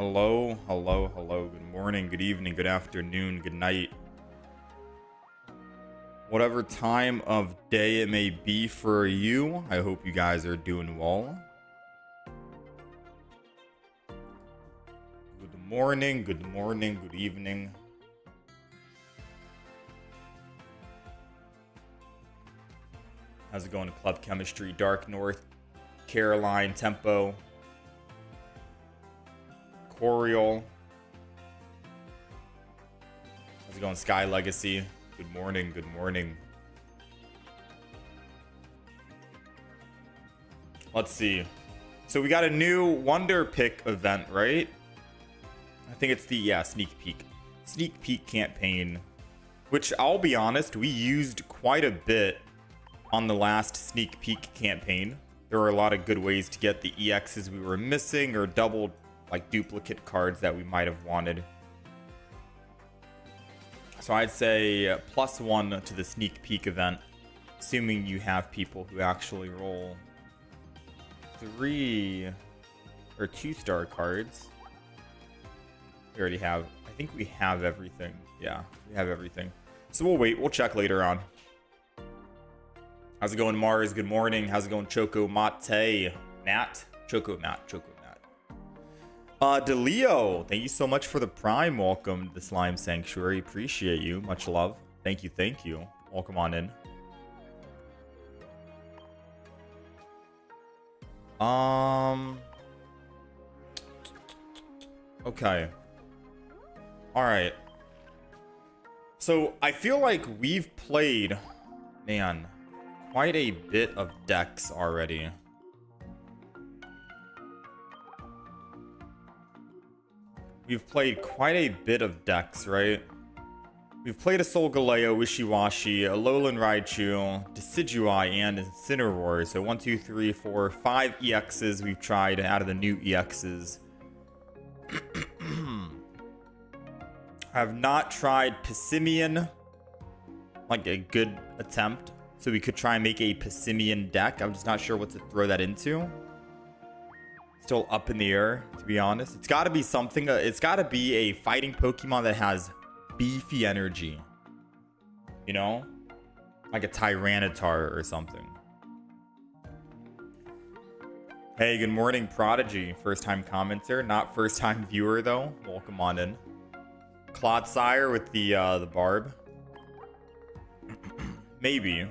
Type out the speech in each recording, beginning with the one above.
Hello, hello, hello. Good morning, good evening, good afternoon, good night. Whatever time of day it may be for you, I hope you guys are doing well. Good morning, good morning, good evening. How's it going to Club Chemistry, Dark North, Caroline, Tempo, Coriol? How's it going, Sky Legacy? Good morning, good morning. Let's see. So we got a new Wonder Pick event, right? I think it's the, Sneak Peek. Sneak Peek campaign, which I'll be honest, we used quite a bit on the last Sneak Peek campaign. There were a lot of good ways to get the EXs we were missing or double, like, duplicate cards that we might have wanted. So I'd say +1 to the Sneak Peek event, assuming you have people who actually roll 3 or 2-star cards. We already have, I think we have everything. Yeah, we have everything. So we'll wait, we'll check later on. How's it going, Mars? Good morning. How's it going, Choco Mate? Matt? Choco Matt. DeLeo, thank you so much for the Prime. Welcome to the Slime Sanctuary. Appreciate you. Much love. Thank you, thank you. Welcome on in. Okay. Alright. So, I feel like we've played, man, quite a bit of decks already. We've played quite a bit of decks, right? We've played a Solgaleo, Wishiwashi, a Alolan Raichu, Decidueye, and Incineroar. So 1, 2, 3, 4, 5 EXs we've tried out of the new EXs. I have not tried Passimian, like a good attempt. So we could try and make a Passimian deck. I'm just not sure what to throw that into. Still up in the air, to be honest. It's got to be something. It's got to be a fighting Pokemon that has beefy energy. You know? Like a Tyranitar or something. Hey, good morning, Prodigy. First time commenter. Not first time viewer, though. Welcome on in. Clodsire with the barb. Maybe.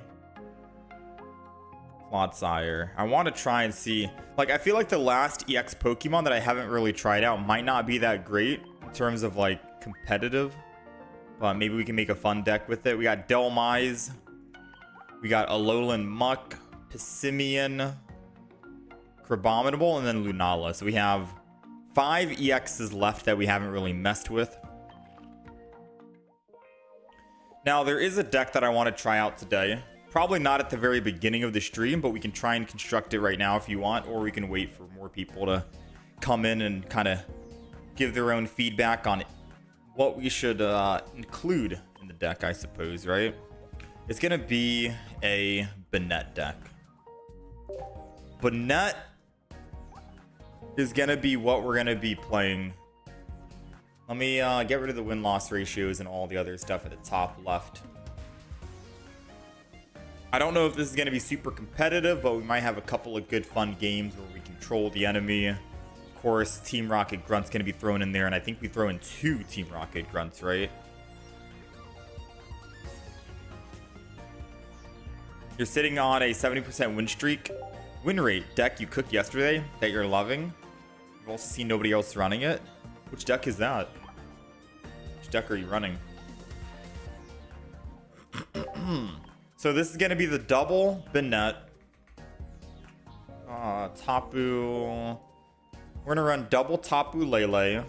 Clodsire. I want to try and see. Like, I feel like the last EX Pokemon that I haven't really tried out might not be that great in terms of, like, competitive. But maybe we can make a fun deck with it. We got Delmise. We got Alolan Muck. Passimian. Crabominable. And then Lunala. So we have 5 EXs left that we haven't really messed with. Now, there is a deck that I want to try out today. Probably not at the very beginning of the stream, but we can try and construct it right now if you want, or we can wait for more people to come in and kind of give their own feedback on what we should include in the deck, I suppose, right? It's going to be a Banette deck. Banette is going to be what we're going to be playing. Let me get rid of the win-loss ratios and all the other stuff at the top left. I don't know if this is going to be super competitive, but we might have a couple of good fun games where we control the enemy. Of course, Team Rocket Grunt's going to be thrown in there, and I think we throw in 2 Team Rocket Grunts, right? You're sitting on a 70% win rate deck you cooked yesterday that you're loving. You've also seen nobody else running it. Which deck is that? Which deck are you running? So this is going to be the double Banette. Tapu. We're going to run double Tapu Lele.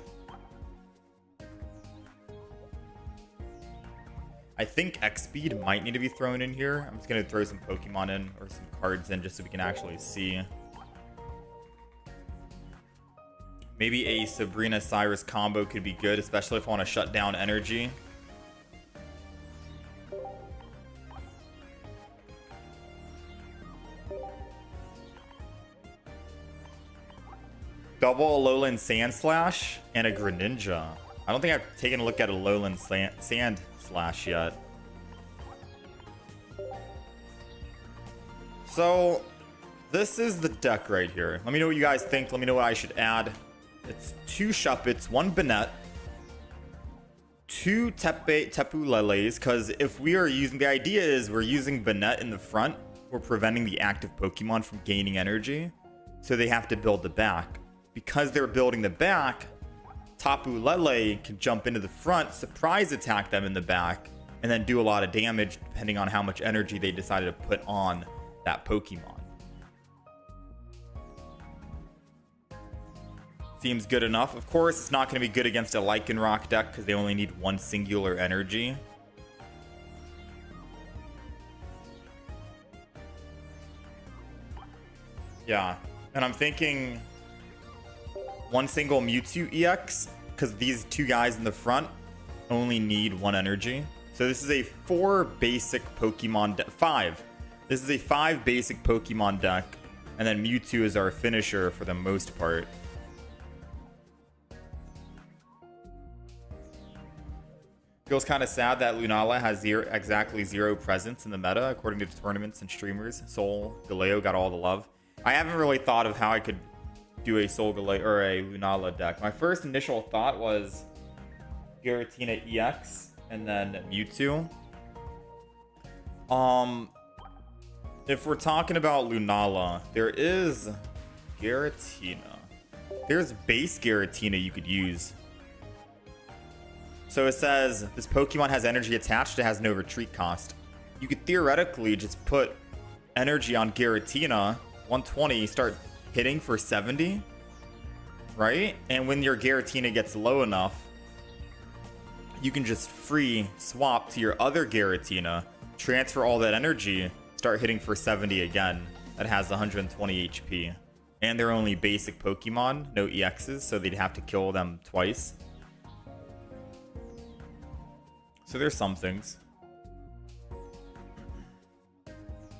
I think X-Speed might need to be thrown in here. I'm just going to throw some Pokemon in or some cards in just so we can actually see. Maybe a Sabrina Cyrus combo could be good, especially if I want to shut down energy. Double Alolan Sand Slash and a Greninja. I don't think I've taken a look at a Alolan Sand Slash yet. So this is the deck right here. Let me know what you guys think. Let me know what I should add. It's 2 Shuppets, 1 Banette, 2 Tapu Leles, because if we are using, the idea is we're using Banette in the front, we're preventing the active Pokemon from gaining energy, so they have to build the back. Because they're building the back, Tapu Lele can jump into the front, surprise attack them in the back, and then do a lot of damage depending on how much energy they decided to put on that Pokemon. Seems good enough. Of course, it's not going to be good against a Lycanroc deck because they only need 1 singular energy. Yeah, and I'm thinking 1 single Mewtwo EX because these 2 guys in the front only need 1 energy. So this is a 4 basic Pokemon deck. 5. This is a 5 basic Pokemon deck, and then Mewtwo is our finisher for the most part. Feels kind of sad that Lunala has exactly 0 presence in the meta, according to tournaments and streamers. Soul Galeo got all the love. I haven't really thought of how I could do a Soul Galeo or a Lunala deck. My first initial thought was Giratina EX and then Mewtwo. If we're talking about Lunala, there is Giratina. There's base Giratina you could use. So it says this Pokemon has energy attached, it has no retreat cost. You could theoretically just put energy on Giratina, 120, start hitting for 70, right? And when your Giratina gets low enough, you can just free swap to your other Giratina, transfer all that energy, start hitting for 70 again. That has 120 HP. And they're only basic Pokemon, no EXs, so they'd have to kill them twice. So there's some things.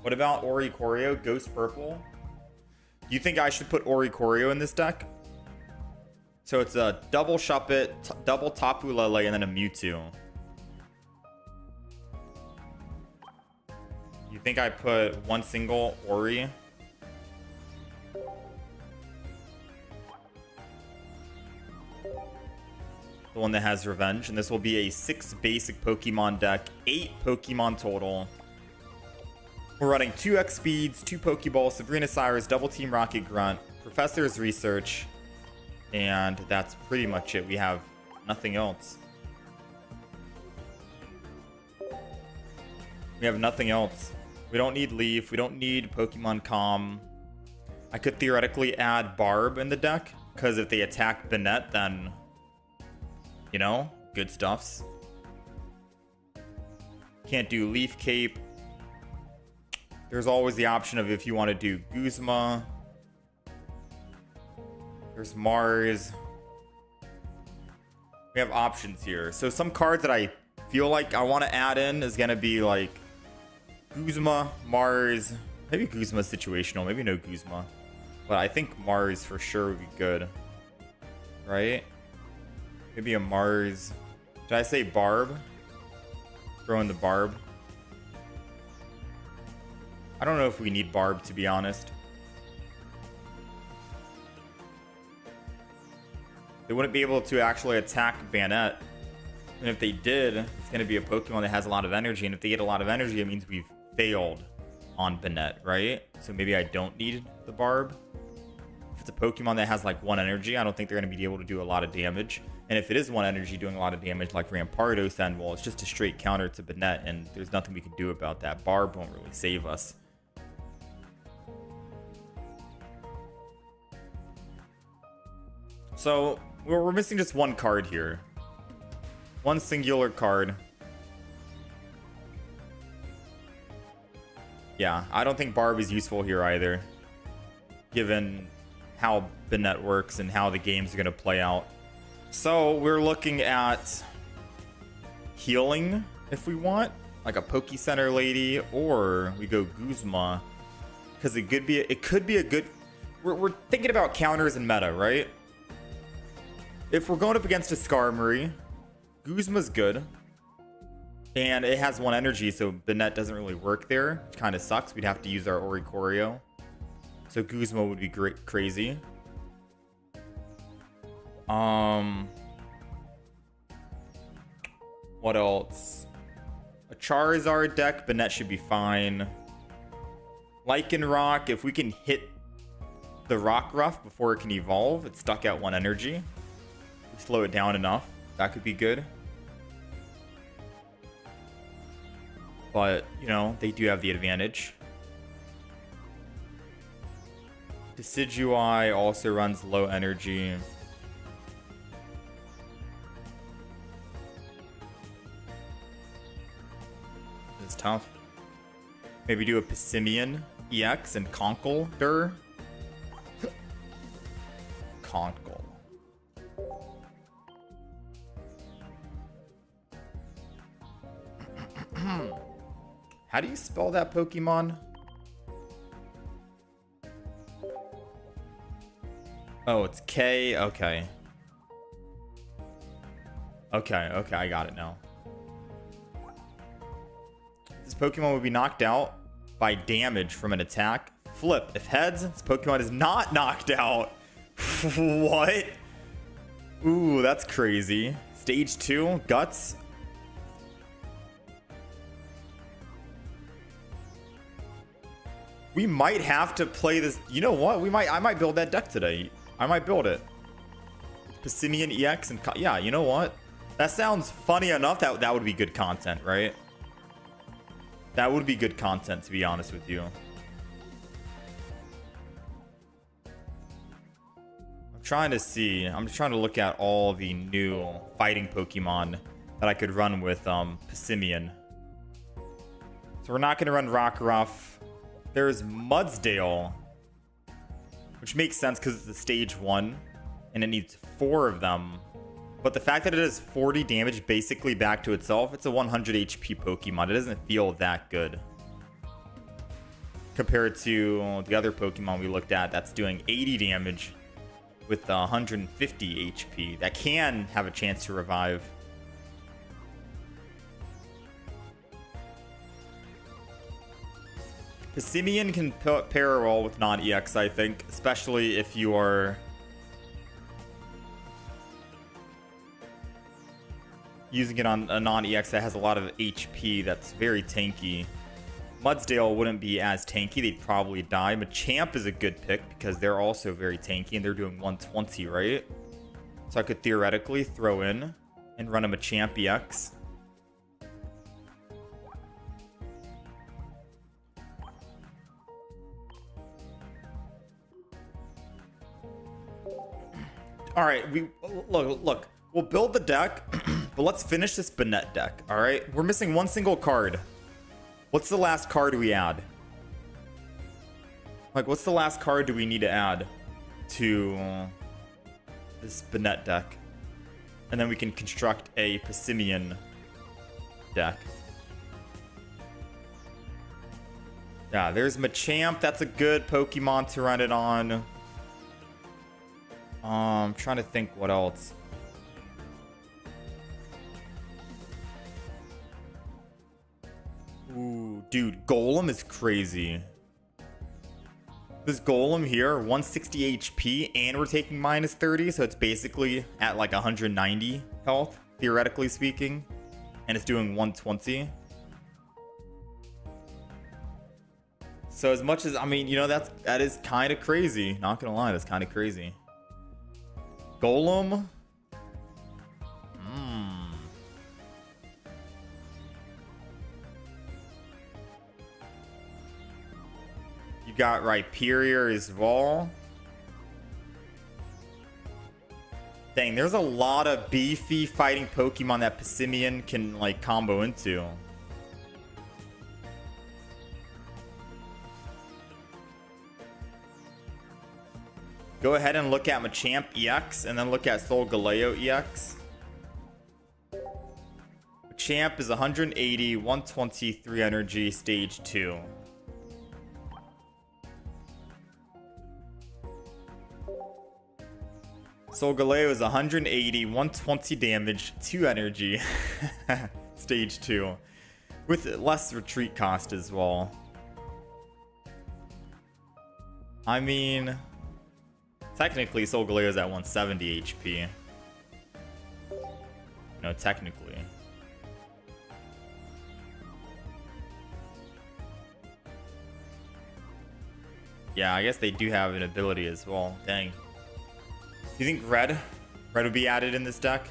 What about Oricorio, Ghost Purple? Do you think I should put Oricorio in this deck? So it's a double Shuppet, double Tapu Lele, and then a Mewtwo. You think I put 1 single Ori? The one that has Revenge, and this will be a 6 basic Pokemon deck, 8 Pokemon total. We're running 2 X Speeds, 2 Pokeballs, Sabrina Cyrus, Double Team Rocket Grunt, Professor's Research, and that's pretty much it. We have nothing else. We have nothing else. We don't need Leaf, we don't need Pokemon Calm. I could theoretically add Barb in the deck, because if they attack Banette, then, you know, good stuffs. Can't do Leaf Cape. There's always the option of if you want to do Guzma. There's Mars. We have options here. So some cards that I feel like I want to add in is going to be like Guzma, Mars. Maybe Guzma's situational. Maybe no Guzma. But I think Mars for sure would be good. Right? Maybe a Mars. Did I say Barb? Throw in the Barb. I don't know if we need Barb, to be honest. They wouldn't be able to actually attack Banette. And if they did, it's going to be a Pokemon that has a lot of energy. And if they get a lot of energy, it means we've failed on Banette, right? So maybe I don't need the Barb. If it's a Pokemon that has like 1 energy, I don't think they're going to be able to do a lot of damage. And if it is 1 energy doing a lot of damage like Rampardos, then, well, it's just a straight counter to Banette. And there's nothing we can do about that. Barb won't really save us. So we're missing just 1 card here. 1 singular card. Yeah, I don't think Barb is useful here either, given how Banette works and how the game's going to play out. So we're looking at healing if we want, like a Poke Center lady, or we go Guzma, because it could be a good we're thinking about counters and meta, right? If we're going up against a Skarmory, Guzma's good. And it has 1 energy, so Banette doesn't really work there, which kind of sucks. We'd have to use our Oricorio. So Guzma would be great, crazy. What else? A Charizard deck, Banette should be fine. Lycanroc, if we can hit the Rockruff before it can evolve, it's stuck at 1 energy. We slow it down enough, that could be good. But, you know, they do have the advantage. Decidueye also runs low energy. It's tough. Maybe do a Passimian EX and Conkeldurr. Conkel. How do you spell that Pokemon? Oh, it's K. Okay. Okay, I got it now. This Pokemon would be knocked out by damage from an attack. Flip. If heads, this Pokemon is not knocked out. What? Ooh, that's crazy. Stage 2, Guts. We might have to play this. You know what? I might build that deck today. I might build it. Passimian EX and yeah, you know what? That sounds funny enough. That would be good content, right? That would be good content, to be honest with you. I'm trying to see. I'm just trying to look at all the new fighting Pokemon that I could run with Passimian. So we're not going to run Rockruff. There's Mudsdale, which makes sense because it's a stage 1 and it needs 4 of them. But the fact that it has 40 damage basically back to itself, it's a 100 HP Pokemon. It doesn't feel that good compared to the other Pokemon we looked at that's doing 80 damage with 150 HP. That can have a chance to revive. Passimian can pair well with non-EX, I think, especially if you are using it on a non-EX that has a lot of HP that's very tanky. Mudsdale wouldn't be as tanky. They'd probably die. Machamp is a good pick because they're also very tanky and they're doing 120, right? So I could theoretically throw in and run a Machamp EX. All right, look. We'll build the deck, but let's finish this Banette deck. All right, we're missing 1 single card. What's the last card we add? Like, what's the last card do we need to add to this Banette deck? And then we can construct a Passimian deck. Yeah, there's Machamp. That's a good Pokemon to run it on. I'm trying to think what else. Ooh, dude, Golem is crazy. This Golem here, 160 HP, and we're taking minus 30, so it's basically at like 190 health, theoretically speaking, and it's doing 120. So as much as, I mean, you know, that is kind of crazy. Not gonna lie, that's kind of crazy. Golem. You got Rhyperior as well. Dang, there's a lot of beefy fighting Pokemon that Passimian can like combo into. Go ahead and look at Machamp EX and then look at Solgaleo EX. Machamp is 180, 123 energy, stage 2. Solgaleo is 180, 120 damage, 2 energy. Stage 2. With less retreat cost as well. I mean, technically Solgaleo is at 170 HP. No, technically. Yeah, I guess they do have an ability as well. Dang. You think red would be added in this deck?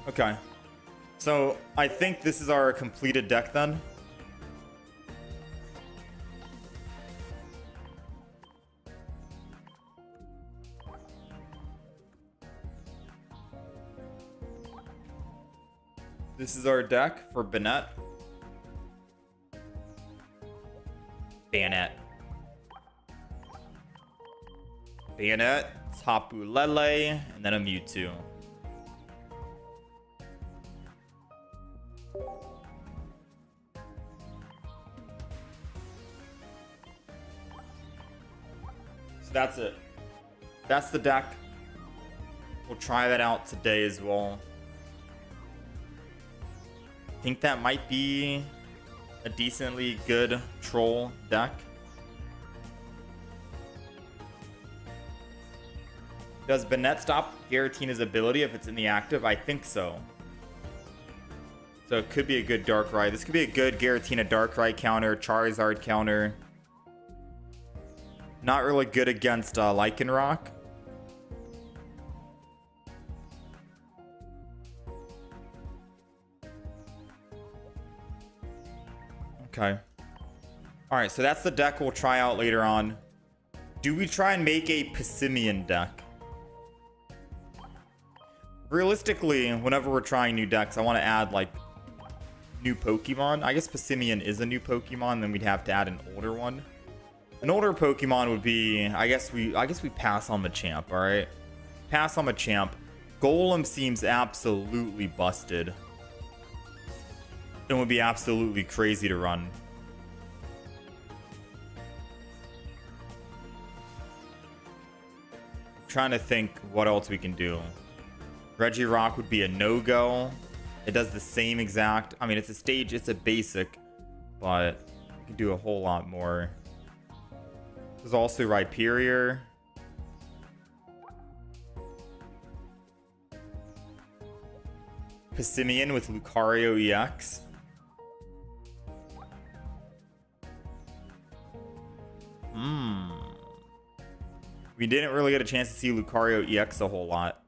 Okay. So I think this is our completed deck then. This is our deck for Banette. Banette. Banette, Tapu Lele, and then a Mewtwo. So that's it. That's the deck. We'll try that out today as well. I think that might be a decently good troll deck. Does Banette stop Giratina's ability if it's in the active? I think so. So it could be a good Darkrai. This could be a good Giratina Darkrai counter, Charizard counter. Not really good against Lycanroc. Okay. Alright, so that's the deck we'll try out later on. Do we try and make a Passimian deck? Realistically, whenever we're trying new decks, I want to add like new Pokemon. I guess Passimian is a new Pokemon, then we'd have to add an older one. An older Pokemon would be, I guess we pass on Machamp, all right? Pass on Machamp. Golem seems absolutely busted. It would be absolutely crazy to run. I'm trying to think what else we can do. Regirock would be a no-go. It does the same exact... I mean, it's a stage, it's a basic, but you can do a whole lot more. There's also Rhyperior. Passimian with Lucario EX. We didn't really get a chance to see Lucario EX a whole lot.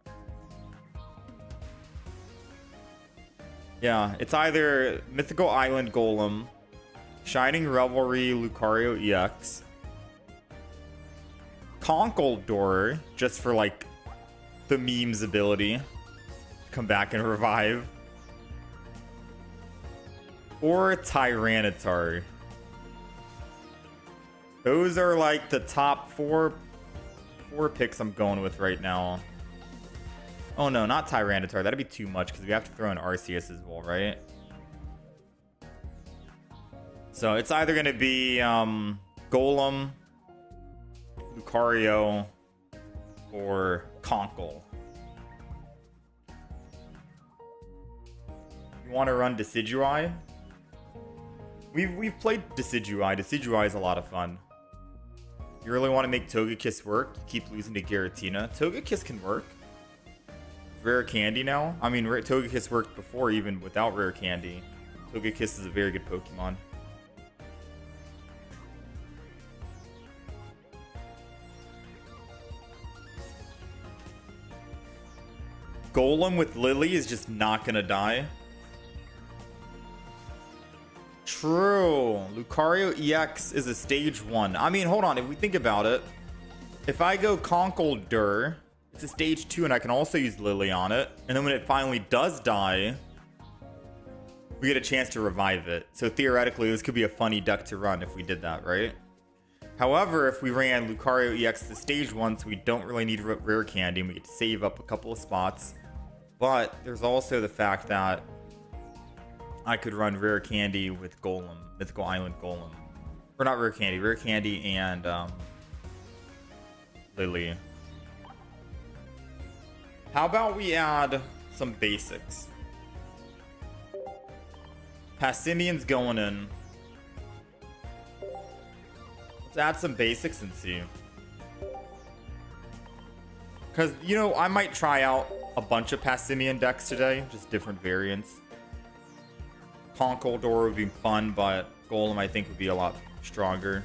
Yeah, it's either Mythical Island Golem, Shining Revelry Lucario EX, Conkeldurr, just for like the memes ability, come back and revive, or Tyranitar. Those are like the top four picks I'm going with right now. Oh no, not Tyranitar. That'd be too much because we have to throw in Arceus as well, right? So it's either going to be Golem, Lucario, or Conkel. You want to run Decidueye? We've played Decidueye. Decidueye is a lot of fun. You really want to make Togekiss work? You keep losing to Giratina. Togekiss can work. Rare Candy now. I mean, Togekiss worked before even without Rare Candy. Togekiss is a very good Pokemon. Golem with Lily is just not gonna die. True. Lucario EX is a stage 1. I mean, hold on. If we think about it, if I go Conkeldurr, it's a stage 2 and I can also use Lily on it. And then when it finally does die, we get a chance to revive it. So theoretically, this could be a funny deck to run if we did that, right? However, if we ran Lucario EX to stage 1, so we don't really need Rare Candy, and we get to save up a couple of spots. But there's also the fact that I could run Rare Candy with Golem, Mythical Island Golem. Or not Rare Candy and Lily. How about we add some basics? Passimian's going in. Let's add some basics and see. Because, you know, I might try out a bunch of Passimian decks today. Just different variants. Conkeldurr would be fun, but Golem I think would be a lot stronger.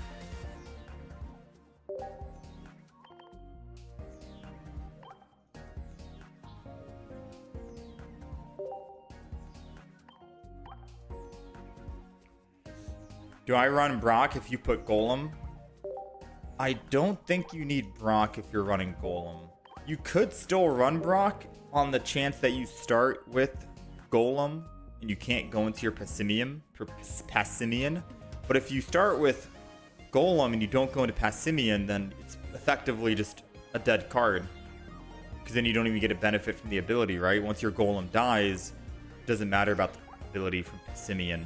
Do I run Brock if you put Golem? I don't think you need Brock if you're running Golem. You could still run Brock on the chance that you start with Golem and you can't go into your Passimian. But if you start with Golem and you don't go into Passimian, then it's effectively just a dead card. Because then you don't even get a benefit from the ability, right? Once your Golem dies, it doesn't matter about the ability from Passimian.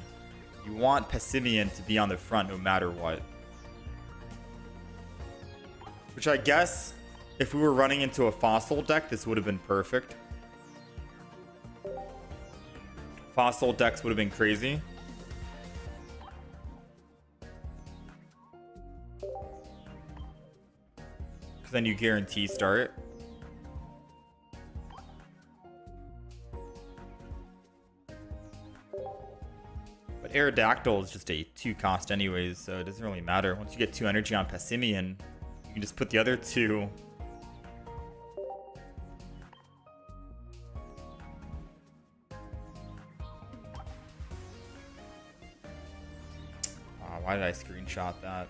You want Passimian to be on the front no matter what. Which I guess, if we were running into a Fossil deck, this would have been perfect. Fossil decks would have been crazy. Because then you guarantee start. But Aerodactyl is just a 2 cost anyways, so it doesn't really matter. Once you get 2 energy on Passimian, you can just put the other 2. Why did I screenshot that?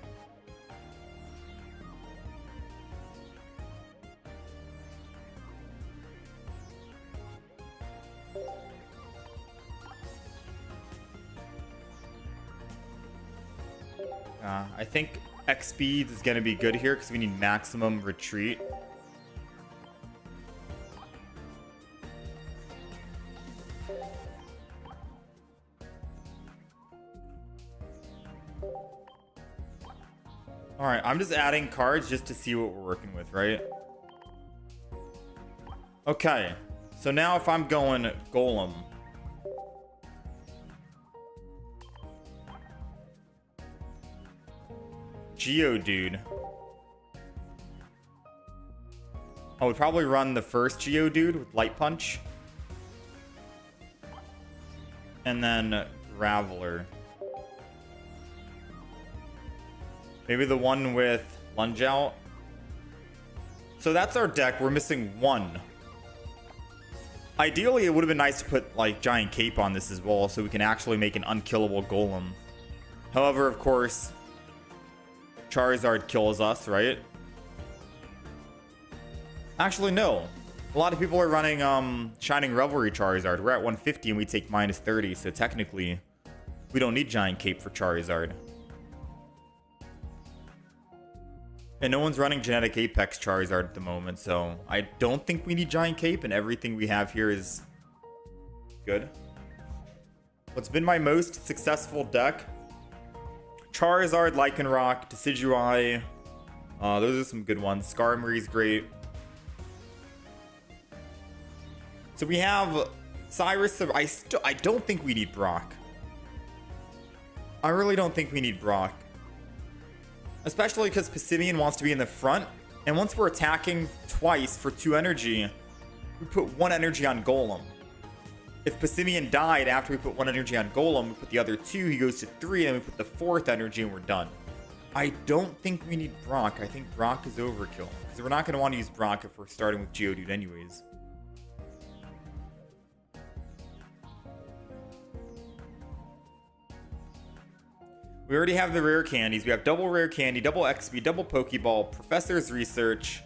I think X speed is going to be good here because we need maximum retreat. Alright, I'm just adding cards just to see what we're working with, right? Okay, so now if I'm going Golem. Geodude. I would probably run the first Geodude with Light Punch. And then Graveler. Maybe the one with Lunge Out. So that's our deck. We're missing 1. Ideally, it would have been nice to put like Giant Cape on this as well, so we can actually make an unkillable Golem. However, of course, Charizard kills us, right? Actually, no. A lot of people are running Shining Revelry Charizard. We're at 150 and we take minus 30, so technically, we don't need Giant Cape for Charizard. And no one's running Genetic Apex Charizard at the moment, so I don't think we need Giant Cape, and everything we have here is good. What's been my most successful deck? Charizard, Lycanroc, Decidueye. Those are some good ones. Skarmory's great. So we have Cyrus. I don't think we need Brock. I really don't think we need Brock. Especially because Passimian wants to be in the front. And once we're attacking twice for 2 energy, we put 1 energy on Golem. If Passimian died after we put 1 energy on Golem, we put the other 2, he goes to 3, and we put the 4th energy and we're done. I don't think we need Brock. I think Brock is overkill. Because we're not going to want to use Brock if we're starting with Geodude anyways. We already have the rare candies. We have double rare candy, double XP, double Pokeball, Professor's Research,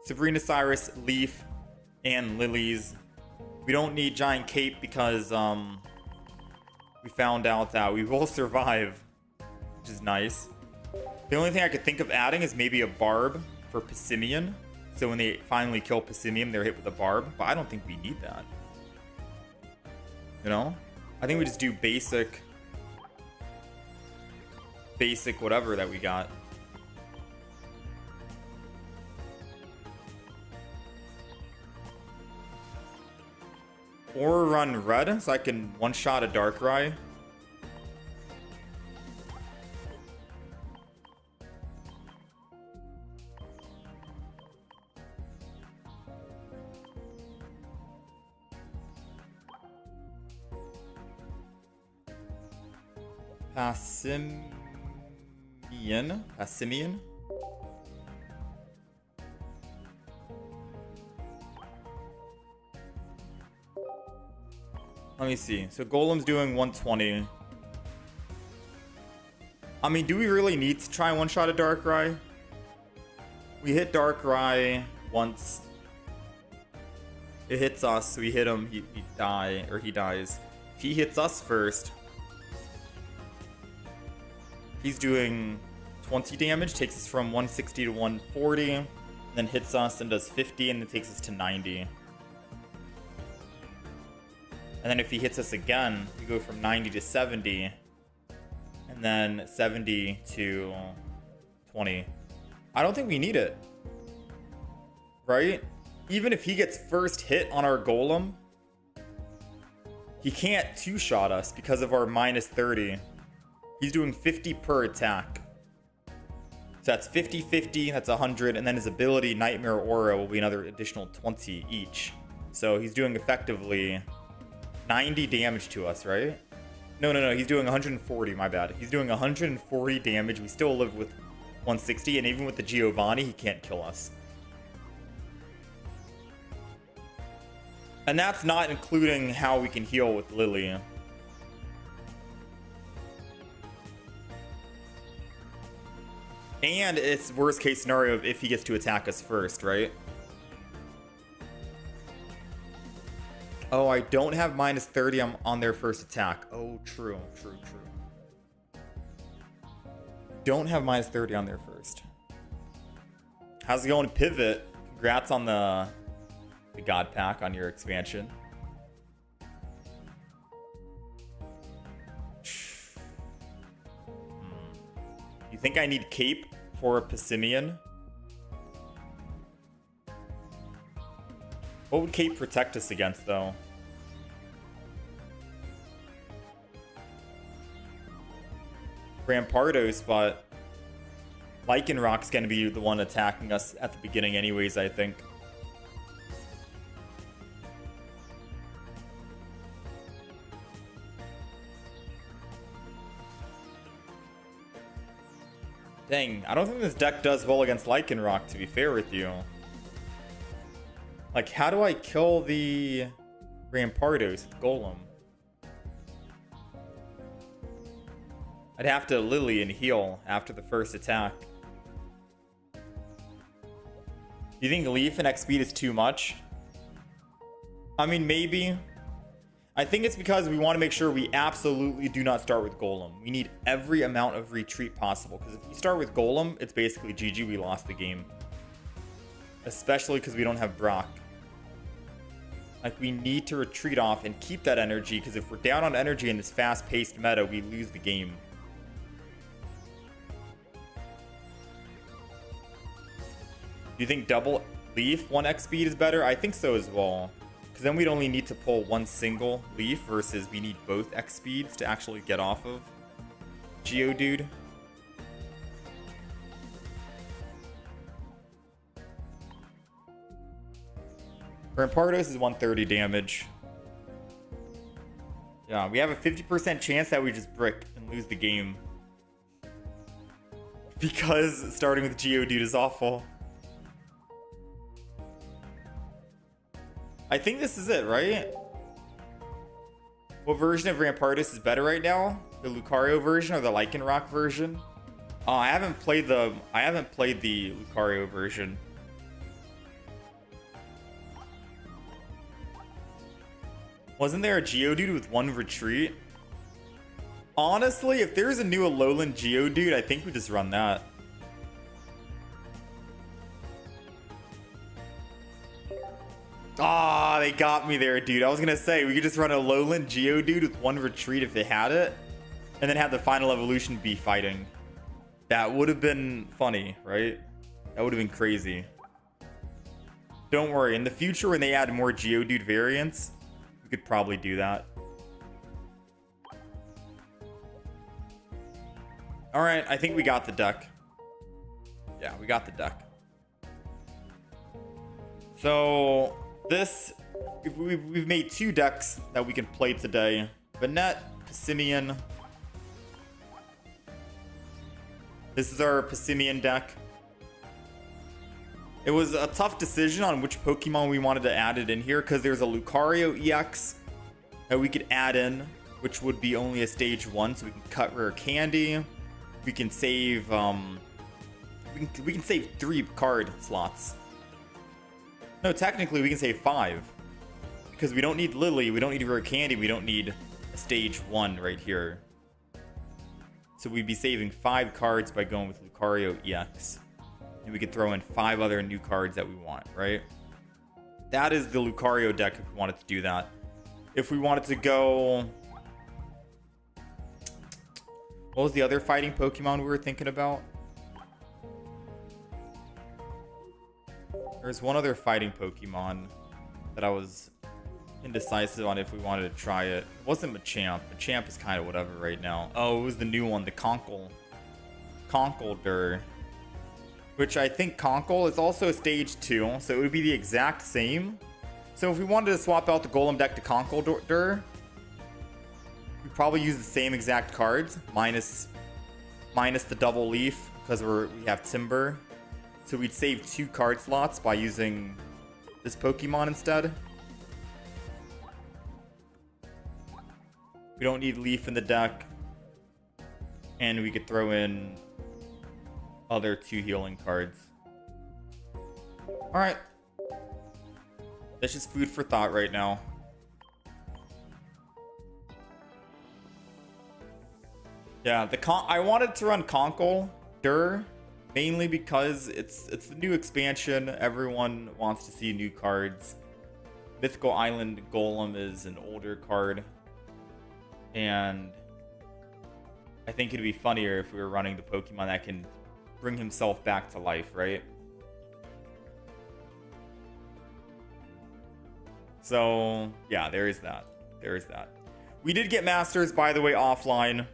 Sabrina Cyrus, Leaf, and Lilies. We don't need Giant Cape because we found out that we will survive, which is nice. The only thing I could think of adding is maybe a Barb for Passimian. So when they finally kill Passimian, they're hit with a Barb. But I don't think we need that. You know? I think we just do basic whatever that we got. Or run red so I can one-shot a Darkrai. Passimian. Let me see. So Golem's doing 120. I mean, do we really need to try one-shot a Darkrai? We hit Darkrai once. It hits us. We hit him. He dies. If he hits us first, he's doing 20 damage. Takes us from 160 to 140. Then hits us and does 50, and it takes us to 90. And then if he hits us again, we go from 90 to 70. And then 70 to 20. I don't think we need it. Right? Even if he gets first hit on our Golem, he can't two-shot us because of our minus 30. He's doing 50 per attack. So that's 50, 50, that's 100. And then his ability, Nightmare Aura, will be another additional 20 each. So he's doing effectively 90 damage to us, right? No. He's doing 140, my bad. He's doing 140 damage. We still live with 160. And even with the Giovanni, he can't kill us. And that's not including how we can heal with Lily. And it's worst case scenario of if he gets to attack us first, right? Oh, I don't have minus 30 on their first attack. Oh, true. Don't have minus 30 on their first. How's it going, Pivot? Congrats on the God Pack on your expansion. You think I need Cape for a Passimian? What would Cape protect us against, though? Rampardos, but Lycanrock's gonna be the one attacking us at the beginning anyways, I think. Dang, I don't think this deck does well against Lycanrock, to be fair with you. Like, how do I kill the Rampardos with Golem? I'd have to Lily and heal after the first attack. Do you think Leaf and X speed is too much? I mean, maybe. I think it's because we want to make sure we absolutely do not start with Golem. We need every amount of retreat possible, because if we start with Golem, it's basically GG, we lost the game. Especially because we don't have Brock. Like, we need to retreat off and keep that energy, because if we're down on energy in this fast-paced meta, we lose the game. Do you think double Leaf 1x speed is better? I think so as well. Because then we'd only need to pull one single Leaf versus we need both X speeds to actually get off of Geodude. Rampardos is 130 damage. Yeah, we have a 50% chance that we just brick and lose the game. Because starting with Geodude is awful. I think this is it, right? What version of Rampardos is better right now? The Lucario version or the Lycanroc version? I haven't played the Lucario version. Wasn't there a Geodude with one retreat? Honestly, if there's a new Alolan Geodude, I think we just run that. Ah, they got me there, dude. I was gonna say, we could just run a Alolan Geodude with one retreat if it had it, and then have the final evolution be fighting. That would have been funny, right? That would have been crazy. Don't worry, in the future when they add more Geodude variants, we We could probably do that. All right, I think we got the deck. Yeah, we got the deck. So this, we've made 2 decks that we can play today. Banette, Passimian. This is our Passimian deck. It was a tough decision on which Pokemon we wanted to add it in here, because there's a Lucario EX that we could add in, which would be only a stage 1, so we can cut rare candy. We can save we can save 3 card slots. No, technically we can save 5, because we don't need Lily, we don't need rare candy, we don't need a stage 1 right here. So we'd be saving 5 cards by going with Lucario EX. And we could throw in 5 other new cards that we want, right? That is the Lucario deck if we wanted to do that. If we wanted to go... What was the other fighting Pokemon we were thinking about? There's one other fighting Pokemon that I was indecisive on if we wanted to try it. It wasn't Machamp. Machamp is kind of whatever right now. Oh, it was the new one, the Conkeldurr. Which I think Conkle is also a stage 2, so it would be the exact same. So if we wanted to swap out the Golem deck to Conkeldurr, we'd probably use the same exact cards, minus the double leaf, because we have Timber. So we'd save 2 card slots by using this Pokemon instead. We don't need Leaf in the deck. And we could throw in other 2 healing cards. Alright. That's just food for thought right now. Yeah, I wanted to run Conkeldurr mainly because it's the new expansion. Everyone wants to see new cards. Mythical Island Golem is an older card. And I think it'd be funnier if we were running the Pokemon that can bring himself back to life, right? So, yeah, there is that. There is that. We did get Masters, by the way, offline.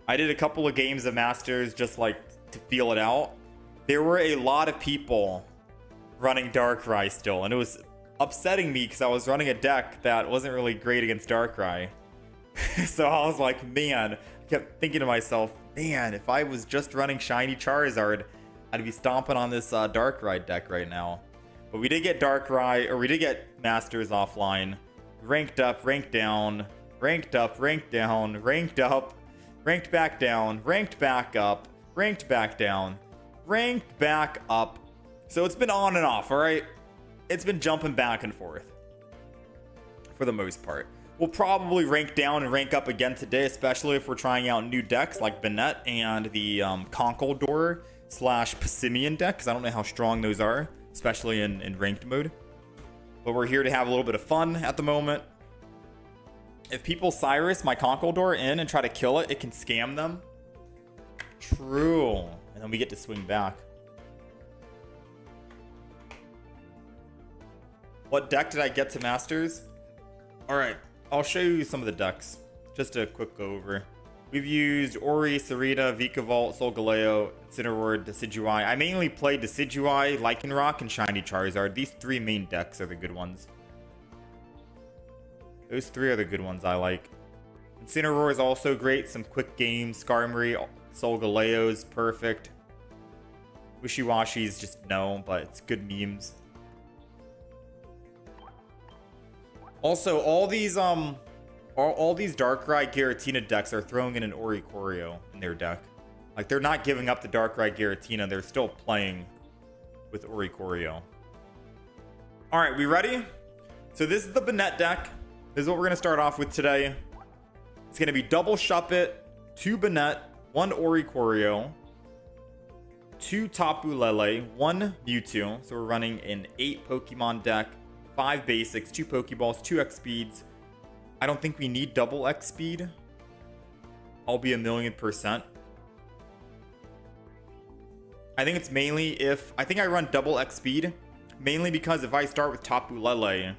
I did a couple of games of Masters just like to feel it out. There were a lot of people running Darkrai still, and it was upsetting me because I was running a deck that wasn't really great against Darkrai. So I was like, man, I kept thinking to myself, man, if I was just running Shiny Charizard, I'd be stomping on this Darkrai deck right now. But we did get Darkrai, or we did get Masters offline. Ranked up, ranked down, ranked up, ranked down, ranked up, ranked back down, ranked back up, ranked back down, ranked back up. So it's been on and off, all right? It's been jumping back and forth for the most part. We'll probably rank down and rank up again today, especially if we're trying out new decks like Banette and the Conkeldurr / Passimian deck, because I don't know how strong those are, especially in ranked mode. But we're here to have a little bit of fun at the moment. If people Cyrus my Conkeldurr in and try to kill it, it can scam them. True. And then we get to swing back. What deck did I get to Masters? Alright, I'll show you some of the decks. Just a quick go over. We've used Ori, Sarita, Vikavolt, Solgaleo, Incineroar, Decidueye. I mainly played Decidueye, Lycanroc, and Shiny Charizard. These 3 main decks are the good ones. Those 3 are the good ones I like. Incineroar is also great. Some quick games. Skarmory, Solgaleo's perfect. Wishiwashi's just no, but it's good memes. Also, all these Darkrai Giratina decks are throwing in an Oricorio in their deck. Like, they're not giving up the Darkrai Giratina. They're still playing with Oricorio. Alright, we ready? So this is the Banette deck. This is what we're going to start off with today. It's going to be double Shuppet, 2 Banette, 1 Oricorio, 2 Tapu Lele, 1 Mewtwo. So we're running an 8 Pokemon deck. 5 basics, 2 Pokeballs, 2 X speeds. I don't think we need double X speed. I'll be 1,000,000%. I think it's mainly if... I think I run double X speed. Mainly because if I start with Tapu Lele,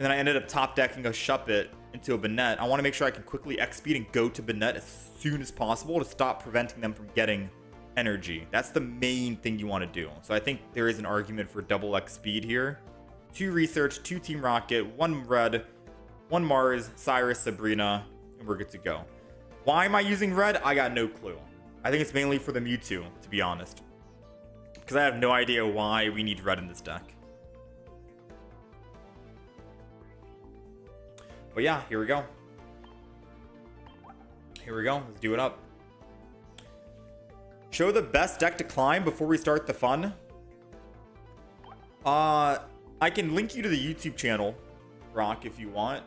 And then I ended up top decking a Shuppet into a Banette. I want to make sure I can quickly X speed and go to Banette as soon as possible to stop preventing them from getting energy. That's the main thing you want to do. So I think there is an argument for double X speed here. 2 research, 2 Team Rocket, 1 red, 1 Mars, Cyrus, Sabrina, and we're good to go. Why am I using red? I got no clue. I think it's mainly for the Mewtwo, to be honest. Because I have no idea why we need red in this deck. But yeah, here we go. Here we go. Let's do it up. Show the best deck to climb before we start the fun. I can link you to the YouTube channel, Rock, if you want.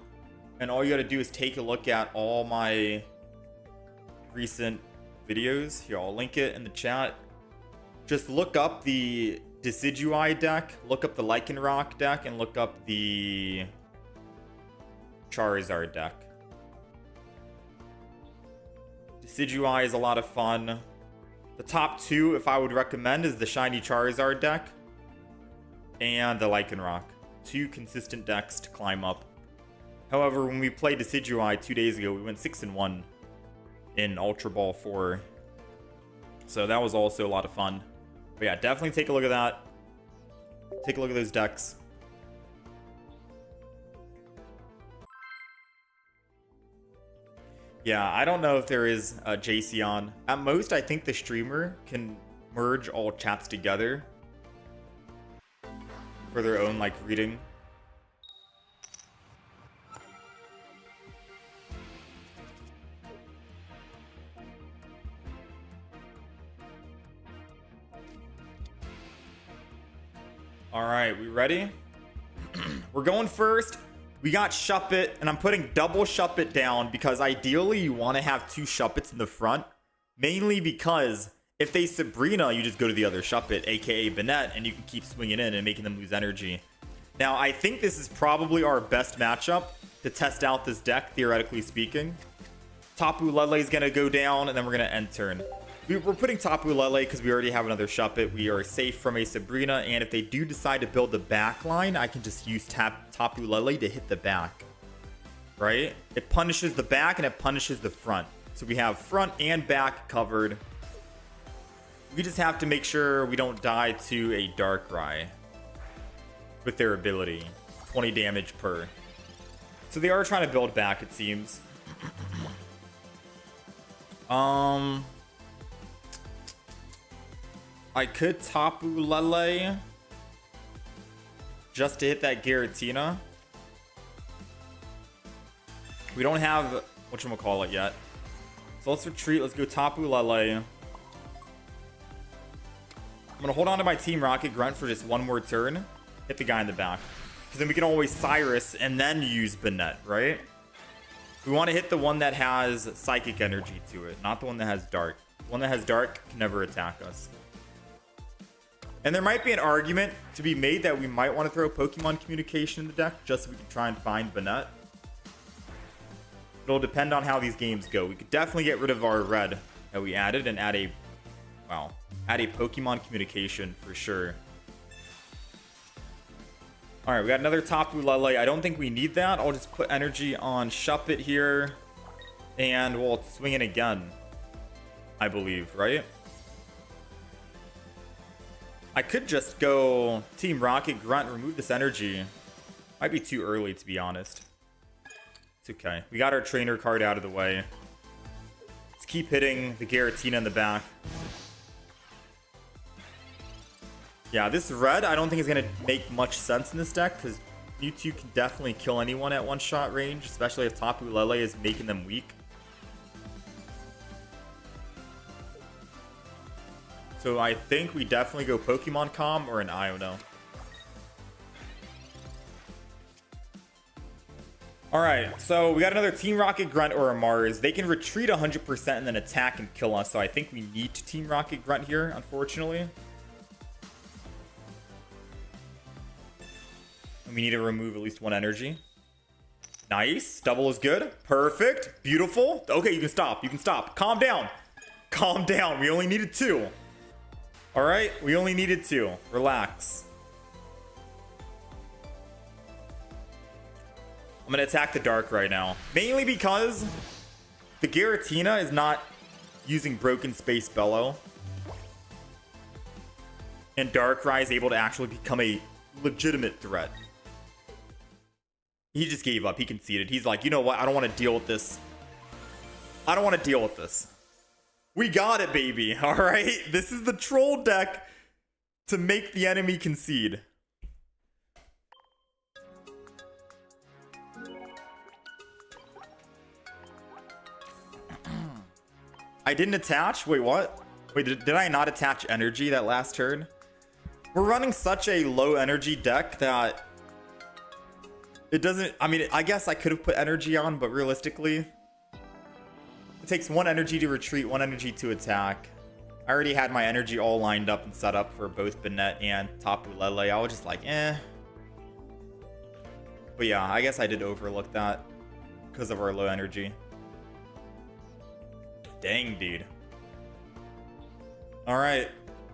And all you gotta do is take a look at all my recent videos. Here, I'll link it in the chat. Just look up the Decidueye deck, look up the Lycanroc deck, and look up the Charizard deck. Decidueye is a lot of fun. The top 2, if I would recommend, is the Shiny Charizard deck and the Lycanroc. 2 consistent decks to climb up. However, when we played Decidueye 2 days ago, we went 6-1 in Ultra Ball 4. So that was also a lot of fun. But yeah, definitely take a look at that. Take a look at those decks. Yeah, I don't know if there is a Jayceon. At most, I think the streamer can merge all chats together for their own, like, reading. All right, we ready? We're going first. We got Shuppet, and I'm putting double Shuppet down because ideally you want to have 2 Shuppets in the front. Mainly because if they Sabrina, you just go to the other Shuppet, aka Banette, and you can keep swinging in and making them lose energy. Now, I think this is probably our best matchup to test out this deck, theoretically speaking. Tapu Lele is going to go down, and then we're going to end turn. We're putting Tapu Lele because we already have another Shuppet. We are safe from a Sabrina, and if they do decide to build the back line, I can just use Tapu Lele to hit the back. Right? It punishes the back, and it punishes the front. So we have front and back covered. We just have to make sure we don't die to a Darkrai with their ability. 20 damage per. So they are trying to build back, it seems. I could Tapu Lele just to hit that Giratina. We don't have whatchamacallit yet. So let's retreat. Let's go Tapu Lele. I'm going to hold on to my Team Rocket Grunt for just 1 more turn. Hit the guy in the back. Because then we can always Cyrus and then use Banette, right? We want to hit the one that has Psychic Energy to it, not the one that has Dark. The one that has Dark can never attack us. And there might be an argument to be made that we might want to throw Pokemon Communication in the deck just so we can try and find Banette. It'll depend on how these games go. We could definitely get rid of our red that we added and add a, well, add a Pokemon Communication for sure. All right, we got another Tapu Lele. I don't think we need that. I'll just put energy on Shuppet here and we'll swing it again, I believe, right? I could just go Team Rocket Grunt, remove this energy. Might be too early, to be honest. It's okay. We got our trainer card out of the way. Let's keep hitting the Giratina in the back. Yeah, this red, I don't think is going to make much sense in this deck because Mewtwo can definitely kill anyone at 1-shot range, especially if Tapu Lele is making them weak. So I think we definitely go Pokemon Com or an Iono. Alright, so we got another Team Rocket Grunt or a Mars. They can retreat 100% and then attack and kill us, so I think we need to Team Rocket Grunt here, unfortunately. And we need to remove at least 1 energy. Nice. Double is good. Perfect. Beautiful. Okay, you can stop. You can stop. Calm down. Calm down. We only needed 2. All right, we only needed 2. Relax. I'm going to attack the Dark right now. Mainly because the Giratina is not using Broken Space Bellow. And Darkrai is able to actually become a legitimate threat. He just gave up. He conceded. He's like, you know what? I don't want to deal with this. I don't want to deal with this. We got it, baby. All right? This is the troll deck to make the enemy concede. I didn't attach? Wait, what? Wait, did I not attach energy that last turn? We're running such a low energy deck that it doesn't... I mean, I guess I could have put energy on, but realistically, it takes 1 energy to retreat, 1 energy to attack. I already had my energy all lined up and set up for both Banette and Tapu Lele. I was just like, eh. But yeah, I guess I did overlook that because of our low energy. Dang, dude. All right.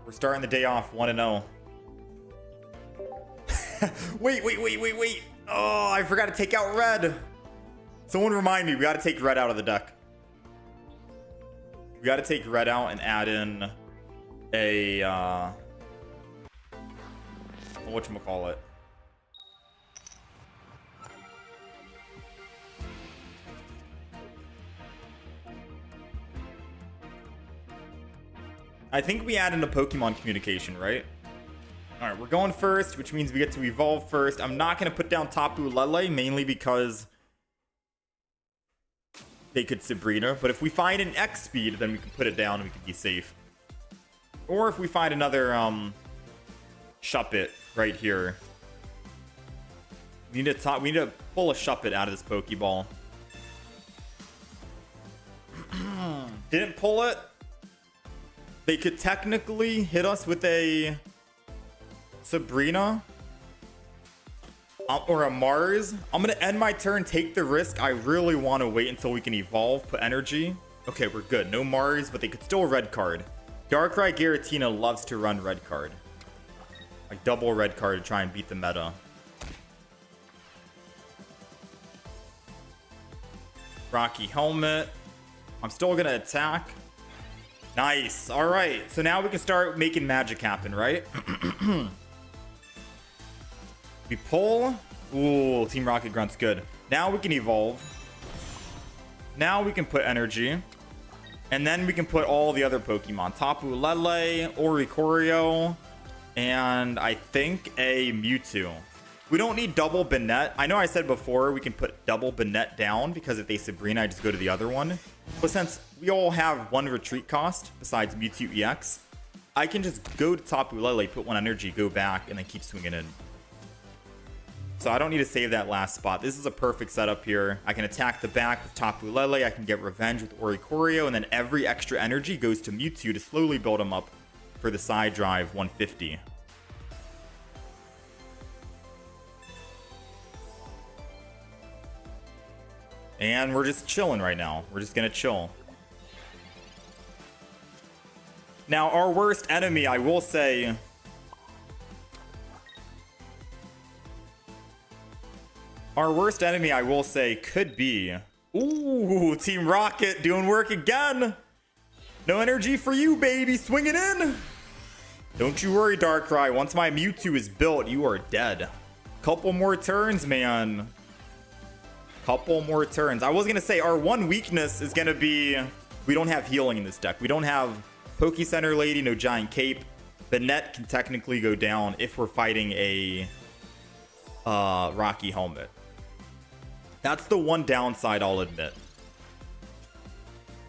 We're starting the day off 1-0. Wait. Oh, I forgot to take out red. Someone remind me. We got to take red out of the deck. We got to take red out and add in a... whatchamacallit. I think we add in a Pokemon communication, right? Alright, we're going first, which means we get to evolve first. I'm not going to put down Tapu Lele, mainly because they could Sabrina. But if we find an X speed, then we can put it down and we can be safe. Or if we find another Shuppet right here. We need to pull a Shuppet out of this Pokeball. Didn't pull it. They could technically hit us with a Sabrina or a Mars. I'm going to end my turn, take the risk. I really want to wait until we can evolve, put energy. Okay, we're good. No Mars, but they could still red card. Darkrai Giratina loves to run red card. Like double red card to try and beat the meta. Rocky Helmet. I'm still going to attack. Nice. All right. So now we can start making magic happen, right? We pull. Ooh, Team Rocket Grunt's good. Now we can evolve. Now we can put energy. And then we can put all the other Pokemon. Tapu Lele, Oricorio, and I think a Mewtwo. We don't need double Banette. I know I said before we can put double Banette down because if they Sabrina, I just go to the other one. But since we all have 1 retreat cost besides Mewtwo EX, I can just go to Tapu Lele, put 1 energy, go back, and then keep swinging in. So I don't need to save that last spot. This is a perfect setup here. I can attack the back with Tapu Lele. I can get revenge with Oricorio, and then every extra energy goes to Mewtwo to slowly build him up for the side drive 150. And we're just chilling right now. We're just going to chill. Now, our worst enemy, I will say... Our worst enemy, I will say, could be... Ooh, Team Rocket doing work again. No energy for you, baby. Swing it in. Don't you worry, Darkrai. Once my Mewtwo is built, you are dead. Couple more turns, man. Couple more turns. I was going to say our one weakness is going to be we don't have healing in this deck. We don't have Poke Center Lady, no Giant Cape. Banette can technically go down if we're fighting a Rocky Helmet. That's the one downside, I'll admit.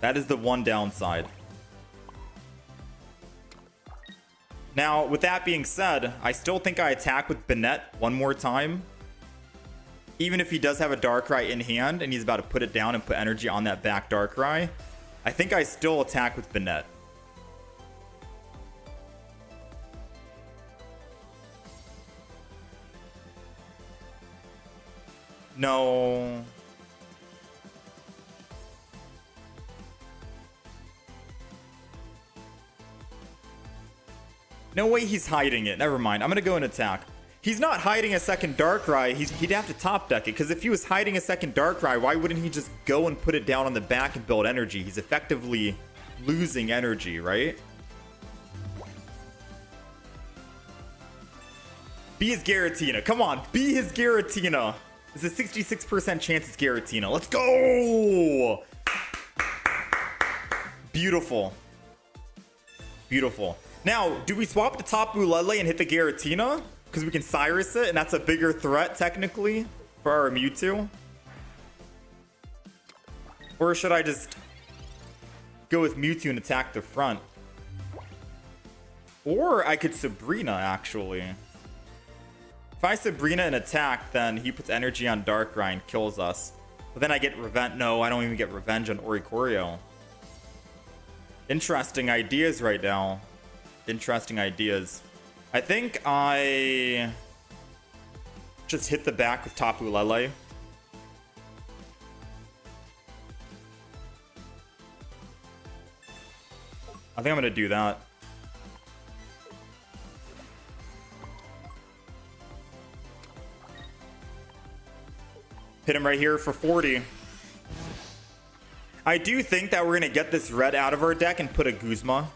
That is the one downside. Now, with that being said, I still think I attack with Banette one more time. Even if he does have a Darkrai in hand and he's about to put it down and put energy on that back Darkrai, I think I still attack with Banette. No. No way he's hiding it. Never mind. I'm going to go and attack. He's not hiding a second Darkrai. He'd have to top deck it, because if he was hiding a second Darkrai, why wouldn't he just go and put it down on the back and build energy? He's effectively losing energy, right? Be his Giratina. Come on, be his Giratina. There's a 66% chance it's Giratina. Let's go! Beautiful. Beautiful. Now, do we swap the Tapu Lele and hit the Giratina? Because we can Cyrus it, and that's a bigger threat, technically, for our Mewtwo. Or should I just go with Mewtwo and attack the front? Or I could Sabrina, actually. If I Sabrina and attack, then he puts energy on Darkrai and kills us. But then I get revenge. No, I don't even get revenge on Oricorio. Interesting ideas right now. Interesting ideas. I think I just hit the back with Tapu Lele. I think I'm going to do that. Hit him right here for 40. I do think that we're going to get this red out of our deck and put a Guzma.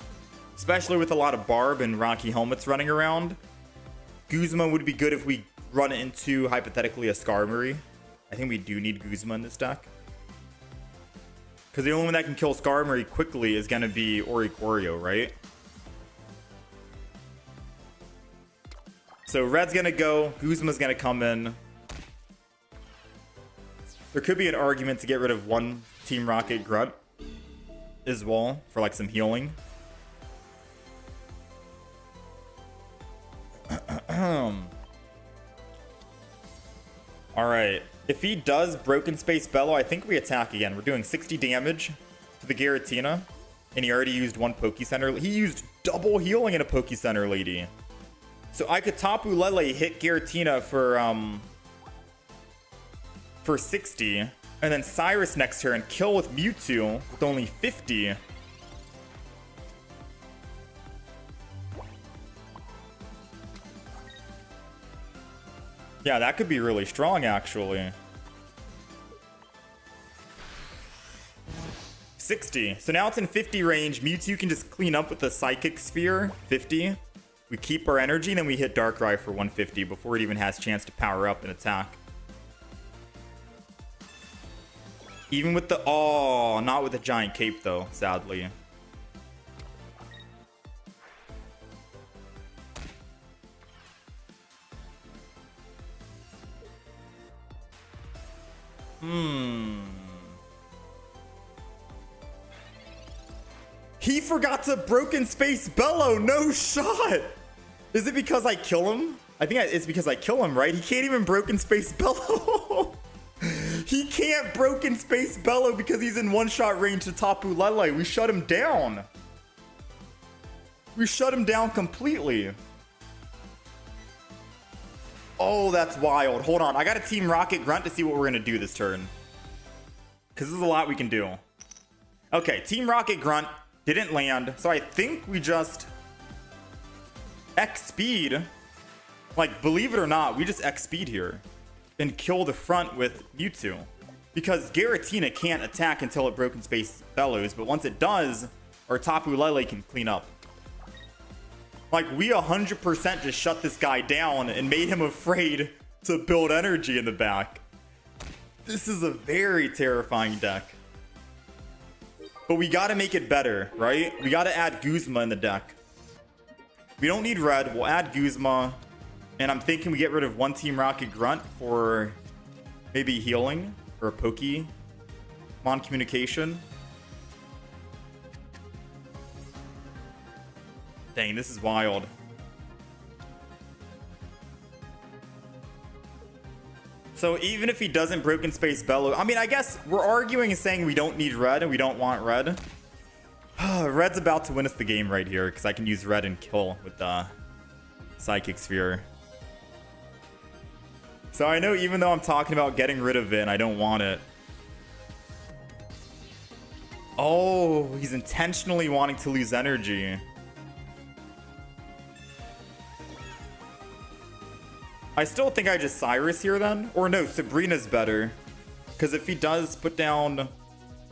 Especially with a lot of Barb and Rocky Helmets running around. Guzma would be good if we run into, hypothetically, a Skarmory. I think we do need Guzma in this deck. Because the only one that can kill Skarmory quickly is going to be Oricorio, right? So red's going to go. Guzma's going to come in. There could be an argument to get rid of one Team Rocket Grunt as well for like some healing. Alright. If he does Broken Space Bellow, I think we attack again. We're doing 60 damage to the Giratina. And he already used one Poke Center. He used double healing in a Poke Center, lady. So I could Tapu Lele, hit Giratina for 60. And then Cyrus next turn, kill with Mewtwo with only 50. Yeah, that could be really strong, actually. 60. So now it's in 50 range. Mewtwo can just clean up with the Psychic Sphere. 50. We keep our energy, and then we hit Darkrai for 150 before it even has a chance to power up and attack. Even with the... Oh, not with the Giant Cape, though, sadly. He forgot to Broken Space Bellow. No shot. Is it because I kill him? I think it's because I kill him, right? He can't even Broken Space Bellow. He can't Broken Space Bellow because he's in one-shot range to Tapu Lele. We shut him down. We shut him down completely. Oh, that's wild. Hold on. I got a Team Rocket Grunt to see what we're going to do this turn. Because there's a lot we can do. Okay, Team Rocket Grunt didn't land. So I think we just X-Speed. Like, believe it or not, we just X-Speed here. And kill the front with Mewtwo. Because Giratina can't attack until it Broken Space Bellows. But once it does, our Tapu Lele can clean up. Like, we 100% just shut this guy down and made him afraid to build energy in the back. This is a very terrifying deck. But we gotta make it better, right? We gotta add Guzma in the deck. We don't need red. We'll add Guzma. And I'm thinking we get rid of one Team Rocket Grunt for maybe healing or a Pokemon communication. Dang, this is wild. So even if he doesn't Broken Space Bellow, I mean, I guess we're arguing and saying we don't need red and we don't want red. Red's about to win us the game right here because I can use red and kill with the Psychic Sphere. So I know even though I'm talking about getting rid of it, I don't want it. Oh, he's intentionally wanting to lose energy. I still think I just Cyrus here then. Or no, Sabrina's better. Because if he does put down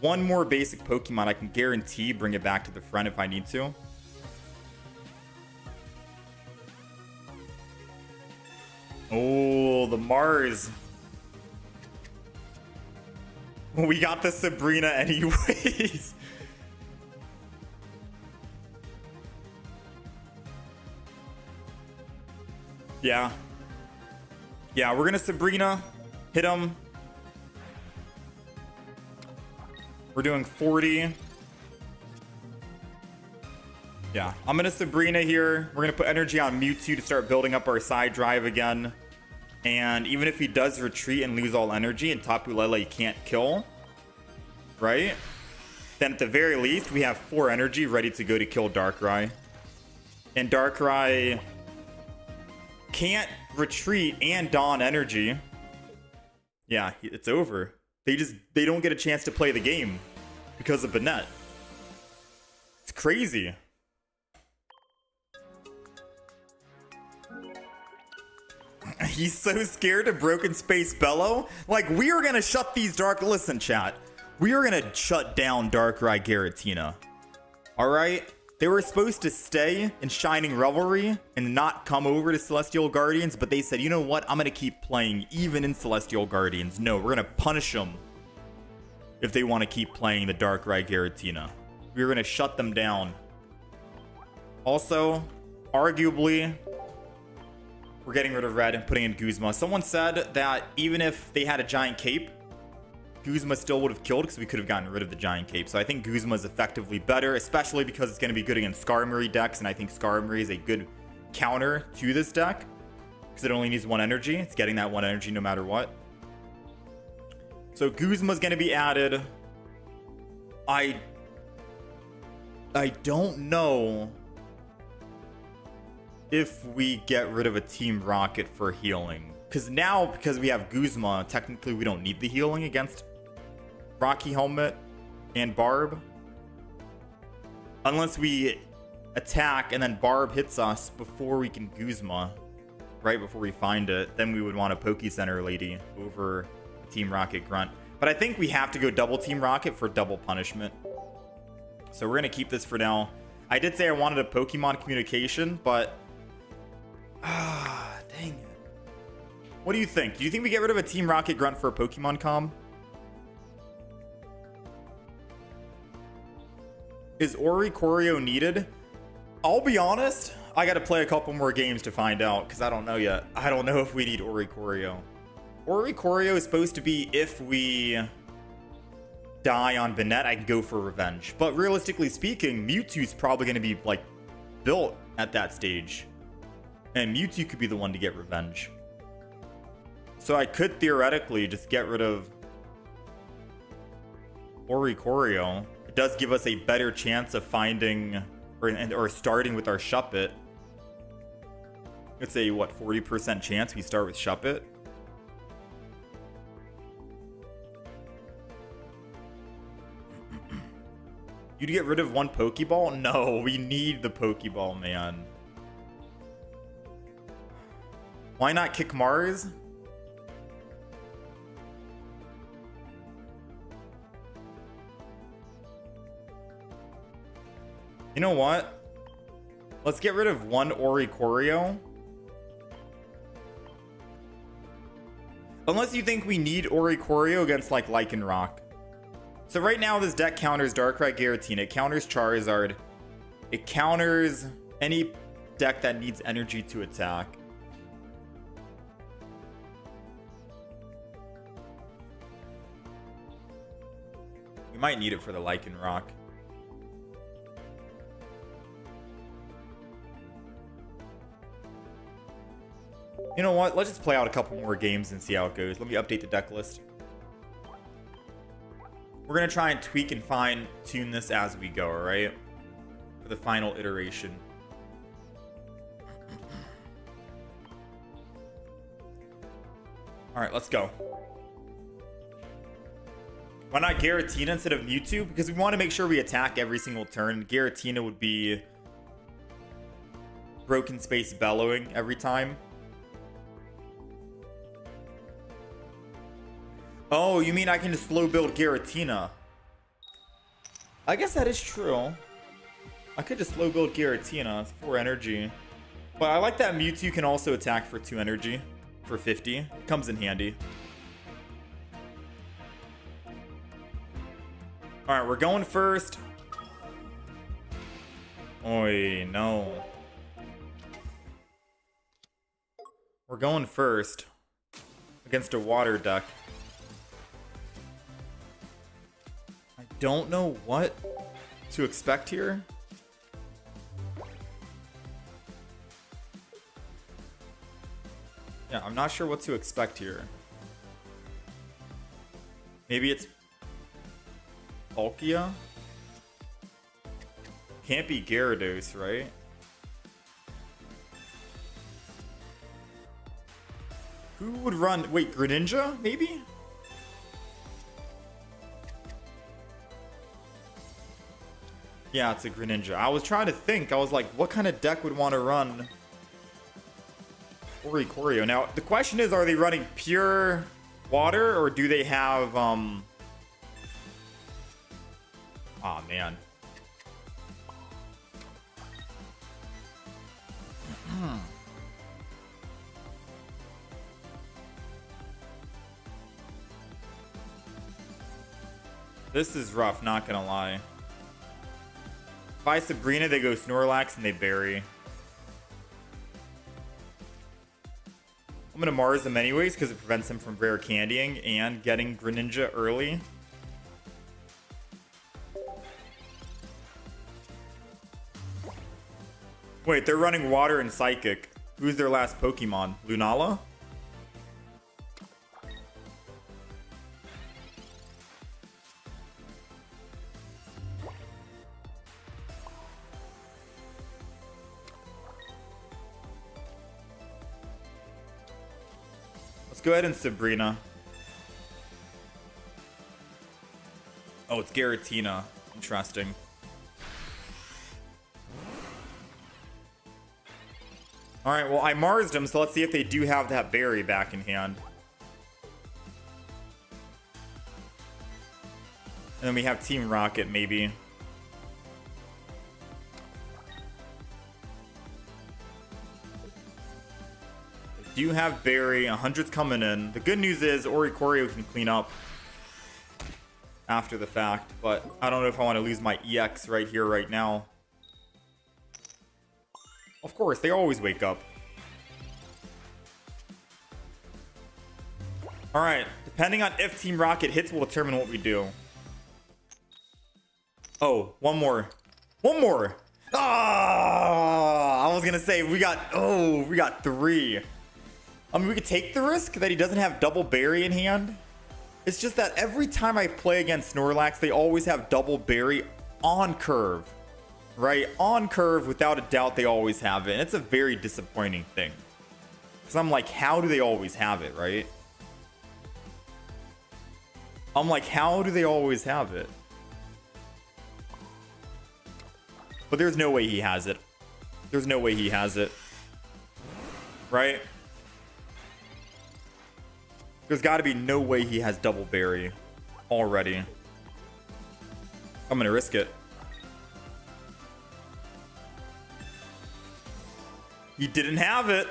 one more basic Pokemon, I can guarantee bring it back to the front if I need to. Oh, the Mars. We got the Sabrina anyways. Yeah. Yeah, we're gonna Sabrina. Hit him. We're doing 40. Yeah, I'm gonna Sabrina here. We're gonna put energy on Mewtwo to start building up our side drive again. And even if he does retreat and lose all energy and Tapu Lele he can't kill, right? Then at the very least, we have 4 energy ready to go to kill Darkrai. And Darkrai can't retreat and don energy. Yeah, it's over. They don't get a chance to play the game because of Banette. It's crazy. He's so scared of Broken Space Bellow. Like, we are gonna shut these Listen, chat. We are gonna shut down Darkrai Giratina. Alright? They were supposed to stay in Shining Revelry and not come over to Celestial Guardians, but they said, you know what? I'm gonna keep playing even in Celestial Guardians. No, we're gonna punish them if they want to keep playing the Darkrai Giratina. We're gonna shut them down. Also, arguably, we're getting rid of Red and putting in Guzma. Someone said that even if they had a Giant Cape, Guzma still would have killed because we could have gotten rid of the Giant Cape. So I think Guzma is effectively better, especially because it's going to be good against Skarmory decks, and I think Skarmory is a good counter to this deck because it only needs 1 energy. It's getting that 1 energy no matter what. So Guzma is going to be added. I don't know if we get rid of a Team Rocket for healing. Because now, because we have Guzma, technically we don't need the healing against Rocky Helmet and Barb. Unless we attack and then Barb hits us before we can Guzma. Right before we find it. Then we would want a Poke Center Lady over a Team Rocket Grunt. But I think we have to go double Team Rocket for double punishment. So we're going to keep this for now. I did say I wanted a Pokemon communication, but... dang it. What do you think? Do you think we get rid of a Team Rocket Grunt for a Pokemon comm? Is Oricorio needed? I'll be honest, I gotta play a couple more games to find out, because I don't know yet. I don't know if we need Oricorio. Oricorio is supposed to be if we die on Banette, I can go for revenge. But realistically speaking, Mewtwo's probably going to be, like, built at that stage. And Mewtwo could be the one to get revenge. So I could theoretically just get rid of Oricorio. It does give us a better chance of finding or starting with our Shuppet. It's a, what, 40% chance we start with Shuppet? You'd get rid of 1 Pokeball? No, we need the Pokeball, man. Why not kick Mars? You know what? Let's get rid of 1 Oricorio. Unless you think we need Oricorio against, like, Lycanroc. So right now this deck counters Darkrai Giratina, it counters Charizard, it counters any deck that needs energy to attack. We might need it for the Lycanroc. You know what? Let's just play out a couple more games and see how it goes. Let me update the deck list. We're going to try and tweak and fine-tune this as we go, alright? For the final iteration. Alright, let's go. Why not Giratina instead of Mewtwo? Because we want to make sure we attack every single turn. Giratina would be Broken Space Bellowing every time. Oh, you mean I can just slow build Giratina? I guess that is true. I could just slow build Giratina. It's 4 energy. But I like that Mewtwo can also attack for 2 energy. For 50. It comes in handy. Alright, we're going first. Oi, no. We're going first. Against a water deck. I don't know what to expect here. Yeah, I'm not sure what to expect here. Maybe it's Palkia? Can't be Gyarados, right? Who would run? Wait, Greninja? Maybe? Yeah, it's a Greninja. I was trying to think. I was like, what kind of deck would want to run Oricorio? Now, the question is, are they running pure water or do they have, oh, man. This is rough, not gonna lie. By Sabrina, they go Snorlax and they bury. I'm gonna Mars them anyways because it prevents them from rare candying and getting Greninja early. Wait, they're running Water and Psychic. Who's their last Pokemon? Lunala? Let's go ahead and Sabrina. Oh, it's Giratina. Interesting. Alright, well, I Marsed them, so let's see if they do have that berry back in hand. And then we have Team Rocket, maybe. They do have berry. 100's coming in. The good news is Oricorio can clean up after the fact, but I don't know if I want to lose my EX right here, right now. Of course, they always wake up. Alright, depending on if Team Rocket hits will determine what we do. Oh, one more. One more! Ah! I was gonna say, we got 3. I mean, we could take the risk that he doesn't have double berry in hand. It's just that every time I play against Snorlax, they always have double berry on curve. Right? On curve, without a doubt, they always have it. And it's a very disappointing thing. Because I'm like, how do they always have it, right? I'm like, how do they always have it? But there's no way he has it. There's no way he has it. Right? There's got to be no way he has double berry already. I'm going to risk it. He didn't have it.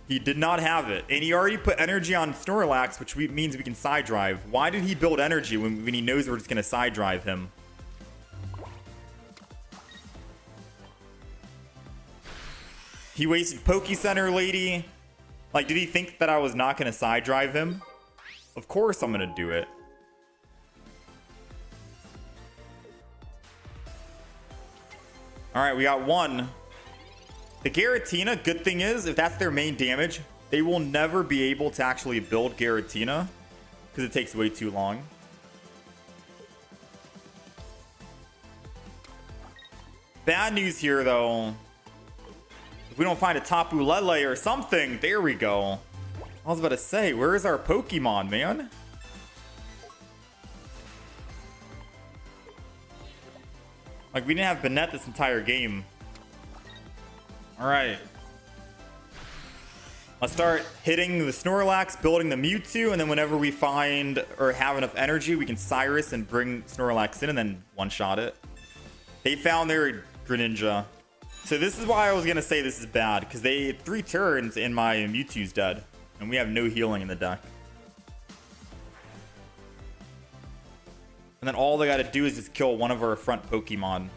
He did not have it. And he already put energy on Snorlax, which means we can side drive. Why did he build energy when he knows we're just going to side drive him? He wasted Poke Center, lady. Like, did he think that I was not going to side drive him? Of course I'm going to do it. Alright, we got one. The Giratina, good thing is, if that's their main damage, they will never be able to actually build Giratina because it takes way too long. Bad news here, though. If we don't find a Tapu Lele or something, there we go. I was about to say, where is our Pokemon, man? Like, we didn't have Banette this entire game. Alright. I'll start hitting the Snorlax, building the Mewtwo, and then whenever we find or have enough energy, we can Cyrus and bring Snorlax in and then one-shot it. They found their Greninja. So this is why I was going to say this is bad, because they 3 turns and my Mewtwo's dead. And we have no healing in the deck. And then all they got to do is just kill one of our front Pokemon.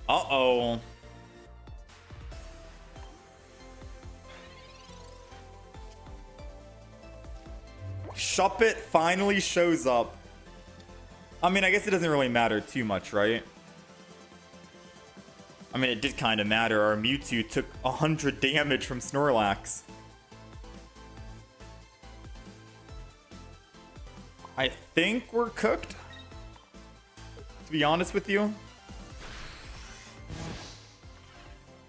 Uh-oh. Shuppet finally shows up. I mean, I guess it doesn't really matter too much, right? I mean, it did kind of matter. Our Mewtwo took 100 damage from Snorlax. I think we're cooked, to be honest with you.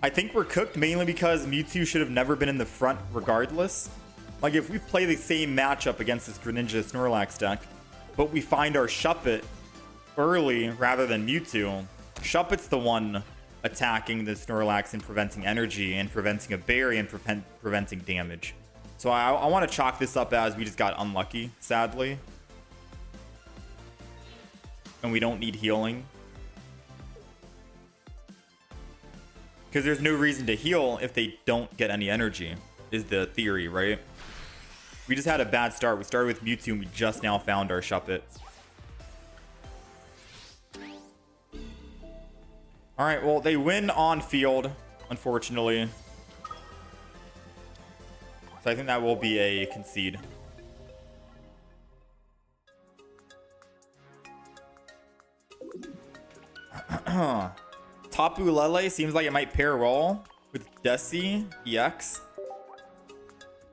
I think we're cooked mainly because Mewtwo should have never been in the front regardless. Like, if we play the same matchup against this Greninja Snorlax deck, but we find our Shuppet early rather than Mewtwo, Shuppet's the one attacking the Snorlax and preventing energy and preventing a berry and preventing damage. So I want to chalk this up as we just got unlucky, sadly. And we don't need healing. Because there's no reason to heal if they don't get any energy, is the theory, right? We just had a bad start. We started with Mewtwo and we just now found our Shuppet. Alright, well, they win on field, unfortunately. So I think that will be a concede. Tapu Lele seems like it might pair well with Desi EX.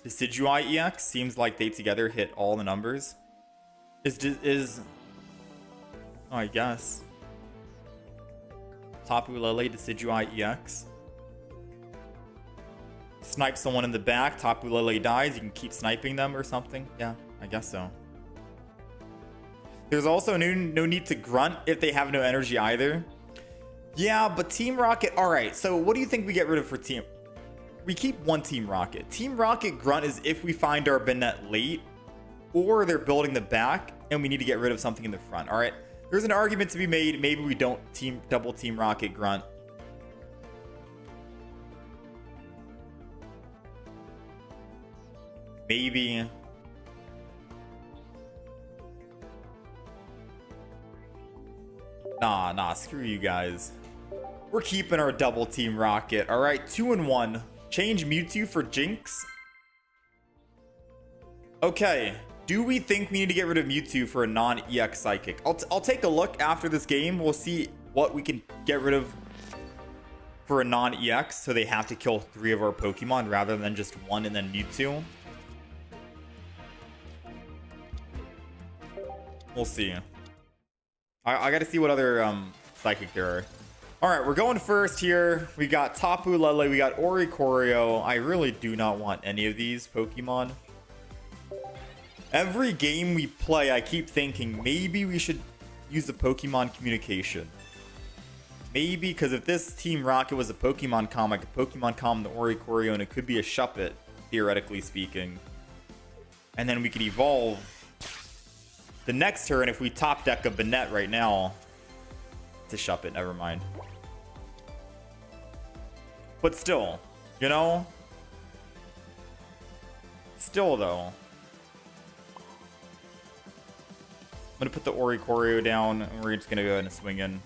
Decidueye EX seems like they together hit all the numbers. Oh, I guess. Tapu Lele, Decidueye EX. Snipe someone in the back, Tapu Lele dies, you can keep sniping them or something. Yeah, I guess so. There's also no need to grunt if they have no energy either. Yeah, but Team Rocket... Alright, so what do you think we get rid of for Team... We keep one Team Rocket. Team Rocket grunt is if we find our Banette late, or they're building the back, and we need to get rid of something in the front. Alright, there's an argument to be made. Maybe we don't double Team Rocket grunt. Maybe... Nah, screw you guys. We're keeping our double Team Rocket. All right, 2-1. Change Mewtwo for Jinx. Okay, do we think we need to get rid of Mewtwo for a non-EX Psychic? I'll take a look after this game. We'll see what we can get rid of for a non-EX, so they have to kill 3 of our Pokemon rather than just 1 and then Mewtwo. We'll see. I gotta see what other Psychic there are. Alright, we're going first here. We got Tapu Lele, we got Oricorio. I really do not want any of these Pokemon. Every game we play, I keep thinking maybe we should use the Pokemon communication. Maybe, because if this Team Rocket was a Pokemon Com, I could Pokemon Com the Oricorio and it could be a Shuppet, theoretically speaking. And then we could evolve the next turn if we top deck a Banette right now. It's a Shuppet, never mind. But still, you know? Still, though. I'm going to put the Oricorio down, and we're just going to go ahead and swing in.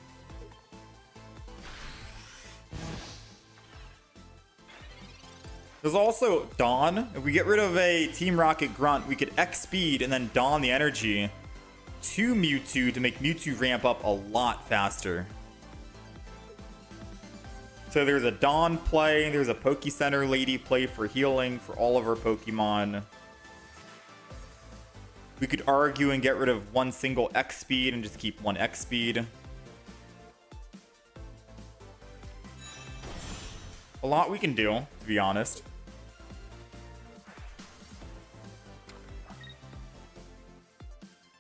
There's also Dawn. If we get rid of a Team Rocket Grunt, we could X-Speed and then Dawn the energy to Mewtwo to make Mewtwo ramp up a lot faster. So there's a Dawn play, there's a Poke Center Lady play for healing for all of our Pokemon. We could argue and get rid of one single X speed and just keep one X speed. A lot we can do, to be honest.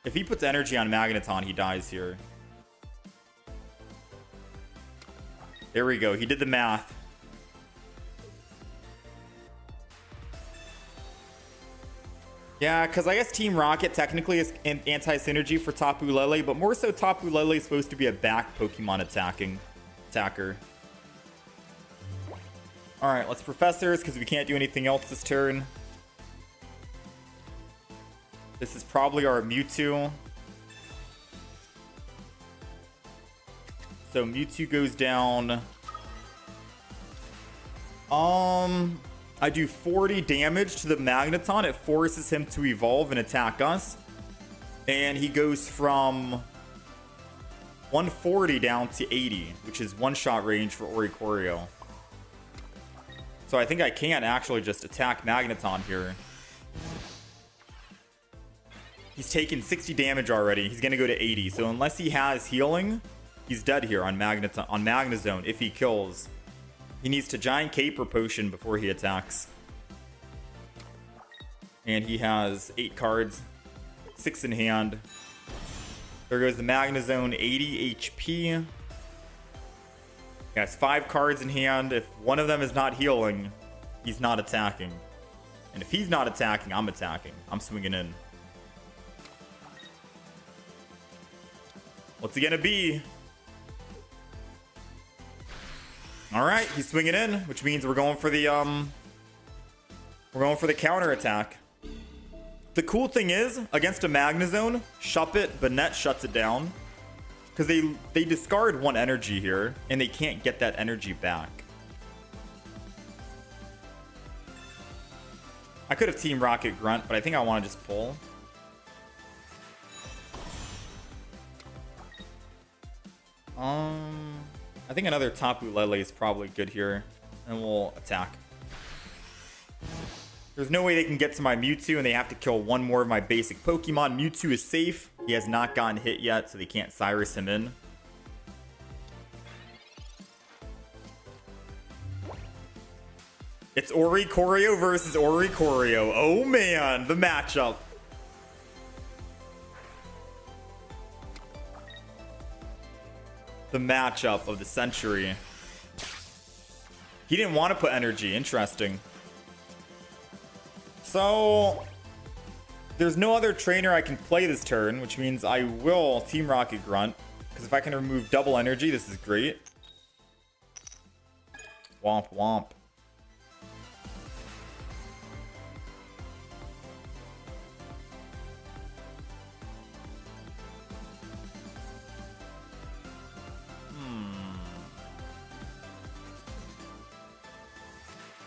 If he puts energy on Magneton, he dies here. There we go. He did the math. Yeah, because I guess Team Rocket technically is anti-synergy for Tapu Lele, but more so Tapu Lele is supposed to be a back Pokemon attacker. Alright, let's Professors, because we can't do anything else this turn. This is probably our Mewtwo. So Mewtwo goes down. I do 40 damage to the Magneton. It forces him to evolve and attack us. And he goes from 140 down to 80, which is one-shot range for Oricorio. So I think I can actually just attack Magneton here. He's taken 60 damage already. He's going to go to 80. So unless he has healing, he's dead here on Magnezone if he kills. He needs to Giant Cape or Potion before he attacks. And he has 8 cards, 6 in hand. There goes the Magnezone, 80 HP. He has 5 cards in hand. If one of them is not healing, he's not attacking. And if he's not attacking, I'm attacking. I'm swinging in. What's he gonna be? All right, he's swinging in, which means we're going for the counter attack. The cool thing is, against a Magnezone, Shuppet, Banette shuts it down. Because they discard 1 energy here, and they can't get that energy back. I could have Team Rocket Grunt, but I think I want to just pull. I think another Tapu Lele is probably good here, and we'll attack. There's no way they can get to my Mewtwo, and they have to kill 1 more of my basic Pokemon. Mewtwo is safe. He has not gotten hit yet, so they can't Cyrus him in. It's Oricorio versus Oricorio. Oh man, the matchup. The matchup of the century. He didn't want to put energy. Interesting. So there's no other trainer I can play this turn, which means I will Team Rocket Grunt. Because if I can remove double energy, this is great. Womp womp.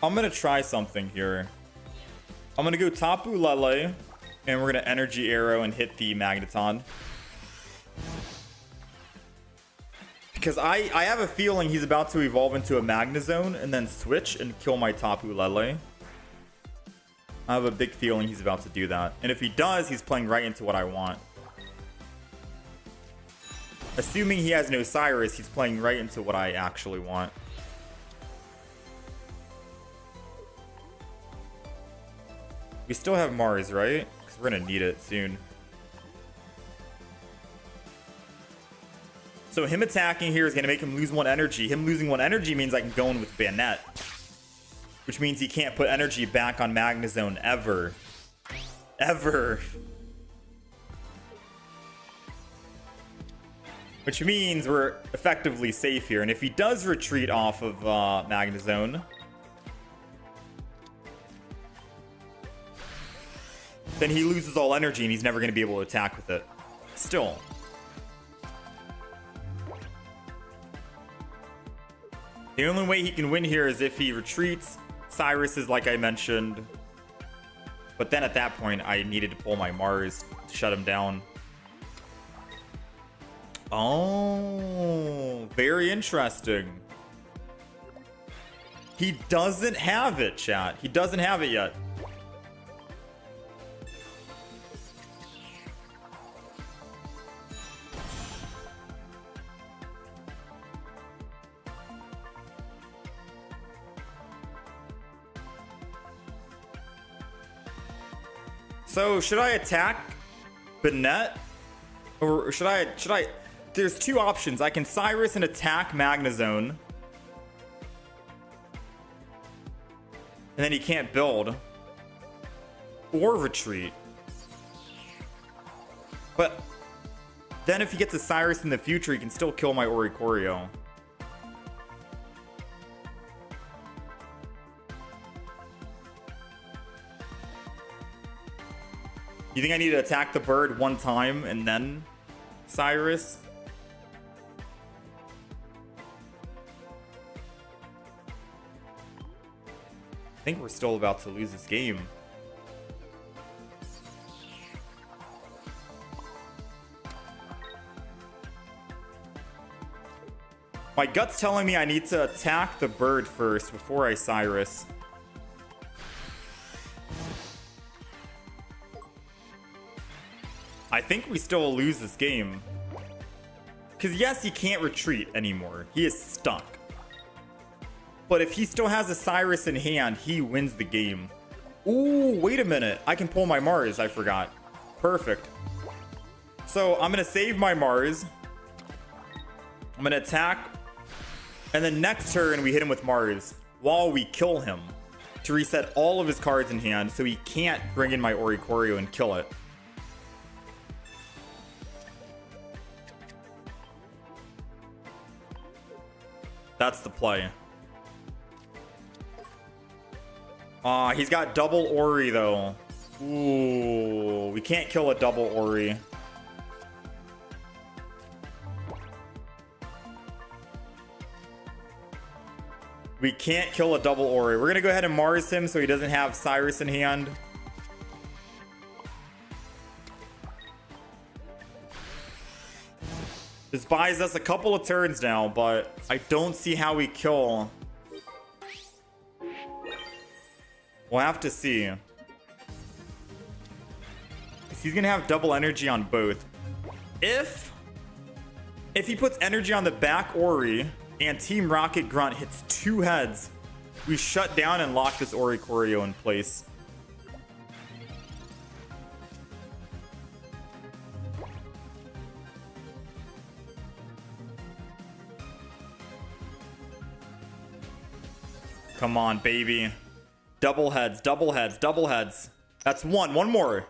I'm going to try something here. I'm going to go Tapu Lele, and we're going to Energy Arrow and hit the Magneton. Because I have a feeling he's about to evolve into a Magnezone and then switch and kill my Tapu Lele. I have a big feeling he's about to do that. And if he does, he's playing right into what I want. Assuming he has no Cyrus, he's playing right into what I actually want. We still have Mars, right? Because we're going to need it soon. So him attacking here is going to make him lose 1 energy. Him losing 1 energy means I can go in with Banette. Which means he can't put energy back on Magnezone ever. Ever. Which means we're effectively safe here. And if he does retreat off of Magnezone, then he loses all energy and he's never going to be able to attack with it. Still. The only way he can win here is if he retreats. Cyrus is like I mentioned. But then at that point, I needed to pull my Mars to shut him down. Oh, very interesting. He doesn't have it, chat. He doesn't have it yet. So should I attack Banette? Or should I there's 2 options. I can Cyrus and attack Magnezone And then he can't build or retreat. But then if he gets a Cyrus in the future, he can still kill my Oricorio. You think I need to attack the bird one time and then Cyrus? I think we're still about to lose this game. My gut's telling me I need to attack the bird first before I Cyrus. I think we still lose this game. Because yes, he can't retreat anymore. He is stuck. But if he still has a Cyrus in hand, he wins the game. Ooh, wait a minute. I can pull my Mars, I forgot. Perfect. So I'm going to save my Mars. I'm going to attack. And then next turn, we hit him with Mars while we kill him to reset all of his cards in hand so he can't bring in my Oricorio and kill it. That's the play. He's got double Ori though. Ooh, we can't kill a double Ori. We can't kill a double Ori. We're gonna go ahead and Mars him so he doesn't have Cyrus in hand. This buys us a couple of turns now, but I don't see how we kill. We'll have to see. He's gonna have double energy on both. If he puts energy on the back Ori and Team Rocket Grunt hits 2 heads, we shut down and lock this Oricorio in place. Come on, baby. Double heads, double heads, double heads. That's one. One more.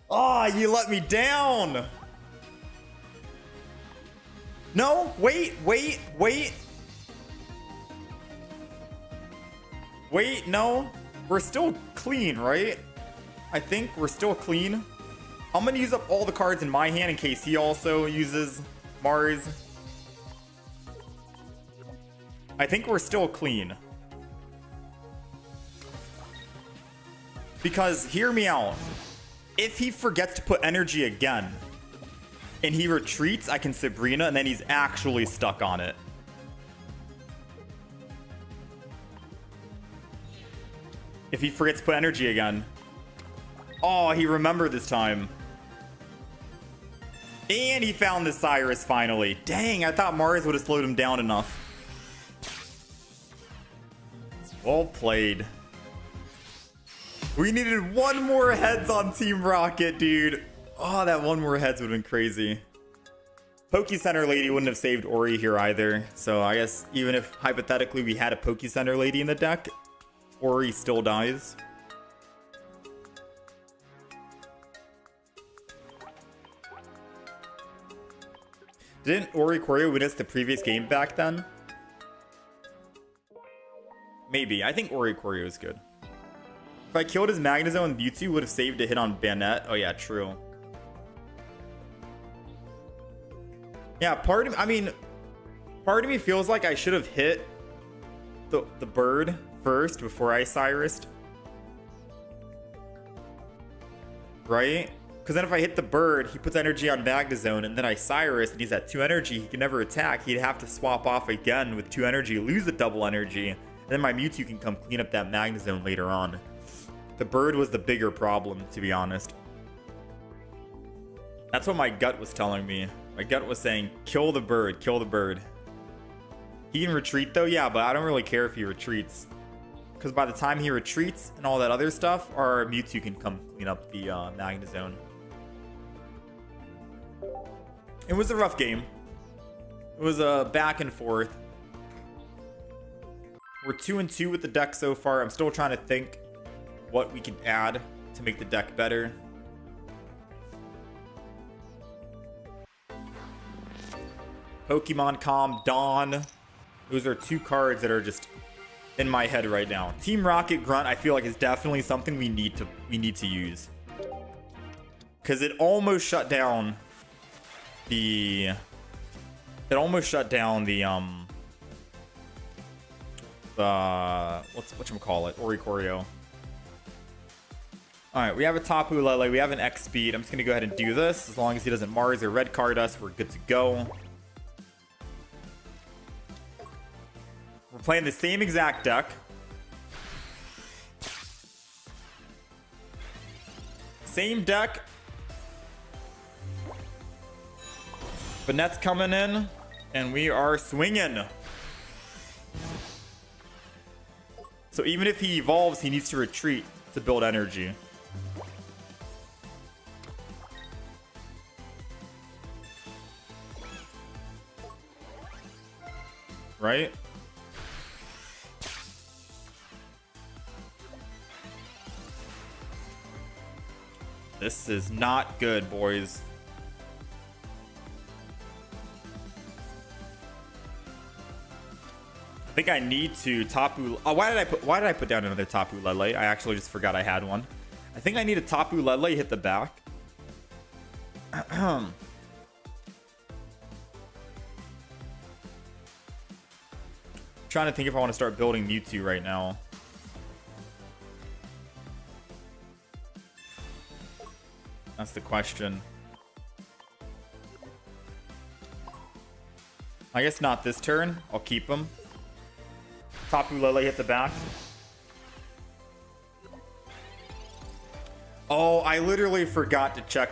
Oh, you let me down. No, wait. Wait, no. We're still clean, right? I think we're still clean. I'm going to use up all the cards in my hand in case he also uses Mars. I think we're still clean. Because, hear me out. If he forgets to put energy again, and he retreats, I can Sabrina, and then he's actually stuck on it. If he forgets to put energy again. Oh, he remembered this time. And he found the Cyrus finally. Dang, I thought Mars would have slowed him down enough. Well played. We needed one more heads on Team Rocket, dude. Oh, that one more heads would have been crazy. Poke Center Lady wouldn't have saved Ori here either. So I guess even if hypothetically we had a Poke Center Lady in the deck, Ori still dies. Didn't Oricorio win us the previous game back then? Maybe. I think Oricorio is good. If I killed his Magnezone, Mewtwo would have saved a hit on Banette. Oh yeah, true. Yeah, part of me feels like I should have hit the bird first before I Cyrused. Right? Because then if I hit the bird, he puts energy on Magnezone, and then I Cyrus, and he's at 2 energy, he can never attack. He'd have to swap off again with 2 energy, lose the double energy, and then my Mewtwo can come clean up that Magnezone later on. The bird was the bigger problem, to be honest. That's what my gut was telling me. My gut was saying, kill the bird, kill the bird. He can retreat though, yeah, but I don't really care if he retreats. Because by the time he retreats and all that other stuff, our Mewtwo can come clean up the Magnezone. It was a rough game. It was a back and forth. We're 2-2 with the deck so far. I'm still trying to think what we can add to make the deck better. Pokemon Calm, Dawn. Those are two cards that are just in my head right now. Team Rocket Grunt, I feel like is definitely something we need to use. Because it almost shut down the whatchamacallit, Oricorio. Alright, we have a Tapu Lele, we have an X speed. I'm just gonna go ahead and do this. As long as he doesn't Mars or red card us, we're good to go. We're playing the same exact deck. Same deck. Banette's coming in, and we are swinging. So even if he evolves, he needs to retreat to build energy. Right? This is not good, boys. I think I need to Tapu. Oh, why did I put down another Tapu Lele? I actually just forgot I had one. I think I need a Tapu Lele hit the back. Trying to think if I want to start building Mewtwo right now. That's the question. I guess not this turn. I'll keep him. Tapu Lele hit the back. Oh, I literally forgot to check.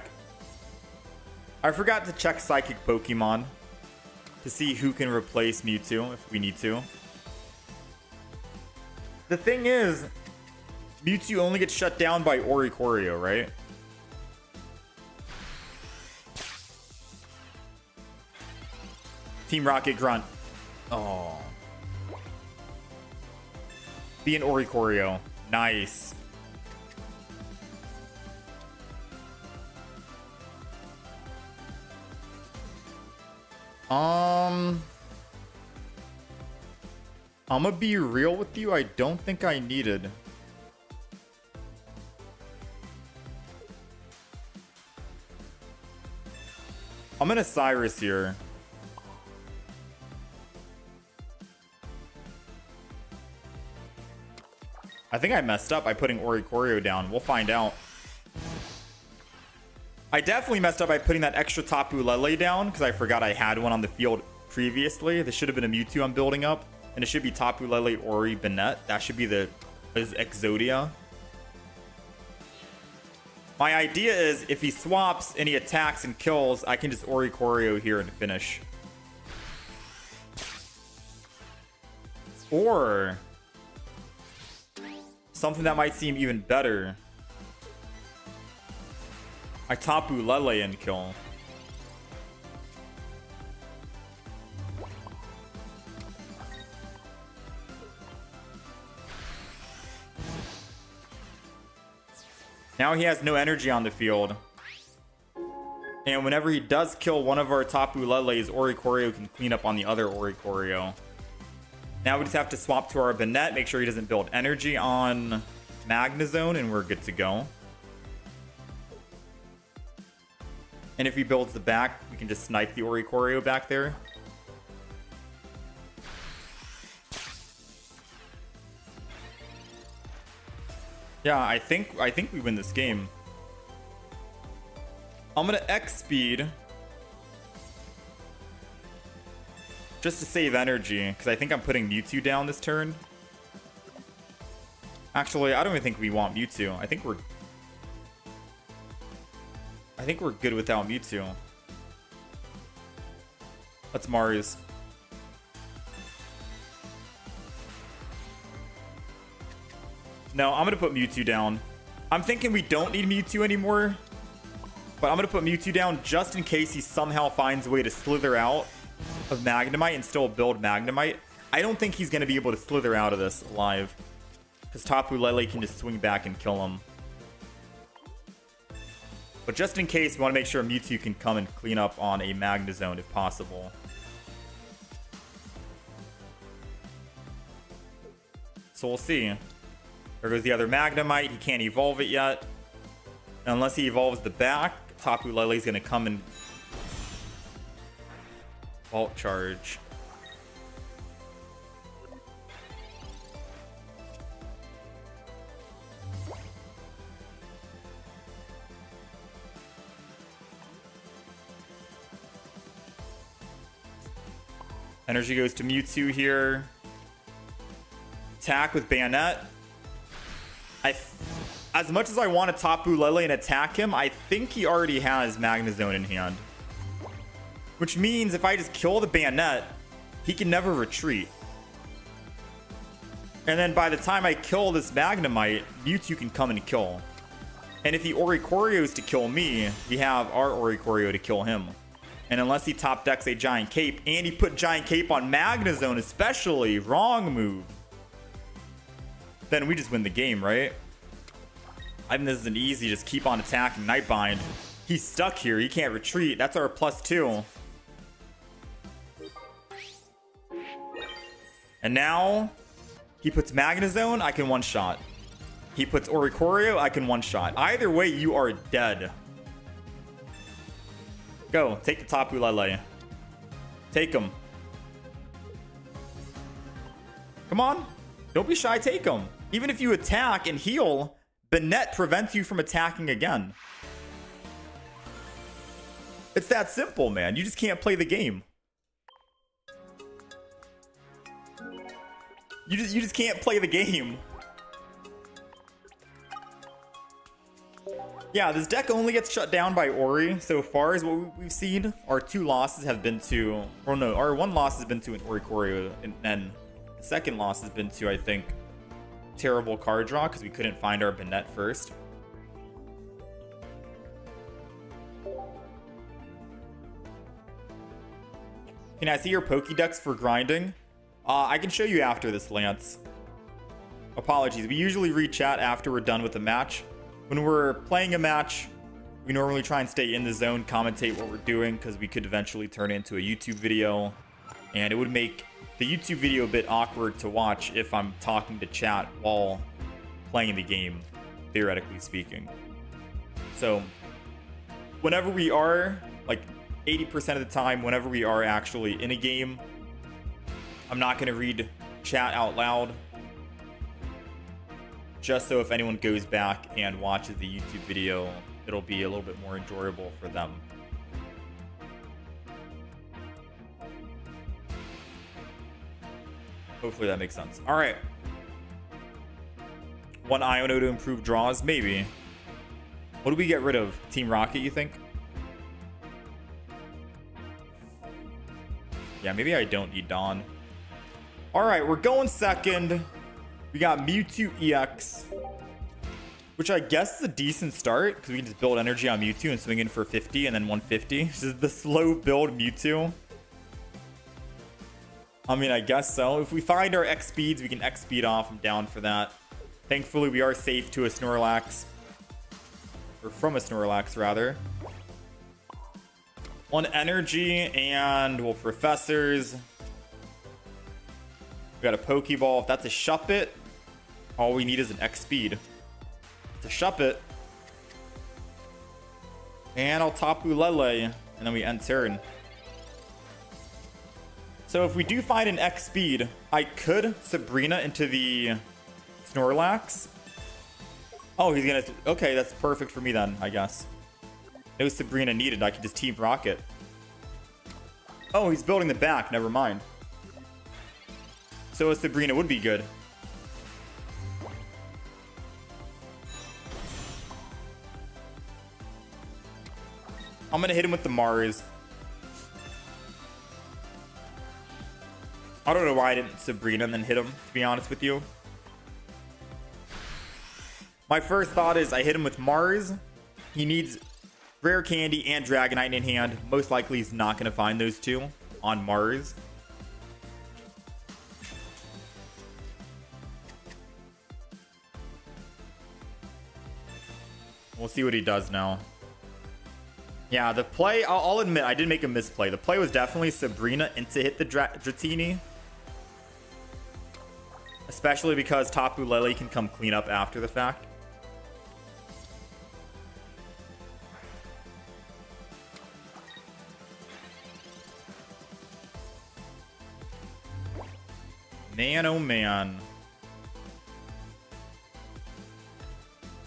I forgot to check Psychic Pokemon to see who can replace Mewtwo if we need to. The thing is, Mewtwo only gets shut down by Oricorio, right? Team Rocket Grunt. Oh. Be an Oricorio. Nice. I'm gonna be real with you. I don't think I needed. I'm gonna Cyrus here. I think I messed up by putting Oricorio down. We'll find out. I definitely messed up by putting that extra Tapu Lele down because I forgot I had one on the field previously. This should have been a Mewtwo I'm building up. And it should be Tapu Lele, Ori, Banette. That should be the Exodia. My idea is if he swaps and he attacks and kills, I can just Oricorio here and finish. Or something that might seem even better. I Tapu Lele and kill. Now he has no energy on the field. And whenever he does kill one of our Tapu Leles, Oricorio can clean up on the other Oricorio. Now we just have to swap to our Banette, make sure he doesn't build energy on Magnezone, and we're good to go. And if he builds the back, we can just snipe the Oricorio back there. Yeah, I think we win this game. I'm gonna X speed just to save energy, because I think I'm putting Mewtwo down this turn. Actually, I don't even think we want Mewtwo. I think we're good without Mewtwo. Let's Mars. No, I'm gonna put Mewtwo down. I'm thinking we don't need Mewtwo anymore, but I'm gonna put Mewtwo down just in case he somehow finds a way to slither out of Magnemite and still build Magnemite. I don't think he's going to be able to slither out of this alive. Because Tapu Lele can just swing back and kill him. But just in case, we want to make sure Mewtwo can come and clean up on a Magnezone if possible. So we'll see. There goes the other Magnemite. He can't evolve it yet. And unless he evolves the back, Tapu Lele's going to come and Vault Charge. Energy goes to Mewtwo here. Attack with Banette. As much as I want to Tapu Lele and attack him, I think he already has Magnezone in hand. Which means if I just kill the Banette, he can never retreat. And then by the time I kill this Magnemite, Mewtwo can come and kill. And if he Oricorios to kill me, we have our Oricorio to kill him. And unless he top decks a Giant Cape, and he put Giant Cape on Magnezone especially, wrong move, then we just win the game, right? I think this is an easy, just keep on attacking Nightbind. He's stuck here, he can't retreat. That's our +2. And now, he puts Magnezone, I can one-shot. He puts Oricorio, I can one-shot. Either way, you are dead. Go, take the Tapu Lele. Take him. Come on. Don't be shy, take him. Even if you attack and heal, Banette prevents you from attacking again. It's that simple, man. You just can't play the game. You just can't play the game. Yeah, this deck only gets shut down by Ori so far is what we've seen. Our 2 losses have been to... Or no, our 1 loss has been to an Oricorio. And then the second loss has been to, I think, terrible card draw because we couldn't find our Banette first. Can I see your Pokédex for grinding? I can show you after this, Lance. Apologies. We usually read chat after we're done with the match. When we're playing a match, we normally try and stay in the zone, commentate what we're doing, because we could eventually turn it into a YouTube video. And it would make the YouTube video a bit awkward to watch if I'm talking to chat while playing the game, theoretically speaking. So, whenever we are, like 80% of the time, whenever we are actually in a game, I'm not going to read chat out loud. Just so if anyone goes back and watches the YouTube video, it'll be a little bit more enjoyable for them. Hopefully that makes sense. All right. 1 Iono to improve draws? Maybe. What do we get rid of? Team Rocket, you think? Yeah, maybe I don't need Dawn. All right, we're going second. We got Mewtwo EX, which I guess is a decent start because we can just build energy on Mewtwo and swing in for 50 and then 150. This is the slow build Mewtwo. I mean, I guess so. If we find our X speeds, we can X speed off. I'm down for that. Thankfully, we are safe to a Snorlax. Or from a Snorlax, rather. 1 energy and, well, Professors. We got a Pokeball. If that's a Shuppet, all we need is an X speed. It's a Shuppet. And I'll Tapu Lele. And then we end turn. So if we do find an X speed, I could Sabrina into the Snorlax. Oh, he's gonna... Okay, that's perfect for me then, I guess. No Sabrina needed. I can just Team Rocket. Oh, he's building the back. Never mind. So a Sabrina would be good. I'm gonna hit him with the Mars. I don't know why I didn't Sabrina and then hit him, to be honest with you. My first thought is I hit him with Mars. He needs Rare Candy and Dragonite in hand. Most likely he's not going to find those two on Mars. We'll see what he does now. Yeah, the play, I'll admit, I did make a misplay. The play was definitely Sabrina into hit the Dratini. Especially because Tapu Lele can come clean up after the fact. Man, oh man.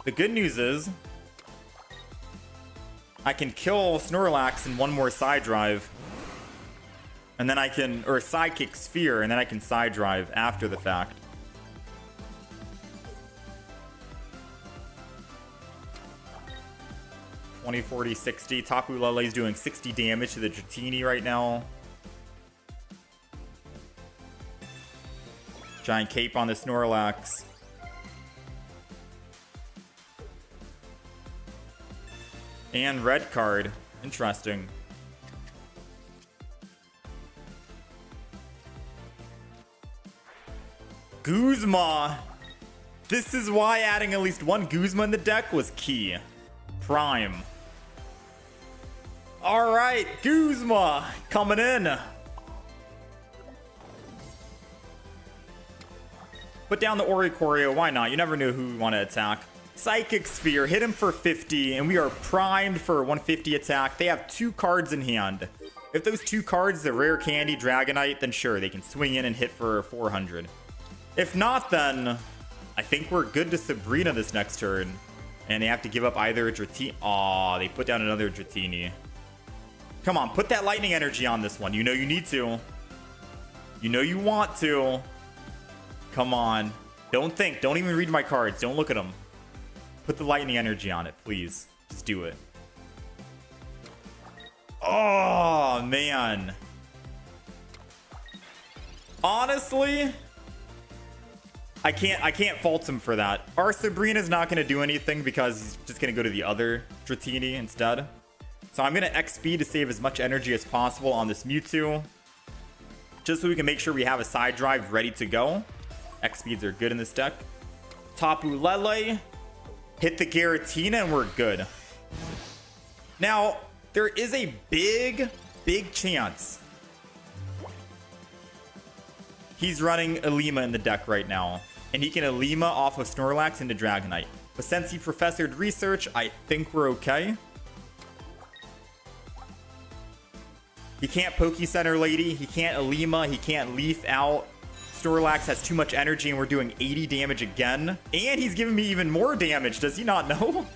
The good news is I can kill Snorlax in one more side drive. And then I can, or Sidekick Sphere, and then I can side drive after the fact. $20, $40, $60. Tapu Lele's doing 60 damage to the Dratini right now. Giant Cape on the Snorlax. And red card. Interesting. Guzma. This is why adding at least one Guzma in the deck was key. Prime. Alright, Guzma coming in. Put down the Oricorio, why not? You never knew who we want to attack. Psychic Sphere, hit him for 50, and we are primed for a 150 attack. They have 2 cards in hand. If those 2 cards, the Rare Candy, Dragonite, then sure, they can swing in and hit for 400. If not, then I think we're good to Sabrina this next turn. And they have to give up either a Dratini. Aw, they put down another Dratini. Come on, put that lightning energy on this one. You know you need to. You know you want to. Come on. Don't think. Don't even read my cards. Don't look at them. Put the lightning energy on it, please. Just do it. Oh, man. Honestly, I can't fault him for that. Our Sabrina's not going to do anything because he's just going to go to the other Dratini instead. So I'm going to XP to save as much energy as possible on this Mewtwo. Just so we can make sure we have a side drive ready to go. X speeds are good in this deck. Tapu Lele. Hit the Giratina and we're good. Now, there is a big chance he's running Alima in the deck right now. And he can Alima off of Snorlax into Dragonite. But since he professored research, I think we're okay. He can't Poke Center Lady. He can't Alima. He can't Leaf out. Snorlax has too much energy and we're doing 80 damage again. And he's giving me even more damage. Does he not know?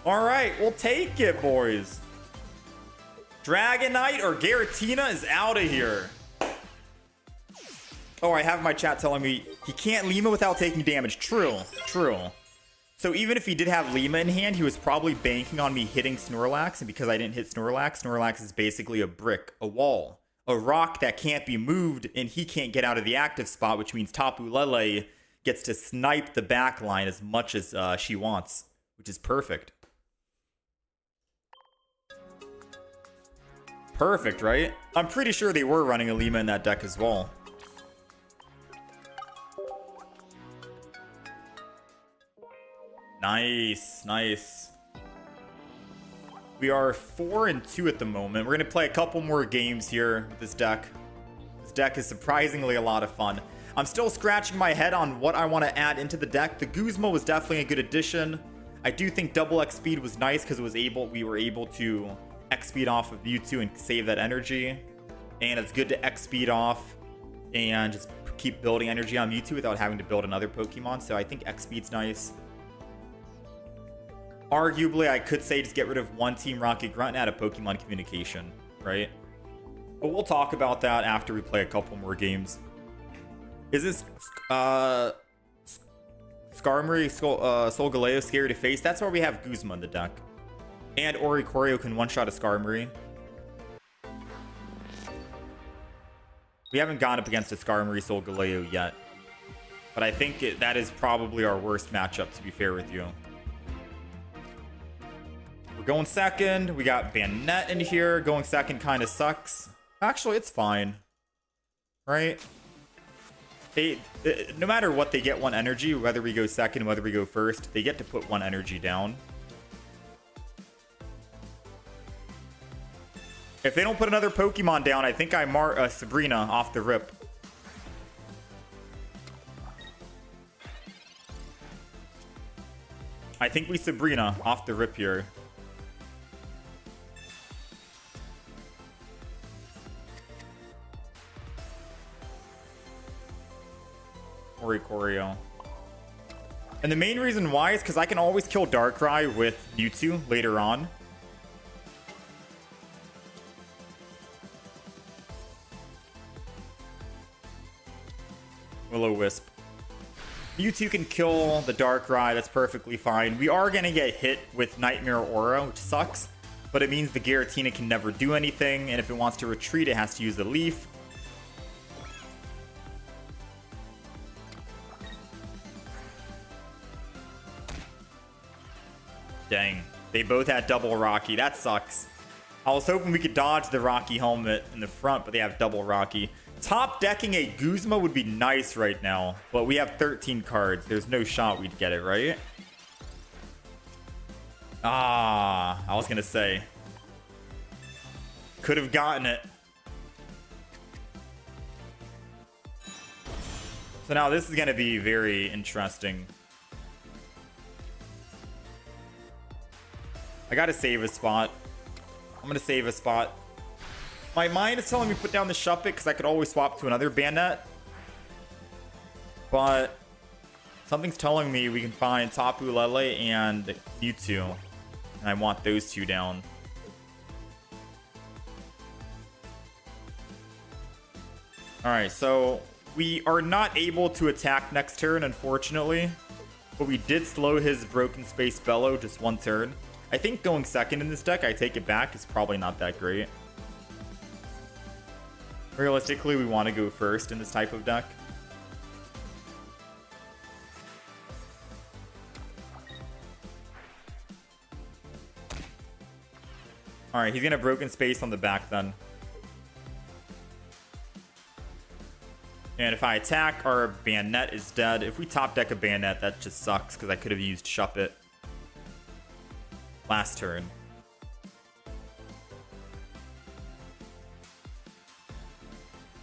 Alright, we'll take it, boys. Dragonite or Giratina is out of here. Oh, I have my chat telling me he can't Lima without taking damage. True, true. So even if he did have Lima in hand, he was probably banking on me hitting Snorlax. And because I didn't hit Snorlax, Snorlax is basically a brick, a wall. A rock that can't be moved, and he can't get out of the active spot, which means Tapu Lele gets to snipe the back line as much as she wants, which is perfect. Perfect, right? I'm pretty sure they were running Alima in that deck as well. Nice, nice. We are 4-2 at the moment. We're going to play a couple more games here with this deck. This deck is surprisingly a lot of fun. I'm still scratching my head on what I want to add into the deck. The Guzma was definitely a good addition. I do think double X speed was nice because we were able to X speed off of Mewtwo and save that energy. And it's good to X speed off and just keep building energy on Mewtwo without having to build another Pokemon. So I think X speed's nice. Arguably, I could say just get rid of one Team Rocket Grunt and add a Pokemon Communication, right? But we'll talk about that after we play a couple more games. Is this Skarmory, Solgaleo scary to face? That's where we have Guzma in the deck. And Oricorio can one-shot a Skarmory. We haven't gone up against a Skarmory Solgaleo yet. But I think that is probably our worst matchup, to be fair with you. We're going second. We got Banette in here. Going second kind of sucks. Actually, it's fine. Right? No matter what, they get 1 energy, whether we go second, whether we go first, they get to put 1 energy down. If they don't put another Pokemon down, I think I mark Sabrina off the rip. I think we Sabrina off the rip here. Oricorio. And the main reason why is because I can always kill Darkrai with Mewtwo later on. Will-O-Wisp. Mewtwo can kill the Darkrai, that's perfectly fine. We are going to get hit with Nightmare Aura, which sucks, but it means the Giratina can never do anything, and if it wants to retreat, it has to use the Leaf. Dang. They both had double Rocky. That sucks. I was hoping we could dodge the Rocky helmet in the front, but they have double Rocky. Top decking a Guzma would be nice right now, but we have 13 cards. There's no shot we'd get it, right? Ah, I was going to say. Could have gotten it. So now this is going to be very interesting. I gotta save a spot. I'm gonna save a spot. My mind is telling me put down the Shuppet because I could always swap to another Banette. But something's telling me we can find Tapu Lele and Mewtwo. And I want those two down. Alright, so we are not able to attack next turn, unfortunately. But we did slow his Broken Space Bellow just 1 turn. I think going second in this deck, I take it back, is probably not that great. Realistically, we want to go first in this type of deck. Alright, he's going to Broken Space on the back then. And if I attack, our Banette is dead. If we top deck a Banette, that just sucks because I could have used Shuppet last turn.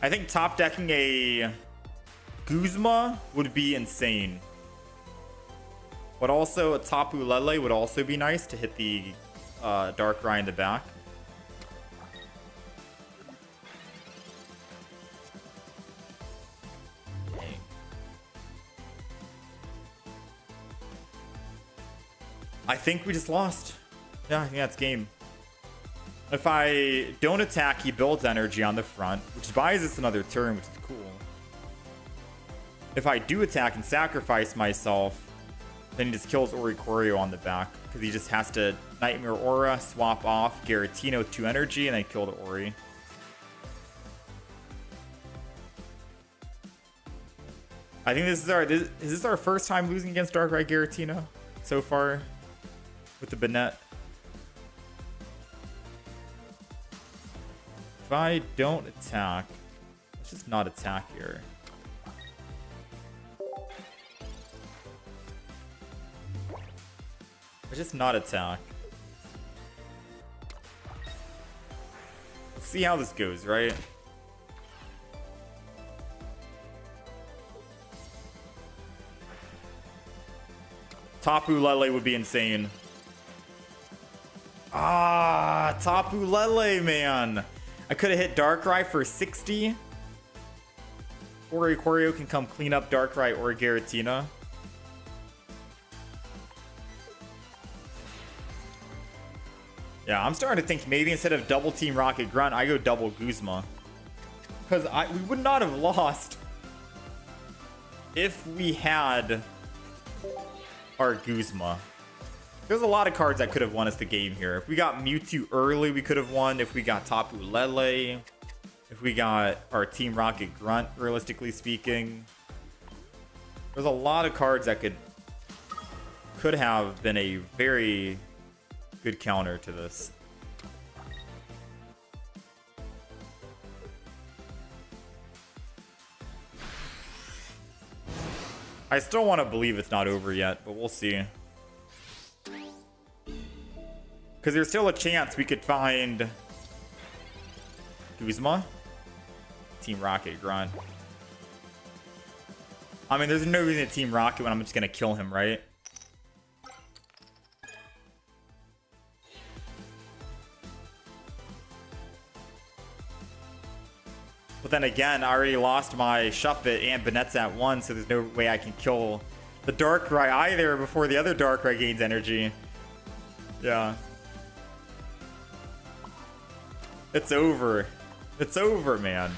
I think top decking a Guzma would be insane. But also a Tapu Lele would also be nice to hit the Darkrai in the back. I think we just lost. Yeah, I think that's game. If I don't attack, he builds energy on the front, which buys us another turn, which is cool. If I do attack and sacrifice myself, then he just kills Oricorio on the back, because he just has to Nightmare Aura, swap off Giratina with 2 energy, and then kill the Ori. I think this is our first time losing against Darkrai Giratina so far with the Banette. If I don't attack, let's just not attack here. Let's just not attack. Let's see how this goes, right? Tapu Lele would be insane. Ah, Tapu Lele, man. I could have hit Darkrai for 60. Oricorio can come clean up Darkrai or Giratina. Yeah, I'm starting to think maybe instead of double team Rocket Grunt, I go double Guzma. Because we would not have lost if we had our Guzma. There's a lot of cards that could have won us the game here. If we got Mewtwo early, we could have won. If we got Tapu Lele. If we got our Team Rocket Grunt, realistically speaking. There's a lot of cards that could have been a very good counter to this. I still want to believe it's not over yet, but we'll see. Because there's still a chance we could find Guzma. Team Rocket, grind. I mean, there's no reason to Team Rocket when I'm just going to kill him, right? But then again, I already lost my Shuffit and Banette's at 1, so there's no way I can kill the Darkrai either before the other Darkrai gains energy. Yeah. It's over. It's over, man.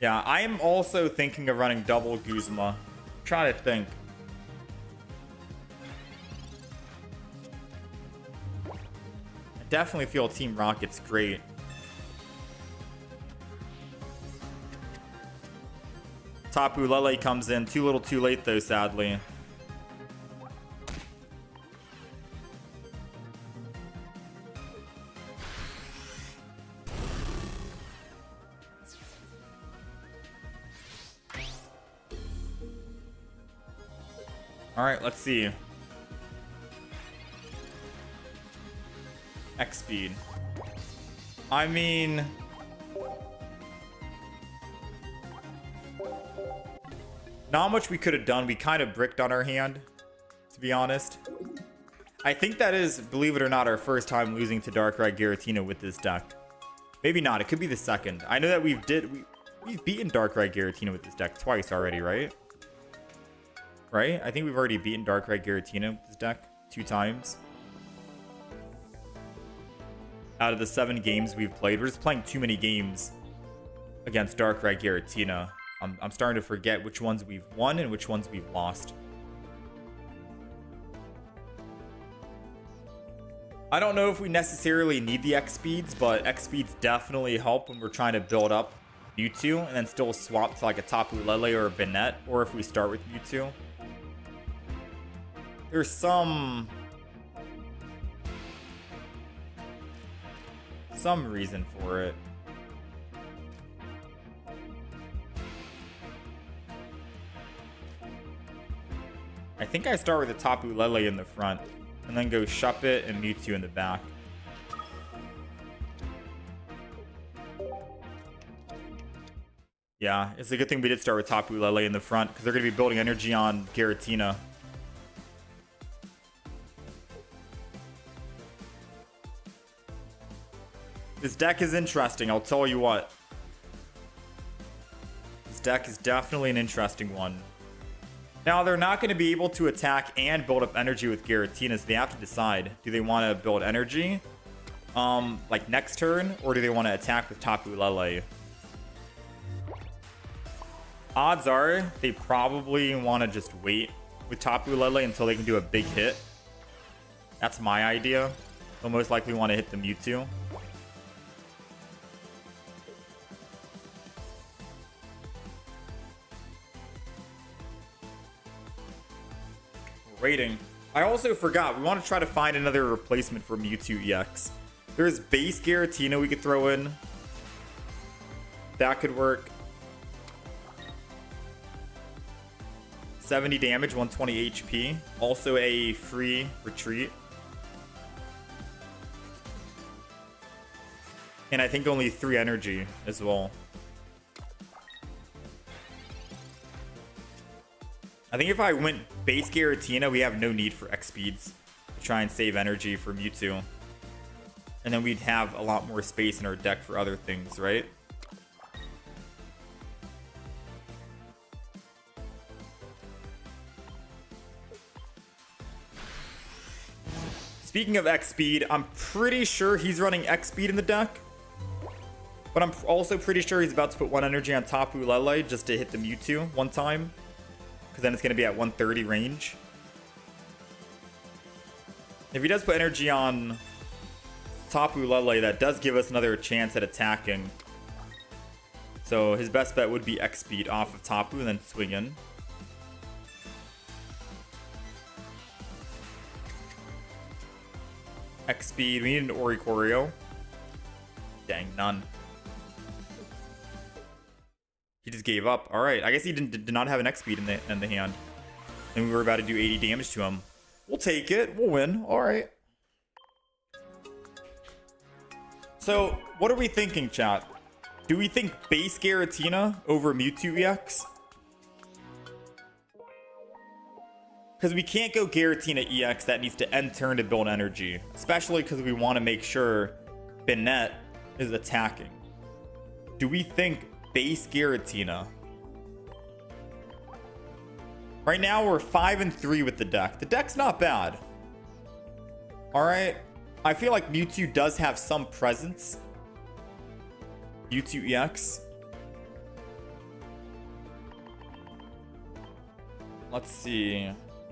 Yeah, I am also thinking of running double Guzma. Trying to think. I definitely feel Team Rocket's great. Tapu Lele comes in too little too late though, sadly. All right, let's see. X speed. I mean, not much we could have done. We kind of bricked on our hand, to be honest. I think that is, believe it or not, our first time losing to Darkrai Giratina with this deck. Maybe not. It could be the second. I know that we've beaten Darkrai Giratina with this deck twice already, right? Right? I think we've already beaten Darkrai Giratina with this deck 2 times. Out of the 7 games we've played, we're just playing too many games against Darkrai Giratina. I'm starting to forget which ones we've won and which ones we've lost. I don't know if we necessarily need the X speeds, but X speeds definitely help when we're trying to build up Mewtwo and then still swap to like a Tapu Lele or a Banette, or if we start with Mewtwo. There's some reason for it. I think I start with a Tapu Lele in the front and then go Shuppet and Mewtwo in the back. Yeah, it's a good thing we did start with Tapu Lele in the front because they're going to be building energy on Giratina. This deck is interesting, I'll tell you what. This deck is definitely an interesting one. Now, they're not going to be able to attack and build up energy with Giratina, so they have to decide. Do they want to build energy like next turn, or do they want to attack with Tapu Lele? Odds are they probably want to just wait with Tapu Lele until they can do a big hit. That's my idea. They'll most likely want to hit the Mewtwo. Waiting. I also forgot, we want to try to find another replacement for Mewtwo EX. There's base Giratina we could throw in. That could work. 70 damage, 120 HP. Also a free retreat. And I think only 3 energy as well. I think if I went base Giratina, we have no need for X speeds to try and save energy for Mewtwo. And then we'd have a lot more space in our deck for other things, right? Speaking of X speed, I'm pretty sure he's running X speed in the deck. But I'm also pretty sure he's about to put 1 energy on Tapu Lele just to hit the Mewtwo 1 time. Because then it's going to be at 130 range. If he does put energy on Tapu Lele, that does give us another chance at attacking. So his best bet would be X speed off of Tapu and then swing in. X speed. We need an Oricorio. Dang, none. He just gave up. All right. I guess he did not have an X speed in the hand. And we were about to do 80 damage to him. We'll take it. We'll win. All right. So, what are we thinking, chat? Do we think base Giratina over Mewtwo EX? Because we can't go Giratina EX. That needs to end turn to build energy. Especially because we want to make sure Banette is attacking. Do we think base Giratina? Right now, we're 5-3 with the deck. The deck's not bad. All right. I feel like Mewtwo does have some presence. Mewtwo EX. Let's see.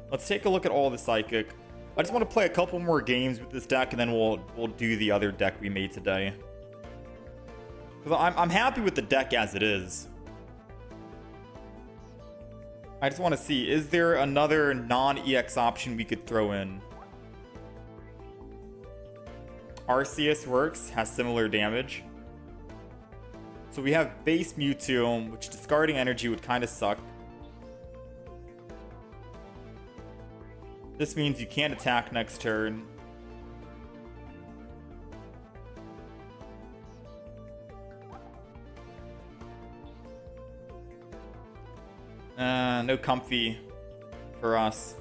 Let's take a look at all the Psychic. I just want to play a couple more games with this deck, and then we'll do the other deck we made today. Because I'm happy with the deck as it is. I just want to see, is there another non-EX option we could throw in? Arceus works, has similar damage. So we have base Mewtwo, which discarding energy would kind of suck. This means you can't attack next turn. No comfy for us.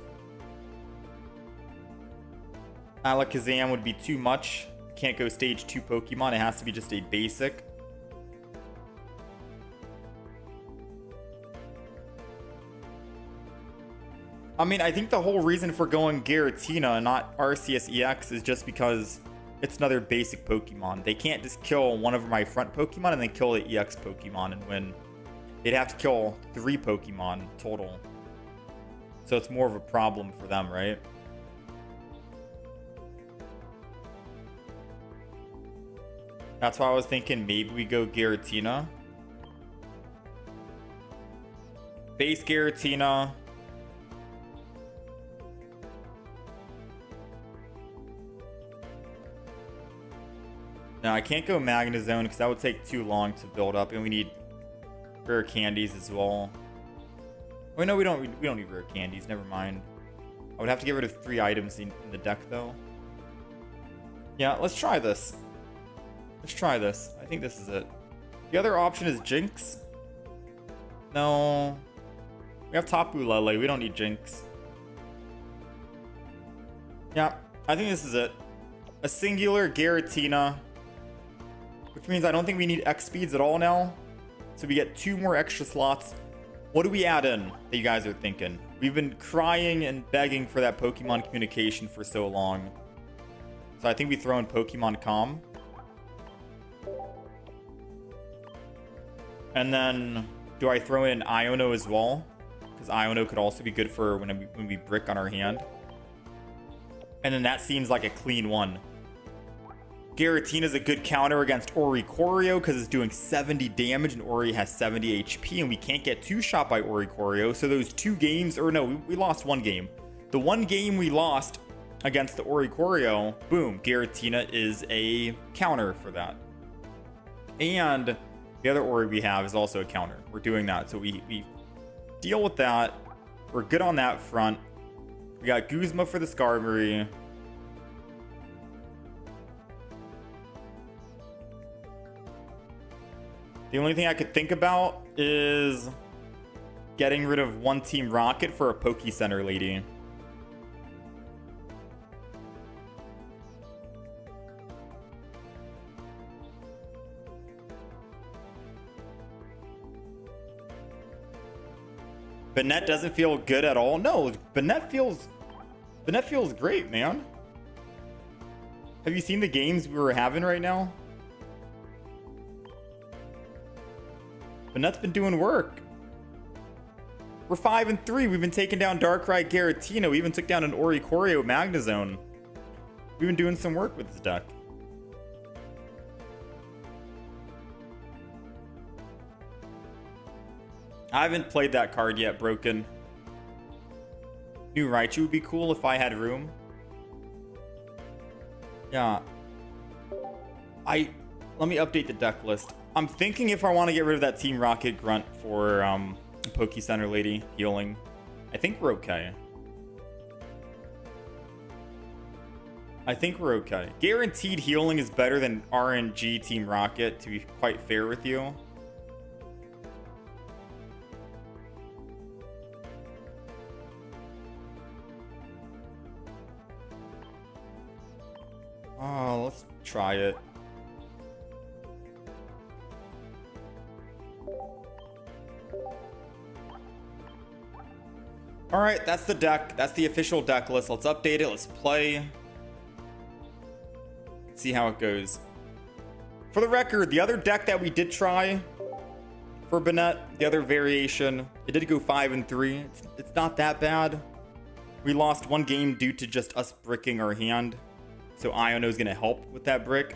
Alakazam would be too much. Can't go stage 2 Pokemon. It has to be just a basic. I mean, I think the whole reason for going Giratina and not Arceus EX is just because it's another basic Pokemon. They can't just kill one of my front Pokemon and then kill the EX Pokemon and win. They'd have to kill 3 Pokemon total. So it's more of a problem for them, right? That's why I was thinking maybe we go Giratina. Base Giratina. No, I can't go Magnezone because that would take too long to build up, and we need rare candies as well. Oh no, we don't need rare candies. Never mind. I would have to get rid of 3 items in the deck though. Yeah, let's try this. Let's try this. I think this is it. The other option is Jinx. No. We have Tapu Lele. We don't need Jinx. Yeah, I think this is it. A singular Giratina. Which means I don't think we need X speeds at all now. So we get 2 more extra slots. What do we add in that you guys are thinking? We've been crying and begging for that Pokemon communication for so long. So I think we throw in Pokemon Calm. And then, do I throw in Iono as well? Because Iono could also be good for when we brick on our hand. And then that seems like a clean one. Giratina is a good counter against Oricorio because it's doing 70 damage and Ori has 70 HP and we can't get 2-shot by Oricorio. So those 2 games, or no, we lost 1 game. The 1 game we lost against the Oricorio, boom, Giratina is a counter for that. And the other Ori we have is also a counter. We're doing that. So we deal with that. We're good on that front. We got Guzma for the Skarmory. The only thing I could think about is getting rid of 1 Team Rocket for a Poke Center lady. Banette doesn't feel good at all. No, Banette feels great, man. Have you seen the games we were having right now? Banette's been doing work. We're 5-3. We've been taking down Darkrai Giratina. We even took down an Oricorio Magnezone. We've been doing some work with this deck. I haven't played that card yet, Broken. New Raichu would be cool if I had room. Yeah. Let me update the deck list. I'm thinking if I want to get rid of that Team Rocket Grunt for Poke Center Lady healing, I think we're okay. I think we're okay. Guaranteed healing is better than RNG Team Rocket, to be quite fair with you. Oh, let's try it. All right, that's the deck. That's the official deck list. Let's update it. Let's play. See how it goes. For the record, the other deck that we did try for Banette, the other variation, it did go 5-3. It's not that bad. We lost one game due to just us bricking our hand. So Iono is going to help with that brick.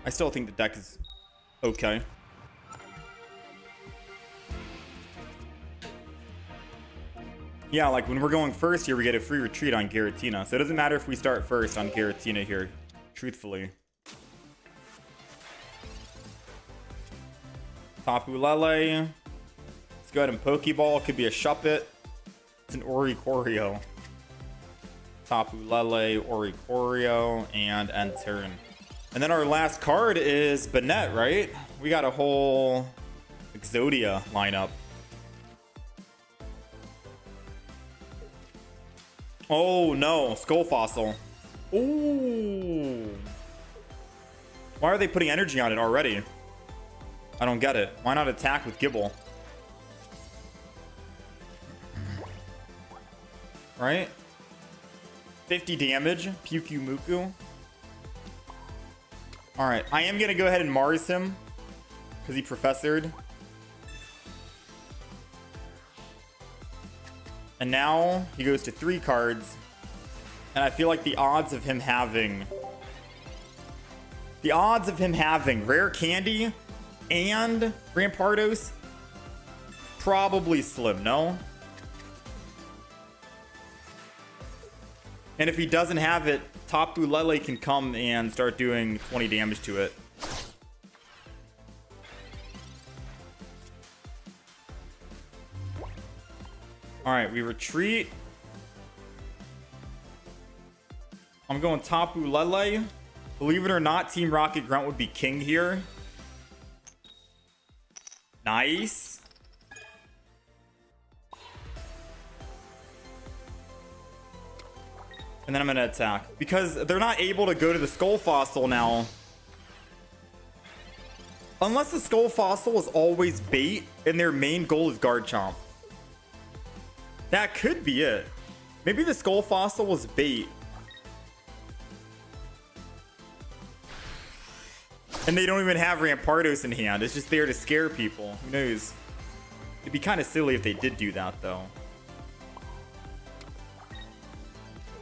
I still think the deck is okay. Yeah, like when we're going first here, we get a free retreat on Giratina. So it doesn't matter if we start first on Giratina here, truthfully. Tapu Lele. Let's go ahead and Pokeball. Could be a Shuppet. It's an Oricorio. Tapu Lele, Oricorio, and end turn. And then our last card is Banette, right? We got a whole Exodia lineup. Oh no, Skull Fossil. Ooh. Why are they putting energy on it already? I don't get it. Why not attack with Gibble? Right? 50 damage. Puku Muku. Alright, I am going to go ahead and Mars him. Because he Professored. And now he goes to 3 cards. And I feel like the odds of him having Rare Candy and Rampardos probably slim, no? And if he doesn't have it, Tapu Lele can come and start doing 20 damage to it. Alright, we retreat. I'm going Tapu Lele. Believe it or not, Team Rocket Grunt would be king here. Nice. And then I'm going to attack. Because they're not able to go to the Skull Fossil now. Unless the Skull Fossil is always bait and their main goal is Garchomp. That could be it. Maybe the Skull Fossil was bait. And they don't even have Rampardos in hand. It's just there to scare people. Who knows? It'd be kind of silly if they did do that, though.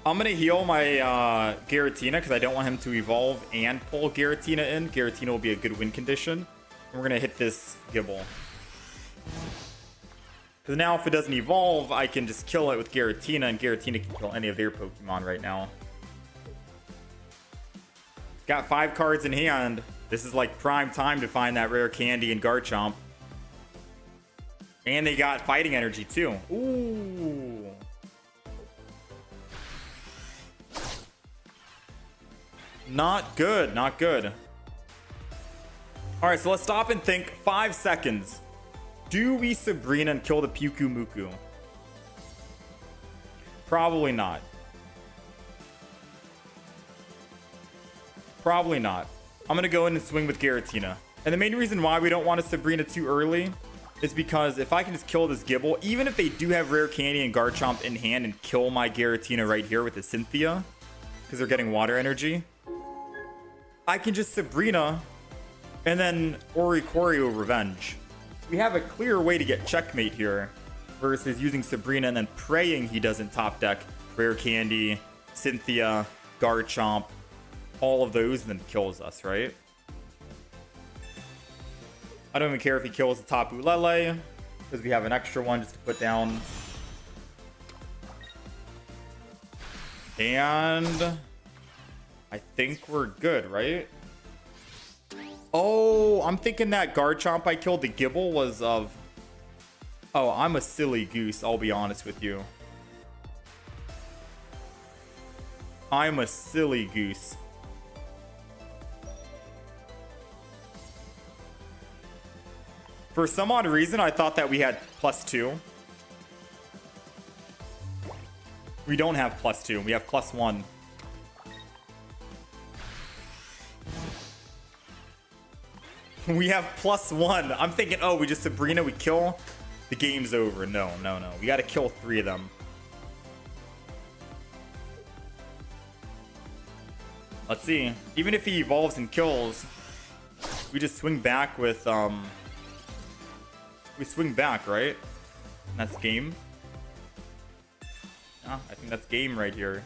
I'm going to heal my Giratina because I don't want him to evolve and pull Giratina in. Giratina will be a good win condition. And we're going to hit this Gibble. Because now if it doesn't evolve, I can just kill it with Giratina, and Giratina can kill any of their Pokemon right now. Got 5 cards in hand. This is like prime time to find that rare candy in Garchomp. And they got fighting energy too. Ooh. Not good, not good. All right, so let's stop and think. 5 seconds. Do we Sabrina and kill the Puku Muku? Probably not. Probably not. I'm going to go in and swing with Giratina. And the main reason why we don't want to Sabrina too early is because if I can just kill this Gibble, even if they do have Rare Candy and Garchomp in hand, and kill my Giratina right here with the Cynthia, because they're getting water energy, I can just Sabrina and then Oricorio Revenge. We have a clear way to get checkmate here versus using Sabrina and then praying he doesn't top deck Rare Candy, Cynthia, Garchomp, all of those, and then kills us, right? I don't even care if he kills the Tapu Lele because we have an extra one just to put down. And I think we're good, right? Oh, I'm thinking that Garchomp I killed, the Gibble, was of... Oh, I'm a silly goose, I'll be honest with you. I'm a silly goose. For some odd reason, I thought that we had +2. We don't have +2. We have +1. We have +1. I'm thinking, oh, we just Sabrina, we kill. The game's over. No, no, no. We got to kill 3 of them. Let's see. Even if he evolves and kills, we just swing back with, we swing back, right? That's game. Yeah, I think that's game right here.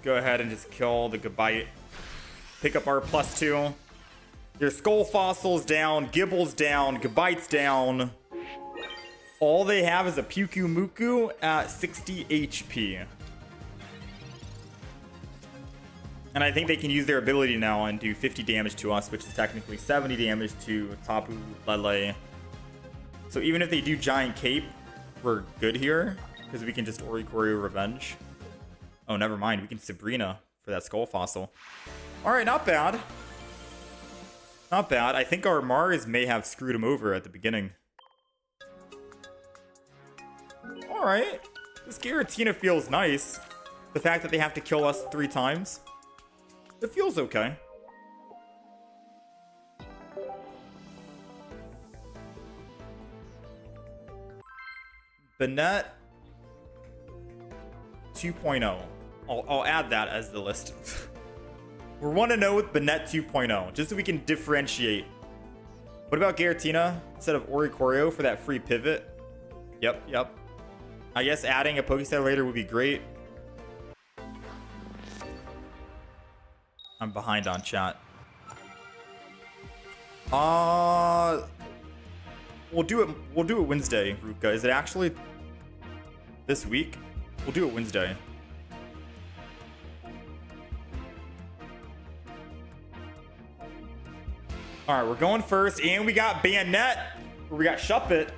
Go ahead and just kill the Gabite. Pick up our +2. Your Skull Fossil's down, Gibble's down, Gabite's down. All they have is a Puku Muku at 60 HP. And I think they can use their ability now and do 50 damage to us, which is technically 70 damage to Tapu Lele. So even if they do Giant Cape, we're good here, because we can just Oricorio Revenge. Oh, never mind. We can Sabrina for that Skull Fossil. Alright, not bad. Not bad. I think our Mars may have screwed him over at the beginning. Alright. This Giratina feels nice. The fact that they have to kill us 3 times. It feels okay. Banette 2.0. I'll add that as the list. We're 1-0 with Banette 2.0, just so we can differentiate. What about Giratina instead of Oricorio for that free pivot? Yep, yep. I guess adding a Pokestyle later would be great. I'm behind on chat. We'll do it Wednesday, Ruka. Is it actually this week? We'll do it Wednesday. Alright, we're going first, and we got Banette, or we got Shuppet.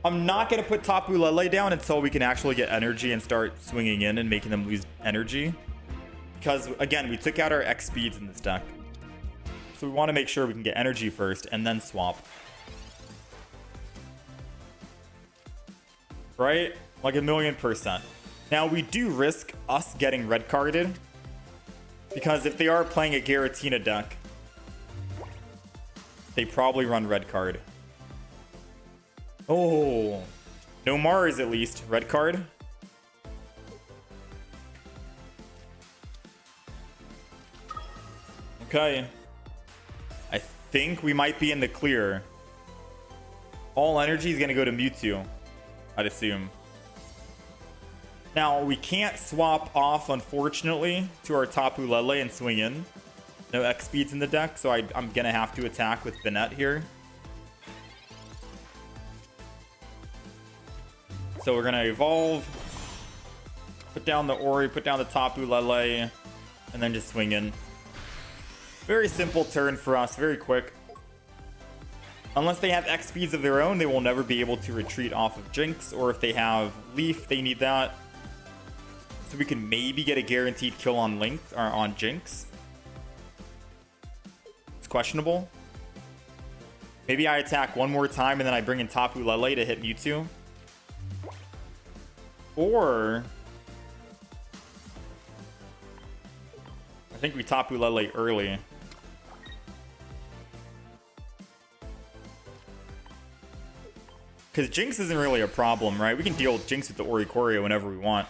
I'm not going to put Tapu Lele down until we can actually get energy and start swinging in and making them lose energy. Because, again, we took out our X speeds in this deck. So we want to make sure we can get energy first and then swap. Right? Like 1,000,000%. Now, we do risk us getting red carded. Because if they are playing a Giratina deck, they probably run red card. Oh. No Mars, at least. Red card. Okay. I think we might be in the clear. All energy is going to go to Mewtwo, I'd assume. Now, we can't swap off, unfortunately, to our Tapu Lele and swing in. No X speeds in the deck, so I'm going to have to attack with Banette here. So we're going to evolve. Put down the Ori, put down the Tapu Lele, and then just swing in. Very simple turn for us, very quick. Unless they have X speeds of their own, they will never be able to retreat off of Jinx, or if they have Leaf, they need that. So we can maybe get a guaranteed kill on Link, or on Jinx. It's questionable. Maybe I attack one more time and then I bring in Tapu Lele to hit Mewtwo. Or I think we Tapu Lele early. Because Jinx isn't really a problem, right? We can deal with Jinx with the Oricorio whenever we want.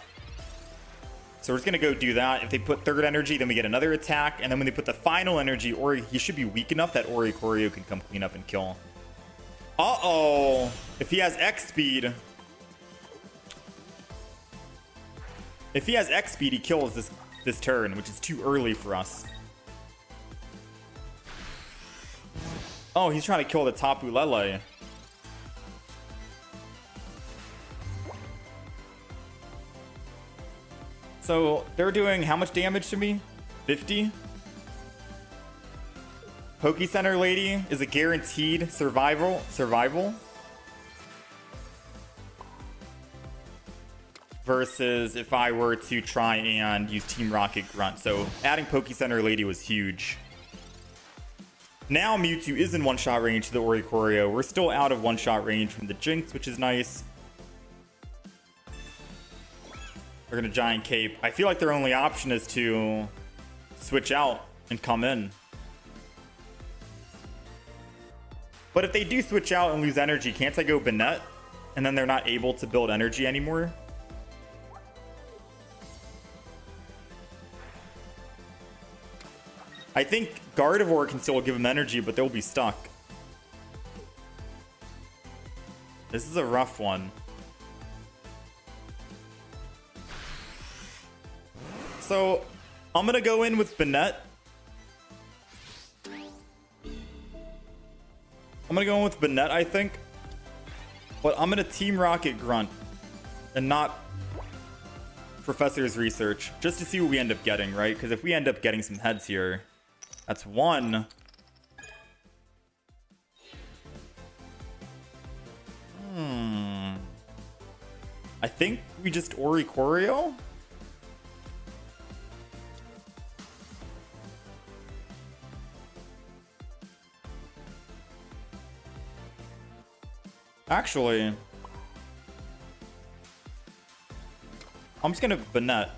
So we're just going to go do that. If they put third energy, then we get another attack. And then when they put the final energy, Ori, he should be weak enough that Oricorio can come clean up and kill. Uh-oh. If he has X speed. If he has X speed, he kills this turn, which is too early for us. Oh, he's trying to kill the Tapu Lele. So they're doing how much damage to me? 50? Poke Center Lady is a guaranteed survival. Versus if I were to try and use Team Rocket Grunt. So adding Poke Center Lady was huge. Now Mewtwo is in one-shot range to the Oricorio. We're still out of one-shot range from the Jinx, which is nice. They're gonna Giant Cape. I feel like their only option is to switch out and come in. But if they do switch out and lose energy, can't I go Banette? And then they're not able to build energy anymore? I think Gardevoir can still give them energy, but they'll be stuck. This is a rough one. So, I'm going to go in with Banette. I think. But I'm going to Team Rocket Grunt. And not Professor's Research. Just to see what we end up getting, right? Because if we end up getting some heads here... That's one. I think we just Oricorio? Actually, I'm just gonna Banette.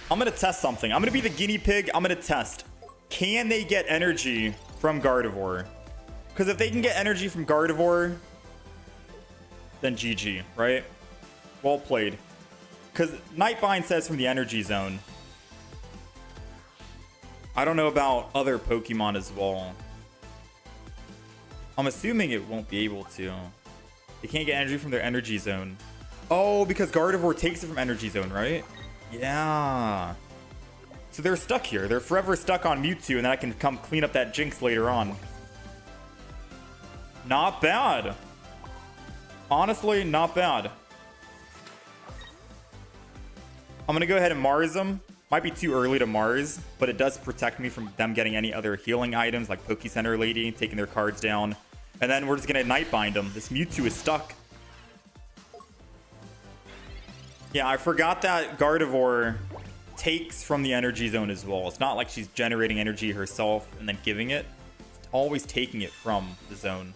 I'm gonna test something. I'm gonna be the guinea pig. I'm gonna test. Can they get energy from Gardevoir? Because if they can get energy from Gardevoir, then GG, right? Well played. Because Nightbind says from the energy zone. I don't know about other Pokemon as well. I'm assuming it won't be able to. They can't get energy from their energy zone. Oh, because Gardevoir takes it from energy zone, right? Yeah. So they're stuck here. They're forever stuck on Mewtwo, and then I can come clean up that Jinx later on. Not bad. Honestly, not bad. I'm going to go ahead and Mars them. Might be too early to Mars, but it does protect me from them getting any other healing items like Poke Center Lady, taking their cards down. And then we're just going to Nightbind them. This Mewtwo is stuck. Yeah, I forgot that Gardevoir takes from the energy zone as well. It's not like she's generating energy herself and then giving it. It's always taking it from the zone.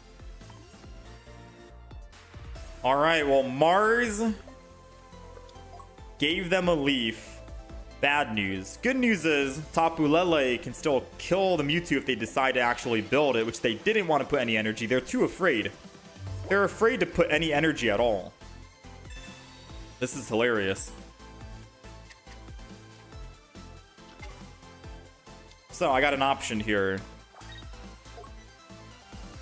All right, well, Mars gave them a leaf. Bad news. Good news is Tapu Lele can still kill the Mewtwo if they decide to actually build it, which they didn't want to put any energy. They're too afraid. They're afraid to put any energy at all. This is hilarious. So I got an option here.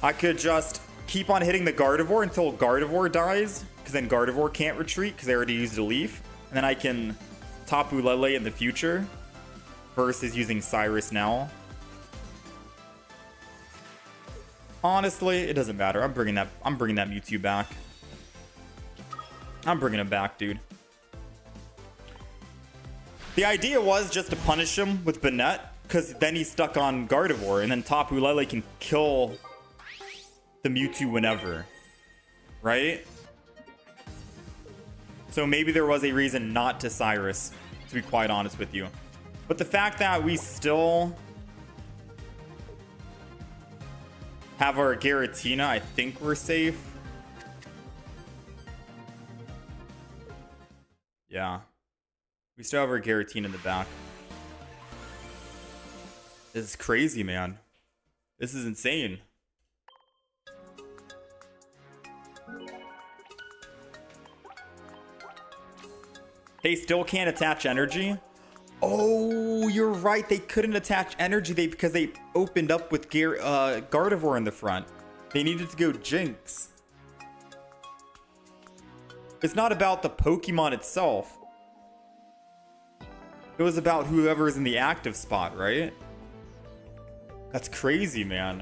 I could just keep on hitting the Gardevoir until Gardevoir dies, because then Gardevoir can't retreat because they already used a leaf. And then I can Tapu Lele in the future versus using Cyrus now. Honestly, it doesn't matter. I'm bringing that Mewtwo back. I'm bringing him back, dude. The idea was just to punish him with Banette, because then he's stuck on Gardevoir, and then Tapu Lele can kill the Mewtwo whenever. Right? So maybe there was a reason not to Cyrus, to be quite honest with you. But the fact that we still have our Giratina, I think we're safe. Yeah. We still have our Giratina in the back. This is crazy, man. This is insane. They still can't attach energy? Oh, you're right. They couldn't attach energy because they opened up with Gardevoir in the front. They needed to go Jinx. It's not about the Pokemon itself. It was about whoever's in the active spot, right? That's crazy, man.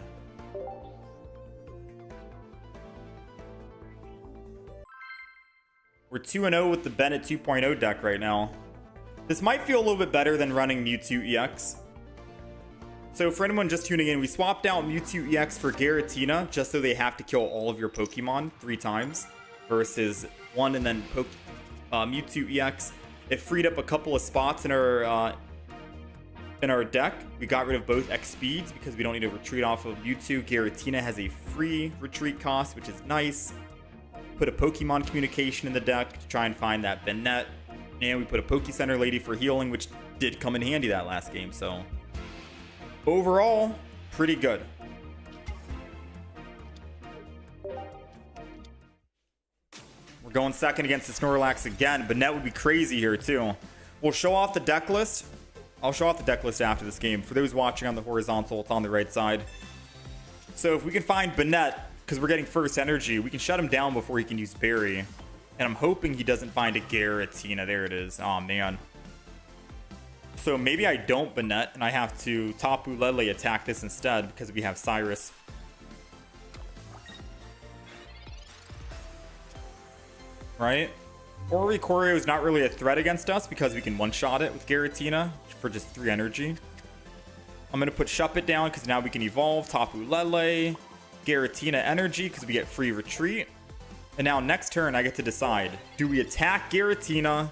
We're 2-0 with the Banette 2.0 deck right now. This might feel a little bit better than running Mewtwo EX. So for anyone just tuning in, we swapped out Mewtwo EX for Giratina just so they have to kill all of your Pokemon 3 times versus 1 and then Mewtwo EX. It freed up a couple of spots in our deck. We got rid of both X speeds because we don't need to retreat off of Mewtwo. Giratina has a free retreat cost, which is nice. Put a Pokemon communication in the deck to try and find that Banette. And we put a Poke Center Lady for healing, which did come in handy that last game. So overall, pretty good. We're going second against the Snorlax again. Banette would be crazy here too. We'll show off the deck list. I'll show off the deck list after this game. For those watching on the horizontal, it's on the right side. So if we can find Banette, because we're getting first energy, we can shut him down before he can use Berry. And I'm hoping he doesn't find a Giratina. There it is. Oh, man. So maybe I don't Banette, and I have to Tapu Lele attack this instead because we have Cyrus. Right? Oricorio is not really a threat against us because we can one-shot it with Giratina for just 3 energy. I'm going to put Shuppet down because now we can evolve Tapu Lele. Giratina energy because we get free retreat. And now next turn I get to decide, do we attack Giratina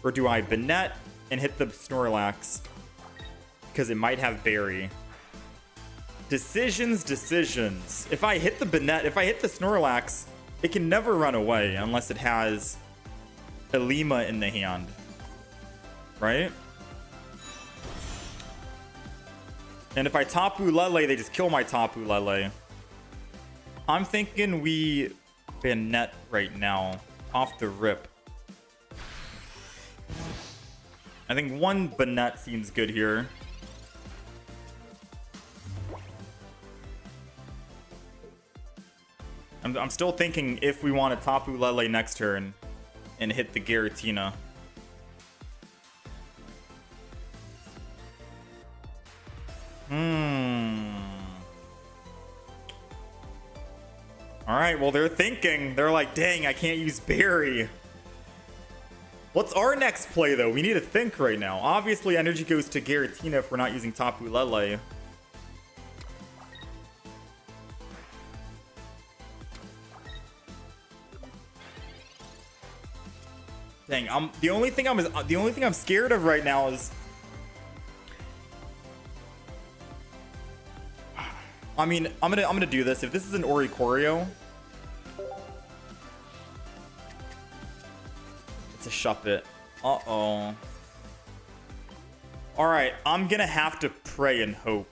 or do I Banette and hit the Snorlax because it might have Berry. Decisions. If I hit the Banette, if I hit the Snorlax, it can never run away unless it has Elima in the hand, right? And if I Tapu Lele, they just kill my Tapu Lele. I'm thinking we Banette right now, off the rip. I think 1 Banette seems good here. I'm still thinking if we want to Tapu Lele next turn and hit the Giratina. Alright, well, they're thinking. They're like, dang, I can't use Berry. What's our next play, though? We need to think right now. Obviously, energy goes to Giratina if we're not using Tapu Lele. Dang, the only thing I'm scared of right now is, I mean, I'm gonna do this. If this is an Oricorio, it's a Shuppet. Uh-oh. Alright, I'm gonna have to pray and hope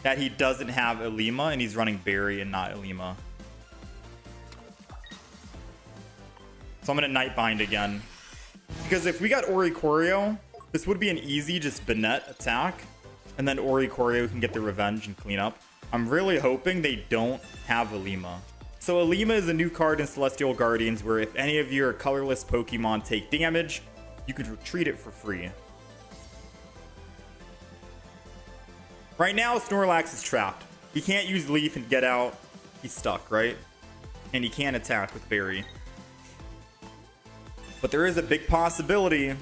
that he doesn't have Elima and he's running Berry and not Elima. So I'm gonna Nightbind again. Because if we got Oricorio, this would be an easy just Banette attack. And then Oricorio can get the revenge and clean up. I'm really hoping they don't have Elima. So Elima is a new card in Celestial Guardians where if any of your colorless Pokemon take damage, you can retreat it for free. Right now, Snorlax is trapped. He can't use Leaf and get out. He's stuck, right? And he can't attack with Berry. But there is a big possibility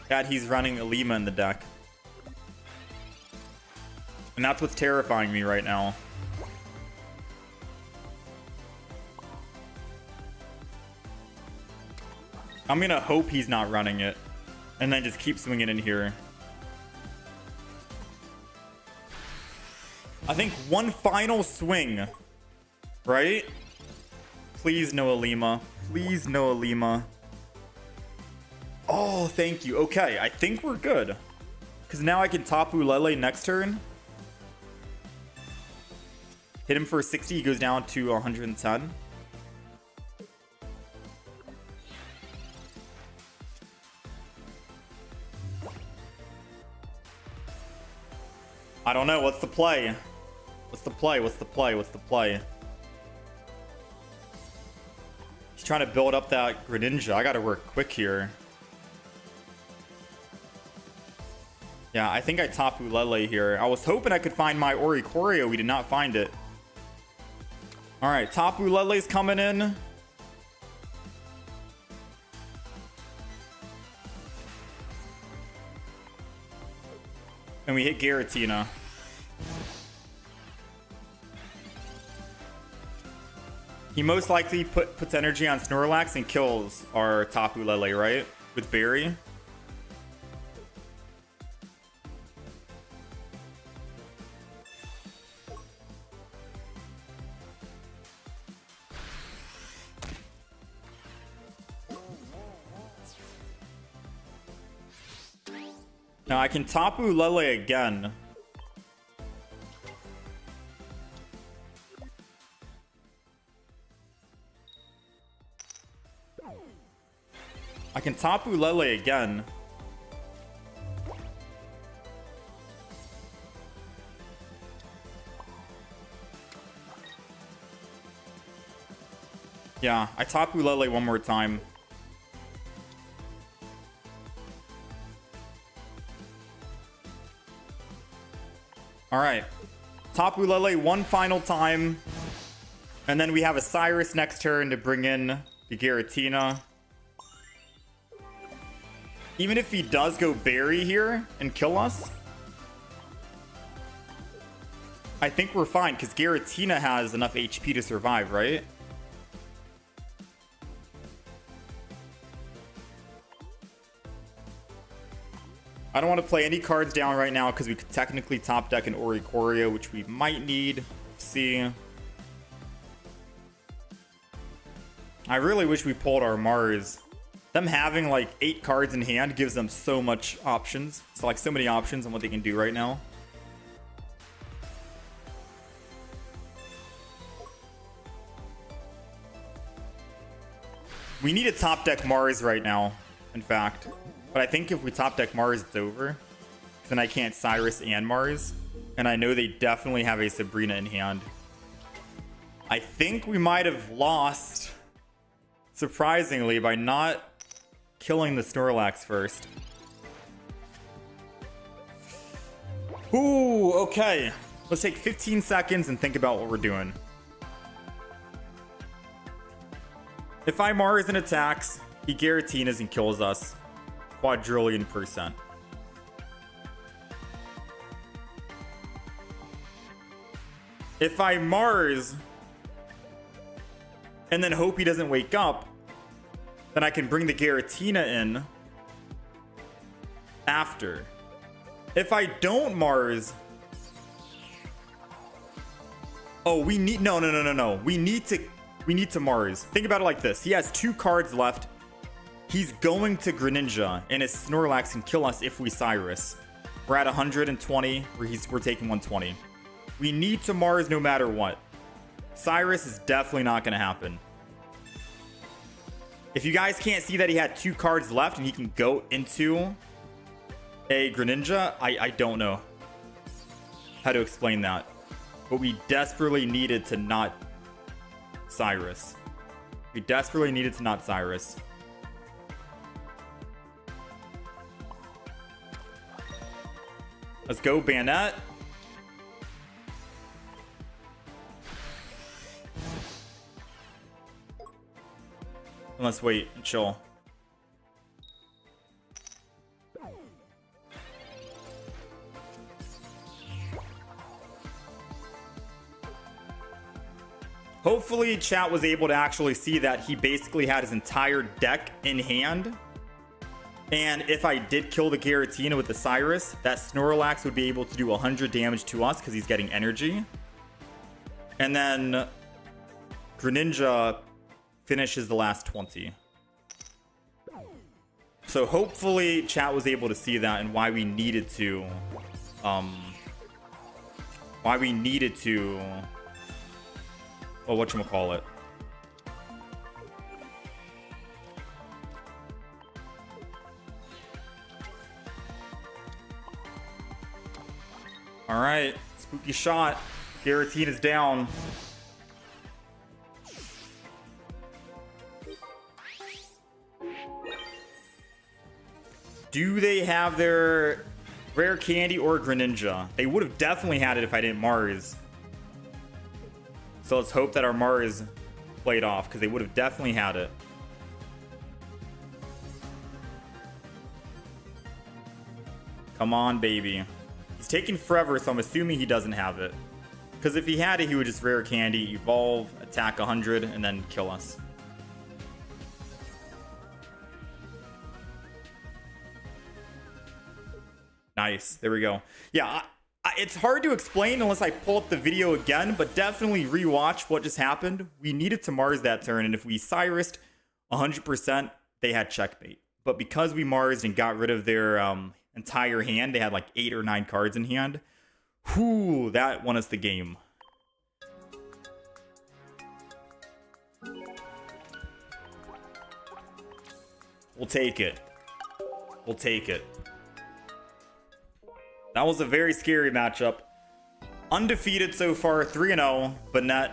that he's running Elima in the deck. And that's what's terrifying me right now. I'm gonna hope he's not running it. And then just keep swinging in here. I think 1 final swing. Right? Please no Elima. Please no Elima. Oh, thank you. Okay, I think we're good. Because now I can Tapu Lele next turn. Hit him for 60, he goes down to 110. I don't know. What's the play? What's the play? What's the play? What's the play? He's trying to build up that Greninja. I gotta work quick here. Yeah, I think I Tapu Lele here. I was hoping I could find my Oricorio. We did not find it. All right, Tapu Lele's coming in. And we hit Giratina. He most likely puts energy on Snorlax and kills our Tapu Lele, right? With Berry. Now I can Tapu Lele again. I can Tapu Lele again. Yeah, I Tapu Lele one more time. Alright. Tapu Lele one final time. And then we have a Cyrus next turn to bring in the Giratina. Even if he does go Berry here and kill us, I think we're fine because Giratina has enough HP to survive, right? I don't want to play any cards down right now because we could technically top deck an Oricorio, which we might need. See. I really wish we pulled our Mars. Them having like 8 cards in hand gives them so much options. So like so many options on what they can do right now. We need a top deck Mars right now, in fact. But I think if we top deck Mars, it's over. Then I can't Cyrus and Mars. And I know they definitely have a Sabrina in hand. I think we might have lost, surprisingly, by not killing the Snorlax first. Ooh, okay. Let's take 15 seconds and think about what we're doing. If I Mars and attacks, he Giratinas and kills us. Quadrillion %. If I Mars and then hope he doesn't wake up, then I can bring the Giratina in after. If I don't Mars... Oh, we need... No. We need to Mars. Think about it like this. He has 2 cards left. He's going to Greninja, and his Snorlax can kill us if we Cyrus. We're at 120, we're taking 120. We need to Mars no matter what. Cyrus is definitely not going to happen. If you guys can't see that he had 2 cards left and he can go into a Greninja, I don't know how to explain that. But we desperately needed to not Cyrus. We desperately needed to not Cyrus. Let's go, Banette. Let's wait and chill. Hopefully chat was able to actually see that he basically had his entire deck in hand. And if I did kill the Giratina with the Cyrus, that Snorlax would be able to do 100 damage to us because he's getting energy. And then Greninja finishes the last 20. So hopefully chat was able to see that and why we needed to oh, whatchamacallit. All right, spooky shot. Giratina's down. Do they have their rare candy or Greninja? They would have definitely had it if I didn't Mars. So let's hope that our Mars played off, because they would have definitely had it. Come on, baby. He's taking forever, so I'm assuming he doesn't have it. Because if he had it, he would just rare candy, evolve, attack 100, and then kill us. Nice. There we go. Yeah, it's hard to explain unless I pull up the video again, but definitely rewatch what just happened. We needed to Mars that turn, and if we Cyrused 100%, they had checkmate. But because we Marsed and got rid of their entire hand, they had like 8 or 9 cards in hand. Whew, that won us the game. We'll take it. We'll take it. That was a very scary matchup. Undefeated so far, 3-0, Banette.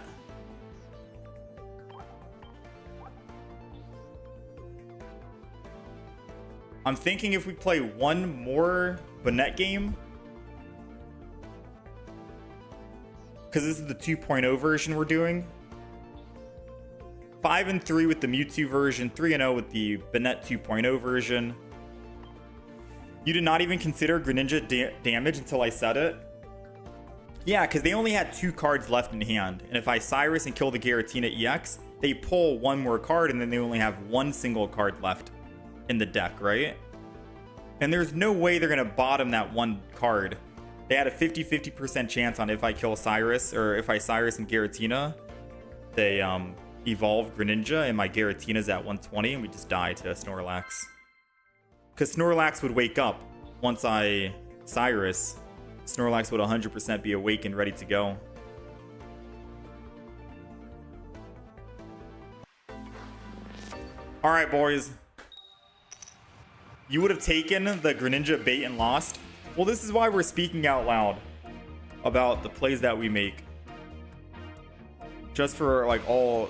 I'm thinking if we play one more Banette game, because this is the 2.0 version we're doing. 5-3 with the Mewtwo version, 3-0 with the Banette 2.0 version. You did not even consider Greninja damage until I said it? Yeah, because they only had 2 cards left in hand. And if I Cyrus and kill the Giratina EX, they pull one more card and then they only have 1 single card left in the deck, right? And there's no way they're going to bottom that 1 card. They had a 50-50% chance on if I kill Cyrus, or if I Cyrus and Giratina, they evolve Greninja and my Giratina's at 120 and we just die to Snorlax. Because Snorlax would wake up once I Cyrus. Snorlax would 100% be awake and ready to go. Alright, boys. You would have taken the Greninja bait and lost. Well, this is why we're speaking out loud about the plays that we make. Just for like all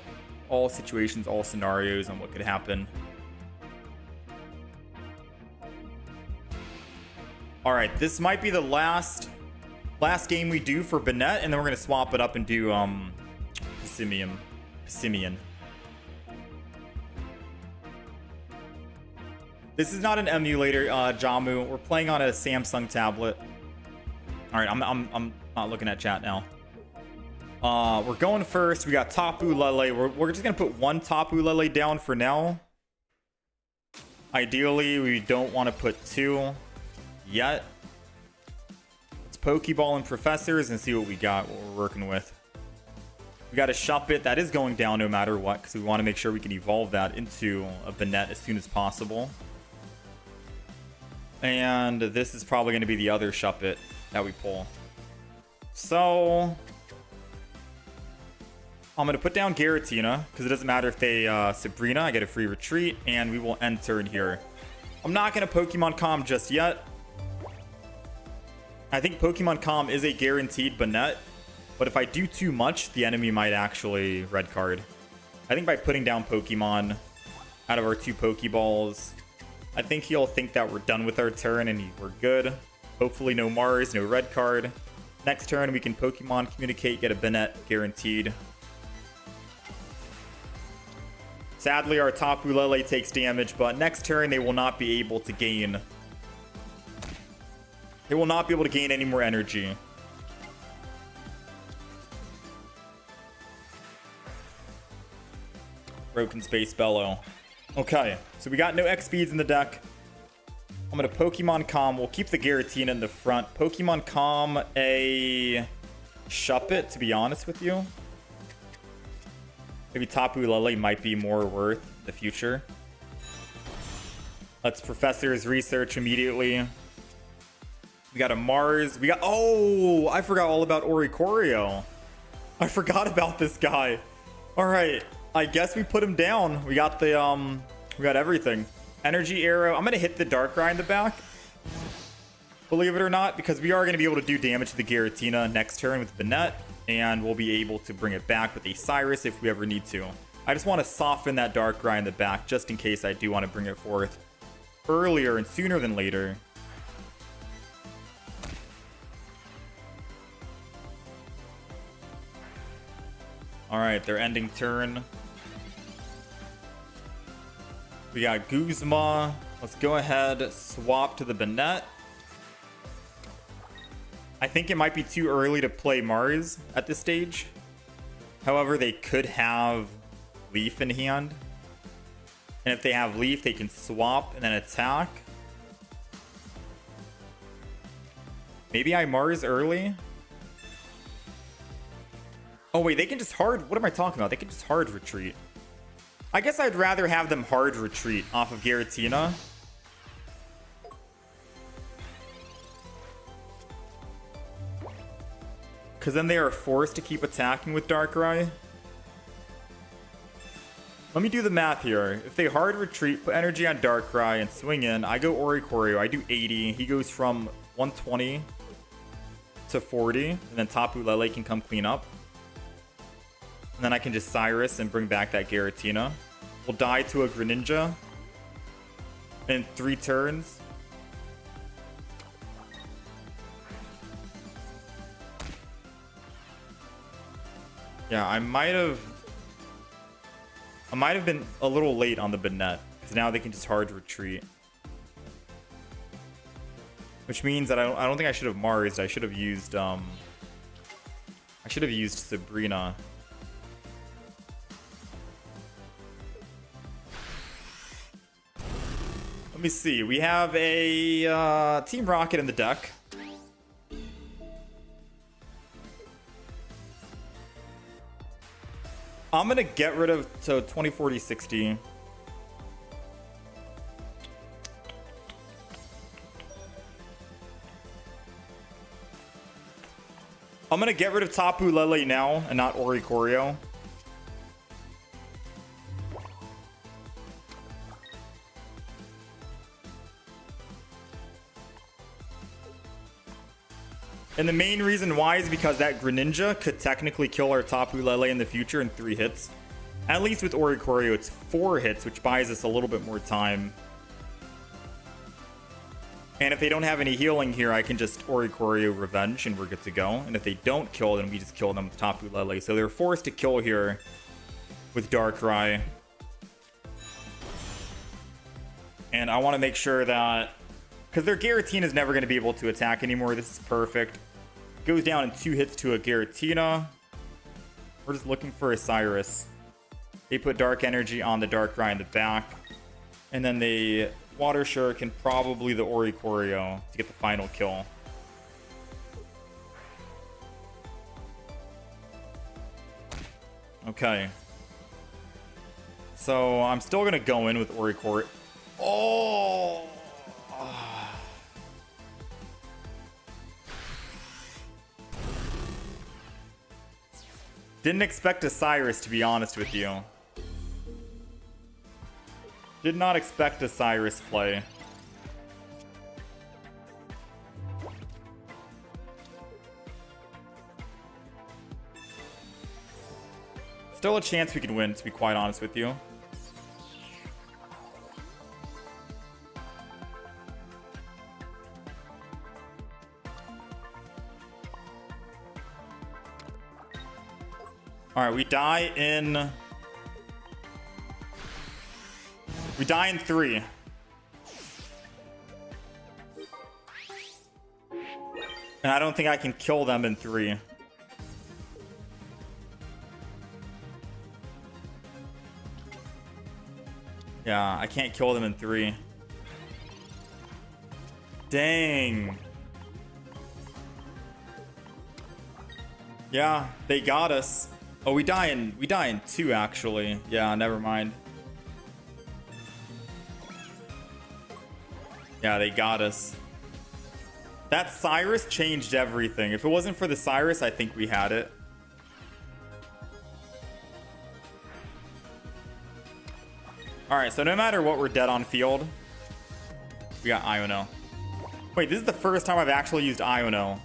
situations, all scenarios, and what could happen. All right, this might be the last game we do for Banette, and then we're gonna swap it up and do Passimian. This is not an emulator, Jamu. We're playing on a Samsung tablet. All right, I'm not looking at chat now. We're going first. We got Tapu Lele. We're just gonna put 1 Tapu Lele down for now. Ideally, we don't want to put 2 yet. Let's Pokeball and Professors and see what we got, what we're working with. We got a Shuppet that is going down no matter what, because we want to make sure we can evolve that into a Banette as soon as possible. And this is probably going to be the other Shuppet that we pull. So I'm going to put down Giratina, because it doesn't matter if they Sabrina. I get a free retreat, and we will enter in here. I'm not going to Pokemon Calm just yet. I think Pokemon Calm is a guaranteed Banette, but if I do too much, the enemy might actually red card. I think by putting down Pokemon out of our 2 Pokeballs, I think he'll think that we're done with our turn and we're good. Hopefully no Mars, no red card. Next turn we can Pokemon Communicate, get a Banette guaranteed. Sadly, our Tapu Lele takes damage, but next turn they will not be able to gain. They will not be able to gain any more energy. Broken Space Bellow. Okay, so we got no X speeds in the deck. I'm going to Pokemon Calm. We'll keep the Giratina in the front. Pokemon Calm a Shuppet, to be honest with you. Maybe Tapu Lele might be more worth the future. Let's Professor's Research immediately. We got a Mars. We got... Oh, I forgot all about Oricorio. I forgot about this guy. All right. I guess we put him down. We got the... We got everything. Energy Arrow. I'm going to hit the Darkrai in the back. Believe it or not, because we are going to be able to do damage to the Giratina next turn with Banette. And we'll be able to bring it back with a Cyrus if we ever need to. I just want to soften that Darkrai in the back just in case I do want to bring it forth earlier and sooner than later. All right, they're ending turn. We got Guzma. Let's go ahead, swap to the Banette. I think it might be too early to play Mars at this stage. However, they could have Leaf in hand. And if they have Leaf, they can swap and then attack. Maybe I Mars early. Oh, wait, they can just hard... What am I talking about? They can just hard retreat. I guess I'd rather have them hard retreat off of Giratina. Because then they are forced to keep attacking with Darkrai. Let me do the math here. If they hard retreat, put energy on Darkrai, and swing in, I go Oricorio. I do 80. He goes from 120 to 40. And then Tapu Lele can come clean up. And then I can just Cyrus and bring back that Giratina. We'll die to a Greninja in 3 turns. Yeah, I might have been a little late on the Banette, because now they can just hard retreat. Which means that I don't think I should have Marsed. I should have used Sabrina. Let me see. We have a Team Rocket in the deck. I'm gonna get rid of 20, 40, 60. I'm gonna get rid of Tapu Lele now and not Oricorio. And the main reason why is because that Greninja could technically kill our Tapu Lele in the future in 3 hits. At least with Oricorio, it's 4 hits, which buys us a little bit more time. And if they don't have any healing here, I can just Oricorio Revenge and we're good to go. And if they don't kill, then we just kill them with Tapu Lele. So they're forced to kill here with Darkrai. And I want to make sure that... because their Giratina is never going to be able to attack anymore. This is perfect. Goes down in 2 hits to a Giratina. We're just looking for a Cyrus. They put Dark Energy on the Darkrai in the back. And then they Water Shuriken, probably the Oricorio, to get the final kill. Okay. So I'm still going to go in with Oricorio. Oh! Didn't expect a Cyrus, to be honest with you. Did not expect a Cyrus play. Still a chance we can win, to be quite honest with you. All right, we die in 3. And I don't think I can kill them in 3. Yeah, I can't kill them in 3. Dang. Yeah, they got us. Oh, we die in 2 actually. Yeah, never mind. Yeah, they got us. That Cyrus changed everything. If it wasn't for the Cyrus, I think we had it. Alright, so no matter what, we're dead on field. We got Iono. Wait, this is the first time I've actually used Iono.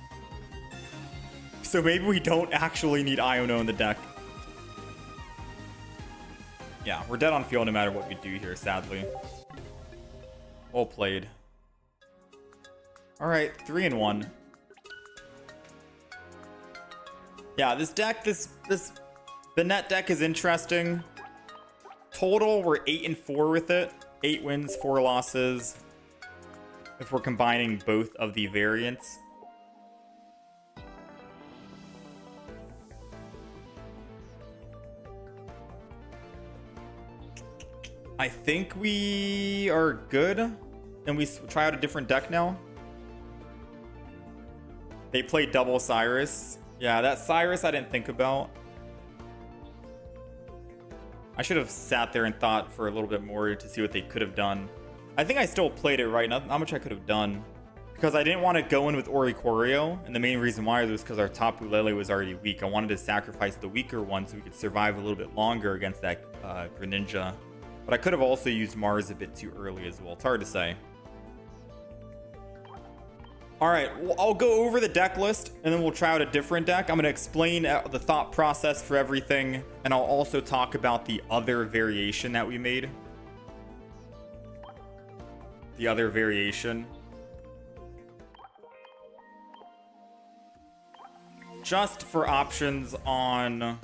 So maybe we don't actually need Iono in the deck. Yeah, we're dead on field no matter what we do here, sadly. Well played. Alright, 3-1. Yeah, this deck, this Banette deck is interesting. Total, we're 8-4 with it. 8 wins, 4 losses. If we're combining both of the variants. I think we are good. And we try out a different deck now. They played double Cyrus. Yeah, that Cyrus I didn't think about. I should have sat there and thought for a little bit more to see what they could have done. I think I still played it right. Not much I could have done. Because I didn't want to go in with Oricorio. And the main reason why was because our top Ulele was already weak. I wanted to sacrifice the weaker one so we could survive a little bit longer against that Greninja. But I could have also used Mars a bit too early as well. It's hard to say. Alright, well, I'll go over the deck list and then we'll try out a different deck. I'm going to explain the thought process for everything. And I'll also talk about the other variation that we made. The other variation. Just for options on...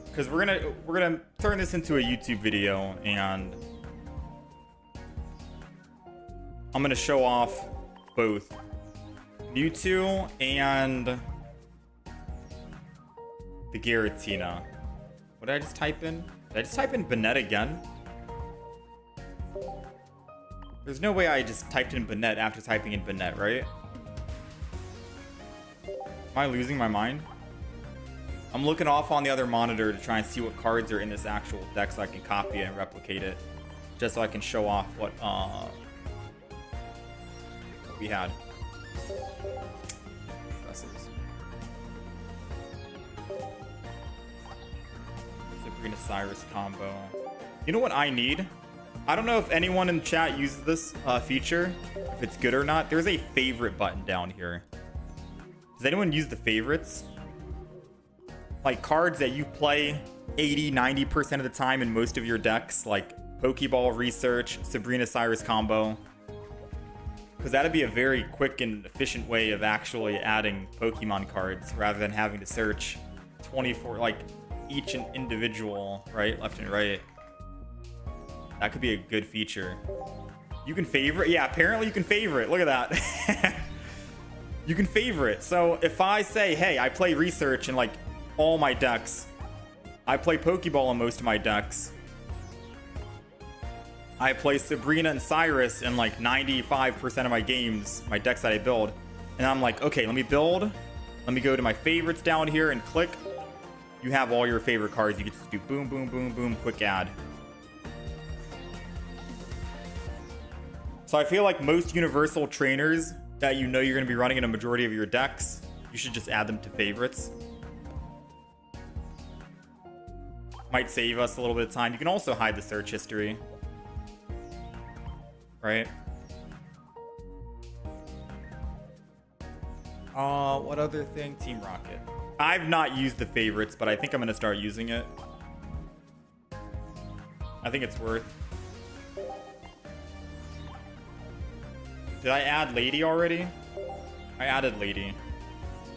Because we're gonna turn this into a YouTube video and I'm gonna show off both Mewtwo and the Giratina. What did I just type in? Did I just type in Banette again? There's no way I just typed in Banette after typing in Banette, right? Am I losing my mind? I'm looking off on the other monitor to try and see what cards are in this actual deck so I can copy it and replicate it. Just so I can show off what we had. Sabrina Cyrus combo. You know what I need? I don't know if anyone in chat uses this feature, if it's good or not. There's a favorite button down here. Does anyone use the favorites? Like cards that you play 80-90% of the time in most of your decks, like Pokeball Research, Sabrina Cyrus combo. Because that'd be a very quick and efficient way of actually adding Pokemon cards rather than having to search 24, like each and individual, right? Left and right. That could be a good feature. You can favorite. Yeah, apparently you can favorite. Look at that. You can favorite. So if I say, hey, I play Research in like all my decks. I play Pokeball in most of my decks. I play Sabrina and Cyrus in like 95% of my games, my decks that I build. And I'm like, okay, let me build. Let me go to my favorites down here and click. You have all your favorite cards. You can just do boom, boom, boom, boom, quick add. So I feel like most universal trainers that you know you're going to be running in a majority of your decks, you should just add them to favorites. Might save us a little bit of time. You can also hide the search history. Right? What other thing? Team Rocket. I've not used the favorites, but I think I'm going to start using it. I think it's worth. Did I add Lady already? I added Lady.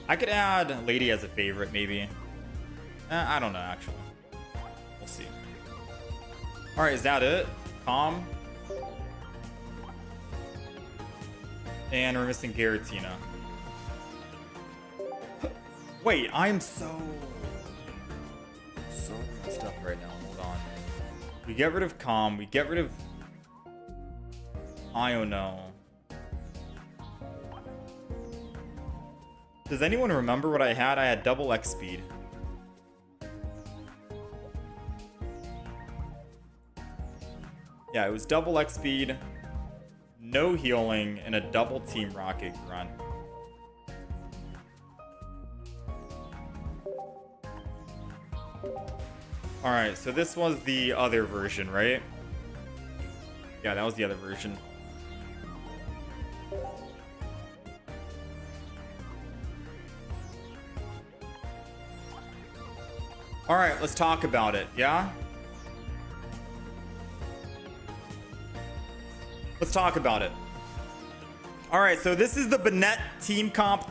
I could add Lady as a favorite, maybe. I don't know, actually. We'll see. Alright, is that it? Calm. And we're missing Giratina. Wait, I'm so messed up right now. Hold on. We get rid of Calm. We get rid of Iono. Does anyone remember what I had? I had double X speed. Yeah, it was double X speed, no healing, and a double Team Rocket grunt. Alright, so this was the other version, right? Yeah, that was the other version. Alright, let's talk about it, yeah? Let's talk about it. Alright, so this is the Banette team comp.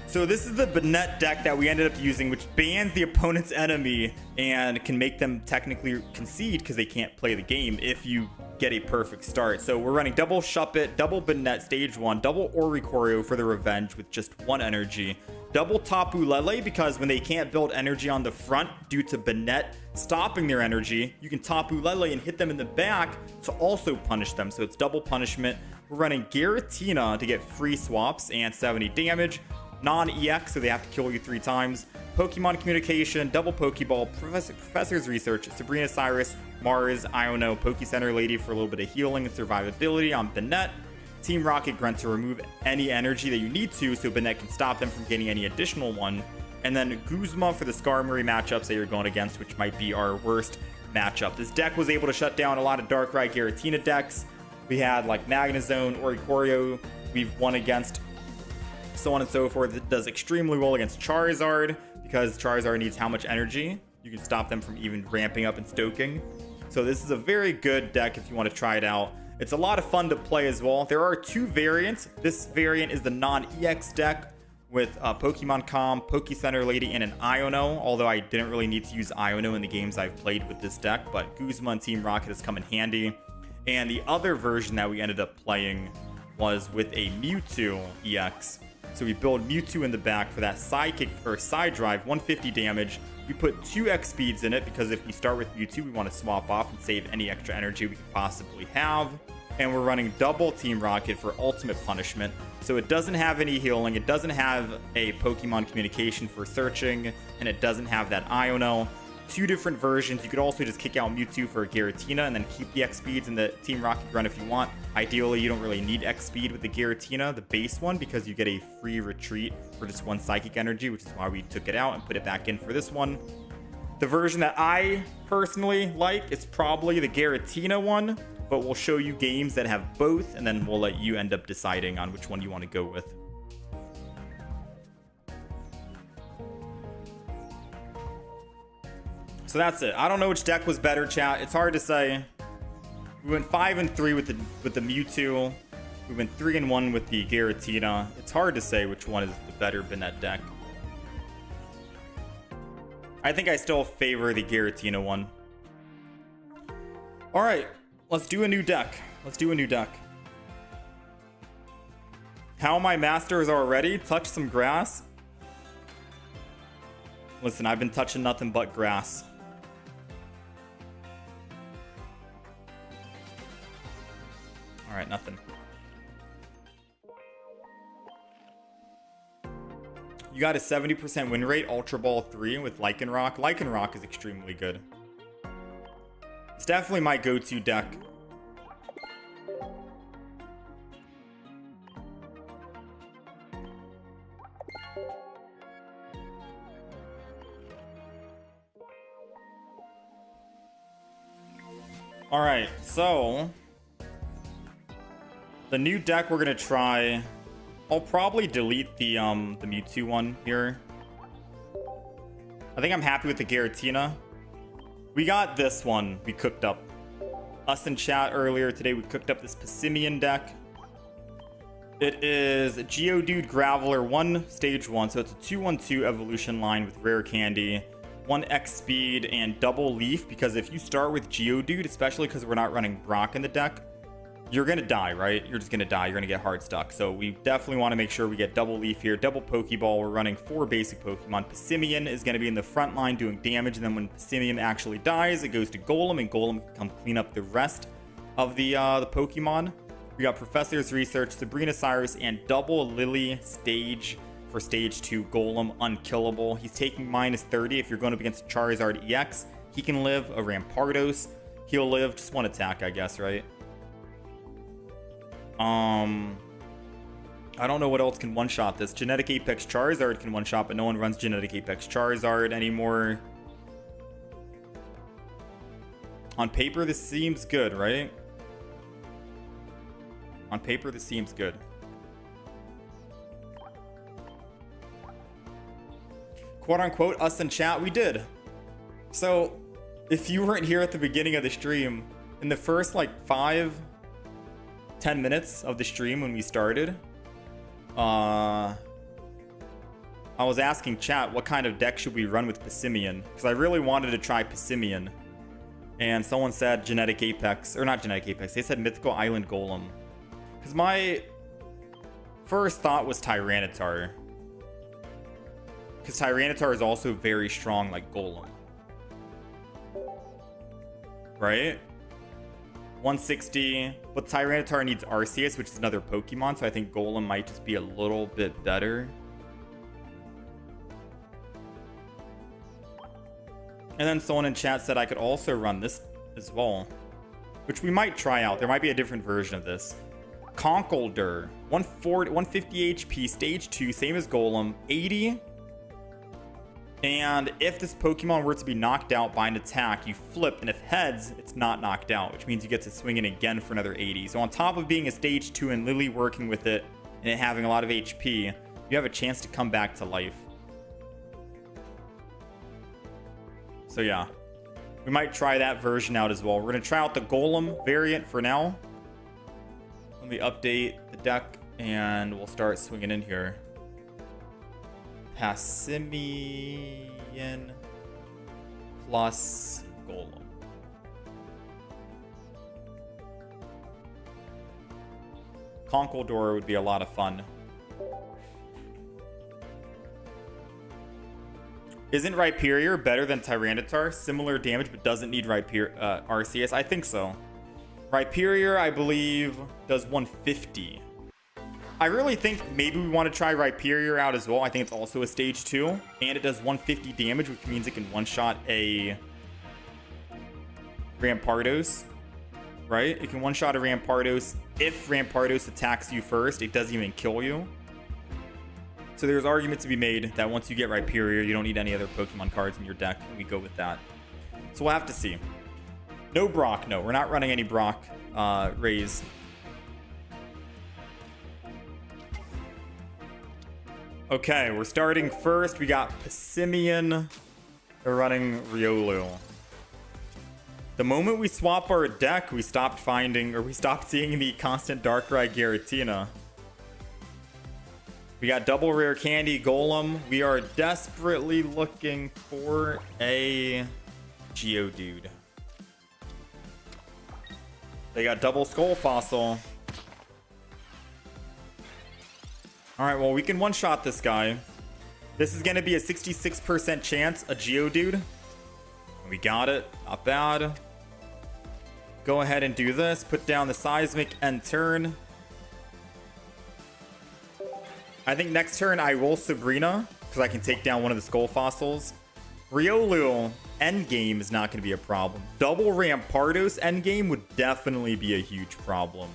So this is the Banette deck that we ended up using, which bans the opponent's enemy and can make them technically concede because they can't play the game if you get a perfect start. So we're running double Shuppet, double Banette stage 1, double Oricorio for the revenge with just 1 energy, double Tapu Lele because when they can't build energy on the front due to Banette stopping their energy, you can Tapu Lele and hit them in the back to also punish them. So it's double punishment. We're running Giratina to get free swaps and 70 damage. Non-EX, so they have to kill you 3 times. Pokemon Communication, Double Pokeball, Professor's Research, Sabrina Cyrus, Mars, Iono, Pokecenter Lady for a little bit of healing and survivability on Banette. Team Rocket Grunt to remove any energy that you need to so Banette can stop them from getting any additional one. And then Guzma for the Skarmory matchups that you're going against, which might be our worst matchup. This deck was able to shut down a lot of Darkrai Giratina decks. We had like Magnezone, Oricorio, we've won against, so on and so forth. It does extremely well against Charizard because Charizard needs how much energy. You can stop them from even ramping up and stoking. So this is a very good deck if you want to try it out. It's a lot of fun to play as well. There are 2 variants. This variant is the non-EX deck with Pokemon Com, Pokecenter Lady, and an Iono, although I didn't really need to use Iono in the games I've played with this deck, but Guzma and Team Rocket has come in handy. And the other version that we ended up playing was with a Mewtwo EX. So we build Mewtwo in the back for that sidekick or side drive, 150 damage. We put 2 X speeds in it because if we start with Mewtwo, we want to swap off and save any extra energy we could possibly have. And we're running double Team Rocket for ultimate punishment. So it doesn't have any healing, it doesn't have a Pokemon Communication for searching, and it doesn't have that Iono. 2 different versions. You could also just kick out Mewtwo for Giratina and then keep the X speeds in the Team Rocket Grunt if you want. Ideally, you don't really need X speed with the Giratina, the base one, because you get a free retreat for just 1 psychic energy, which is why we took it out and put it back in for this one. The version that I personally like is probably the Giratina one, but we'll show you games that have both, and then we'll let you end up deciding on which one you want to go with. So that's it. I don't know which deck was better, chat. It's hard to say. We went 5-3 with the Mewtwo. We went 3-1 with the Giratina. It's hard to say which one is the better Banette deck. I think I still favor the Giratina one. All right, let's do a new deck. Let's do a new deck. How my masters already? Touch some grass. Listen, I've been touching nothing but grass. All right, nothing. You got a 70% win rate, Ultra Ball 3 with Lycanroc. Lycanroc is extremely good. It's definitely my go-to deck. All right, so the new deck we're gonna try. I'll probably delete the Mewtwo one here. I think I'm happy with the Giratina. We got this one we cooked up. Us in chat earlier today, we cooked up this Passimian deck. It is a Geodude Graveler 1 stage 1, so it's a 2-1-2 evolution line with rare candy, 1 X speed, and double leaf, because if you start with Geodude, especially because we're not running Brock in the deck, you're gonna die, right? You're just gonna die. You're gonna get hard stuck. So we definitely want to make sure we get double leaf here, double Pokeball. We're running 4 basic Pokemon. Passimian is gonna be in the front line doing damage, and then when Passimian actually dies, it goes to Golem, and Golem can come clean up the rest of the Pokemon. We got Professor's Research, Sabrina Cyrus, and double Lily stage for stage 2 Golem, unkillable. He's taking -30 if you're going up against Charizard EX. He can live a Rampardos. He'll live just 1 attack, I guess, right? I don't know what else can one-shot this. Genetic Apex Charizard can one-shot, but no one runs Genetic Apex Charizard anymore. On paper, this seems good, right? On paper, this seems good. Quote-unquote, us in chat, we did. So, if you weren't here at the beginning of the stream, in the first, like, 5-10 minutes of the stream when we started, I was asking chat what kind of deck should we run with Passimian, because I really wanted to try Passimian. And someone said Genetic Apex, or not Genetic Apex, they said Mythical Island Golem. Because my first thought was Tyranitar. Because Tyranitar is also very strong like Golem. Right? 160, but Tyranitar needs Arceus, which is another Pokemon, so I think Golem might just be a little bit better. And then someone in chat said I could also run this as well, which we might try out. There might be a different version of this. Conkeldurr, 150 HP, stage 2, same as Golem, 80. And if this Pokemon were to be knocked out by an attack, you flip, and if heads, it's not knocked out, which means you get to swing it again for another 80. So on top of being a stage 2 and Lily working with it and it having a lot of HP, you have a chance to come back to life. So yeah, we might try that version out as well. We're going to try out the Golem variant for now. Let me update the deck and we'll start swinging in here. Passimian plus Golem. Conkeldurr would be a lot of fun. Isn't Rhyperior better than Tyranitar? Similar damage, but doesn't need Arceus? I think so. Rhyperior, I believe, does 150. I really think maybe we want to try Rhyperior out as well. I think it's also a stage 2. And it does 150 damage, which means it can one-shot a Rampardos. Right? It can one-shot a Rampardos. If Rampardos attacks you first, it doesn't even kill you. So there's argument to be made that once you get Rhyperior, you don't need any other Pokemon cards in your deck, and we go with that. So we'll have to see. No Brock, no. We're not running any Brock Rays. Okay, we're starting first. We got Passimian. They're running Riolu. The moment we swap our deck, we stopped finding, or we stopped seeing the constant Darkrai Giratina. We got double rare candy Golem. We are desperately looking for a Geodude. They got double Skull Fossil. Alright, well, we can one-shot this guy. This is going to be a 66% chance, a Geodude. We got it. Not bad. Go ahead and do this. Put down the Seismic end turn. I think next turn I roll Sabrina, because I can take down one of the Skull Fossils. Riolu endgame is not going to be a problem. Double Rampardos endgame would definitely be a huge problem.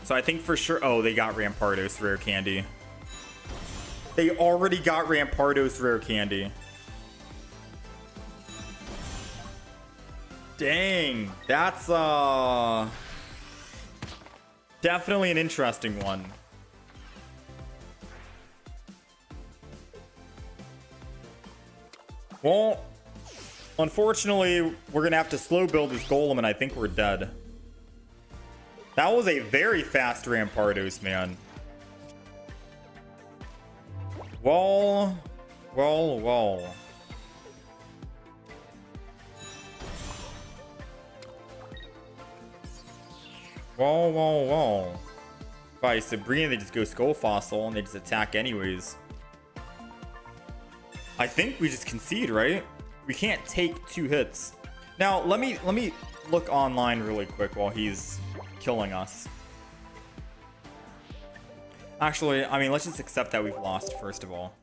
So I think for sure... Oh, they got Rampardos rare candy. They already got Rampardos rare candy. Dang. That's definitely an interesting one. Well, unfortunately, we're going to have to slow build this Golem, and I think we're dead. That was a very fast Rampardos, man. Wall. Wall. By Sabrina, they just go Skull Fossil, and they just attack anyways. I think we just concede, right? We can't take 2 hits. Now, let me look online really quick while he's killing us. Actually, I mean, let's just accept that we've lost, first of all.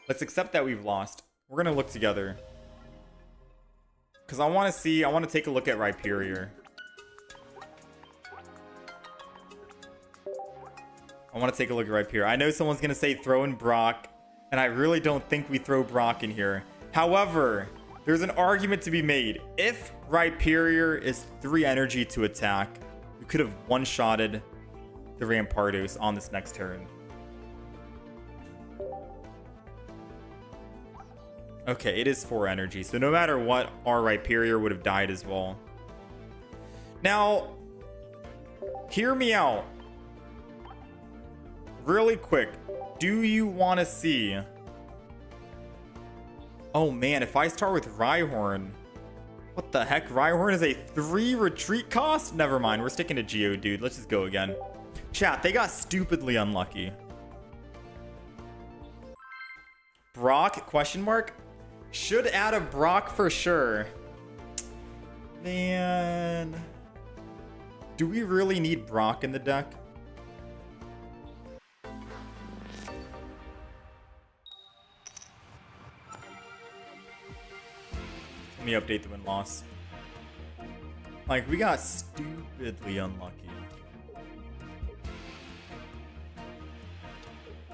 Let's accept that we've lost. We're going to look together. Because I want to take a look at Rhyperior. I want to take a look at Rhyperior. I know someone's going to say throw in Brock. And I really don't think we throw Brock in here. However, there's an argument to be made. If Rhyperior is 3 energy to attack, we could have one-shotted the Rampardos on this next turn. Okay, it is 4 energy. So no matter what, our Rhyperior would have died as well. Now, hear me out. really quick, do you want to see... Oh man, if I start with Rhyhorn... What the heck? Rhyhorn is a 3 retreat cost? Never mind, we're sticking to Geodude. Let's just go again. Chat, they got stupidly unlucky. Brock, question mark? Should add a Brock for sure. Man. Do we really need Brock in the deck? Let me update the win-loss. Like, we got stupidly unlucky.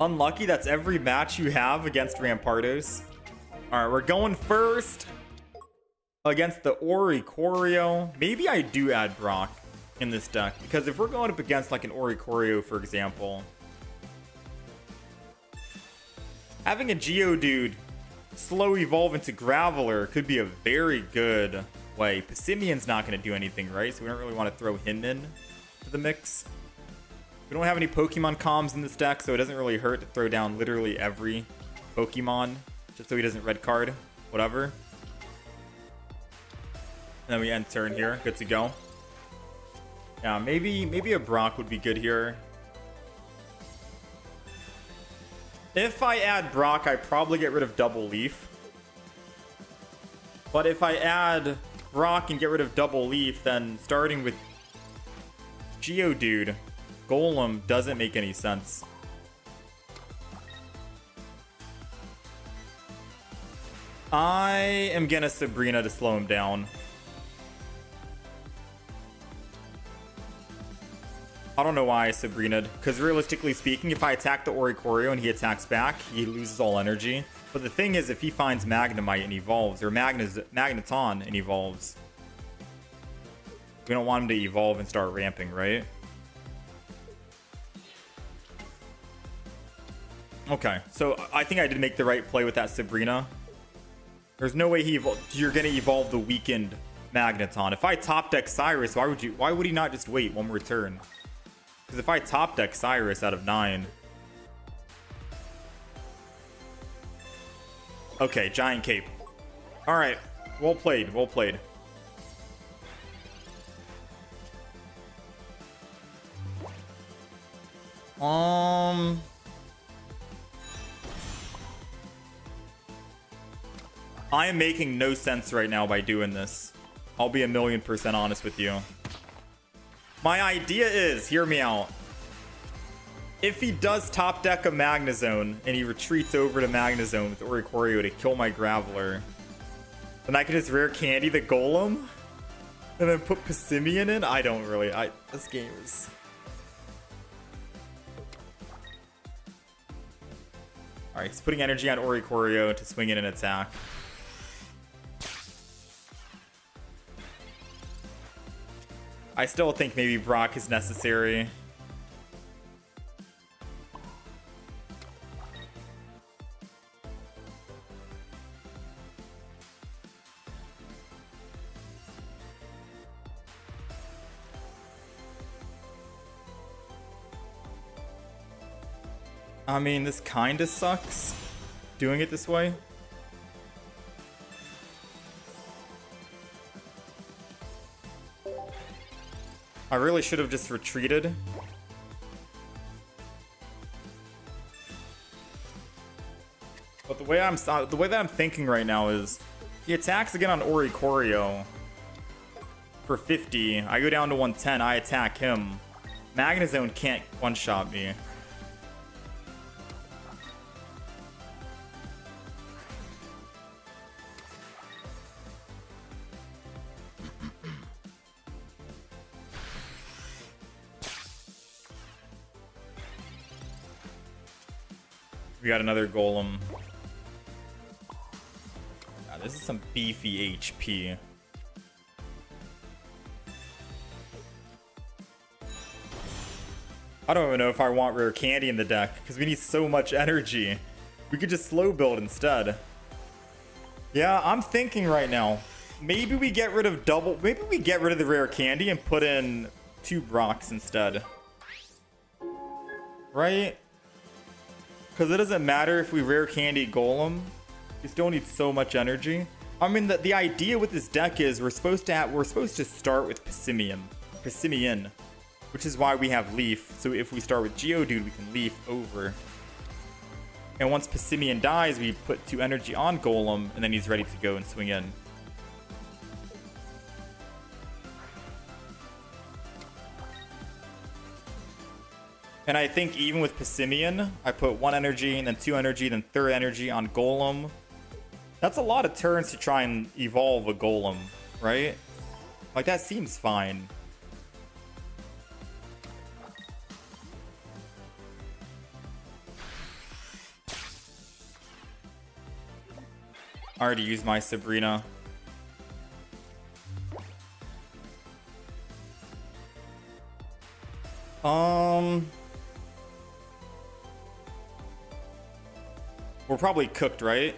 Unlucky, that's every match you have against Rampardos. Alright, we're going first against the Oricorio. Maybe I do add Brock in this deck, because if we're going up against like an Oricorio, for example, having a Geodude slow evolve into Graveler could be a very good way. Passimian's not going to do anything, right? So we don't really want to throw him in to the mix. We don't have any Pokemon comms in this deck, so it doesn't really hurt to throw down literally every Pokemon just so he doesn't red card, whatever. And then we end turn here. Good to go. Yeah, maybe a Brock would be good here. If I add Brock, I probably get rid of Double Leaf. But if I add Brock and get rid of Double Leaf, then starting with Geodude, Golem doesn't make any sense. I am gonna Sabrina to slow him down. I don't know why I Sabrina'd, because realistically speaking, if I attack the Oricorio and he attacks back, he loses all energy. But the thing is, if he finds Magnemite and evolves, or Magneton and evolves, we don't want him to evolve and start ramping, right? Okay, so I think I did make the right play with that Sabrina. There's no way you're going to evolve the weakened Magneton. If I top deck Cyrus, why would he not just wait one more turn? Because if I top deck Cyrus out of 9... Okay, Giant Cape. Alright, well played, well played. I am making no sense right now by doing this. I'll be 1,000,000% honest with you. My idea is, hear me out. If he does top deck a Magnezone and he retreats over to Magnezone with Oricorio to kill my Graveler, then I can just rare candy the Golem and then put Passimian in? I don't really. This game is... Alright, he's putting energy on Oricorio to swing in an attack. I still think maybe Brock is necessary. I mean, this kinda sucks doing it this way. I really should have just retreated. But the way that I'm thinking right now is, he attacks again on Oricorio for 50. I go down to 110. I attack him. Magnezone can't one-shot me. We got another Golem. God, this is some beefy HP. I don't even know if I want rare candy in the deck because we need so much energy. We could just slow build instead. Yeah, I'm thinking right now. Maybe we get rid of maybe we get rid of the rare candy and put in 2 Brocks instead. Right? Because it doesn't matter if we rare candy Golem. We still need so much energy. I mean, the idea with this deck is we're supposed to start with Passimian, which is why we have Leaf. So if we start with Geodude, we can Leaf over. And once Passimian dies, we put 2 energy on Golem, and then he's ready to go and swing in. And I think even with Passimian, I put 1 energy, and then 2 energy, then 3rd energy on Golem. That's a lot of turns to try and evolve a Golem, right? Like, that seems fine. I already used my Sabrina. We're probably cooked, right?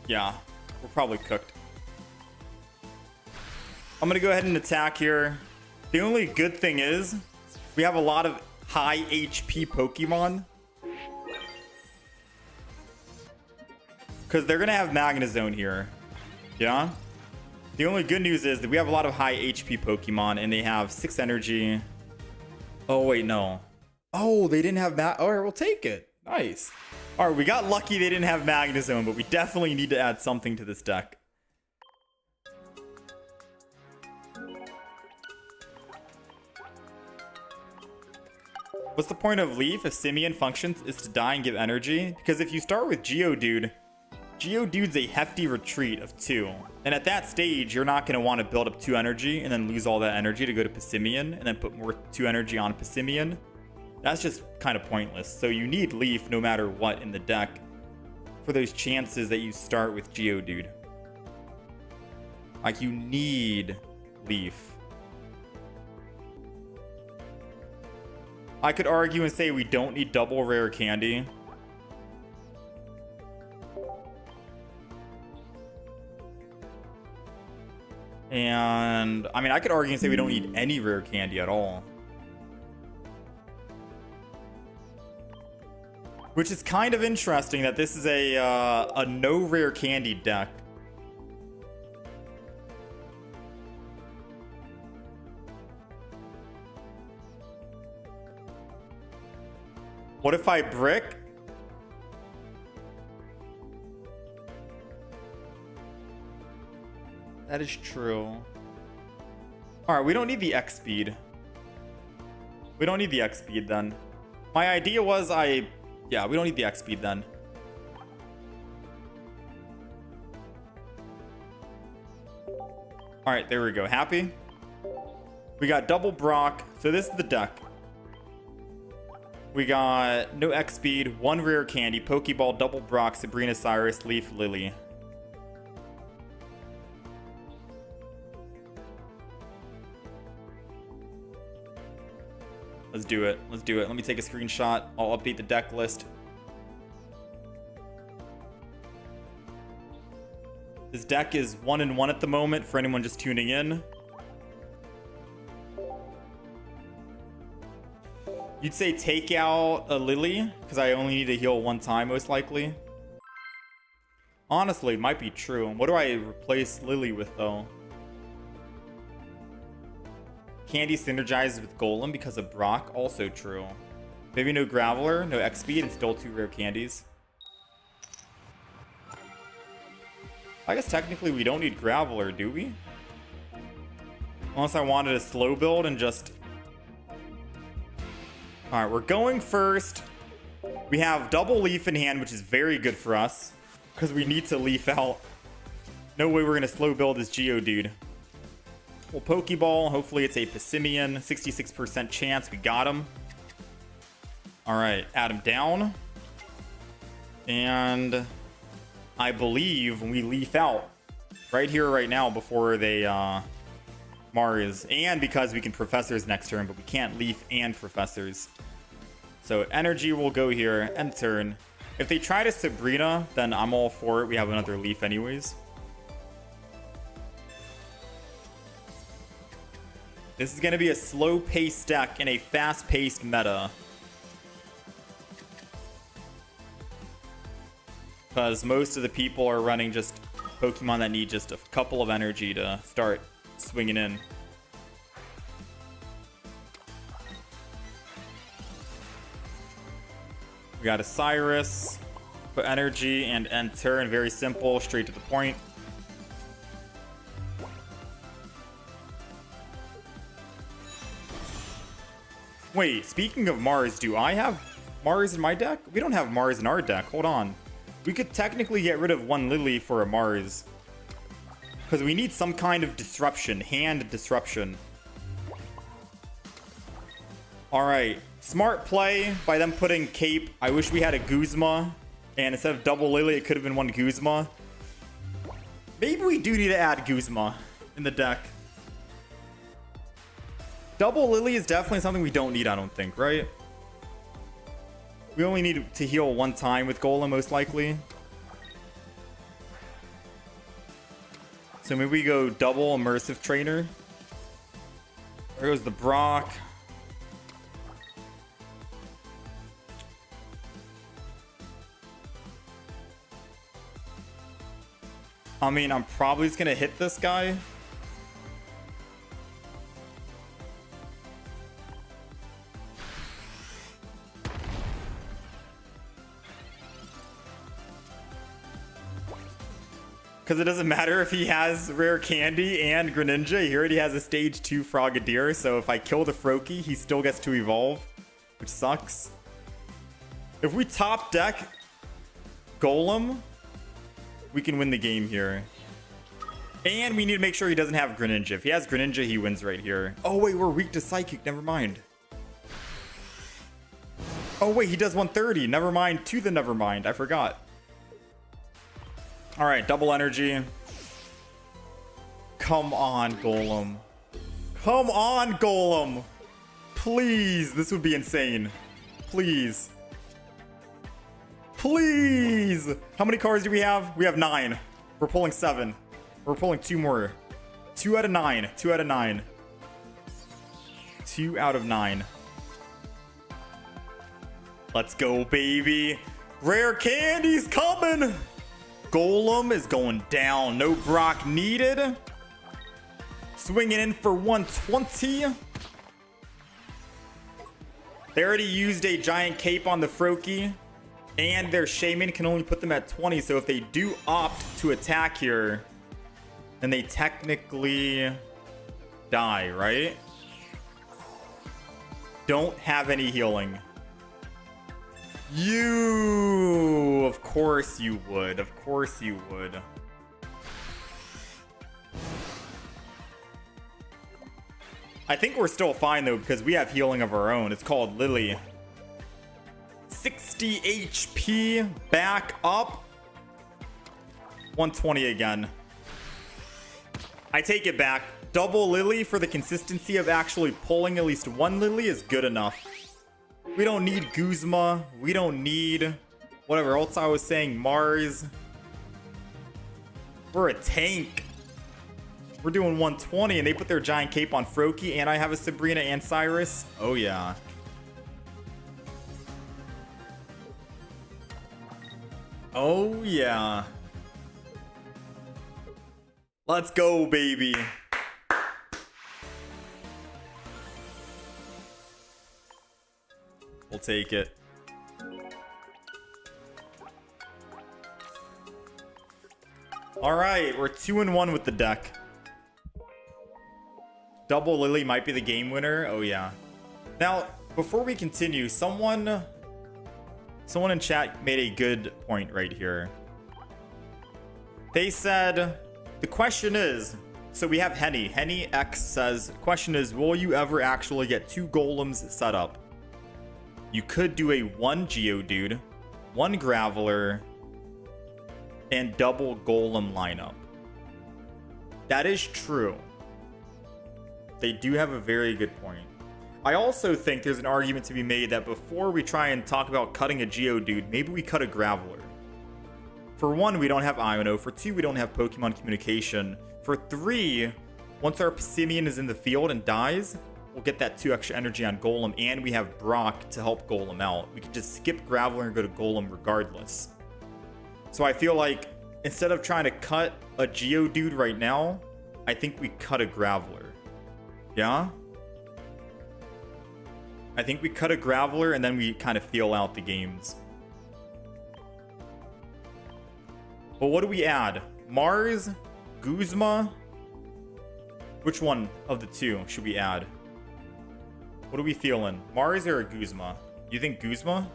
Yeah, we're probably cooked. I'm gonna go ahead and attack here. The only good thing is we have a lot of high HP Pokemon. Because they're gonna have Magnezone here. Yeah? The only good news is that we have a lot of high HP Pokemon and they have 6 energy. Oh, wait, no. Oh, they didn't have Alright, we'll take it. Nice. Alright, we got lucky they didn't have Magnezone, but we definitely need to add something to this deck. What's the point of Leaf if Simian functions is to die and give energy? Because if you start with Geodude, Geodude's a hefty retreat of 2. And at that stage, you're not going to want to build up 2 energy and then lose all that energy to go to Passimian and then put more 2 energy on Passimian. That's just kind of pointless. So you need Leaf no matter what in the deck for those chances that you start with Geodude. Like, you need Leaf. I could argue and say we don't need double rare candy. And I mean, I could argue and say we don't need any rare candy at all. Which is kind of interesting that this is a no rare candy deck. What if I brick? That is true. Alright, we don't need the X speed. We don't need the X speed then. My idea was yeah, we don't need the X speed then. Alright, there we go. Happy? We got double Brock. So this is the deck. We got no X speed, 1 rare candy, Pokeball, double Brock, Sabrina, Cyrus, Leaf, Lily. Let's do it. Let's do it. Let me take a screenshot. I'll update the deck list. This deck is 1-1 at the moment for anyone just tuning in. You'd say take out a Lily, because I only need to heal 1 time, most likely. Honestly, it might be true. What do I replace Lily with, though? Candy synergizes with Golem because of Brock, also true. Maybe no Graveler, no X speed, and still 2 rare candies. I guess technically we don't need Graveler, do we? Unless I wanted a slow build and just... Alright, we're going first. We have double Leaf in hand, which is very good for us. Because we need to Leaf out. No way we're going to slow build this Geodude. We'll Pokeball. Hopefully it's a Passimian. 66% chance. We got him. Alright, add him down. And I believe we Leaf out. Right here, right now, before they Mars. And because we can Professors next turn, but we can't Leaf and Professors. So energy will go here. End turn. If they try to Sabrina, then I'm all for it. We have another Leaf anyways. This is going to be a slow-paced deck in a fast-paced meta. Because most of the people are running just Pokemon that need just a couple of energy to start swinging in. We got a Cyrus, put energy and enter, and very simple, straight to the point. Wait, speaking of Mars, do I have Mars in my deck? We don't have Mars in our deck. Hold on. We could technically get rid of one Lily for a Mars. Because we need some kind of disruption. Hand disruption. Alright. Smart play by them putting Cape. I wish we had a Guzma. And instead of double Lily, it could have been one Guzma. Maybe we do need to add Guzma in the deck. Double Lily is definitely something we don't need, I don't think, right? We only need to heal one time with Golem, most likely. So maybe we go double Immersive Trainer. There goes the Brock. I mean, I'm probably just gonna hit this guy. Because it doesn't matter if he has Rare Candy and Greninja. He already has a stage 2 Frogadier. So if I kill the Froakie, he still gets to evolve, which sucks. If we top deck Golem, we can win the game here. And we need to make sure he doesn't have Greninja. If he has Greninja, he wins right here. Oh, wait, we're weak to Psychic. Never mind. Oh, wait, he does 130. Never mind to the never mind. I forgot. All right, double energy. Come on, Golem. Come on, Golem. Please, this would be insane. Please. Please. How many cards do we have? We have 9. We're pulling 7. We're pulling 2 more. 2 out of 9. 2 out of 9. 2 out of 9. Let's go, baby. Rare Candy's coming. Golem is going down. No Brock needed. Swinging in for 120. They already used a giant cape on the Froakie. And their Shaman can only put them at 20. So if they do opt to attack here, then they technically die, right? Don't have any healing. You, of course you would. Of course you would. I think we're still fine though because we have healing of our own. It's called Lily. 60 HP, back up. 120 again. I take it back. Double Lily for the consistency of actually pulling at least one Lily is good enough. We don't need Guzma. We don't need whatever else I was saying. Mars. We're a tank. We're doing 120 and they put their giant cape on Froakie and I have a Sabrina and Cyrus. Oh yeah. Oh yeah. Let's go, baby. We'll take it. All right, we're 2-1 with the deck. Double Lily might be the game winner. Oh yeah. Now, before we continue, someone in chat made a good point right here. They said the question is, so we have Henny. Henny X says, question is, will you ever actually get 2 golems set up? You could do a 1 Geodude, 1 Graveler, and double Golem lineup. That is true. They do have a very good point. I also think there's an argument to be made that before we try and talk about cutting a Geodude, maybe we cut a Graveler. For 1, we don't have Iono. For 2, we don't have Pokemon Communication. For 3, Once our Passimian is in the field and dies, we'll get that 2 extra energy on Golem, and we have Brock to help Golem out. We can just skip Graveler and go to Golem regardless. So I feel like instead of trying to cut a Geodude right now, I think we cut a Graveler. Yeah? I think we cut a Graveler and then we kind of feel out the games. But what do we add? Mars? Guzma? Which one of the two should we add? What are we feeling? Mars or a Guzma? You think Guzma?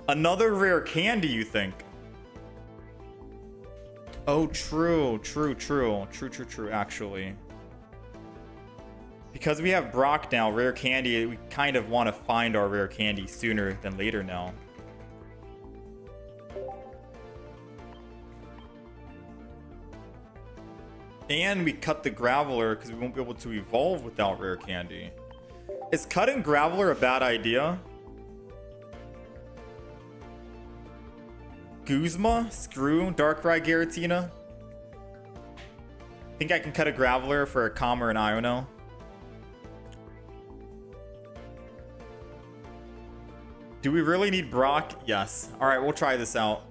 Another rare candy, you think? Oh, true, actually. Because we have Brock now, rare candy, we kind of want to find our rare candy sooner than later now. And we cut the Graveler because we won't be able to evolve without rare candy. Is cutting Graveler a bad idea? Guzma? Screw Darkrai Giratina? Think I can cut a Graveler for a Com or an Iono? Do we really need Brock? Yes. Alright, we'll try this out.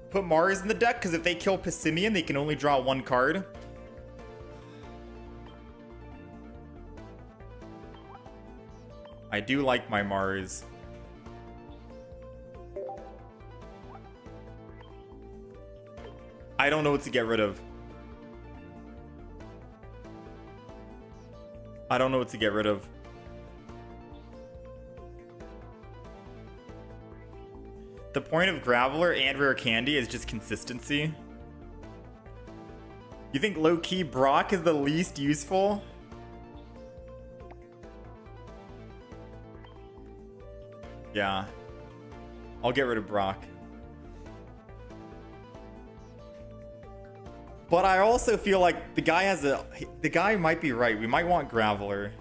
Put Mars in the deck, because if they kill Passimian, they can only draw 1 card. I do like my Mars. I don't know what to get rid of. I don't know what to get rid of. The point of Graveler and Rare Candy is just consistency. You think low-key Brock is the least useful? Yeah. I'll get rid of Brock. But I also feel like the guy might be right. We might want Graveler.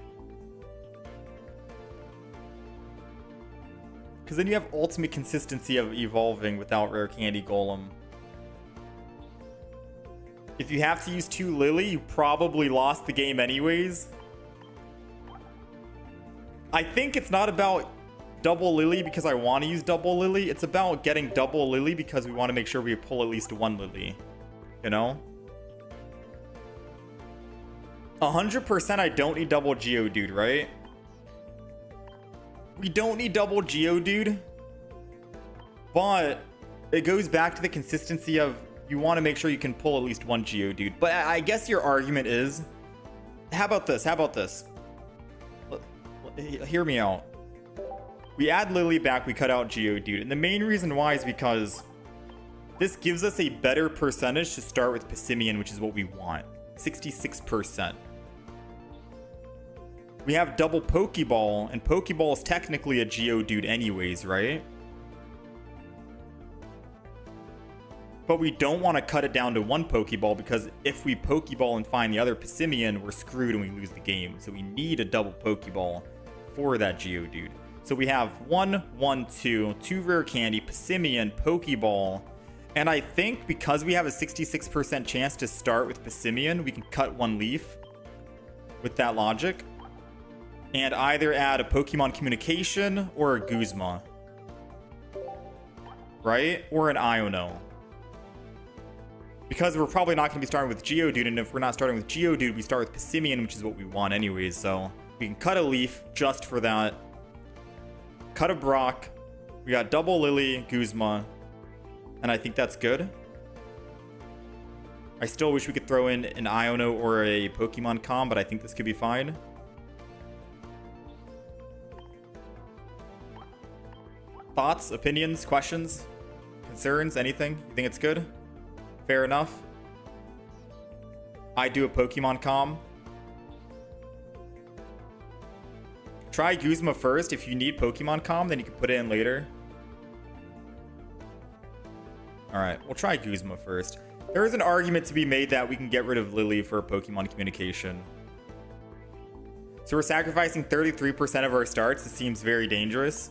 Because then you have ultimate consistency of evolving without Rare Candy Golem. If you have to use 2 Lily, you probably lost the game anyways. I think it's not about double Lily because I want to use double Lily. It's about getting double Lily because we want to make sure we pull at least 1 Lily. You know? 100% I don't need double Geodude, right? We don't need double Geodude, but it goes back to the consistency of you want to make sure you can pull at least 1 Geodude. But I guess your argument is, how about this? How about this? Hear me out. We add Lily back, we cut out Geodude. And the main reason why is because this gives us a better percentage to start with Passimian, which is what we want. 66%. We have double Pokeball, and Pokeball is technically a Geodude anyways, right? But we don't want to cut it down to 1 Pokeball because if we Pokeball and find the other Passimian, we're screwed and we lose the game. So we need a double Pokeball for that Geodude. So we have 1, 1, 2, 2 Rare Candy, Passimian, Pokeball. And I think because we have a 66% chance to start with Passimian, we can cut 1 leaf with that logic. And either add a Pokemon Communication or a Guzma. Right? Or an Iono. Because we're probably not going to be starting with Geodude, and if we're not starting with Geodude, we start with Passimian, which is what we want anyways. So we can cut a leaf just for that. Cut a Brock. We got double Lily, Guzma. And I think that's good. I still wish we could throw in an Iono or a Pokemon Com, but I think this could be fine. Thoughts, opinions, questions, concerns, anything? You think it's good? Fair enough. I do a Pokemon Com. Try Guzma first. If you need Pokemon Com, then you can put it in later. Alright, we'll try Guzma first. There is an argument to be made that we can get rid of Lily for Pokemon Communication. So we're sacrificing 33% of our starts. This seems very dangerous.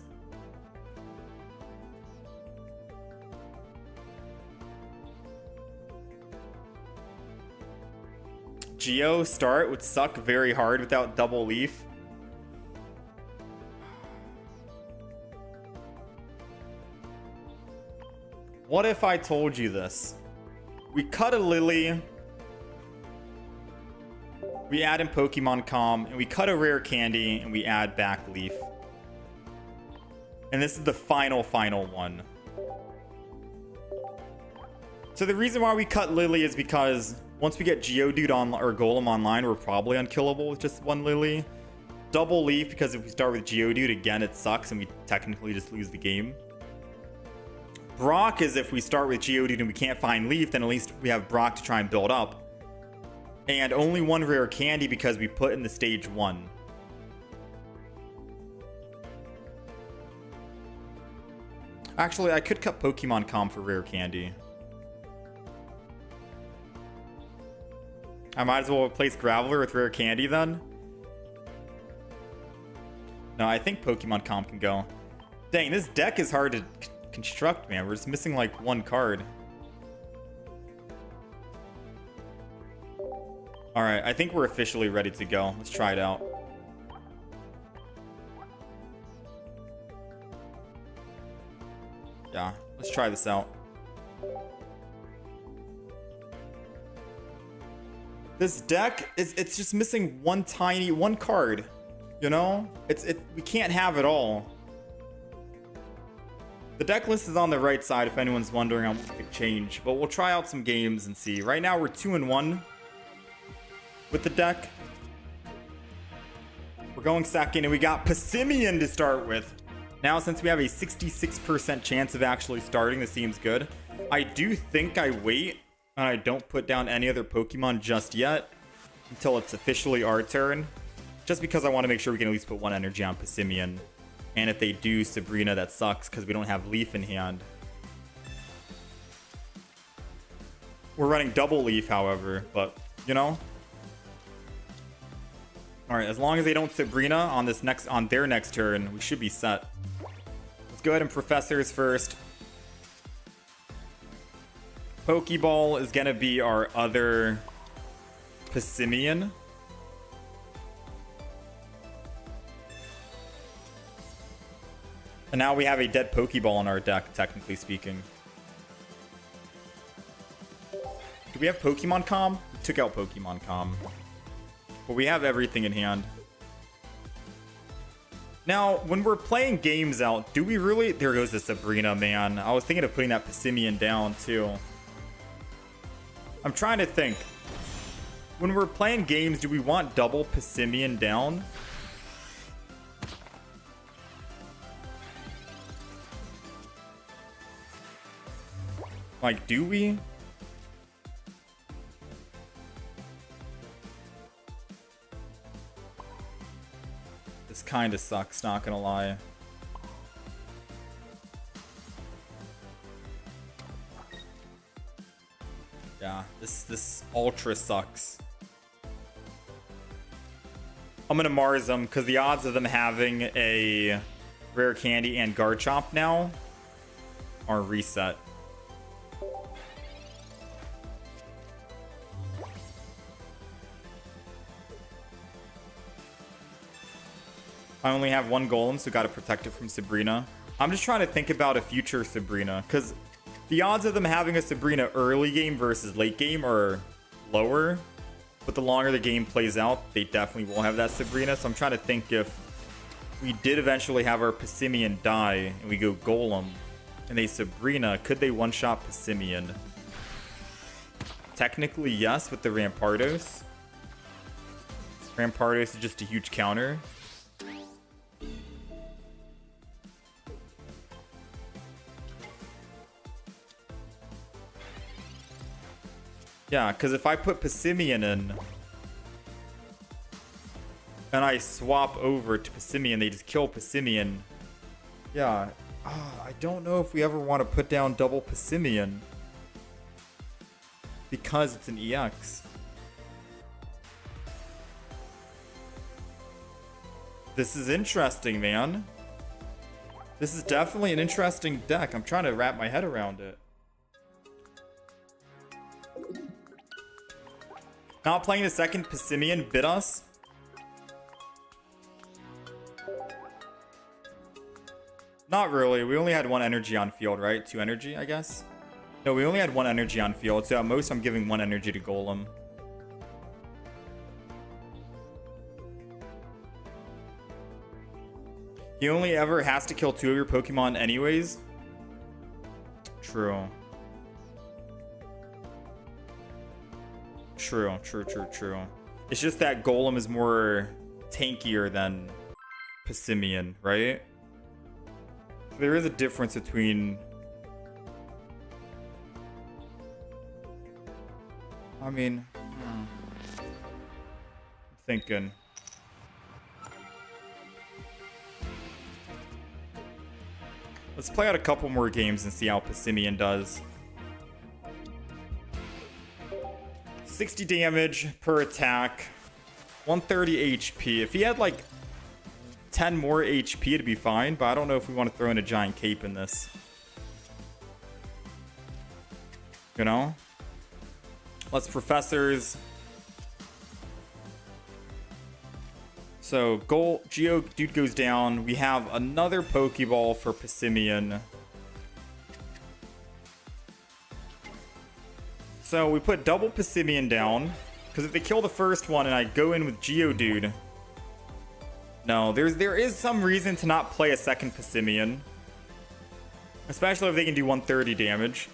Geo start would suck very hard without double leaf. What if I told you this? We cut a Lily, we add in Pokemon Com, and we cut a rare candy, and we add back leaf. And this is the final one. So the reason why we cut Lily is because once we get Geodude on or Golem online, we're probably unkillable with just one Lily. Double leaf, because if we start with Geodude, again, it sucks and we technically just lose the game. Brock is if we start with Geodude and we can't find leaf, then at least we have Brock to try and build up. And only one rare candy because we put in the stage 1. Actually, I could cut Pokemon Com for rare candy. I might as well replace Graveler with rare candy then. No, I think Pokemon Com can go. Dang, this deck is hard to construct, man. We're just missing like one card. All right, I think we're officially ready to go. Let's try it out. Yeah, let's try this out. This deck it's just missing one card, you know? We can't have it all. The deck list is on the right side if anyone's wondering how much it could change, but we'll try out some games and see. Right now we're 2-1 with the deck. We're going second, and we got Passimian to start with. Now, since we have a 66% chance of actually starting, this seems good. I do think I wait and I don't put down any other Pokemon just yet until it's officially our turn, just because I want to make sure we can at least put one energy on Passimian. And if they do Sabrina, that sucks because we don't have Leaf in hand. We're running double Leaf, however, but you know. All right, as long as they don't Sabrina on their next turn, we should be set. Let's go ahead and Professors first. Pokeball is gonna be our other Passimian. And now we have a dead Pokeball in our deck, technically speaking. Do we have Pokemon Com? We took out Pokemon Com. But we have everything in hand. Now, when we're playing games out, do we really... There goes the Sabrina, man. I was thinking of putting that Passimian down, too. I'm trying to think. When we're playing games, do we want double Passimian down? Like, do we? This kind of sucks, not gonna lie. Yeah, this ultra sucks. I'm gonna Mars them because the odds of them having a rare candy and Garchomp now are reset. I only have one Golem, so gotta protect it from Sabrina. I'm just trying to think about a future Sabrina, because the odds of them having a Sabrina early game versus late game are lower, but the longer the game plays out, they definitely will have that Sabrina. So I'm trying to think if we did eventually have our Passimian die and we go Golem and they Sabrina, could they one-shot Passimian? Technically, yes, with the Rampardos. Rampardos is just a huge counter. Yeah, because if I put Passimian in and I swap over to Passimian, they just kill Passimian. Yeah, I don't know if we ever want to put down double Passimian because it's an EX. This is interesting, man. This is definitely an interesting deck. I'm trying to wrap my head around it. Not playing the second Passimian bit us. Not really. We only had one energy on field, right? 2 energy, I guess. No, we only had 1 energy on field. So at most, I'm giving 1 energy to Golem. He only ever has to kill 2 of your Pokemon anyways. True. True. It's just that Golem is more tankier than Passimian, right? There is a difference between... I mean... I'm thinking... Let's play out a couple more games and see how Passimian does. 60 damage per attack. 130 HP. If he had like 10 more HP, it'd be fine, but I don't know if we want to throw in a giant cape in this. You know? Let's Professors. So, Geodude goes down. We have another Pokeball for Passimian. So, we put double Passimian down. Because if they kill the first one and I go in with Geodude... No, there is some reason to not play a second Passimian. Especially if they can do 130 damage.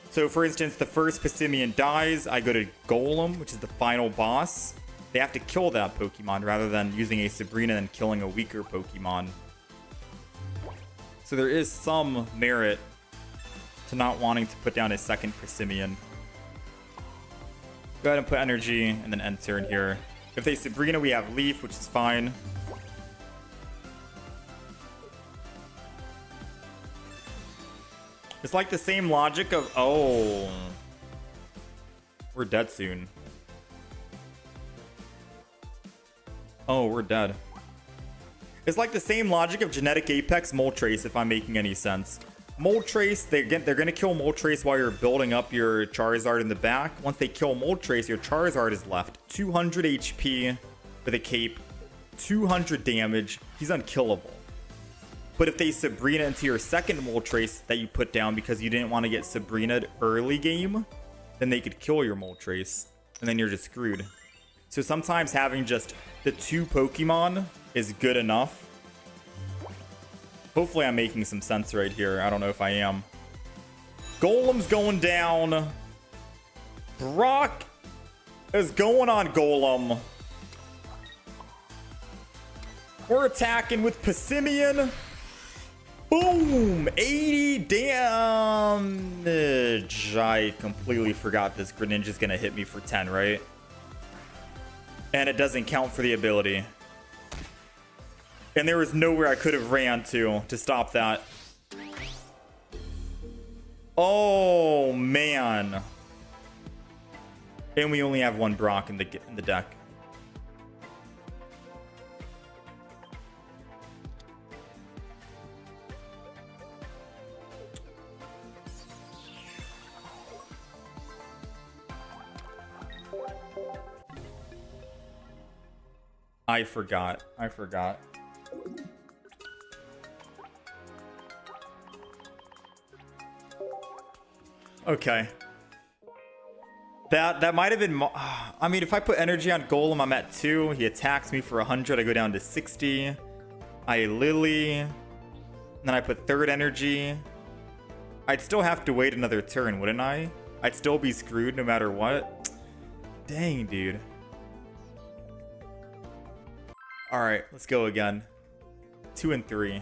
So, for instance, the first Passimian dies. I go to Golem, which is the final boss. They have to kill that Pokemon rather than using a Sabrina and killing a weaker Pokemon. So there is some merit to not wanting to put down a second Passimian. Go ahead and put energy and then end turn here. If they Sabrina, we have Leaf, which is fine. It's like the same logic of... Oh. We're dead soon. Oh, we're dead. It's like the same logic of Genetic Apex Moltres, if I'm making any sense. Moltres, they're going to kill Moltres while you're building up your Charizard in the back. Once they kill Moltres, your Charizard is left. 200 HP with a cape. 200 damage. He's unkillable. But if they Sabrina into your second Moltres that you put down because you didn't want to get Sabrina'd early game, then they could kill your Moltres. And then you're just screwed. So sometimes having just the 2 Pokemon is good enough. Hopefully I'm making some sense right here. I don't know if I am. Golem's going down. Brock is going on Golem. We're attacking with Passimian. Boom! 80 damage. I completely forgot this Greninja's gonna hit me for 10, right? And it doesn't count for the ability. And there was nowhere I could have ran to stop that. Oh, man. And we only have 1 Brock in the deck. I forgot. Okay. That might have been... I mean, if I put energy on Golem, I'm at 2. He attacks me for 100. I go down to 60. I Lily. And then I put third energy. I'd still have to wait another turn, wouldn't I? I'd still be screwed no matter what. Dang, dude. Alright, let's go again. 2 and 3.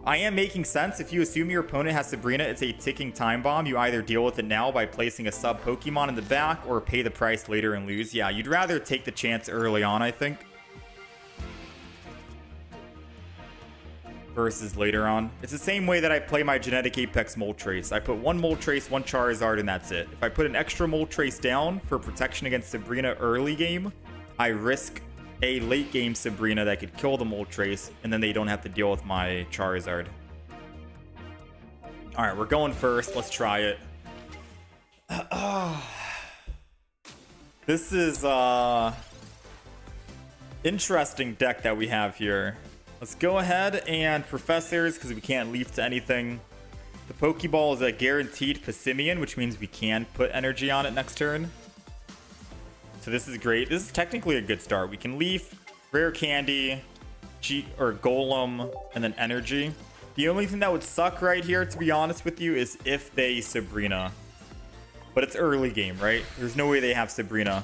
I am making sense. If you assume your opponent has Sabrina, it's a ticking time bomb. You either deal with it now by placing a sub Pokemon in the back or pay the price later and lose. Yeah, you'd rather take the chance early on, I think, versus later on. It's the same way that I play my Genetic Apex Moltres. I put 1 Moltres, 1 Charizard, and that's it. If I put an extra Moltres down for protection against Sabrina early game, I risk a late game Sabrina that could kill the Moltres, and then they don't have to deal with my Charizard. Alright, we're going first. Let's try it. This is interesting deck that we have here. Let's go ahead and Professors, because we can't leaf to anything. The Pokeball is a guaranteed Passimian, which means we can put energy on it next turn. So this is great. This is technically a good start. We can leaf, Rare Candy, or Golem, and then energy. The only thing that would suck right here, to be honest with you, is if they Sabrina. But it's early game, right? There's no way they have Sabrina.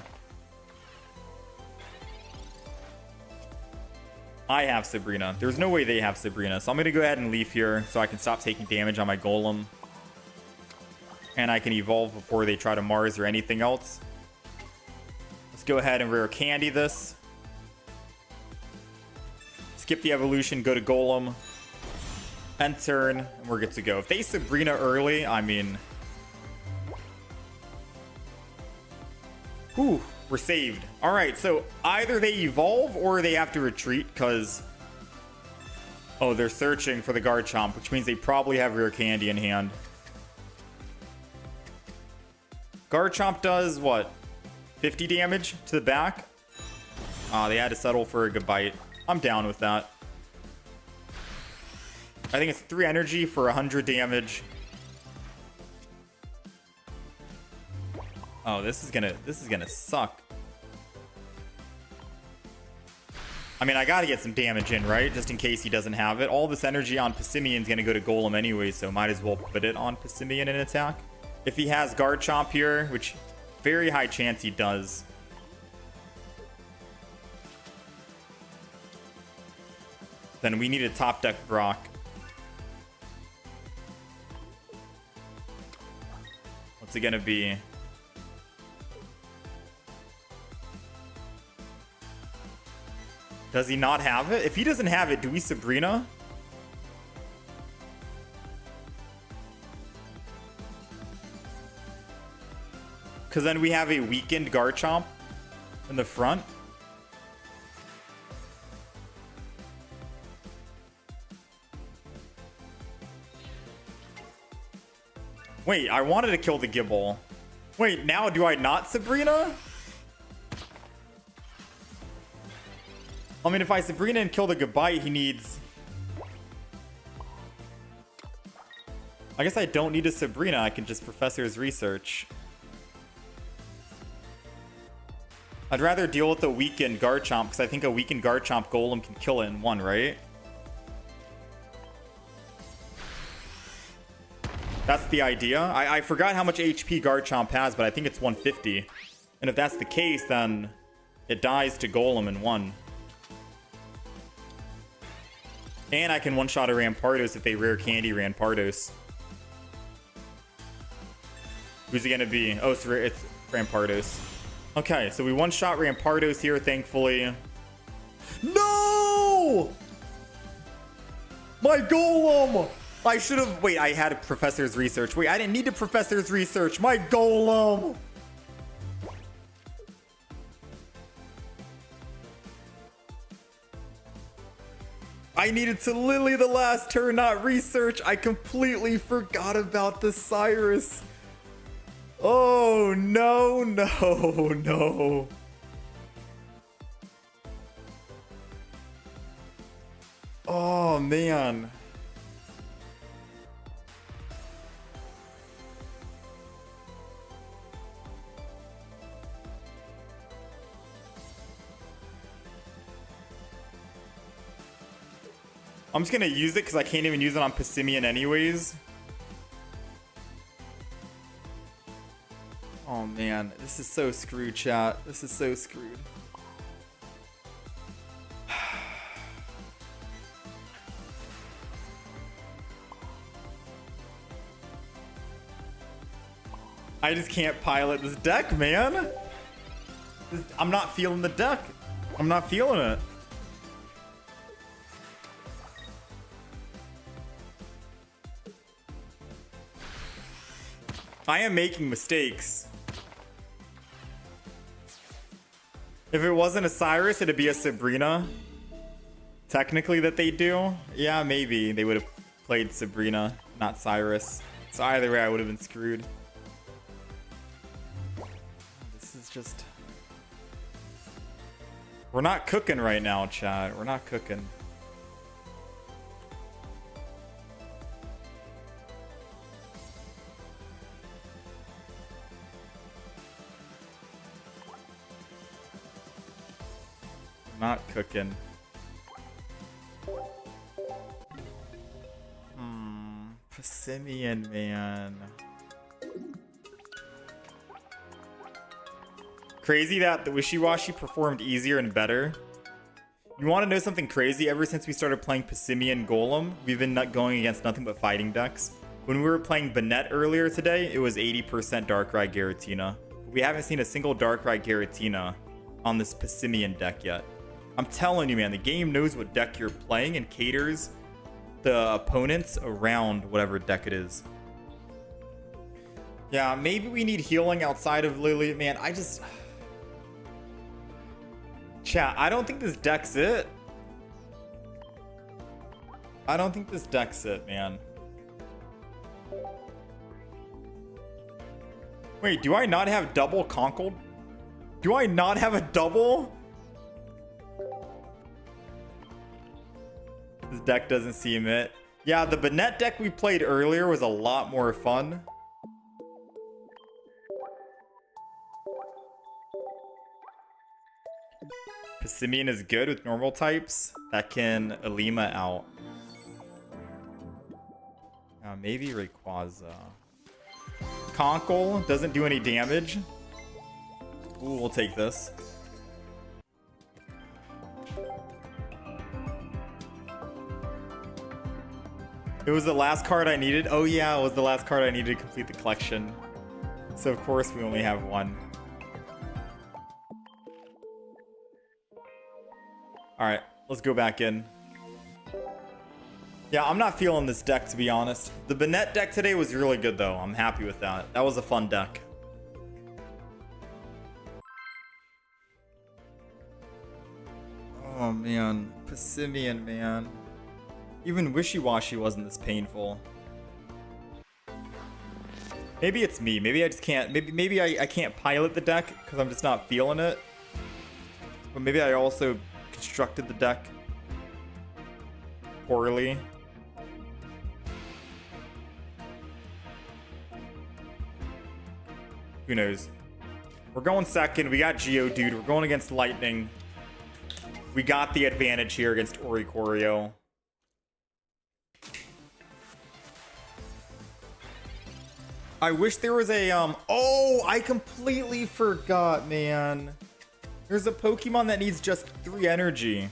I have Sabrina. There's no way they have Sabrina. So I'm going to go ahead and leaf here so I can stop taking damage on my Golem. And I can evolve before they try to Mars or anything else. Let's go ahead and Rare Candy this. Skip the evolution, go to Golem. End turn, and we're good to go. If they Sabrina early, I mean... Whew, we're saved. All right, so either they evolve or they have to retreat because... Oh, they're searching for the Garchomp, which means they probably have Rare Candy in hand. Garchomp does, what? 50 damage to the back? They had to settle for a good bite. I'm down with that. I think it's 3 energy for 100 damage. Oh, this is gonna suck. I mean, I gotta get some damage in, right? Just in case he doesn't have it. All this energy on Passimian is gonna go to Golem anyway, so might as well put it on Passimian in attack. If he has Garchomp here, which very high chance he does. Then we need a top deck Brock. What's it gonna be? Does he not have it? If he doesn't have it, do we Sabrina? Because then we have a weakened Garchomp in the front. Wait, I wanted to kill the Gible. Wait, now do I not Sabrina? I mean, if I Sabrina and kill the Gabite, he needs... I guess I don't need a Sabrina. I can just Professor's Research. I'd rather deal with a weakened Garchomp, because I think a weakened Garchomp Golem can kill it in one, right? That's the idea. I forgot how much HP Garchomp has, but I think it's 150. And if that's the case, then it dies to Golem in one. And I can one-shot a Rampardos if they Rare Candy Rampardos. Who's it gonna be? Oh, it's Rampardos. Okay, so we one-shot Rampardos here, thankfully. No! My Golem! I should have... Wait, I had a Professor's Research. Wait, I didn't need a Professor's Research. My Golem! I needed to Lily the last turn, not research. I completely forgot about the Cyrus. Oh, no, no, no. Oh, man. I'm just gonna use it because I can't even use it on Passimian anyways. Oh man, this is so screwed, chat. This is so screwed. I just can't pilot this deck, man. I'm not feeling the deck. I'm not feeling it. I am making mistakes. If it wasn't a Cyrus, it'd be a Sabrina. Technically that they do. Yeah, maybe they would have played Sabrina, not Cyrus. So either way, I would have been screwed. This is just... We're not cooking right now, chat. We're not cooking. Not cooking. Passimian, man. Crazy that the Wishy-Washy performed easier and better. You want to know something crazy? Ever since we started playing Passimian Golem, we've been going against nothing but fighting decks. When we were playing Banette earlier today, it was 80% Darkrai Giratina. We haven't seen a single Darkrai Giratina on this Passimian deck yet. I'm telling you, man, the game knows what deck you're playing and caters the opponents around whatever deck it is. Yeah, maybe we need healing outside of Lily. Man, I just... Chat, I don't think this deck's it. I don't think this deck's it, man. Wait, do I not have double Conkled? Do I not have a double? This deck doesn't seem it. Yeah, the Banette deck we played earlier was a lot more fun. Passimian is good with normal types. That can Alima out. Maybe Rayquaza. Conkle doesn't do any damage. Ooh, we'll take this. It was the last card I needed. Oh yeah, it was the last card I needed to complete the collection. So of course we only have one. Alright, let's go back in. Yeah, I'm not feeling this deck, to be honest. The Banette deck today was really good, though. I'm happy with that. That was a fun deck. Oh, man. Passimian, man. Even Wishy-Washy wasn't this painful. Maybe it's me. Maybe I just can't... Maybe I can't pilot the deck because I'm just not feeling it. But maybe I also constructed the deck poorly. Who knows? We're going second. We got Geodude. We're going against Lightning. We got the advantage here against Oricorio. I wish there was a oh, I completely forgot, man. There's a Pokemon that needs just 3 energy.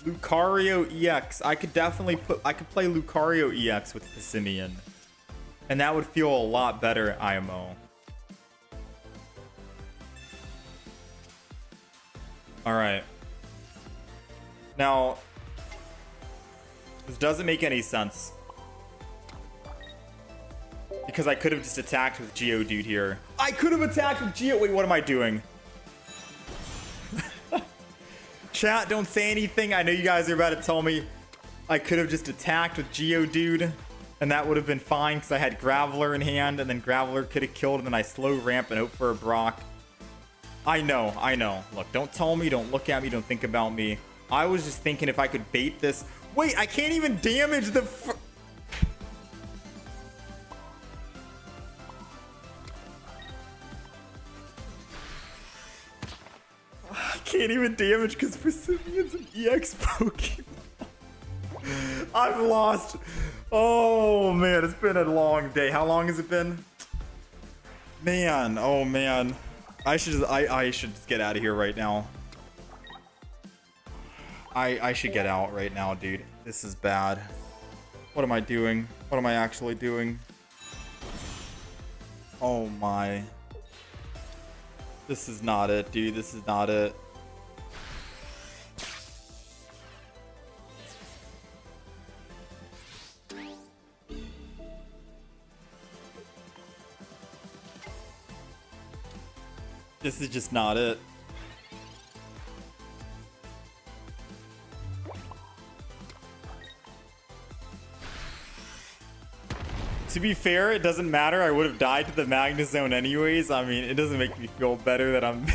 Lucario EX. I could definitely play Lucario EX with Passimian. And that would feel a lot better, IMO. Alright. Now, this doesn't make any sense. Because I could have just attacked with Geodude here. I could have attacked with Geo... Wait, what am I doing? Chat, don't say anything. I know you guys are about to tell me I could have just attacked with Geodude. And that would have been fine because I had Graveler in hand. And then Graveler could have killed. And then I slow ramp and hope for a Brock. I know, I know. Look, don't tell me. Don't look at me. Don't think about me. I was just thinking if I could bait this. Wait, I can't even damage the... I can't even damage because Passimian's an EX Pokemon. I've lost. Oh man, it's been a long day. How long has it been? Man, oh man. I should just get out of here right now. I should get out right now, dude. This is bad. What am I doing? What am I actually doing? Oh my. This is not it, dude. This is not it. This is just not it. To be fair, it doesn't matter. I would have died to the Magnezone anyways. I mean, it doesn't make me feel better that I'm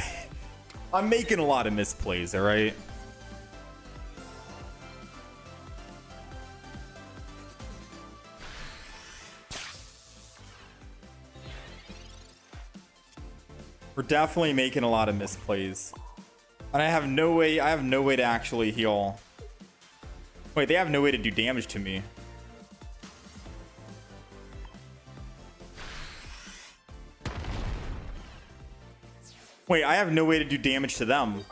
I'm making a lot of misplays, all right? We're definitely making a lot of misplays. And I have no way to actually heal. Wait, they have no way to do damage to me. Wait, I have no way to do damage to them.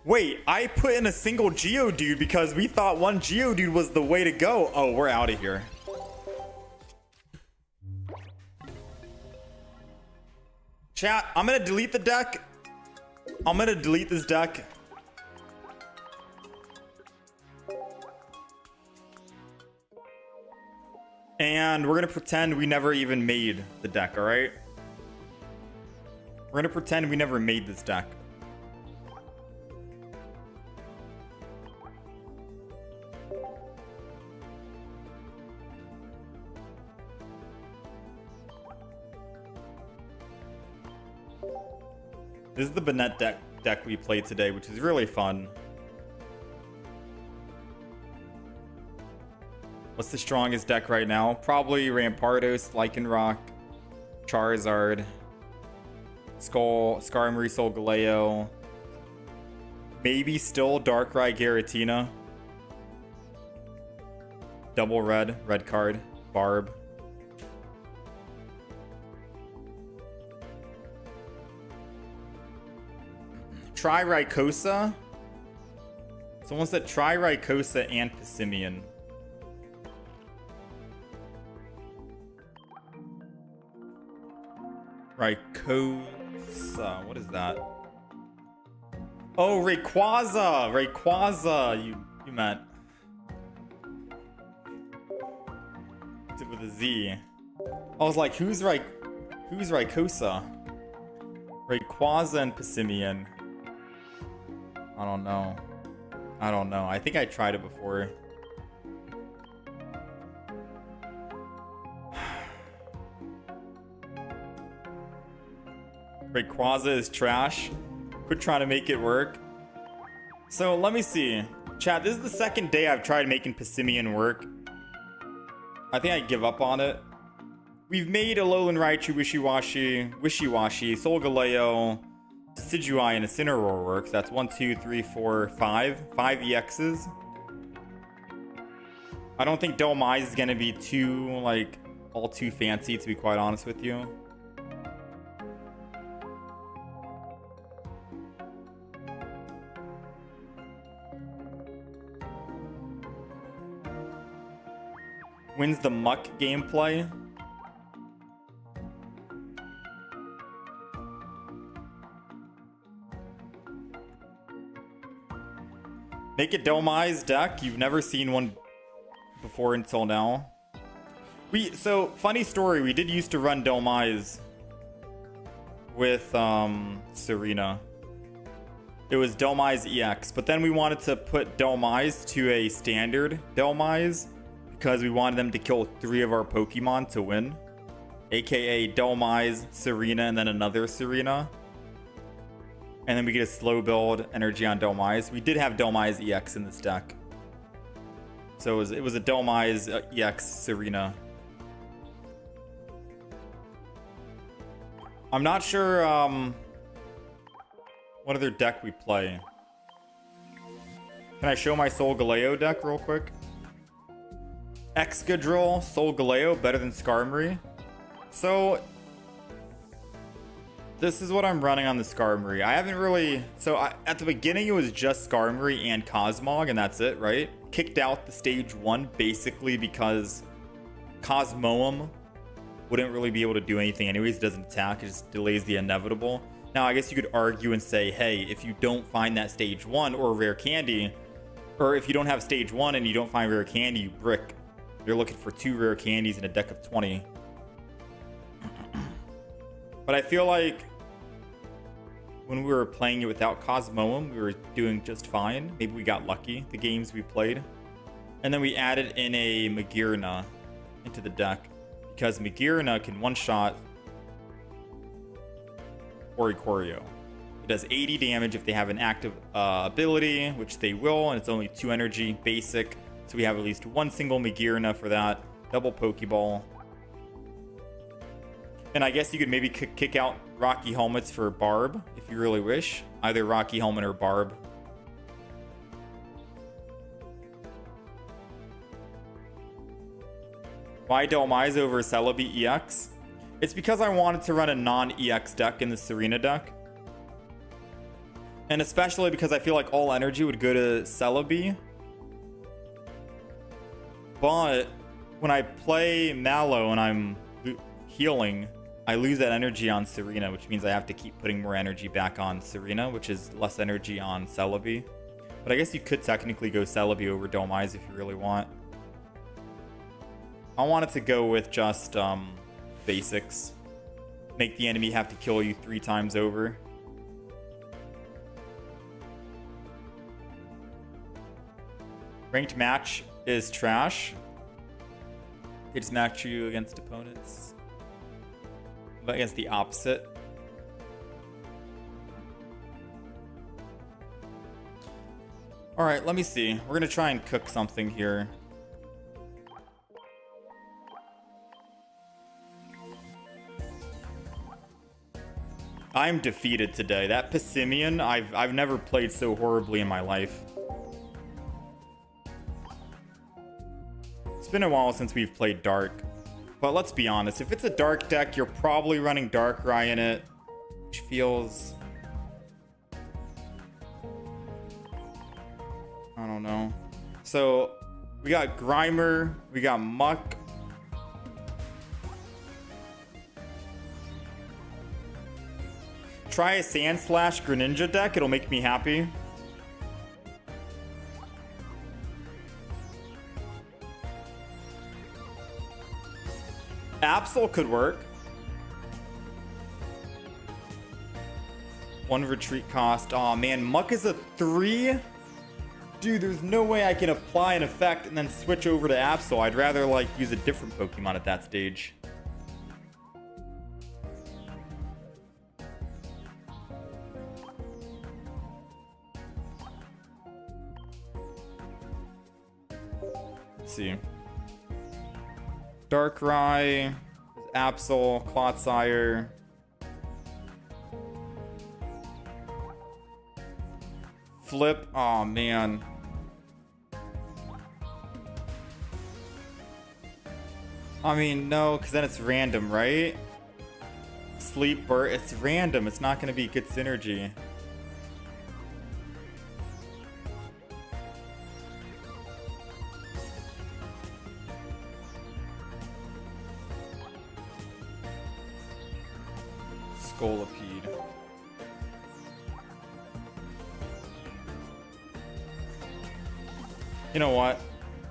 Wait, I put in a single Geodude because we thought one Geodude was the way to go. Oh, we're out of here. Chat, I'm gonna delete the deck. I'm gonna delete this deck. And we're gonna pretend we never even made the deck, alright? We're gonna pretend we never made this deck. This is the Banette deck we played today, which is really fun. What's the strongest deck right now? Probably Rampardos, Lycanroc, Charizard, Skarmory, Solgaleo. Maybe still Darkrai, Giratina. Double red card, Barb. Try Rayquaza. Someone said try Rayquaza and Passimian. Rayquaza. What is that? Oh, Rayquaza. Rayquaza. You meant. With a Z. I was like, who's Rayquaza? Rayquaza and Passimian. I don't know. I think I tried it before. Rayquaza is trash. Quit trying to make it work. So let me see. Chat, this is the second day I've tried making Passimian work. I think I give up on it. We've made Alolan Raichu, Wishiwashi, Solgaleo, Decidueye, and Incineroar works. That's 1, 2, 3, 4, 5. 5 EXs. I don't think Dhelmise is going to be too, like, all too fancy, to be quite honest with you. Wins the Muck gameplay. Make a Dhelmise deck. You've never seen one before until now. So funny story, we did used to run Dhelmise with Serena. It was Dhelmise EX, but then we wanted to put Dhelmise to a standard Dhelmise because we wanted them to kill 3 of our Pokemon to win, aka Dhelmise, Serena, and then another Serena. And then we get a slow build energy on Dhelmise. We did have Dhelmise EX in this deck. So it was a Dhelmise EX Serena. I'm not sure what other deck we play. Can I show my Solgaleo deck real quick? Excadrill, Solgaleo, better than Skarmory. So this is what I'm running on the Skarmory. I haven't really... at the beginning, it was just Skarmory and Cosmog, and that's it, right? Kicked out the stage 1 basically because Cosmoem wouldn't really be able to do anything anyways. It doesn't attack. It just delays the inevitable. Now, I guess you could argue and say, hey, if you don't find that stage 1 or rare candy, or if you don't have stage 1 and you don't find rare candy, you brick. You're looking for 2 rare candies in a deck of 20. But I feel like when we were playing it without Cosmoem, we were doing just fine. Maybe we got lucky the games we played. And then we added in a Magearna into the deck because Magearna can one-shot Oricorio. It does 80 damage if they have an active ability, which they will, and it's only 2 energy, basic. So we have at least one single Magirna for that. Double Pokeball. And I guess you could maybe kick out Rocky Helmets for Barb, if you really wish. Either Rocky Helmet or Barb. Why Dhelmise over Celebi EX? It's because I wanted to run a non-EX deck in the Serena deck. And especially because I feel like all energy would go to Celebi. But when I play Mallow and I'm healing, I lose that energy on Serena, which means I have to keep putting more energy back on Serena, which is less energy on Celebi. But I guess you could technically go Celebi over Dhelmise if you really want. I wanted to go with just basics. Make the enemy have to kill you 3 times over. Ranked match is trash. They just match you against opponents. But against the opposite. Alright, let me see. We're gonna try and cook something here. I'm defeated today. That Passimian, I've never played so horribly in my life. It's been a while since we've played Dark. But let's be honest, if it's a Dark deck, you're probably running Darkrai in it, which feels... I don't know. So, we got Grimer, we got Muck. Try a Sandslash Greninja deck, it'll make me happy. Absol could work. 1 retreat cost. Aw, man, Muck is a 3? Dude, there's no way I can apply an effect and then switch over to Absol. I'd rather, like, use a different Pokemon at that stage. Let's see. Darkrai, Absol, Clotsire. Flip. Oh man. I mean, no, because then it's random, right? Sleeper, it's random. It's not going to be good synergy. Scolipede. You know what?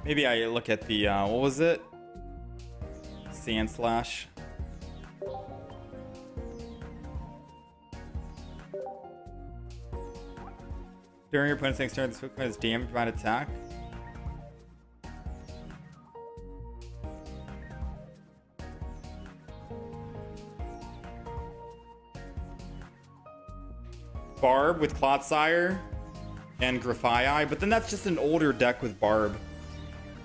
Maybe I look at the, what was it? Sandslash. During your opponent's next turn, this Pokemon is damaged by an attack. Barb with Clotsire and Grafaiai, but then that's just an older deck with Barb.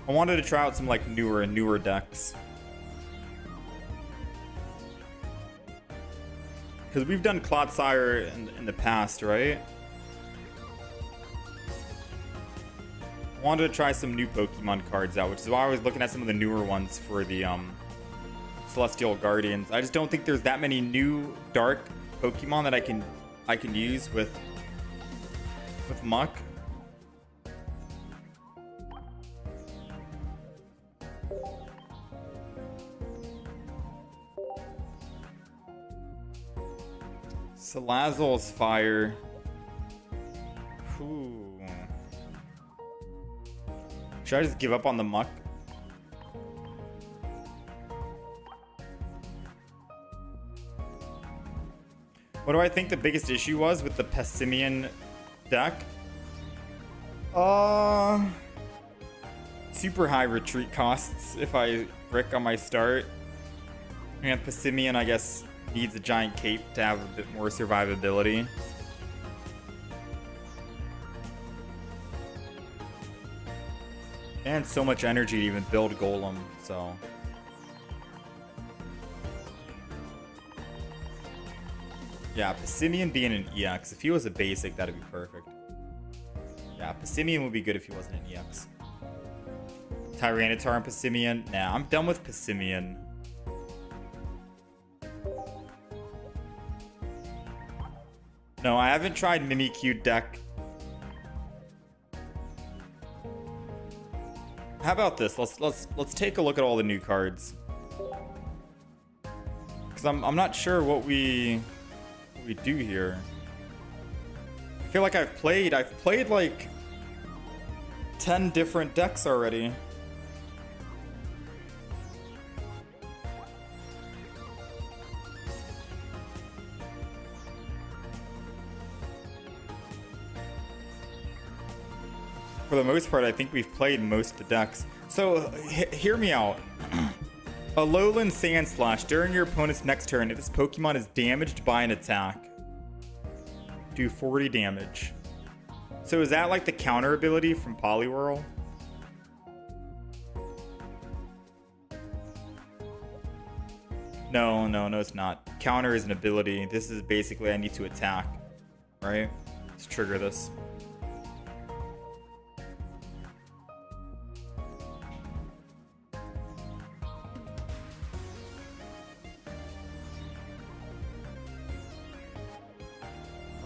I wanted to try out some like newer decks. Because we've done Clotsire in the past, right? I wanted to try some new Pokemon cards out, which is why I was looking at some of the newer ones for the Celestial Guardians. I just don't think there's that many new dark Pokemon that I can use with Muck. Salazzle's fire. Ooh. Should I just give up on the Muck? What do I think the biggest issue was with the Passimian deck? Super high retreat costs if I brick on my start. And Passimian, I guess, Needs a giant cape to have a bit more survivability. And so much energy to even build Golem, so. Yeah, Passimian being an EX. If he was a basic, that'd be perfect. Yeah, Passimian would be good if he wasn't an EX. Tyranitar and Passimian. Nah, I'm done with Passimian. No, I haven't tried Mimikyu deck. How about this? Let's take a look at all the new cards. Cause I'm not sure what we do here. I feel like I've played like 10 different decks already. For the most part, I think we've played most of the decks. So, hear me out. A Lowland Sandslash. During your opponent's next turn, if this Pokemon is damaged by an attack, do 40 damage. So is that like the counter ability from Poliwhirl? No, it's not. Counter is an ability. This is basically I need to attack. Right? Let's trigger this.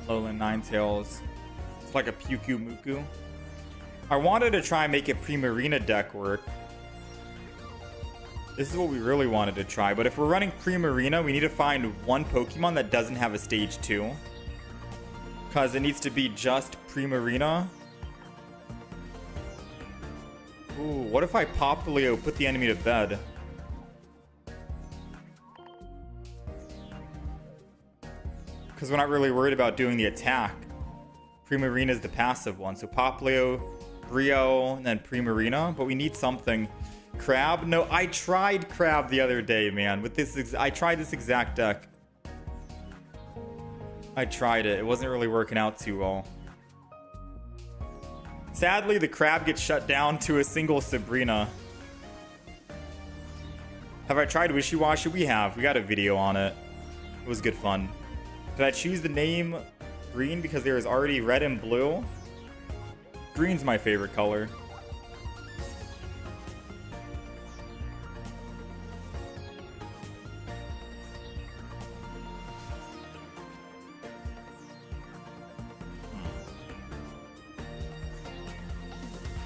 Lowland Ninetales. It's like a Puku Muku. I wanted to try and make a Primarina deck work. This is what we really wanted to try. But if we're running Primarina, we need to find one Pokemon that doesn't have a stage 2. Because it needs to be just Primarina. Ooh, what if I Popplio, put the enemy to bed? Because we're not really worried about doing the attack. Primarina is the passive one. So Popplio, Brio, and then Primarina. But we need something. Crab? No, I tried Crab the other day, man. With this, I tried this exact deck. I tried it. It wasn't really working out too well. Sadly, the Crab gets shut down to a single Sabrina. Have I tried Wishy-Washy? We have. We got a video on it. It was good fun. Did I choose the name green because there is already red and blue? Green's my favorite color.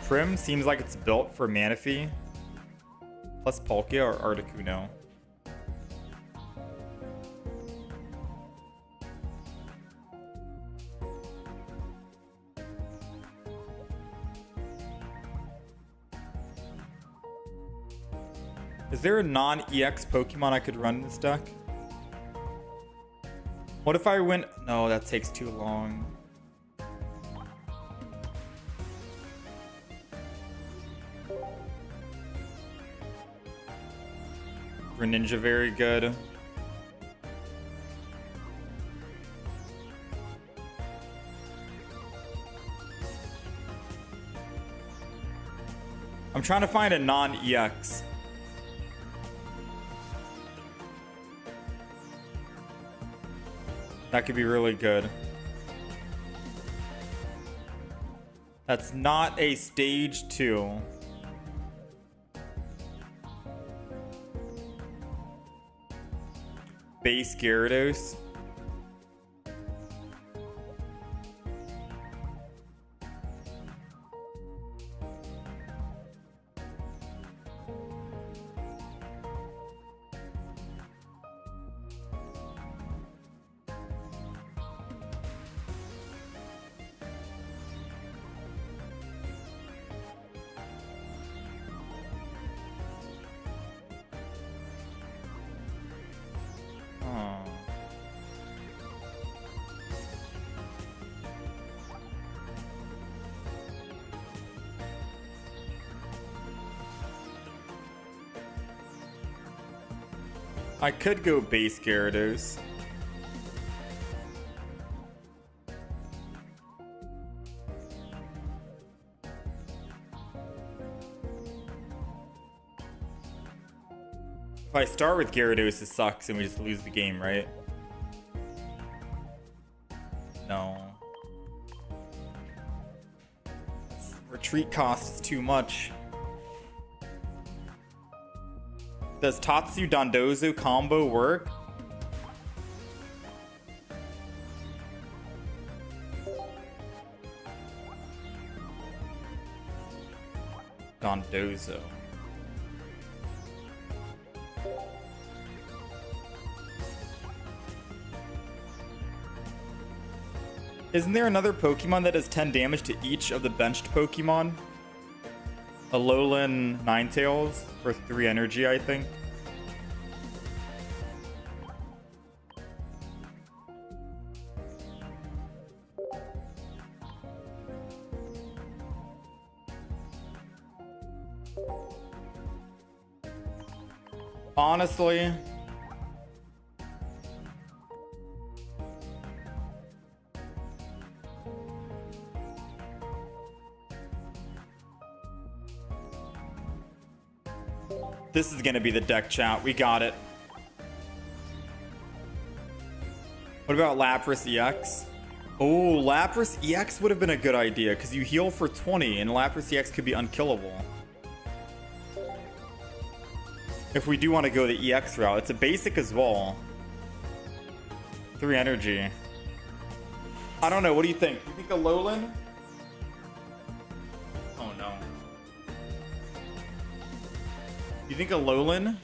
Prim seems like it's built for Manaphy. Plus Palkia or Articuno. Is there a non-EX Pokemon I could run in this deck? What if I went... No, that takes too long. Greninja very good. I'm trying to find a non-EX. That could be really good. That's not a stage 2. Base Gyarados. I could go base Gyarados. If I start with Gyarados, it sucks and we just lose the game, right? No. Retreat cost is too much. Does Tatsu Dondozo combo work? Dondozo. Isn't there another Pokemon that does 10 damage to each of the benched Pokemon? Alolan Ninetales for 3 energy, I think. Honestly, this is gonna be the deck, chat. We got it. What about Lapras EX? Oh, Lapras EX would have been a good idea because you heal for 20 and Lapras EX could be unkillable. If we do want to go the EX route, it's a basic as well. 3 energy. I don't know. What do you think? You think Alolan? Oh no. You think Alolan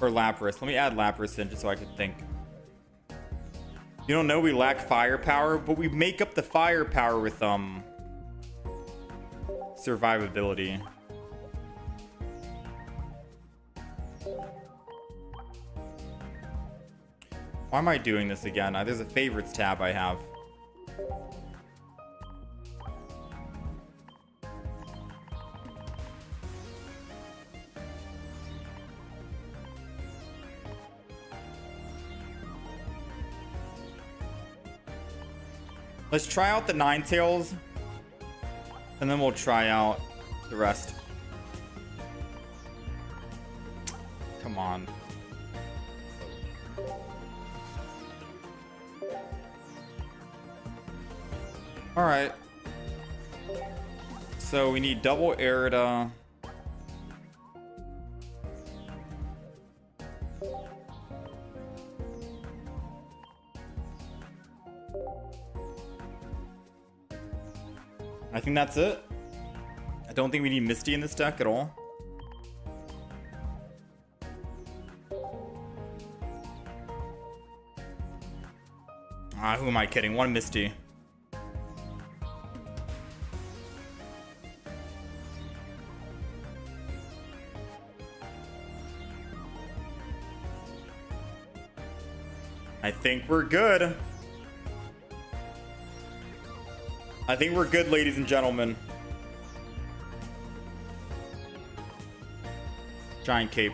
or Lapras? Let me add Lapras in just so I can think. You don't know we lack firepower, but we make up the firepower with survivability. Why am I doing this again? There's a favorites tab I have. Let's try out the Ninetales, and then we'll try out the rest. Come on. All right. So we need double Arida. I think that's it. I don't think we need Misty in this deck at all. Who am I kidding? One Misty. I think we're good. I think we're good, ladies and gentlemen. Giant cape.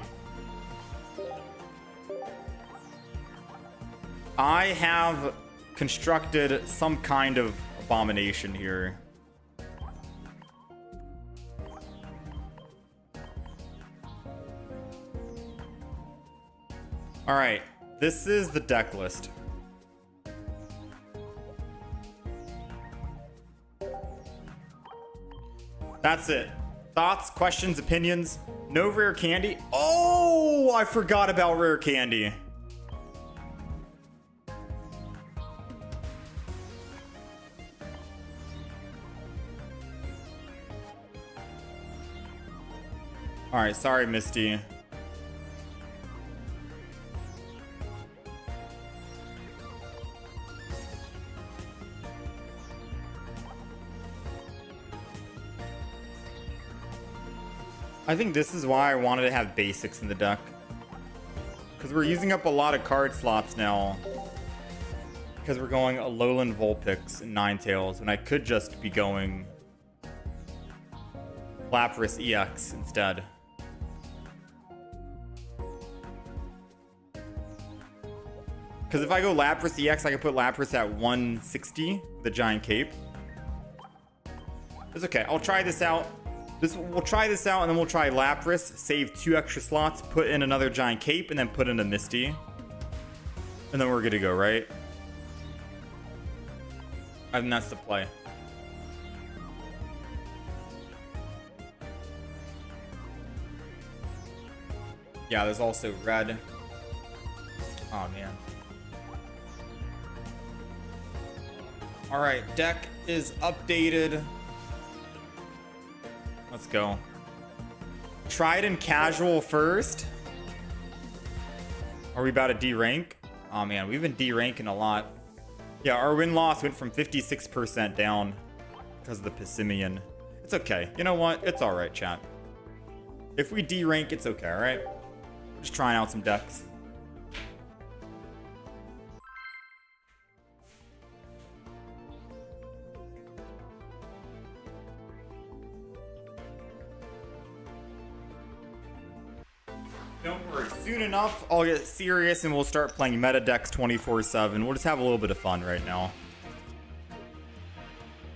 I have constructed some kind of abomination here. All right, this is the deck list. That's it. Thoughts, questions, opinions. No rare candy. Oh, I forgot about rare candy. All right, sorry, Misty. I think this is why I wanted to have basics in the deck. Because we're using up a lot of card slots now. Because we're going Alolan Vulpix and Ninetales, and I could just be going Lapras EX instead. Because if I go Lapras EX, I can put Lapras at 160, the Giant Cape. It's okay. I'll try this out. We'll try this out, and then we'll try Lapras, save 2 extra slots, put in another Giant Cape, and then put in a Misty. And then we're good to go, right? I think that's the play. Yeah, there's also red. Oh, man. All right, deck is updated. Let's go. Tried and casual first. Are we about to D-rank? Oh, man, we've been D-ranking a lot. Yeah, our win-loss went from 56% down because of the Passimian. It's okay. You know what? It's all right, chat. If we D-rank, it's okay, all right? We're just trying out some decks. Don't worry. Soon enough, I'll get serious and we'll start playing meta decks 24/7. We'll just have a little bit of fun right now.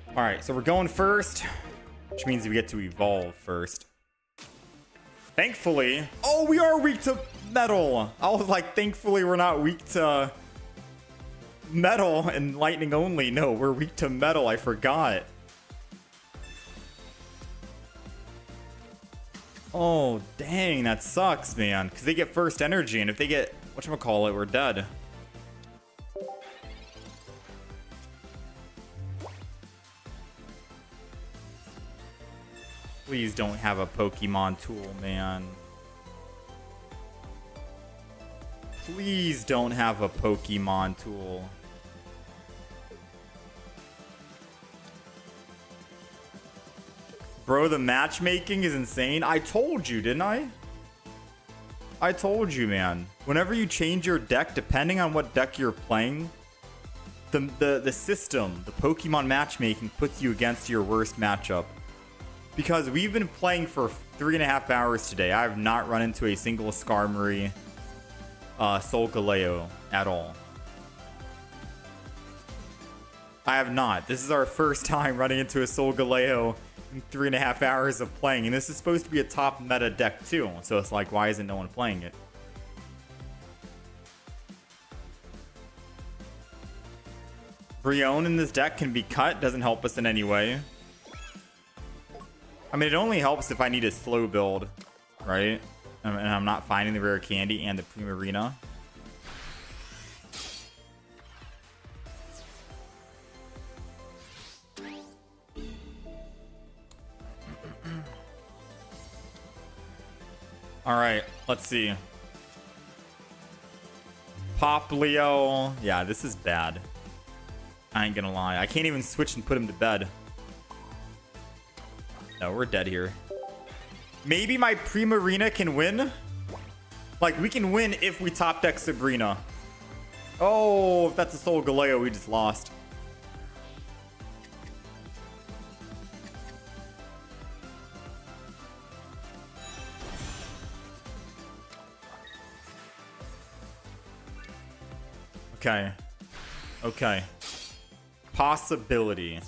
All right, so we're going first, which means we get to evolve first. Thankfully, oh, we are weak to metal. I was like, thankfully we're not weak to metal and lightning only. No, we're weak to metal. I forgot. Oh, dang, that sucks, man. Because they get first energy, and if they get whatchamacallit, we're dead. Please don't have a Pokemon tool, man. Please don't have a Pokemon tool. Bro, the matchmaking is insane. I told you, didn't I? I told you, man. Whenever you change your deck, depending on what deck you're playing, the system, the Pokemon matchmaking puts you against your worst matchup. Because we've been playing for 3.5 hours today. I have not run into a single Skarmory Solgaleo at all. I have not. This is our first time running into a Solgaleo in 3.5 hours of playing. And this is supposed to be a top meta deck too. So it's like, why isn't no one playing it? Brion in this deck can be cut. Doesn't help us in any way. I mean, it only helps if I need a slow build, right? And I'm not finding the rare candy and the Primarina. All right, let's see. Pop Leo. Yeah, this is bad. I ain't gonna lie. I can't even switch and put him to bed. No, we're dead here. Maybe my Primarina can win? Like, we can win if we top deck Sabrina. Oh, if that's a Solgaleo, we just lost. Okay. Okay. Possibility.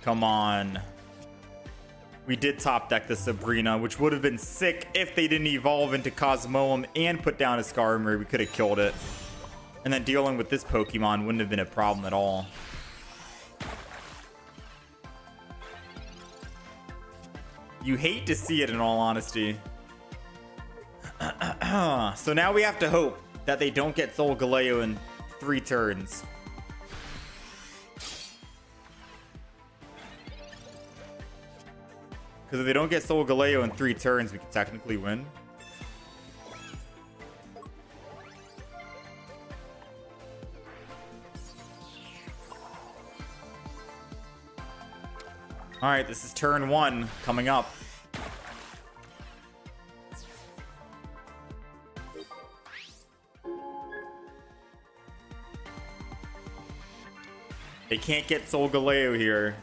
Come on. We did top deck the Sabrina, which would have been sick if they didn't evolve into Cosmoem and put down a Skarmory. We could have killed it. And then dealing with this Pokemon wouldn't have been a problem at all. You hate to see it, in all honesty. So now we have to hope that they don't get Solgaleo in 3 turns. Because if they don't get Solgaleo in 3 turns, we can technically win. Alright, this is turn 1 coming up. They can't get Solgaleo here.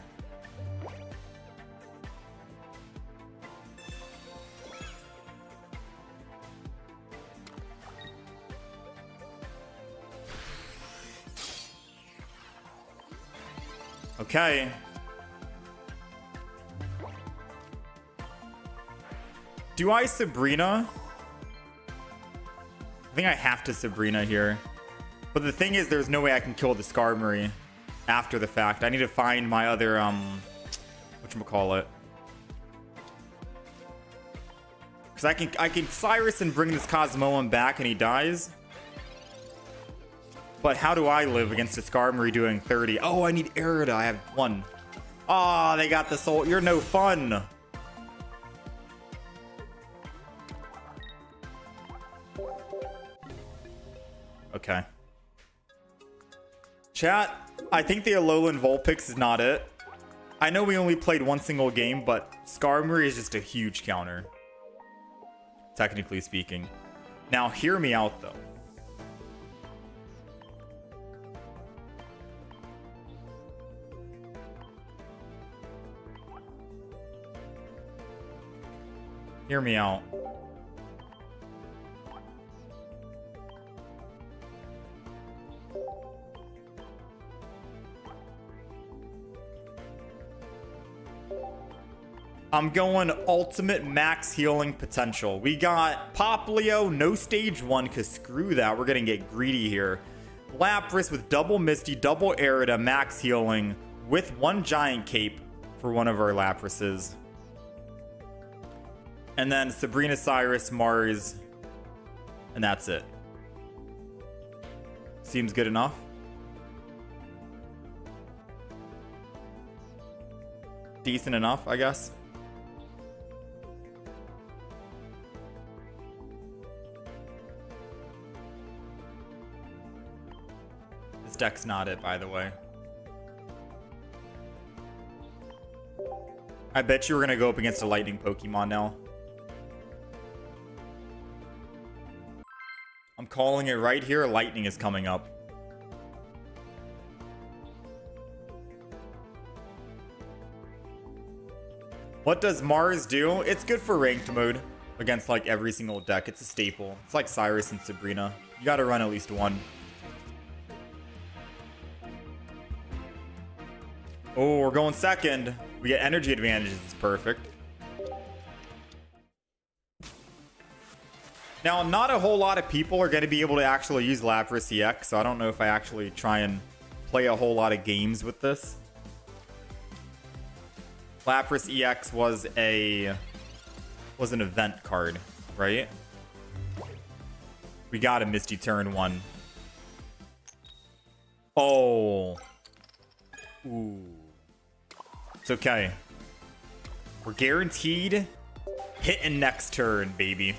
Okay. Do I Sabrina? I think I have to Sabrina here. But the thing is, there's no way I can kill the Skarmory after the fact. I need to find my other, whatchamacallit. Because I can Cyrus and bring this Cosmoem back and he dies. But how do I live against a Skarmory doing 30? Oh, I need Erida. I have 1. Oh, they got the soul. You're no fun. Okay. Chat, I think the Alolan Vulpix is not it. I know we only played 1 single game, but Skarmory is just a huge counter. Technically speaking. Now, hear me out, though. Hear me out. I'm going ultimate max healing potential. We got Poplio, no stage 1, because screw that. We're going to get greedy here. Lapras with double Misty, double Erida, max healing, with 1 Giant Cape for one of our Laprases. And then Sabrina, Cyrus, Mars, and that's it. Seems good enough. Decent enough, I guess. This deck's not it, by the way. I bet you we're gonna go up against a lightning Pokemon now. I'm calling it right here. Lightning is coming up. What does Mars do? It's good for ranked mode against like every single deck. It's a staple. It's like Cyrus and Sabrina. You gotta run at least 1. Oh, we're going second. We get energy advantages. It's perfect. Now, not a whole lot of people are going to be able to actually use Lapras EX, so I don't know if I actually try and play a whole lot of games with this. Lapras EX was an event card, right? We got a Misty turn 1. Oh. Ooh. It's okay. We're guaranteed hitting next turn, baby.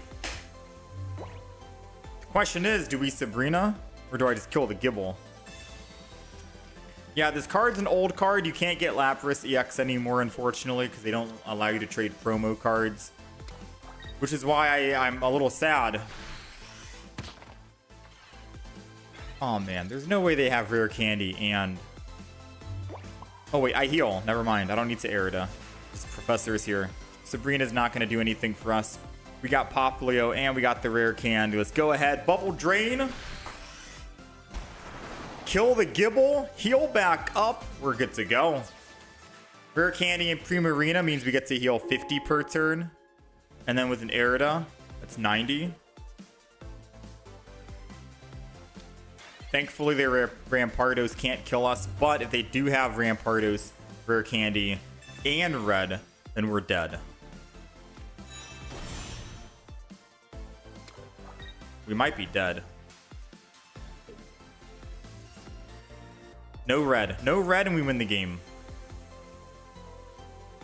Question is, do we Sabrina or do I just kill the Gibble? Yeah, this card's an old card. You can't get Lapras EX anymore, unfortunately, because they don't allow you to trade promo cards, which is why I'm a little sad. Oh man, there's no way they have rare candy and... Oh wait, I heal. Never mind. I don't need to Erida. This professor is here. Sabrina's not going to do anything for us. We got Poplio and we got the rare candy. Let's go ahead. Bubble Drain. Kill the Gibble. Heal back up. We're good to go. Rare candy and Primarina means we get to heal 50 per turn. And then with an Erida, that's 90. Thankfully, their Rampardos can't kill us. But if they do have Rampardos, rare candy, and red, then we're dead. We might be dead. No red. No red and we win the game.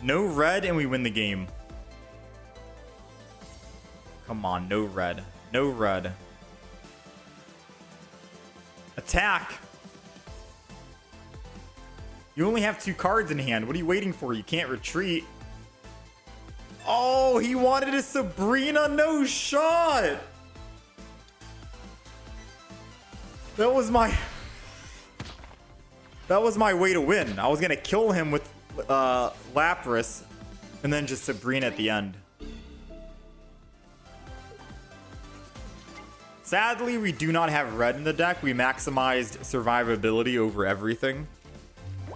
No red and we win the game. Come on, no red. No red. Attack! You only have 2 cards in hand. What are you waiting for? You can't retreat. Oh, he wanted a Sabrina? No shot! That was my way to win. I was gonna kill him with Lapras and then just Sabrina at the end. Sadly, we do not have red in the deck. We maximized survivability over everything.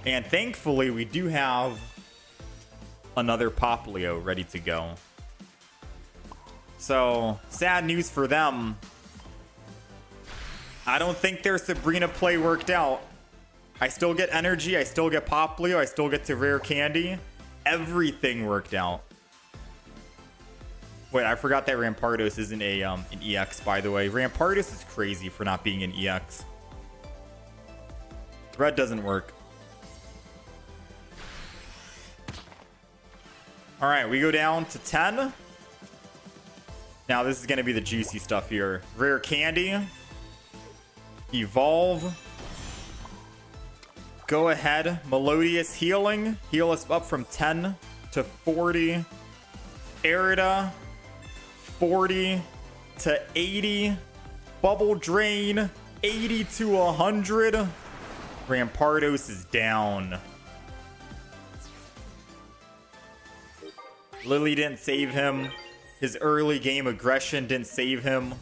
And thankfully, we do have another Poplio ready to go. So, sad news for them. I don't think their Sabrina play worked out. I still get energy, I still get Poplio, I still get to rare candy. Everything worked out. Wait, I forgot that Rampardos isn't an EX, by the way. Rampardos is crazy for not being an EX. Red doesn't work. All right, we go down to 10. Now this is going to be the juicy stuff here. Rare candy. Evolve. Go ahead. Melodious healing. Heal us up from 10 to 40. Arida. 40 to 80. Bubble Drain. 80 to 100. Rampardos is down. Lily didn't save him. His early game aggression didn't save him.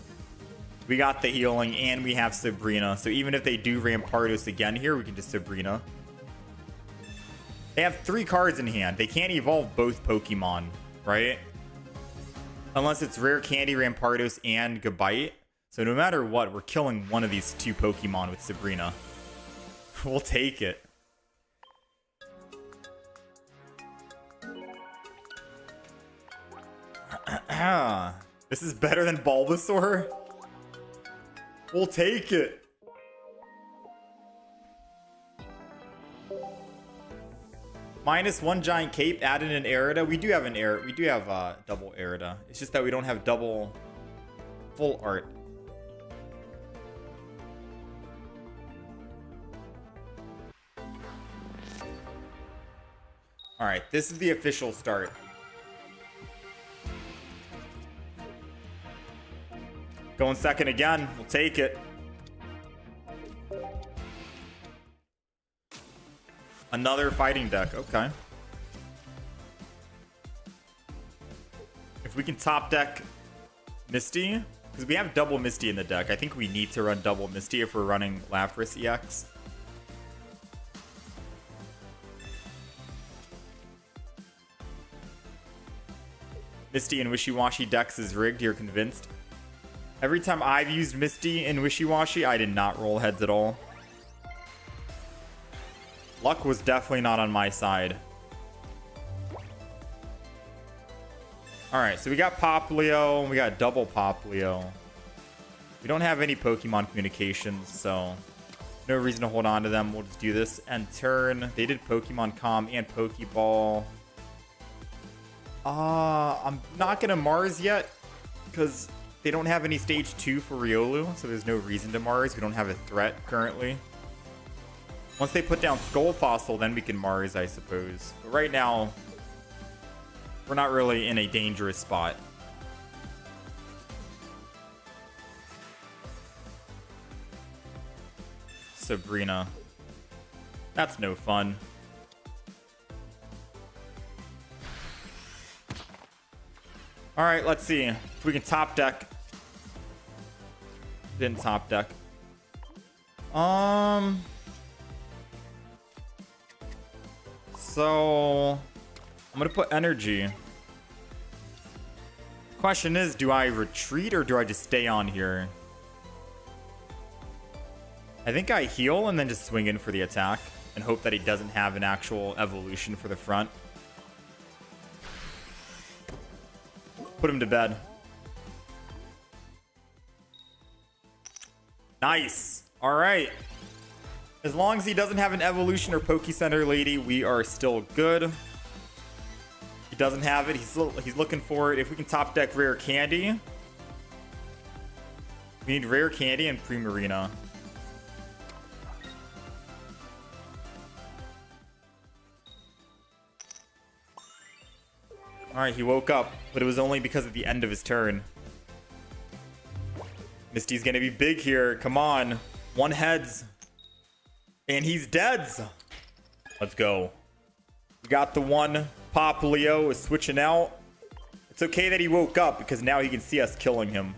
We got the healing and we have Sabrina. So even if they do Rampardos again here, we can just Sabrina. They have 3 cards in hand. They can't evolve both Pokemon, right? Unless it's Rare Candy, Rampardos, and Gabite. So no matter what, we're killing one of these 2 Pokemon with Sabrina. We'll take it. This is better than Bulbasaur? We'll take it. -1 giant cape, add in an Arida. We do have an Arida. We do have double Arida. It's just that we don't have double full art. All right, this is the official start. Going second again. We'll take it. Another fighting deck. Okay. If we can top deck Misty, because we have double Misty in the deck. I think we need to run double Misty if we're running Lapras EX. Misty and Wishy-Washy decks is rigged. You're convinced? Every time I've used Misty and Wishy-Washy, I did not roll heads at all. Luck was definitely not on my side. Alright, so we got Poplio. We got double Poplio. We don't have any Pokemon communications, so no reason to hold on to them. We'll just do this end turn. They did Pokemon Com and Pokeball. I'm not going to Mars yet because they don't have any stage 2 for Riolu, so there's no reason to Mars. We don't have a threat currently. Once they put down Skull Fossil, then we can Mars, I suppose. But right now, we're not really in a dangerous spot. Sabrina. That's no fun. All right, let's see if we can top deck. Didn't top deck. So I'm gonna put energy. Question is, do I retreat or do I just stay on here? I think I heal and then just swing in for the attack and hope that he doesn't have an actual evolution for the front. Put him to bed. Nice. All right. As long as he doesn't have an evolution or Poke Center Lady, we are still good. He doesn't have it. He's looking for it. If we can top deck Rare Candy. We need Rare Candy and Primarina. Alright, he woke up, but it was only because of the end of his turn. Misty's gonna be big here. Come on. 1 heads. And he's dead. Let's go. We got the 1. Poplio is switching out. It's okay that he woke up because now he can see us killing him.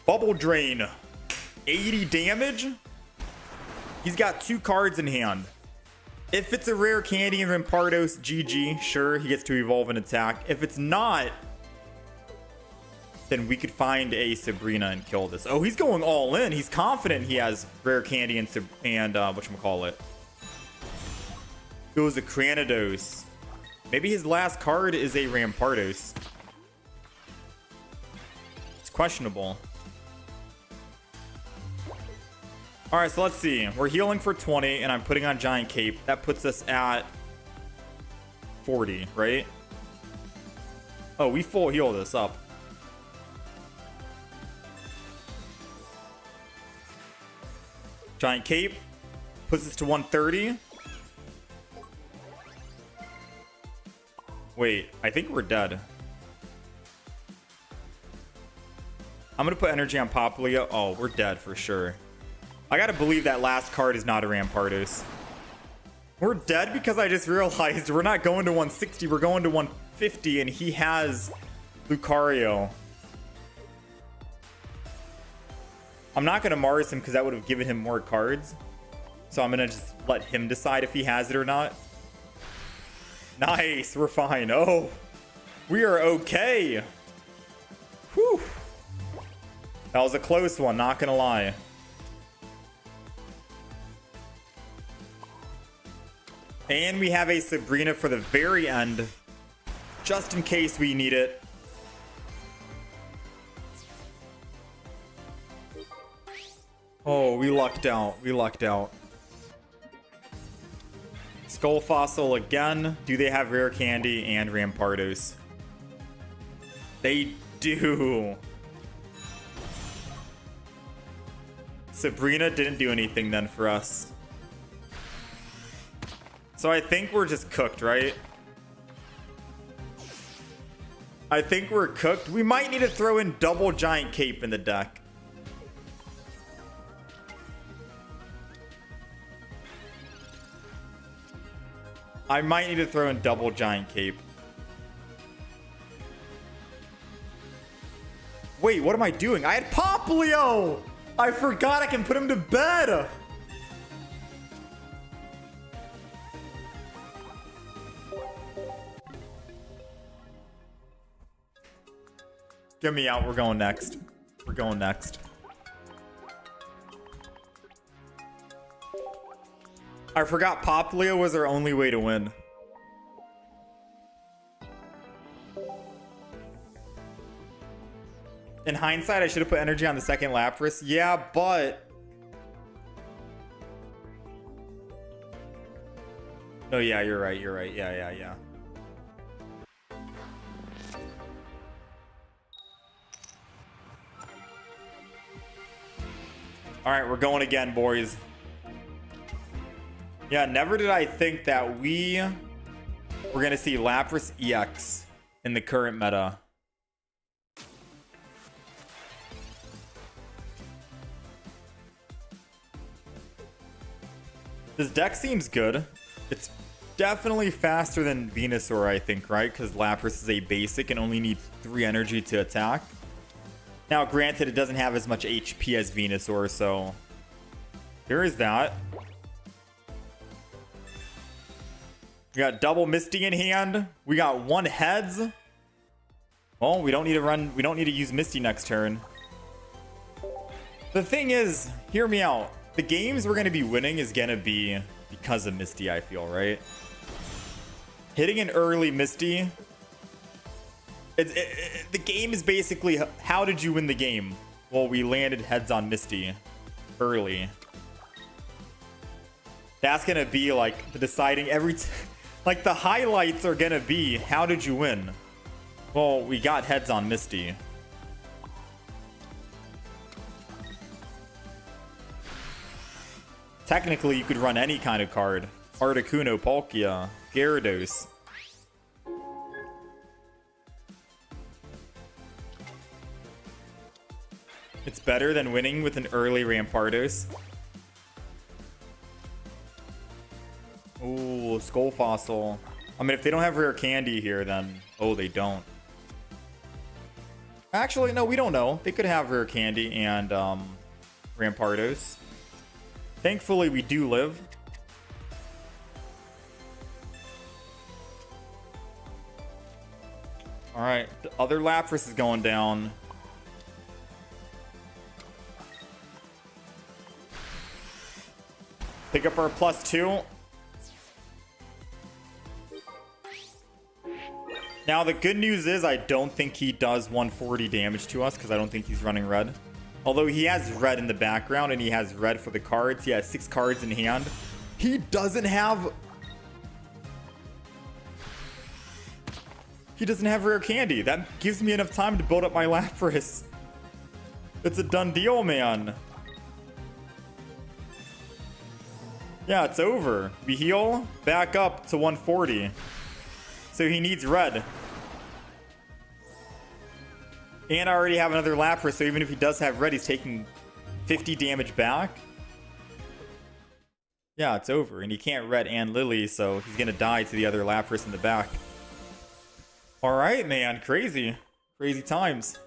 Bubble Drain. 80 damage. He's got 2 cards in hand. If it's a rare candy and Rampardos, GG, sure, he gets to evolve and attack. If it's not, then we could find a Sabrina and kill this. Oh, he's going all in. He's confident he has rare candy and whatchamacallit. It was a Cranidos. Maybe his last card is a Rampardos. It's questionable. All right, so let's see. We're healing for 20, and I'm putting on Giant Cape. That puts us at 40, right? Oh, we full heal this up. Giant Cape puts us to 130. Wait, I think we're dead. I'm gonna put energy on Poplia. Oh, we're dead for sure. I gotta believe that last card is not a Rampardos. We're dead because I just realized we're not going to 160, we're going to 150, and he has Lucario. I'm not gonna Mars him because that would have given him more cards. So I'm gonna just let him decide if he has it or not. Nice, we're fine. Oh, we are okay. Whew. That was a close one, not gonna lie. And we have a Sabrina for the very end, just in case we need it. Oh, we lucked out. We lucked out. Skull Fossil again. Do they have rare candy and Rampardos? They do. Sabrina didn't do anything then for us. So I think we're just cooked, right? I think we're cooked. We might need to throw in double Giant Cape in the deck. I might need to throw in double Giant Cape. Wait, what am I doing? I had Poplio! I forgot I can put him to bed! Get me out. We're going next. We're going next. I forgot Poplio was our only way to win. In hindsight, I should have put energy on the second Lapras. Yeah, but... No, yeah, you're right. You're right. Yeah. All right, we're going again, boys. Yeah, never did I think that we were going to see Lapras EX in the current meta. This deck seems good. It's definitely faster than Venusaur, I think, right? Because Lapras is a basic and only needs 3 energy to attack. Now, granted, it doesn't have as much HP as Venusaur, so there is that. We got double Misty in hand. We got 1 heads. Well, we don't need to run. We don't need to use Misty next turn. The thing is, hear me out. The games we're going to be winning is going to be because of Misty, I feel, right? Hitting an early Misty. The game is basically, how did you win the game? Well, we landed heads on Misty early. That's going to be like the deciding like the highlights are going to be, how did you win? Well, we got heads on Misty. Technically, you could run any kind of card. Articuno, Palkia, Gyarados. It's better than winning with an early Rampardos. Ooh, Skull Fossil. I mean, if they don't have rare candy here, then... Oh, they don't. Actually, no, we don't know. They could have rare candy and Rampardos. Thankfully, we do live. All right, the other Lapras is going down. Pick up our +2. Now, the good news is I don't think he does 140 damage to us because I don't think he's running red. Although he has red in the background and he has red for the cards. He has 6 cards in hand. He doesn't have... He doesn't have rare candy. That gives me enough time to build up my Lapras. It's a done deal, man. Yeah, it's over. We heal back up to 140. So he needs red. And I already have another Lapras, so even if he does have red, he's taking 50 damage back. Yeah, it's over. And he can't red and Lily, so he's going to die to the other Lapras in the back. Alright, man. Crazy. Crazy times.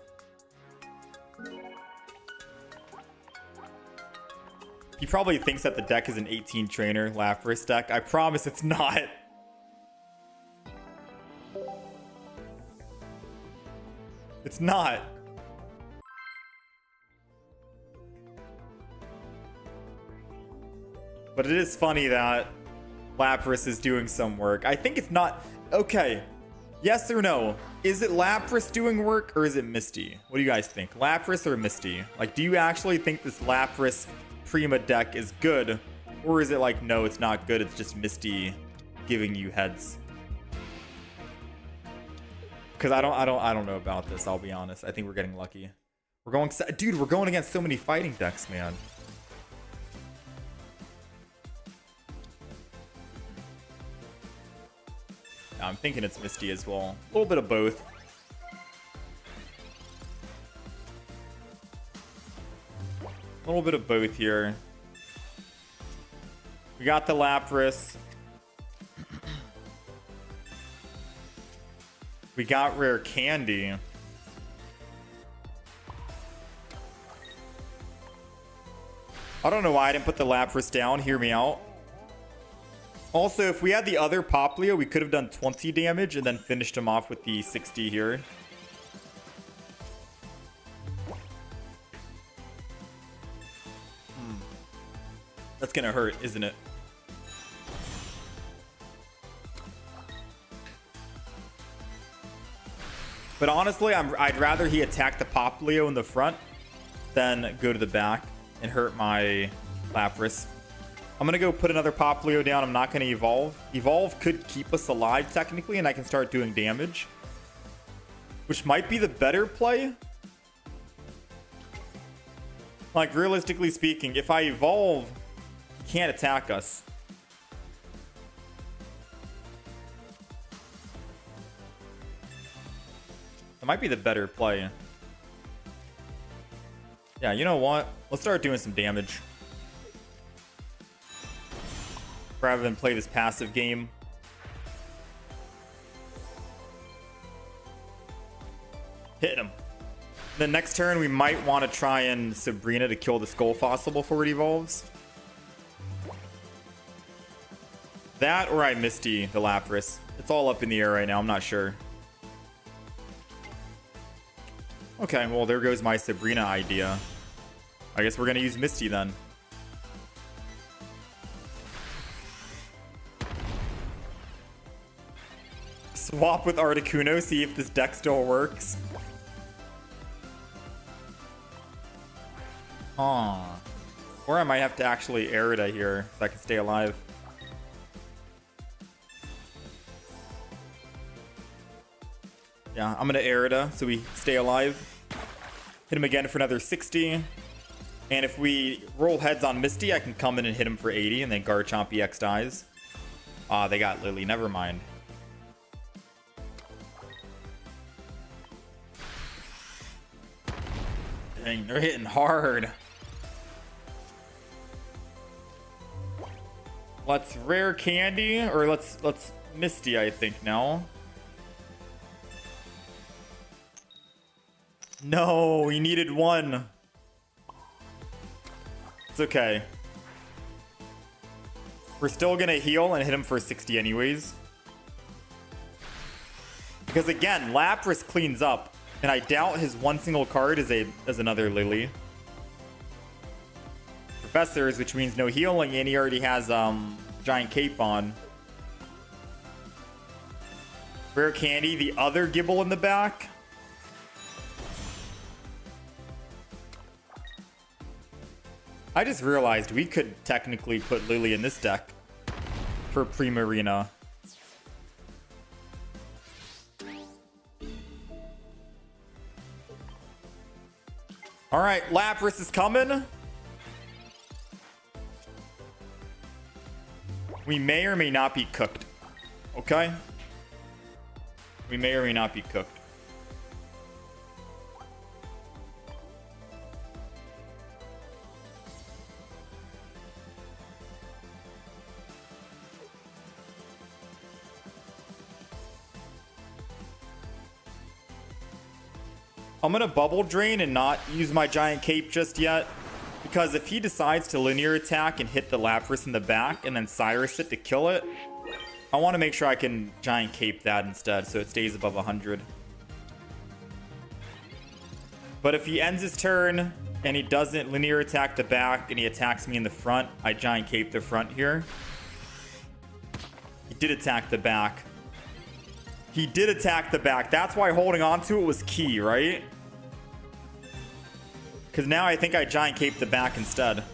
He probably thinks that the deck is an 18 trainer Lapras deck. I promise it's not. It's not. But it is funny that Lapras is doing some work. I think it's not... Okay. Yes or no? Is it Lapras doing work or is it Misty? What do you guys think? Lapras or Misty? Like, do you actually think this Lapras Prima deck is good? Or is it like, no, it's not good. It's just Misty giving you heads. Because I don't know about this, I'll be honest. I think we're getting lucky. We're going against so many fighting decks, man. I'm thinking it's Misty as well. A little bit of both. A little bit of both here. We got the Lapras. We got rare candy. I don't know why I didn't put the Lapras down. Hear me out. Also, if we had the other Poplio, we could have done 20 damage and then finished him off with the 60 here. That's gonna hurt, isn't it? But honestly, I'd rather he attack the Poplio in the front than go to the back and hurt my Lapras. I'm going to go put another Poplio down. I'm not going to evolve. Evolve could keep us alive technically, and I can start doing damage, which might be the better play. Like, realistically speaking, if I evolve, he can't attack us. That might be the better play. Yeah, you know what? Let's start doing some damage. Rather than play this passive game. Hit him. The next turn, we might want to try and Sabrina to kill the Skull Fossil before it evolves. That or I Misty the Lapras. It's all up in the air right now. I'm not sure. Okay, well, there goes my Sabrina idea. I guess we're going to use Misty then. Swap with Articuno, see if this deck still works. Huh. Or I might have to actually Erida here so I can stay alive. Yeah, I'm gonna Erida so we stay alive. Hit him again for another 60. And if we roll heads on Misty, I can come in and hit him for 80 and then Garchomp EX dies. Ah, they got Lily, never mind. Dang, they're hitting hard. Let's rare candy, or let's Misty, I think now. No, we needed one. It's okay. We're still gonna heal and hit him for 60 anyways. Because again, Lapras cleans up, and I doubt his one single card is another Lily. Professors, which means no healing, and he already has Giant Cape on. Rare Candy, the other Gibble in the back. I just realized we could technically put Lily in this deck for Primarina. All right, Lapras is coming. We may or may not be cooked. Okay? We may or may not be cooked. I'm going to Bubble Drain and not use my Giant Cape just yet. Because if he decides to linear attack and hit the Lapras in the back and then Cyrus it to kill it, I want to make sure I can Giant Cape that instead so it stays above 100. But if he ends his turn and he doesn't linear attack the back and he attacks me in the front, I Giant Cape the front here. He did attack the back. He did attack the back. That's why holding on to it was key, right? Because now I think I Giant Cape the back instead.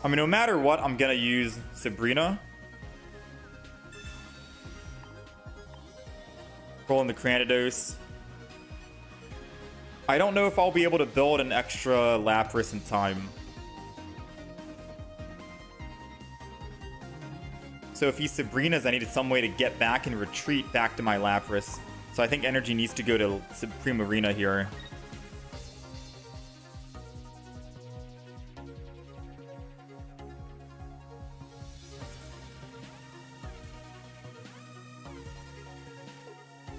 I mean, no matter what, I'm going to use Sabrina. Rolling the Cranidos. I don't know if I'll be able to build an extra Lapras in time. So if he Sabrinas, I needed some way to get back and retreat back to my Lapras. So I think energy needs to go to Primarina here.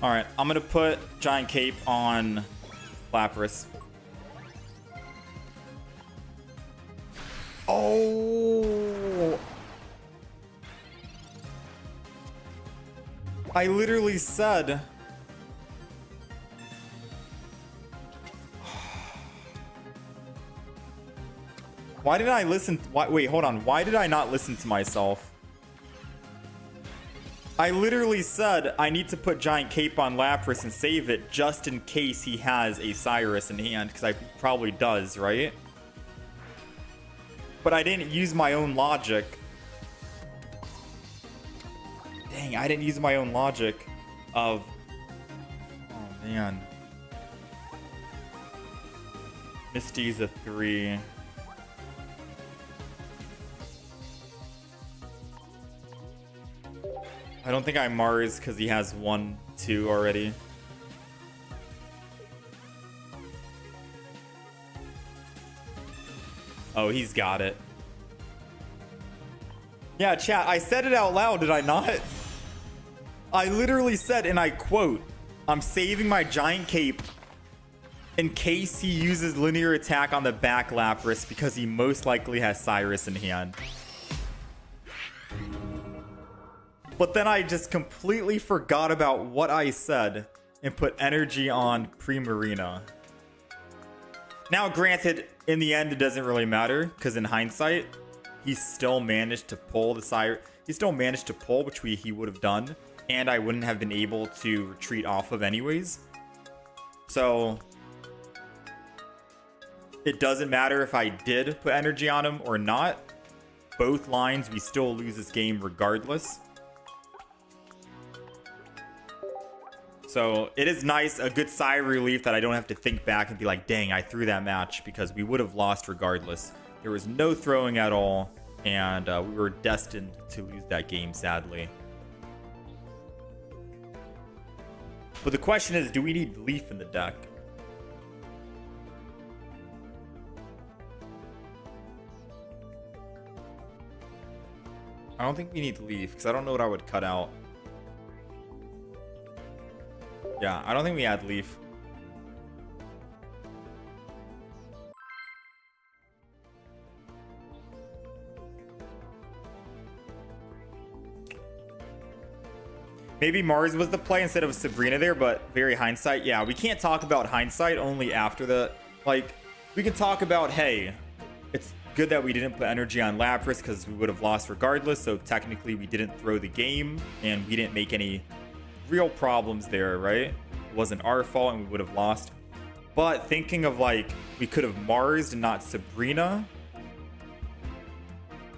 Alright, I'm going to put Giant Cape on Lapras. Oh! I literally said... Why did I listen? Wait, hold on. Why did I not listen to myself? I literally said I need to put Giant Cape on Lapras and save it just in case he has a Cyrus in hand, because I probably does, right? But I didn't use my own logic. Dang, I didn't use my own logic of... Oh, man. Misty's a 3. I don't think I Mars because he has 1, 2 already. Oh, he's got it. Yeah, chat, I said it out loud, did I not? I literally said, and I quote, I'm saving my Giant Cape in case he uses linear attack on the back Lapras because he most likely has Cyrus in hand. But then I just completely forgot about what I said and put energy on Primarina. Now, granted, in the end, it doesn't really matter because in hindsight, he still managed to pull the Cyrus. He still managed to pull, which he would have done, and I wouldn't have been able to retreat off of anyways. So it doesn't matter if I did put energy on him or not. Both lines, we still lose this game regardless. So it is nice, a good sigh of relief that I don't have to think back and be like, dang, I threw that match, because we would have lost regardless. There was no throwing at all, and we were destined to lose that game, sadly. But the question is, do we need Leaf in the deck? I don't think we need Leaf, because I don't know what I would cut out. Yeah, I don't think we add Leaf. Maybe Mars was the play instead of Sabrina there, but very hindsight. Yeah, we can't talk about hindsight only after the... Like, we can talk about, hey, it's good that we didn't put energy on Lapras because we would have lost regardless. So technically we didn't throw the game and we didn't make any real problems there, right? It wasn't our fault and we would have lost. But thinking of like, we could have Marsed and not Sabrina.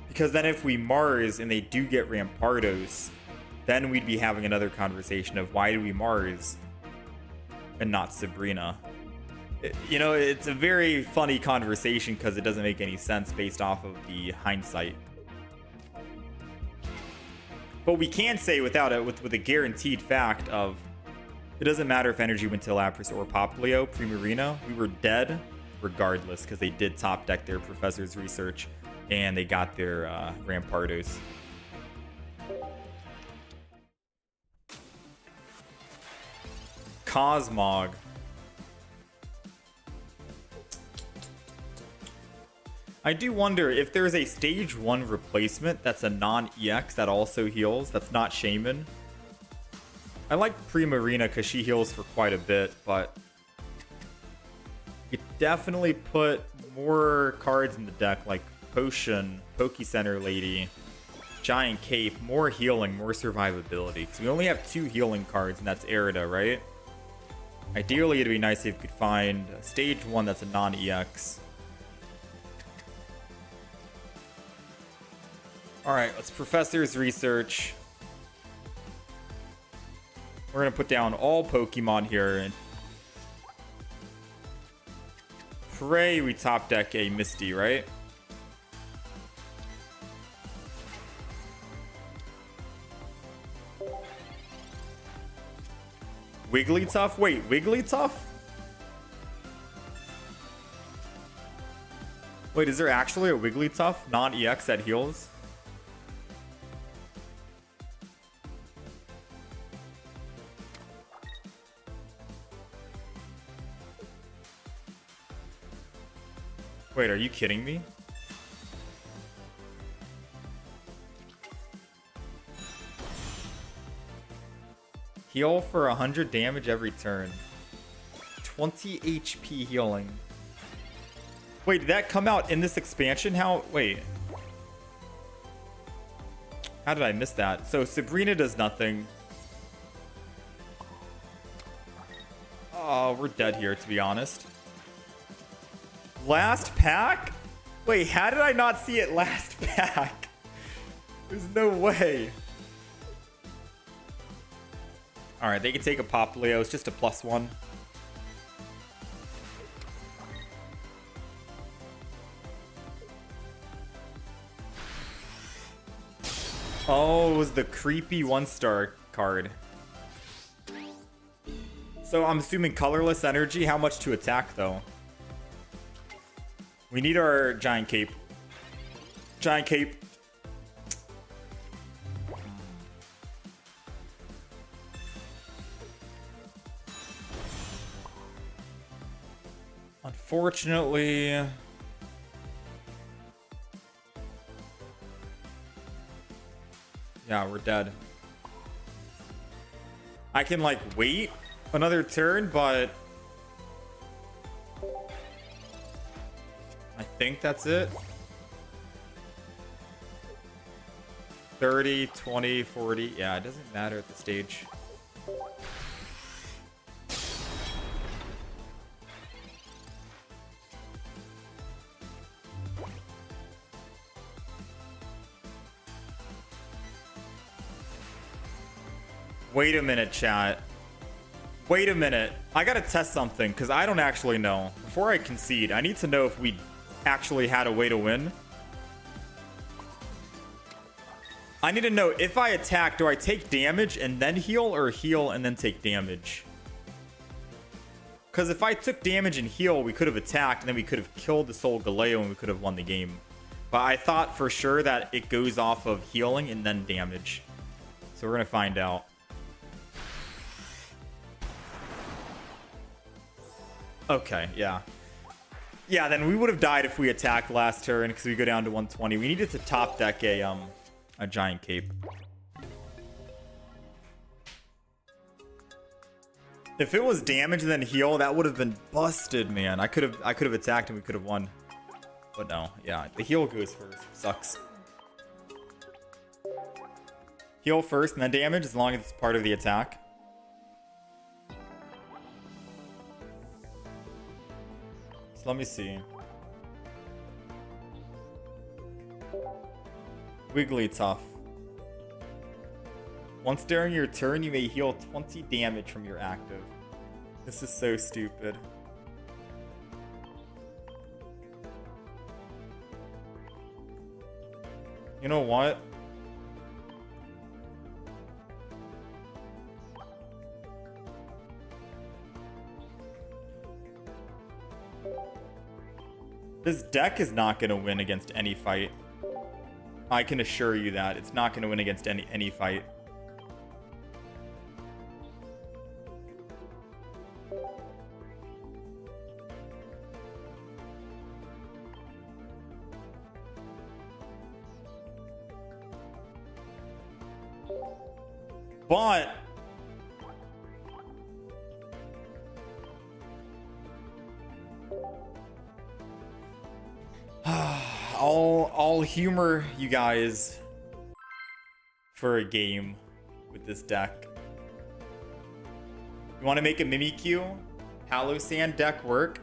Because then if we Mars and they do get Rampardos, then we'd be having another conversation of why do we Mars and not Sabrina? You know, it's a very funny conversation because it doesn't make any sense based off of the hindsight. But we can say without it, with a guaranteed fact of, it doesn't matter if energy went to Lapras or Popplio, Primarina, we were dead regardless because they did top deck their Professor's Research and they got their Rampardos. Cosmog. I do wonder if there's a stage 1 replacement that's a non-EX that also heals, that's not Shaman. I like Primarina because she heals for quite a bit, but you definitely put more cards in the deck like Potion, Poke Center Lady, Giant Cape, more healing, more survivability. Because we only have 2 healing cards, and that's Erida, right? Ideally, it'd be nice if we could find a stage 1 that's a non-EX. Alright, let's Professor's Research. We're going to put down all Pokemon here and pray we top deck a Misty, right? Wigglytuff? Wait, Wigglytuff? Wait, is there actually a Wigglytuff non-EX that heals? Wait, are you kidding me? Heal for 100 damage every turn. 20 HP healing. Wait, did that come out in this expansion? How? Wait. How did I miss that? So Sabrina does nothing. Oh, we're dead here, to be honest. Last pack? Wait, how did I not see it last pack? There's no way. Alright, they can take a Popplio. It's just a +1. Oh, it was the creepy 1-star card. So I'm assuming colorless energy. How much to attack, though? We need our Giant Cape. Giant Cape. Unfortunately... yeah, we're dead. I can, like, wait another turn, but... I think that's it. 30, 20, 40. Yeah, it doesn't matter at the stage. Wait a minute, chat. Wait a minute. I gotta test something because I don't actually know. Before I concede, I need to know if we actually had a way to win. I need to know if I attack, do I take damage and then heal or heal and then take damage? Because if I took damage and heal, we could have attacked and then we could have killed the Soul Galeo and we could have won the game. But I thought for sure that it goes off of healing and then damage. So we're going to find out. Okay, yeah. Yeah, then we would have died if we attacked last turn because we go down to 120. We needed to top deck a Giant Cape. If it was damage and then heal, that would have been busted, man. I could have attacked and we could have won. But no, yeah, the heal goes first. Sucks. Heal first and then damage as long as it's part of the attack. So let me see. Wigglytuff. Once during your turn, you may heal 20 damage from your active. This is so stupid. You know what? This deck is not going to win against any fight. I can assure you that. It's not going to win against any fight. But I'll humor you guys for a game with this deck. You want to make a Mimikyu Hallow deck work?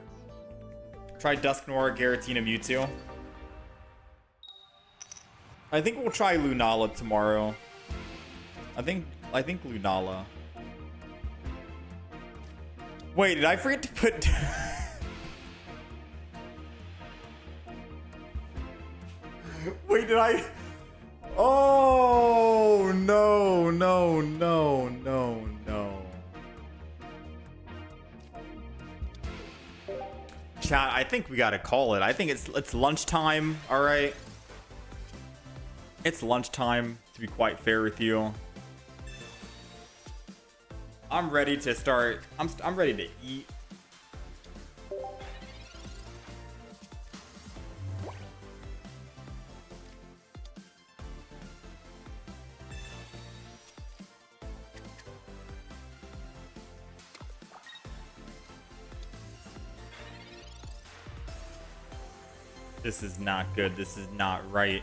Try Dusknoir, Giratina, Mewtwo. I think we'll try Lunala tomorrow. I think Lunala. Wait, did I forget to put... Wait, did I... Oh, no. Chat, I think we gotta call it. I think it's lunchtime, alright? It's lunchtime, to be quite fair with you. I'm ready to start. I'm ready to eat. This is not good. This is not right.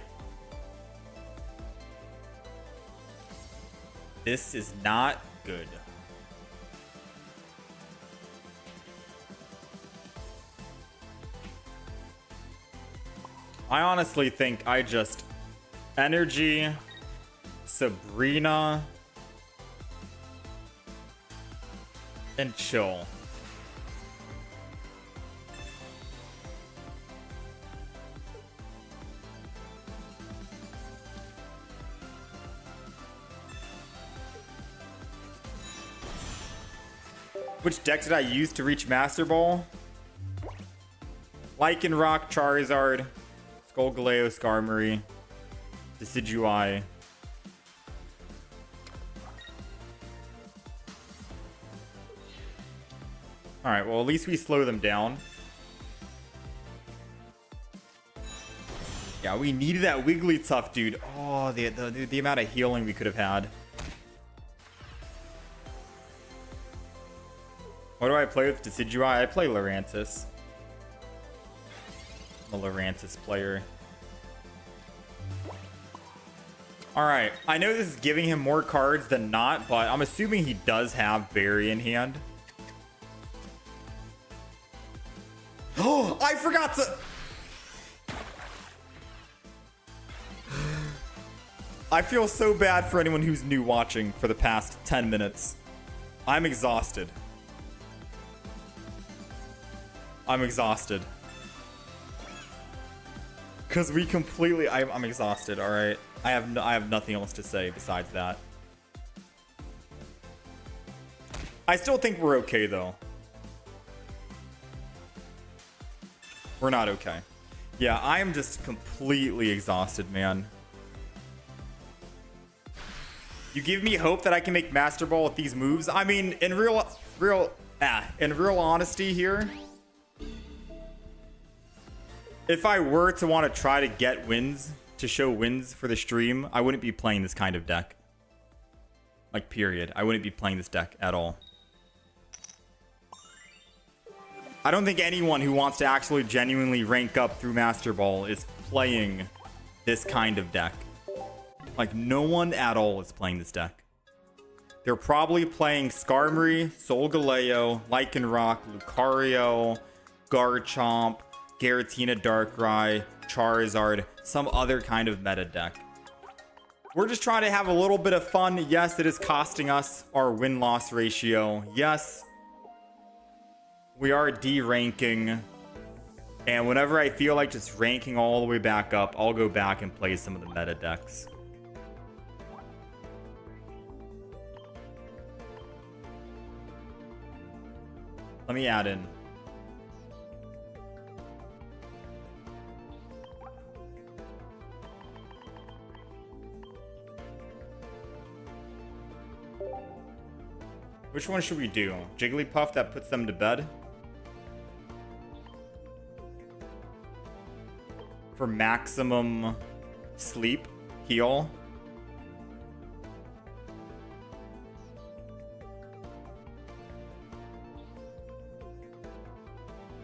This is not good. I honestly think I just energy Sabrina and chill. Which deck did I use to reach Master Ball? Lycanroc, Charizard, Skullgaleo, Skarmory, Decidueye. Alright, well at least we slow them down. Yeah, we needed that Wigglytuff, dude. Oh, the amount of healing we could have had. What do I play with Decidueye? I play Lurantis. I'm a Lurantis player. Alright, I know this is giving him more cards than not, but I'm assuming he does have Berry in hand. Oh, I forgot to... I feel so bad for anyone who's new watching for the past 10 minutes. I'm exhausted. I'm exhausted. Because we completely... I'm exhausted, alright? I have nothing else to say besides that. I still think we're okay, though. We're not okay. Yeah, I am just completely exhausted, man. You give me hope that I can make Master Ball with these moves? I mean, in real honesty here... If I were to want to try to get wins, to show wins for the stream, I wouldn't be playing this kind of deck. Like, period. I wouldn't be playing this deck at all. I don't think anyone who wants to actually genuinely rank up through Master Ball is playing this kind of deck. Like, no one at all is playing this deck. They're probably playing Skarmory, Solgaleo, Lycanroc, Lucario, Garchomp, Giratina Darkrai, Charizard, some other kind of meta deck. We're just trying to have a little bit of fun. Yes, it is costing us our win-loss ratio. Yes, we are de-ranking. And whenever I feel like just ranking all the way back up, I'll go back and play some of the meta decks. Let me add in. Which one should we do? Jigglypuff that puts them to bed? For maximum sleep, heal.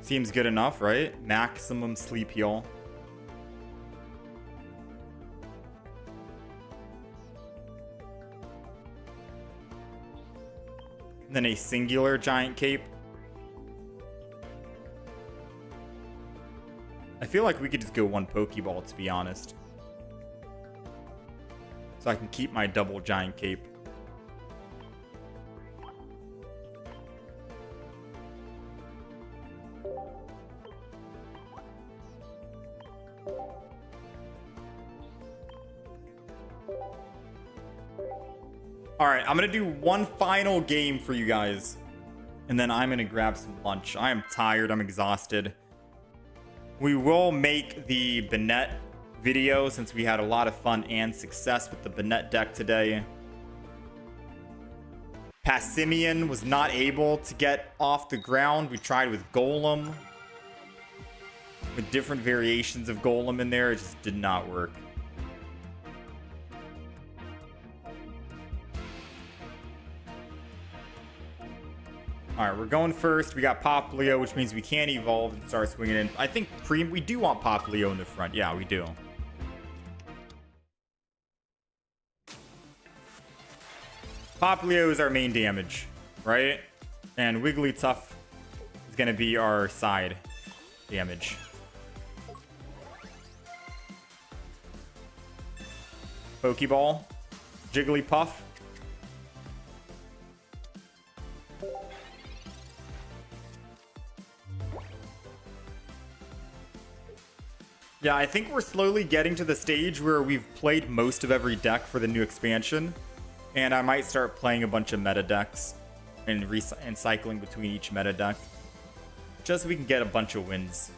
Seems good enough, right? Maximum sleep heal. And then a singular giant cape. I feel like we could just go one Pokeball, to be honest. So I can keep my double giant cape. Alright, I'm going to do one final game for you guys. And then I'm going to grab some lunch. I am tired. I'm exhausted. We will make the Banette video since we had a lot of fun and success with the Banette deck today. Passimian was not able to get off the ground. We tried with Golem. With different variations of Golem in there. It just did not work. All right, we're going first. We got Popplio, which means we can't evolve and start swinging in. I think we do want Popplio in the front. Yeah, we do. Popplio is our main damage, right? And Wigglytuff is going to be our side damage. Pokeball. Jigglypuff. Yeah, I think we're slowly getting to the stage where we've played most of every deck for the new expansion. And I might start playing a bunch of meta decks and cycling between each meta deck. Just so we can get a bunch of wins.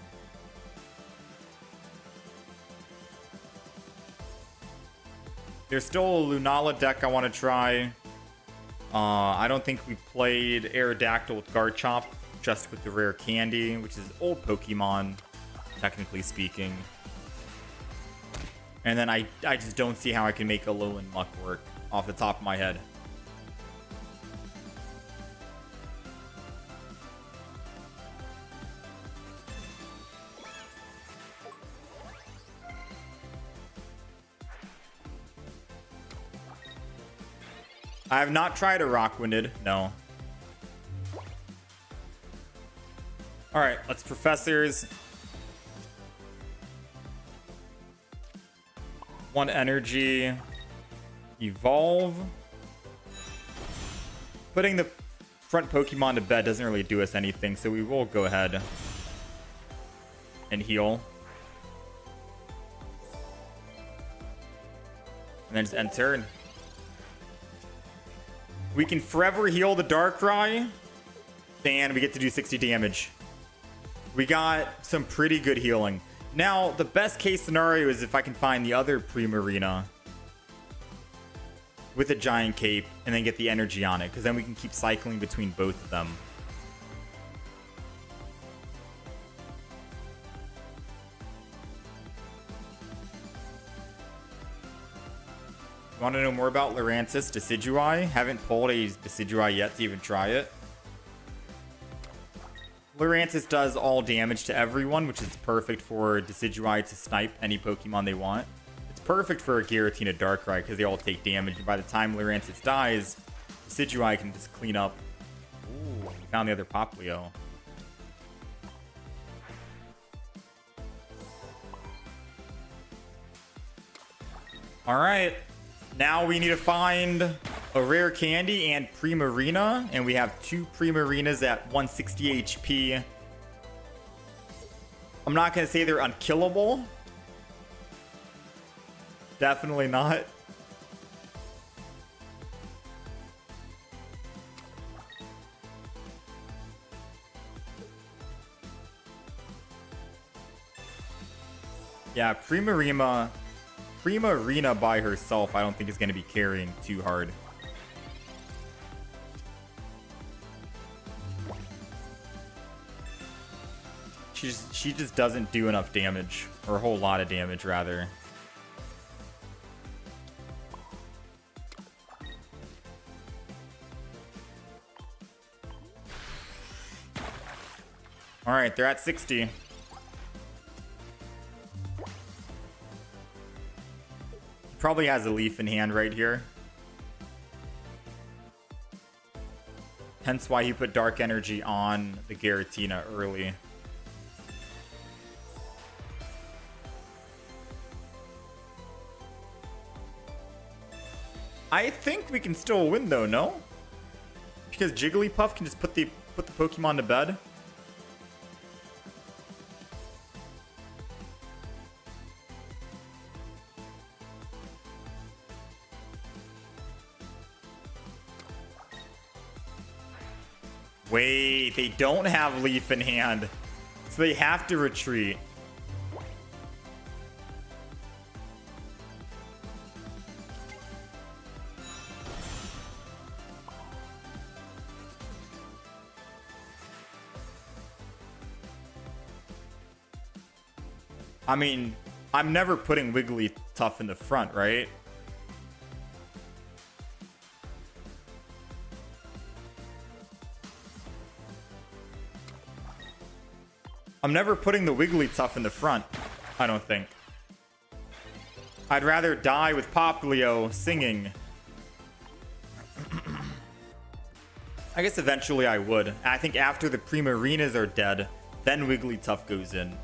There's still a Lunala deck I want to try. I don't think we played Aerodactyl with Garchomp, just with the rare candy, which is old Pokemon, technically speaking. And then I just don't see how I can make Alolan Muck work off the top of my head. I have not tried a Rock-Winded, no. Alright, let's Professors. One energy. Evolve. Putting the front Pokemon to bed doesn't really do us anything, so we will go ahead and heal. And then just enter. We can forever heal the Darkrai, and we get to do 60 damage. We got some pretty good healing. Now, the best case scenario is if I can find the other Primarina with a giant cape and then get the energy on it, because then we can keep cycling between both of them. Want to know more about Lurantis Decidueye? Haven't pulled a Decidueye yet to even try it. Lurantis does all damage to everyone, which is perfect for Decidueye to snipe any Pokemon they want. It's perfect for a Giratina Darkrai because they all take damage, and by the time Lurantis dies, Decidueye can just clean up. Ooh, we found the other Poplio. Alright, now we need to find a rare candy and Primarina, and we have 2 Primarinas at 160 HP. I'm not going to say they're unkillable. Definitely not. Yeah, Primarina by herself, I don't think is going to be carrying too hard. She just doesn't do enough damage, or a whole lot of damage, rather. All right, they're at 60. Probably has a leaf in hand right here. Hence why he put Dark Energy on the Giratina early. I think we can still win though, no? Because Jigglypuff can just put the Pokemon to bed. Wait, they don't have Leaf in hand, so they have to retreat. I mean, I'm never putting Wigglytuff in the front, right? I'm never putting the Wigglytuff in the front, I don't think. I'd rather die with Poplio singing. I guess eventually I would. I think after the Primarinas are dead, then Wigglytuff goes in.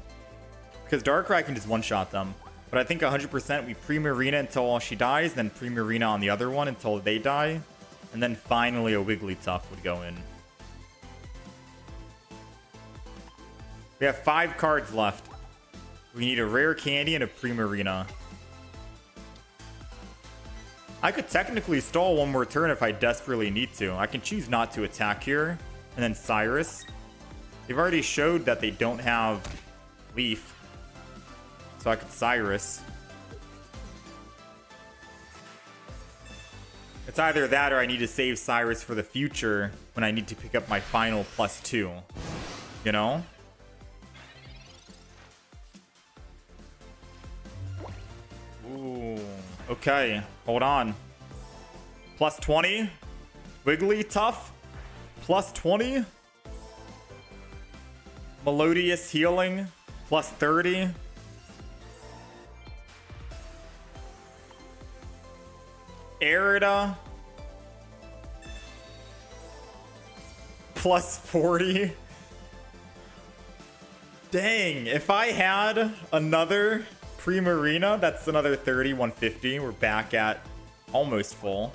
Because Darkrai can just one-shot them. But I think 100% we Primarina until she dies, then Primarina on the other one until they die. And then finally a Wigglytuff would go in. We have 5 cards left. We need a rare candy and a Primarina. I could technically stall one more turn if I desperately need to. I can choose not to attack here. And then Cyrus. They've already showed that they don't have Leaf. So I could Cyrus. It's either that or I need to save Cyrus for the future when I need to pick up my final +2. You know? Ooh. Okay. Hold on. +20. Wigglytuff. +20. Melodious Healing. +30. Arida. +40. Dang, if I had another Primarina, that's another 30, 150. We're back at almost full.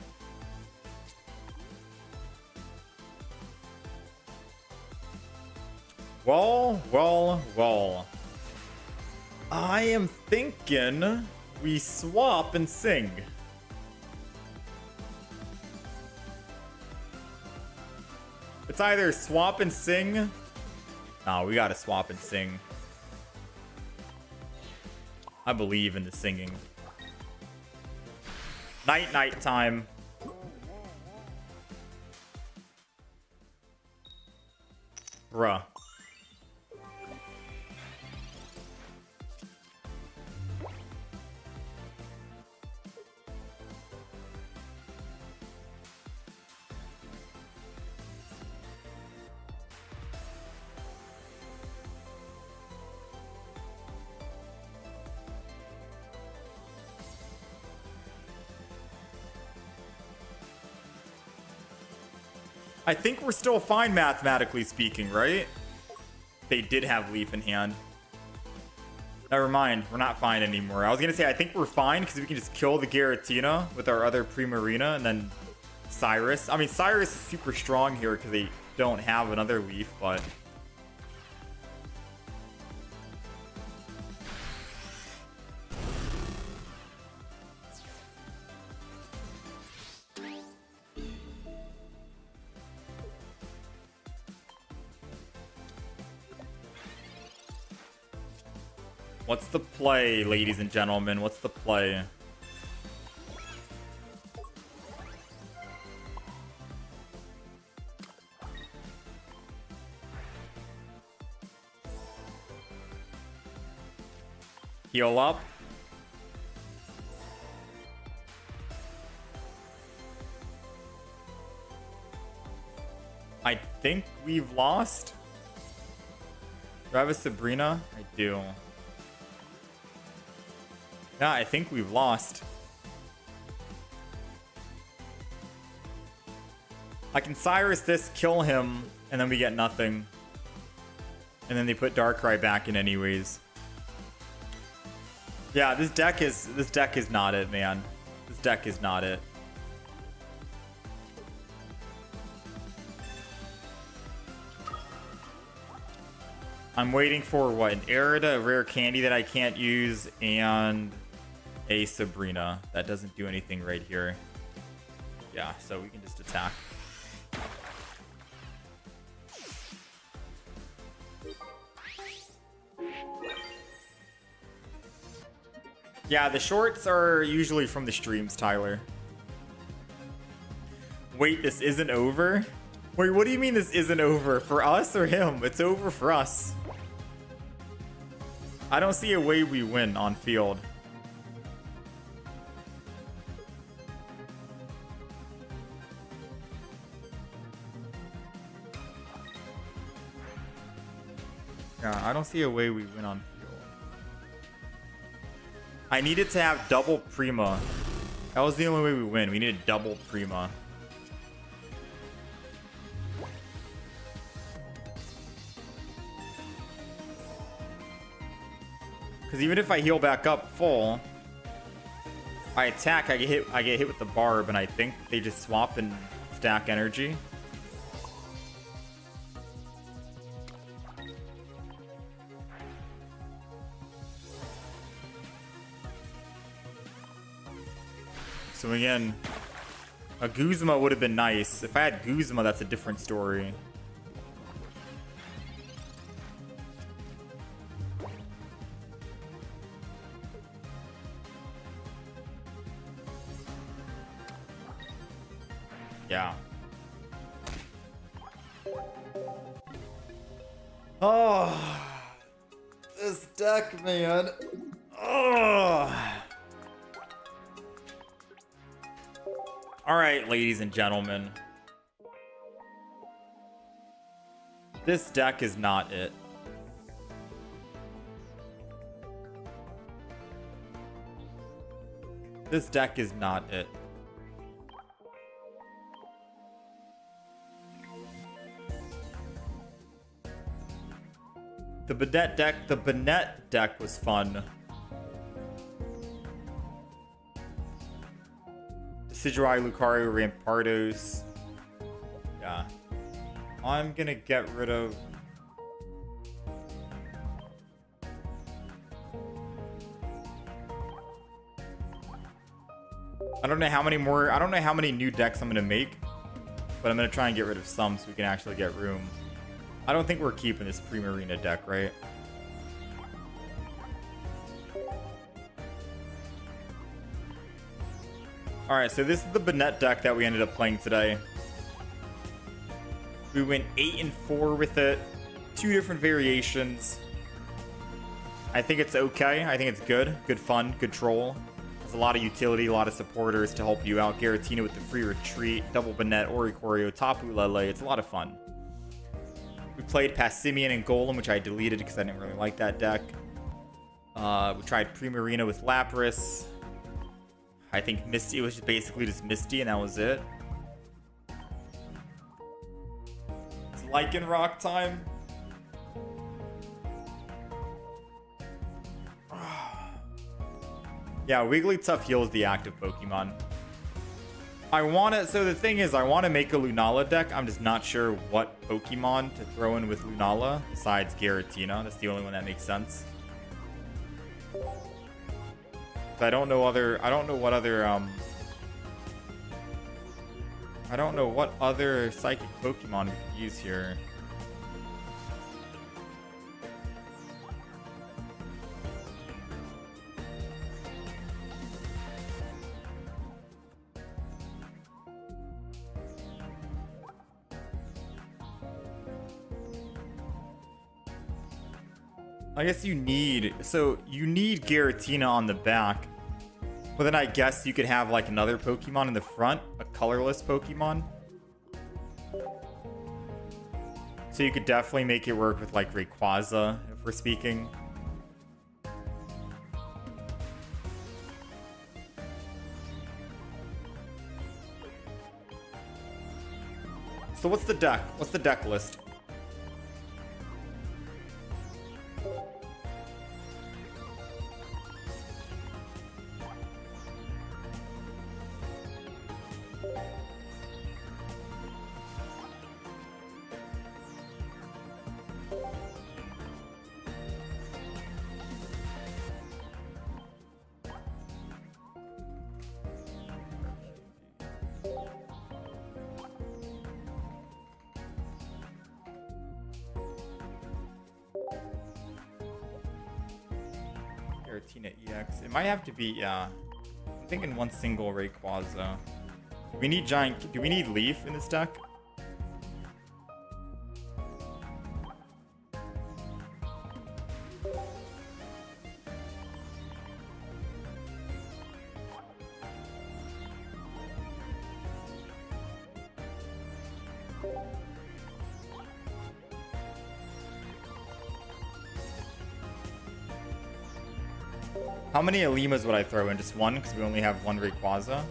Well. I am thinking we swap and sing. It's either swap and sing. No, we gotta swap and sing. I believe in the singing. Night time. Bruh. I think we're still fine mathematically speaking, right? They did have Leaf in hand. Never mind, we're not fine anymore. I was gonna say I think we're fine because we can just kill the Giratina with our other Primarina and then Cyrus. I mean, Cyrus is super strong here because they don't have another Leaf, but... What's the play, ladies and gentlemen? What's the play? Heal up. I think we've lost. Do I have a Sabrina? I do. Yeah, I think we've lost. I can Cyrus this, kill him, and then we get nothing. And then they put Darkrai back in anyways. Yeah, this deck is not it, man. This deck is not it. I'm waiting for what? An Erida, a rare candy that I can't use, and a Sabrina. That doesn't do anything right here. Yeah, so we can just attack. Yeah, the shorts are usually from the streams, Tyler. Wait, this isn't over? Wait, what do you mean this isn't over? For us or him? It's over for us. I don't see a way we win on field. Yeah, I don't see a way we win on field. I needed to have double Prima. That was the only way we win. We needed double Prima. Because even if I heal back up full, I attack, I get hit with the barb, and I think they just swap and stack energy. So again, a Guzma would have been nice. If I had Guzma, that's a different story. Yeah. Oh, this deck, man. Oh. All right, ladies and gentlemen. This deck is not it. This deck is not it. The Banette deck was fun. Decidueye, Lucario, Rampardos. Yeah. I'm gonna get rid of... I don't know how many new decks I'm gonna make, but I'm gonna try and get rid of some so we can actually get room. I don't think we're keeping this Primarina deck, right? Alright, so this is the Banette deck that we ended up playing today. We went 8-4 with it. 2 different variations. I think it's okay. I think it's good. Good fun. Good troll. There's a lot of utility, a lot of supporters to help you out. Giratina with the free retreat. Double Banette, Oricorio, Tapu Lele. It's a lot of fun. We played Passimian and Golem, which I deleted because I didn't really like that deck. We tried Primarina with Lapras. I think Misty was basically just Misty, and that was it. Lycanroc time. Yeah, Wigglytuff heals the active Pokemon. I want to, so the thing is, I want to make a Lunala deck. I'm just not sure what Pokemon to throw in with Lunala besides Giratina. That's the only one that makes sense. I don't know what other psychic Pokemon we could use here. I guess you need Giratina on the back, but then I guess you could have like another Pokemon in the front, a colorless Pokemon. So you could definitely make it work with like Rayquaza, if we're speaking. So what's the deck? What's the deck list? Giratina EX. It might have to be, yeah. I'm thinking one single Rayquaza. Do we need Leaf in this deck? How many Alimas would I throw in? Just one, because we only have one Rayquaza.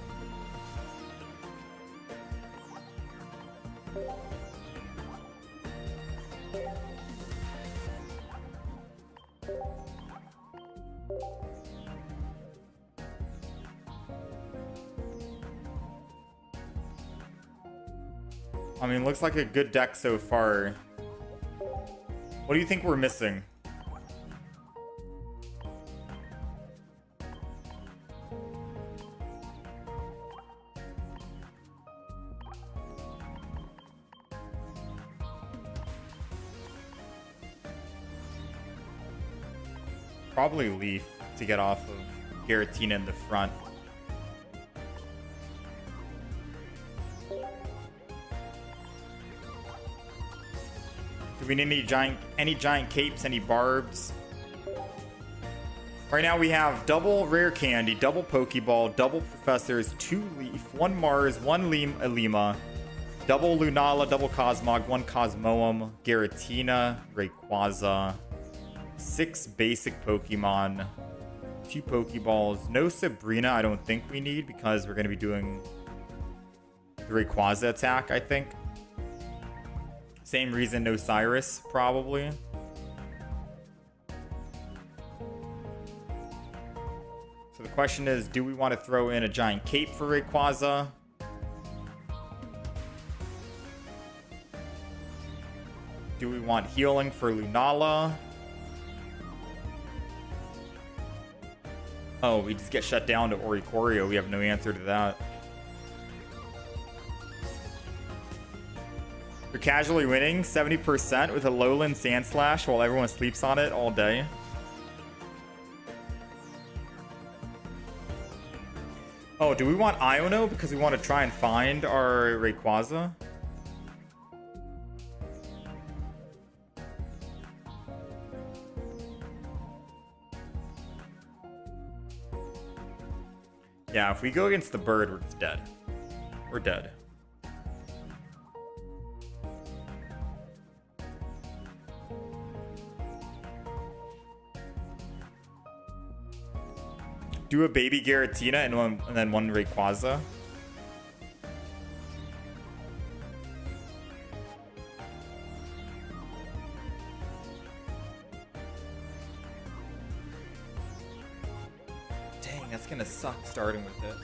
I mean, looks like a good deck so far. What do you think we're missing? Probably Leaf to get off of Giratina in the front. Do we need any giant capes, any barbs? Right now we have double rare candy, double Pokeball, double professors, 2 Leaf, 1 Mars, 1 Alima, double Lunala, double Cosmog, 1 Cosmoem, Giratina, Rayquaza, 6 basic Pokemon, 2 Pokeballs, no Sabrina I don't think we need because we're going to be doing the Rayquaza attack, I think. Same reason no Cyrus, probably. So the question is, do we want to throw in a giant cape for Rayquaza? Do we want healing for Lunala? Oh, we just get shut down to Oricorio. We have no answer to that. You're casually winning 70% with a Lowland Sandslash while everyone sleeps on it all day. Oh, do we want Iono because we want to try and find our Rayquaza? Yeah, if we go against the bird, we're just dead. We're dead. Do a baby Giratina and then one suck starting with it.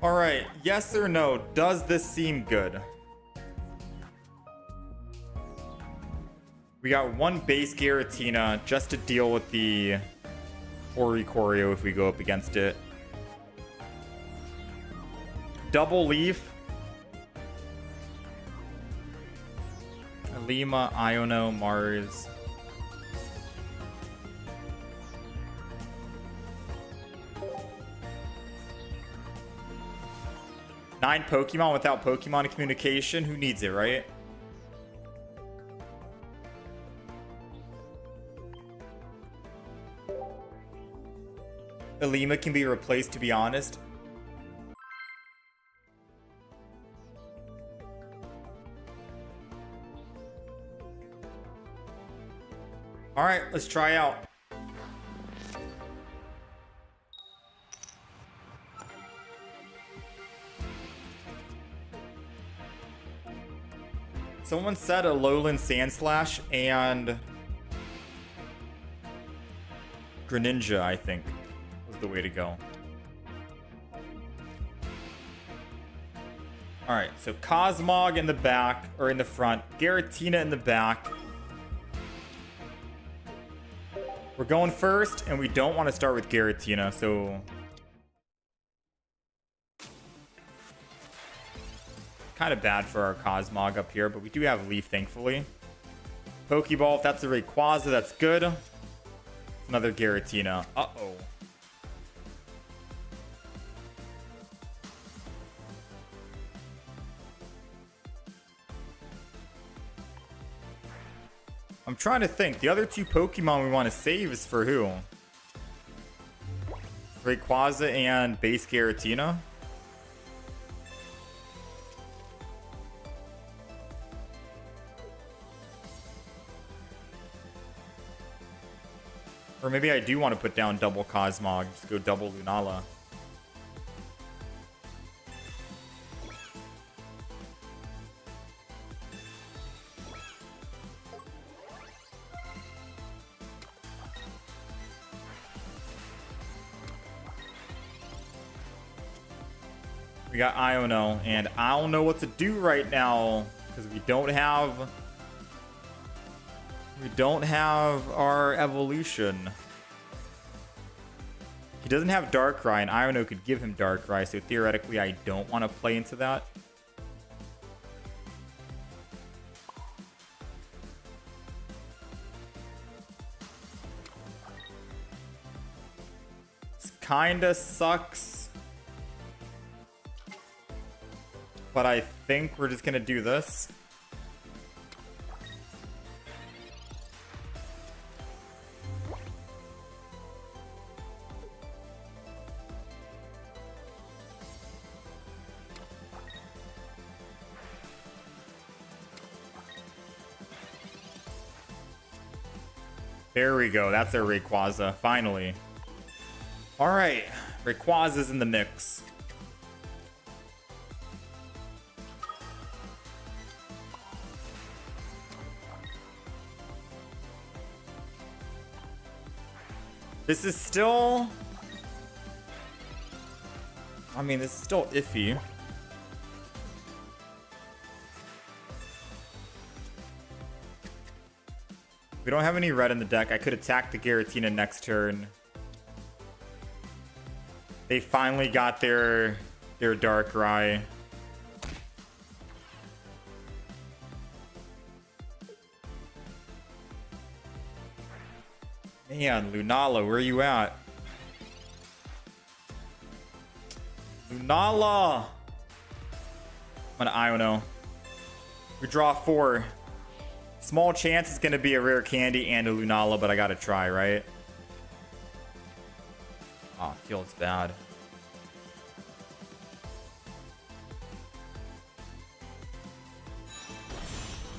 All right, yes or no, does this seem good? We got one base Giratina just to deal with the Oricorio if we go up against it. Double Leaf. Lima, Iono, Mars. Nine Pokemon without Pokemon communication. Who needs it, right? Lima can be replaced, to be honest. All right, let's try out. Someone said a Lowland Sandslash and Greninja, I think, was the way to go. All right, so Cosmog in the back, or in the front, Giratina in the back. We're going first, and we don't want to start with Giratina, so kind of bad for our Cosmog up here, but we do have Leaf, thankfully. Pokeball, if that's a Rayquaza, that's good. Another Giratina. Uh-oh. I'm trying to think. The other two Pokemon we want to save is for who? Rayquaza and base Giratina? Or maybe I do want to put down double Cosmog. Just go double Lunala. We got Iono, and I don't know what to do right now because we don't have our evolution. He doesn't have Darkrai, and Iono could give him Darkrai, so theoretically I don't want to play into that. This kinda sucks. But I think we're just gonna do this. There we go. That's our Rayquaza, finally. All right, Rayquaza's in the mix. This is still... I mean, this is still iffy. We don't have any red in the deck. I could attack the Giratina next turn. They finally got their Darkrai. Man, Lunala, where are you at? Lunala! I'm gonna Iono. We draw 4. Small chance it's gonna be a rare candy and a Lunala, but I gotta try, right? Oh, it feels bad.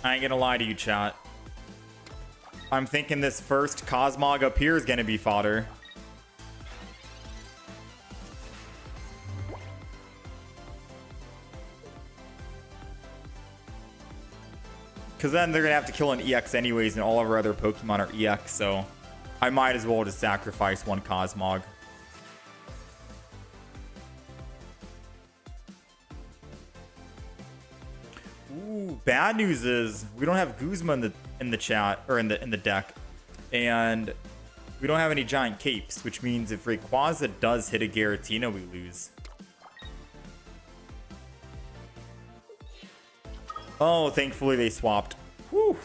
I ain't gonna lie to you, chat. I'm thinking this first Cosmog up here is gonna be fodder. Because then they're gonna have to kill an EX anyways, and all of our other Pokemon are EX, so I might as well just sacrifice one Cosmog. Ooh, bad news is we don't have Guzma in the chat, or in the deck, and we don't have any giant capes, which means if Rayquaza does hit a Giratina, we lose. Oh, thankfully they swapped. Whew.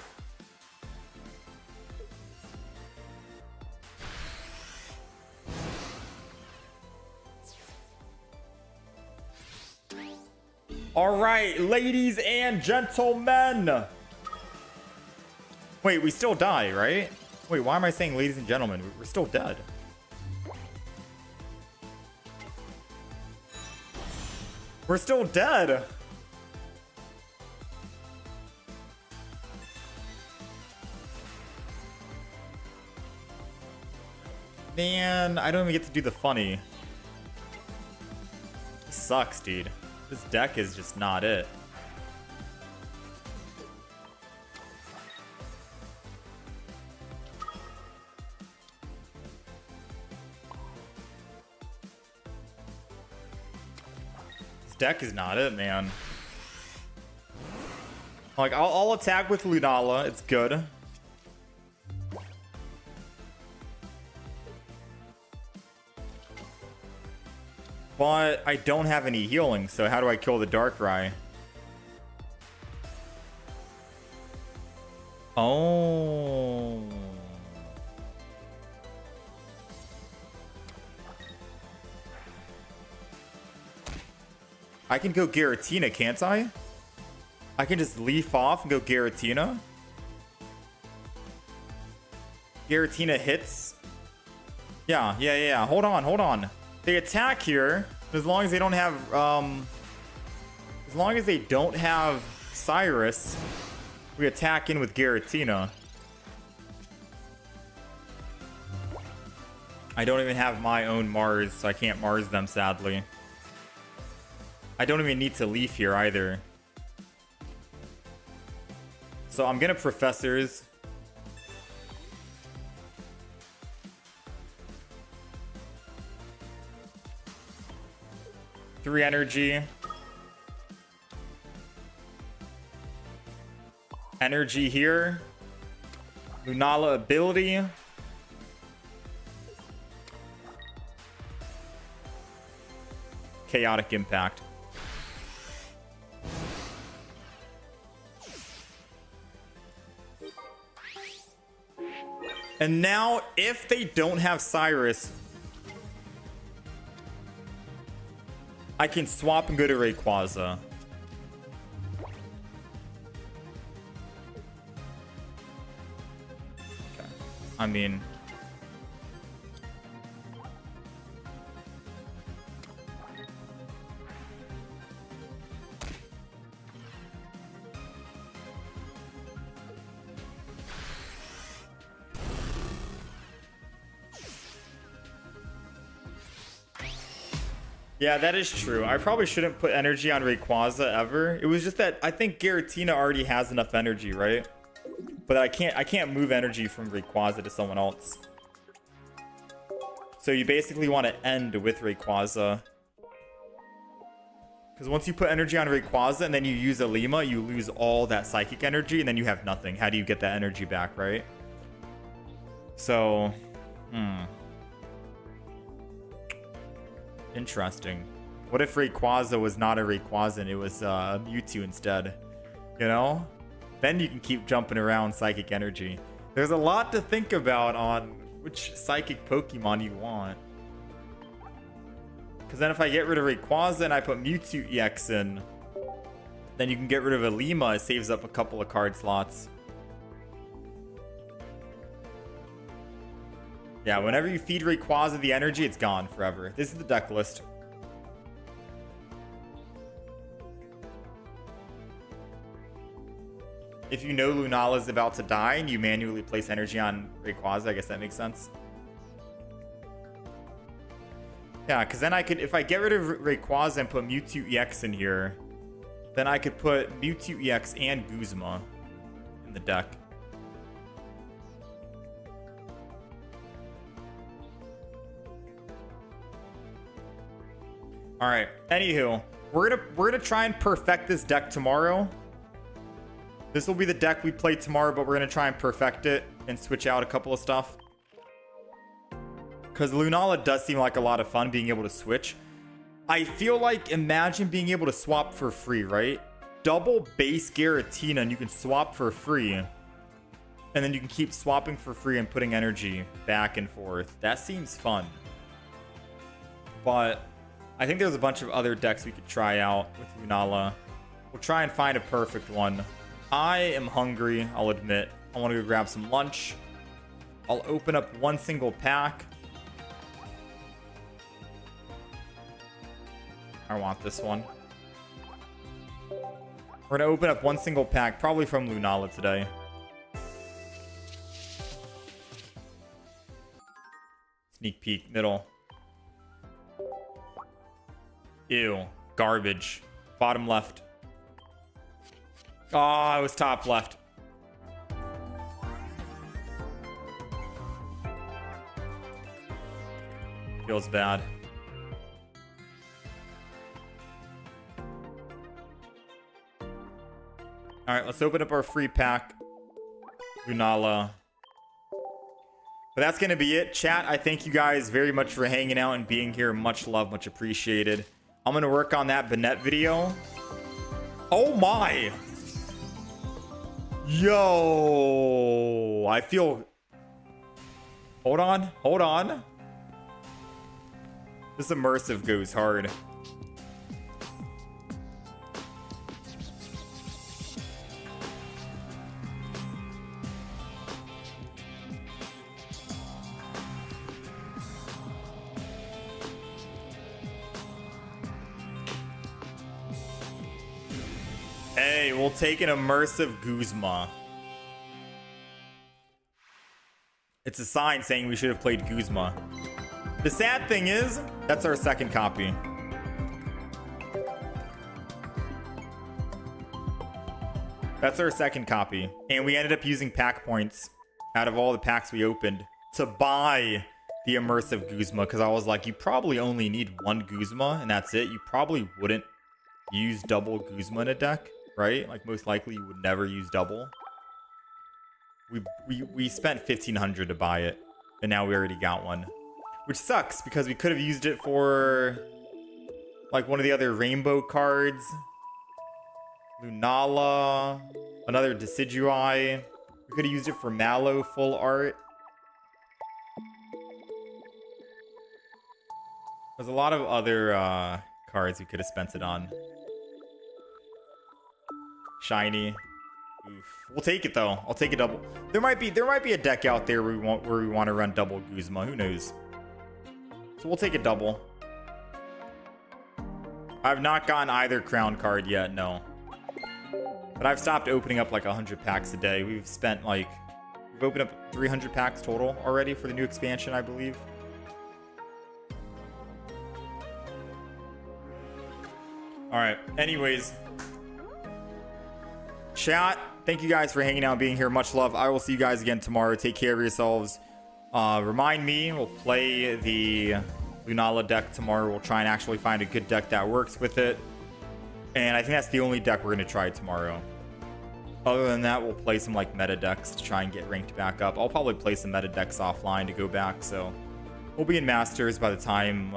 All right, ladies and gentlemen. Wait, we still die, right? Wait, why am I saying ladies and gentlemen? We're still dead. We're still dead. Man, I don't even get to do the funny. This sucks, dude. This deck is just not it. This deck is not it, man. Like, I'll attack with Lunala. It's good. But I don't have any healing, so how do I kill the Darkrai? Oh. I can go Giratina, can't I? I can just leaf off and go Giratina. Giratina hits. Yeah. Hold on. They attack here, as long as they don't have, Cyrus, we attack in with Giratina. I don't even have my own Mars, so I can't Mars them, sadly. I don't even need to leaf here either. So I'm gonna Professors. Three energy. Energy here. Lunala ability. Chaotic impact. And now, if they don't have Cyrus, I can swap and go to Rayquaza. Okay. I mean... Yeah, that is true. I probably shouldn't put energy on Rayquaza ever. It was just that I think Giratina already has enough energy, right? But I can't move energy from Rayquaza to someone else. So you basically want to end with Rayquaza. Because once you put energy on Rayquaza and then you use a Lima, you lose all that psychic energy and then you have nothing. How do you get that energy back, right? So, interesting. What if Rayquaza was not a Rayquaza and it was a Mewtwo instead? You know? Then you can keep jumping around psychic energy. There's a lot to think about on which psychic Pokemon you want. Because then if I get rid of Rayquaza and I put Mewtwo EX in, then you can get rid of a Lima. It saves up a couple of card slots. Yeah, whenever you feed Rayquaza the energy, it's gone forever. This is the deck list. If you know Lunala is about to die and you manually place energy on Rayquaza, I guess that makes sense. Yeah, because then I could, if I get rid of Rayquaza and put Mewtwo EX in here, then I could put Mewtwo EX and Guzma in the deck. All right. Anywho, we're gonna try and perfect this deck tomorrow. This will be the deck we play tomorrow, but we're gonna try and perfect it and switch out a couple of stuff. Because Lunala does seem like a lot of fun being able to switch. I feel like, imagine being able to swap for free, right? Double base Giratina and you can swap for free. And then you can keep swapping for free and putting energy back and forth. That seems fun. But I think there's a bunch of other decks we could try out with Lunala. We'll try and find a perfect one. I am hungry, I'll admit. I want to go grab some lunch. I'll open up one single pack. I want this one. We're going to open up one single pack, probably from Lunala today. Sneak peek, middle. Ew. Garbage. Bottom left. Oh, it was top left. Feels bad. All right, let's open up our free pack. Lunala. But that's going to be it. Chat, I thank you guys very much for hanging out and being here. Much love, much appreciated. I'm going to work on that Banette video. Oh my. Yo. I feel... Hold on. Hold on. This immersive goes hard. Hey, we'll take an immersive Guzma. It's a sign saying we should have played Guzma. The sad thing is, that's our second copy. That's our second copy. And we ended up using pack points out of all the packs we opened to buy the immersive Guzma. Because I was like, you probably only need one Guzma and that's it. You probably wouldn't use double Guzma in a deck, right? Like most likely you would never use double. We spent $1,500 to buy it. And now we already got one. Which sucks because we could have used it for like one of the other rainbow cards. Lunala. Another Decidueye. We could have used it for Mallow full art. There's a lot of other cards we could have spent it on. Shiny. Oof. We'll take it though. I'll take a double. There might be a deck out there where we want to run double Guzma. Who knows? So we'll take a double. I've not gotten either crown card yet, no. But I've stopped opening up like 100 packs a day. We've opened up 300 packs total already for the new expansion, I believe. All right. Anyways. Chat, thank you guys for hanging out and being here. Much love. I will see you guys again tomorrow. Take care of yourselves. Remind me, we'll play the Lunala deck tomorrow. We'll try and actually find a good deck that works with it. And I think that's the only deck we're going to try tomorrow. Other than that, we'll play some like meta decks to try and get ranked back up. I'll probably play some meta decks offline to go back. So we'll be in Masters by the time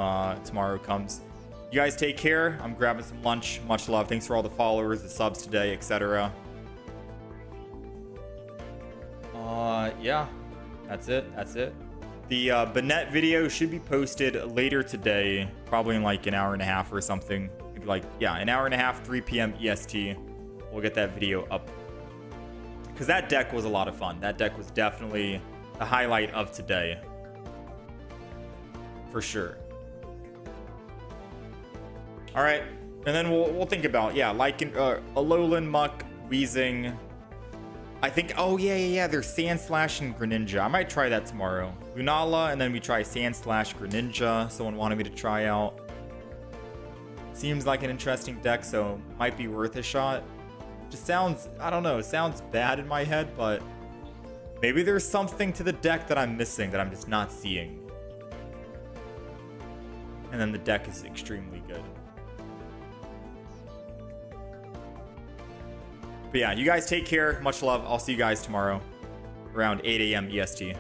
tomorrow comes. You guys take care. I'm grabbing some lunch. Much love. Thanks for all the followers, the subs today, etc. Yeah. That's it. That's it. The Banette video should be posted later today, probably in like an hour and a half or something. Maybe like, yeah, an hour and a half, 3 p.m. EST. We'll get that video up. Because that deck was a lot of fun. That deck was definitely the highlight of today. for sure. All right, and then we'll think about, yeah, like Alolan Muck, Weezing. I think, oh yeah, there's Sandslash and Greninja. I might try that tomorrow. Lunala, and then we try Sandslash, Greninja. Someone wanted me to try out. Seems like an interesting deck, so might be worth a shot. Just sounds, I don't know, it sounds bad in my head, but maybe there's something to the deck that I'm missing that I'm just not seeing. And then the deck is extremely good. But yeah, you guys take care. Much love. I'll see you guys tomorrow around 8 a.m. EST.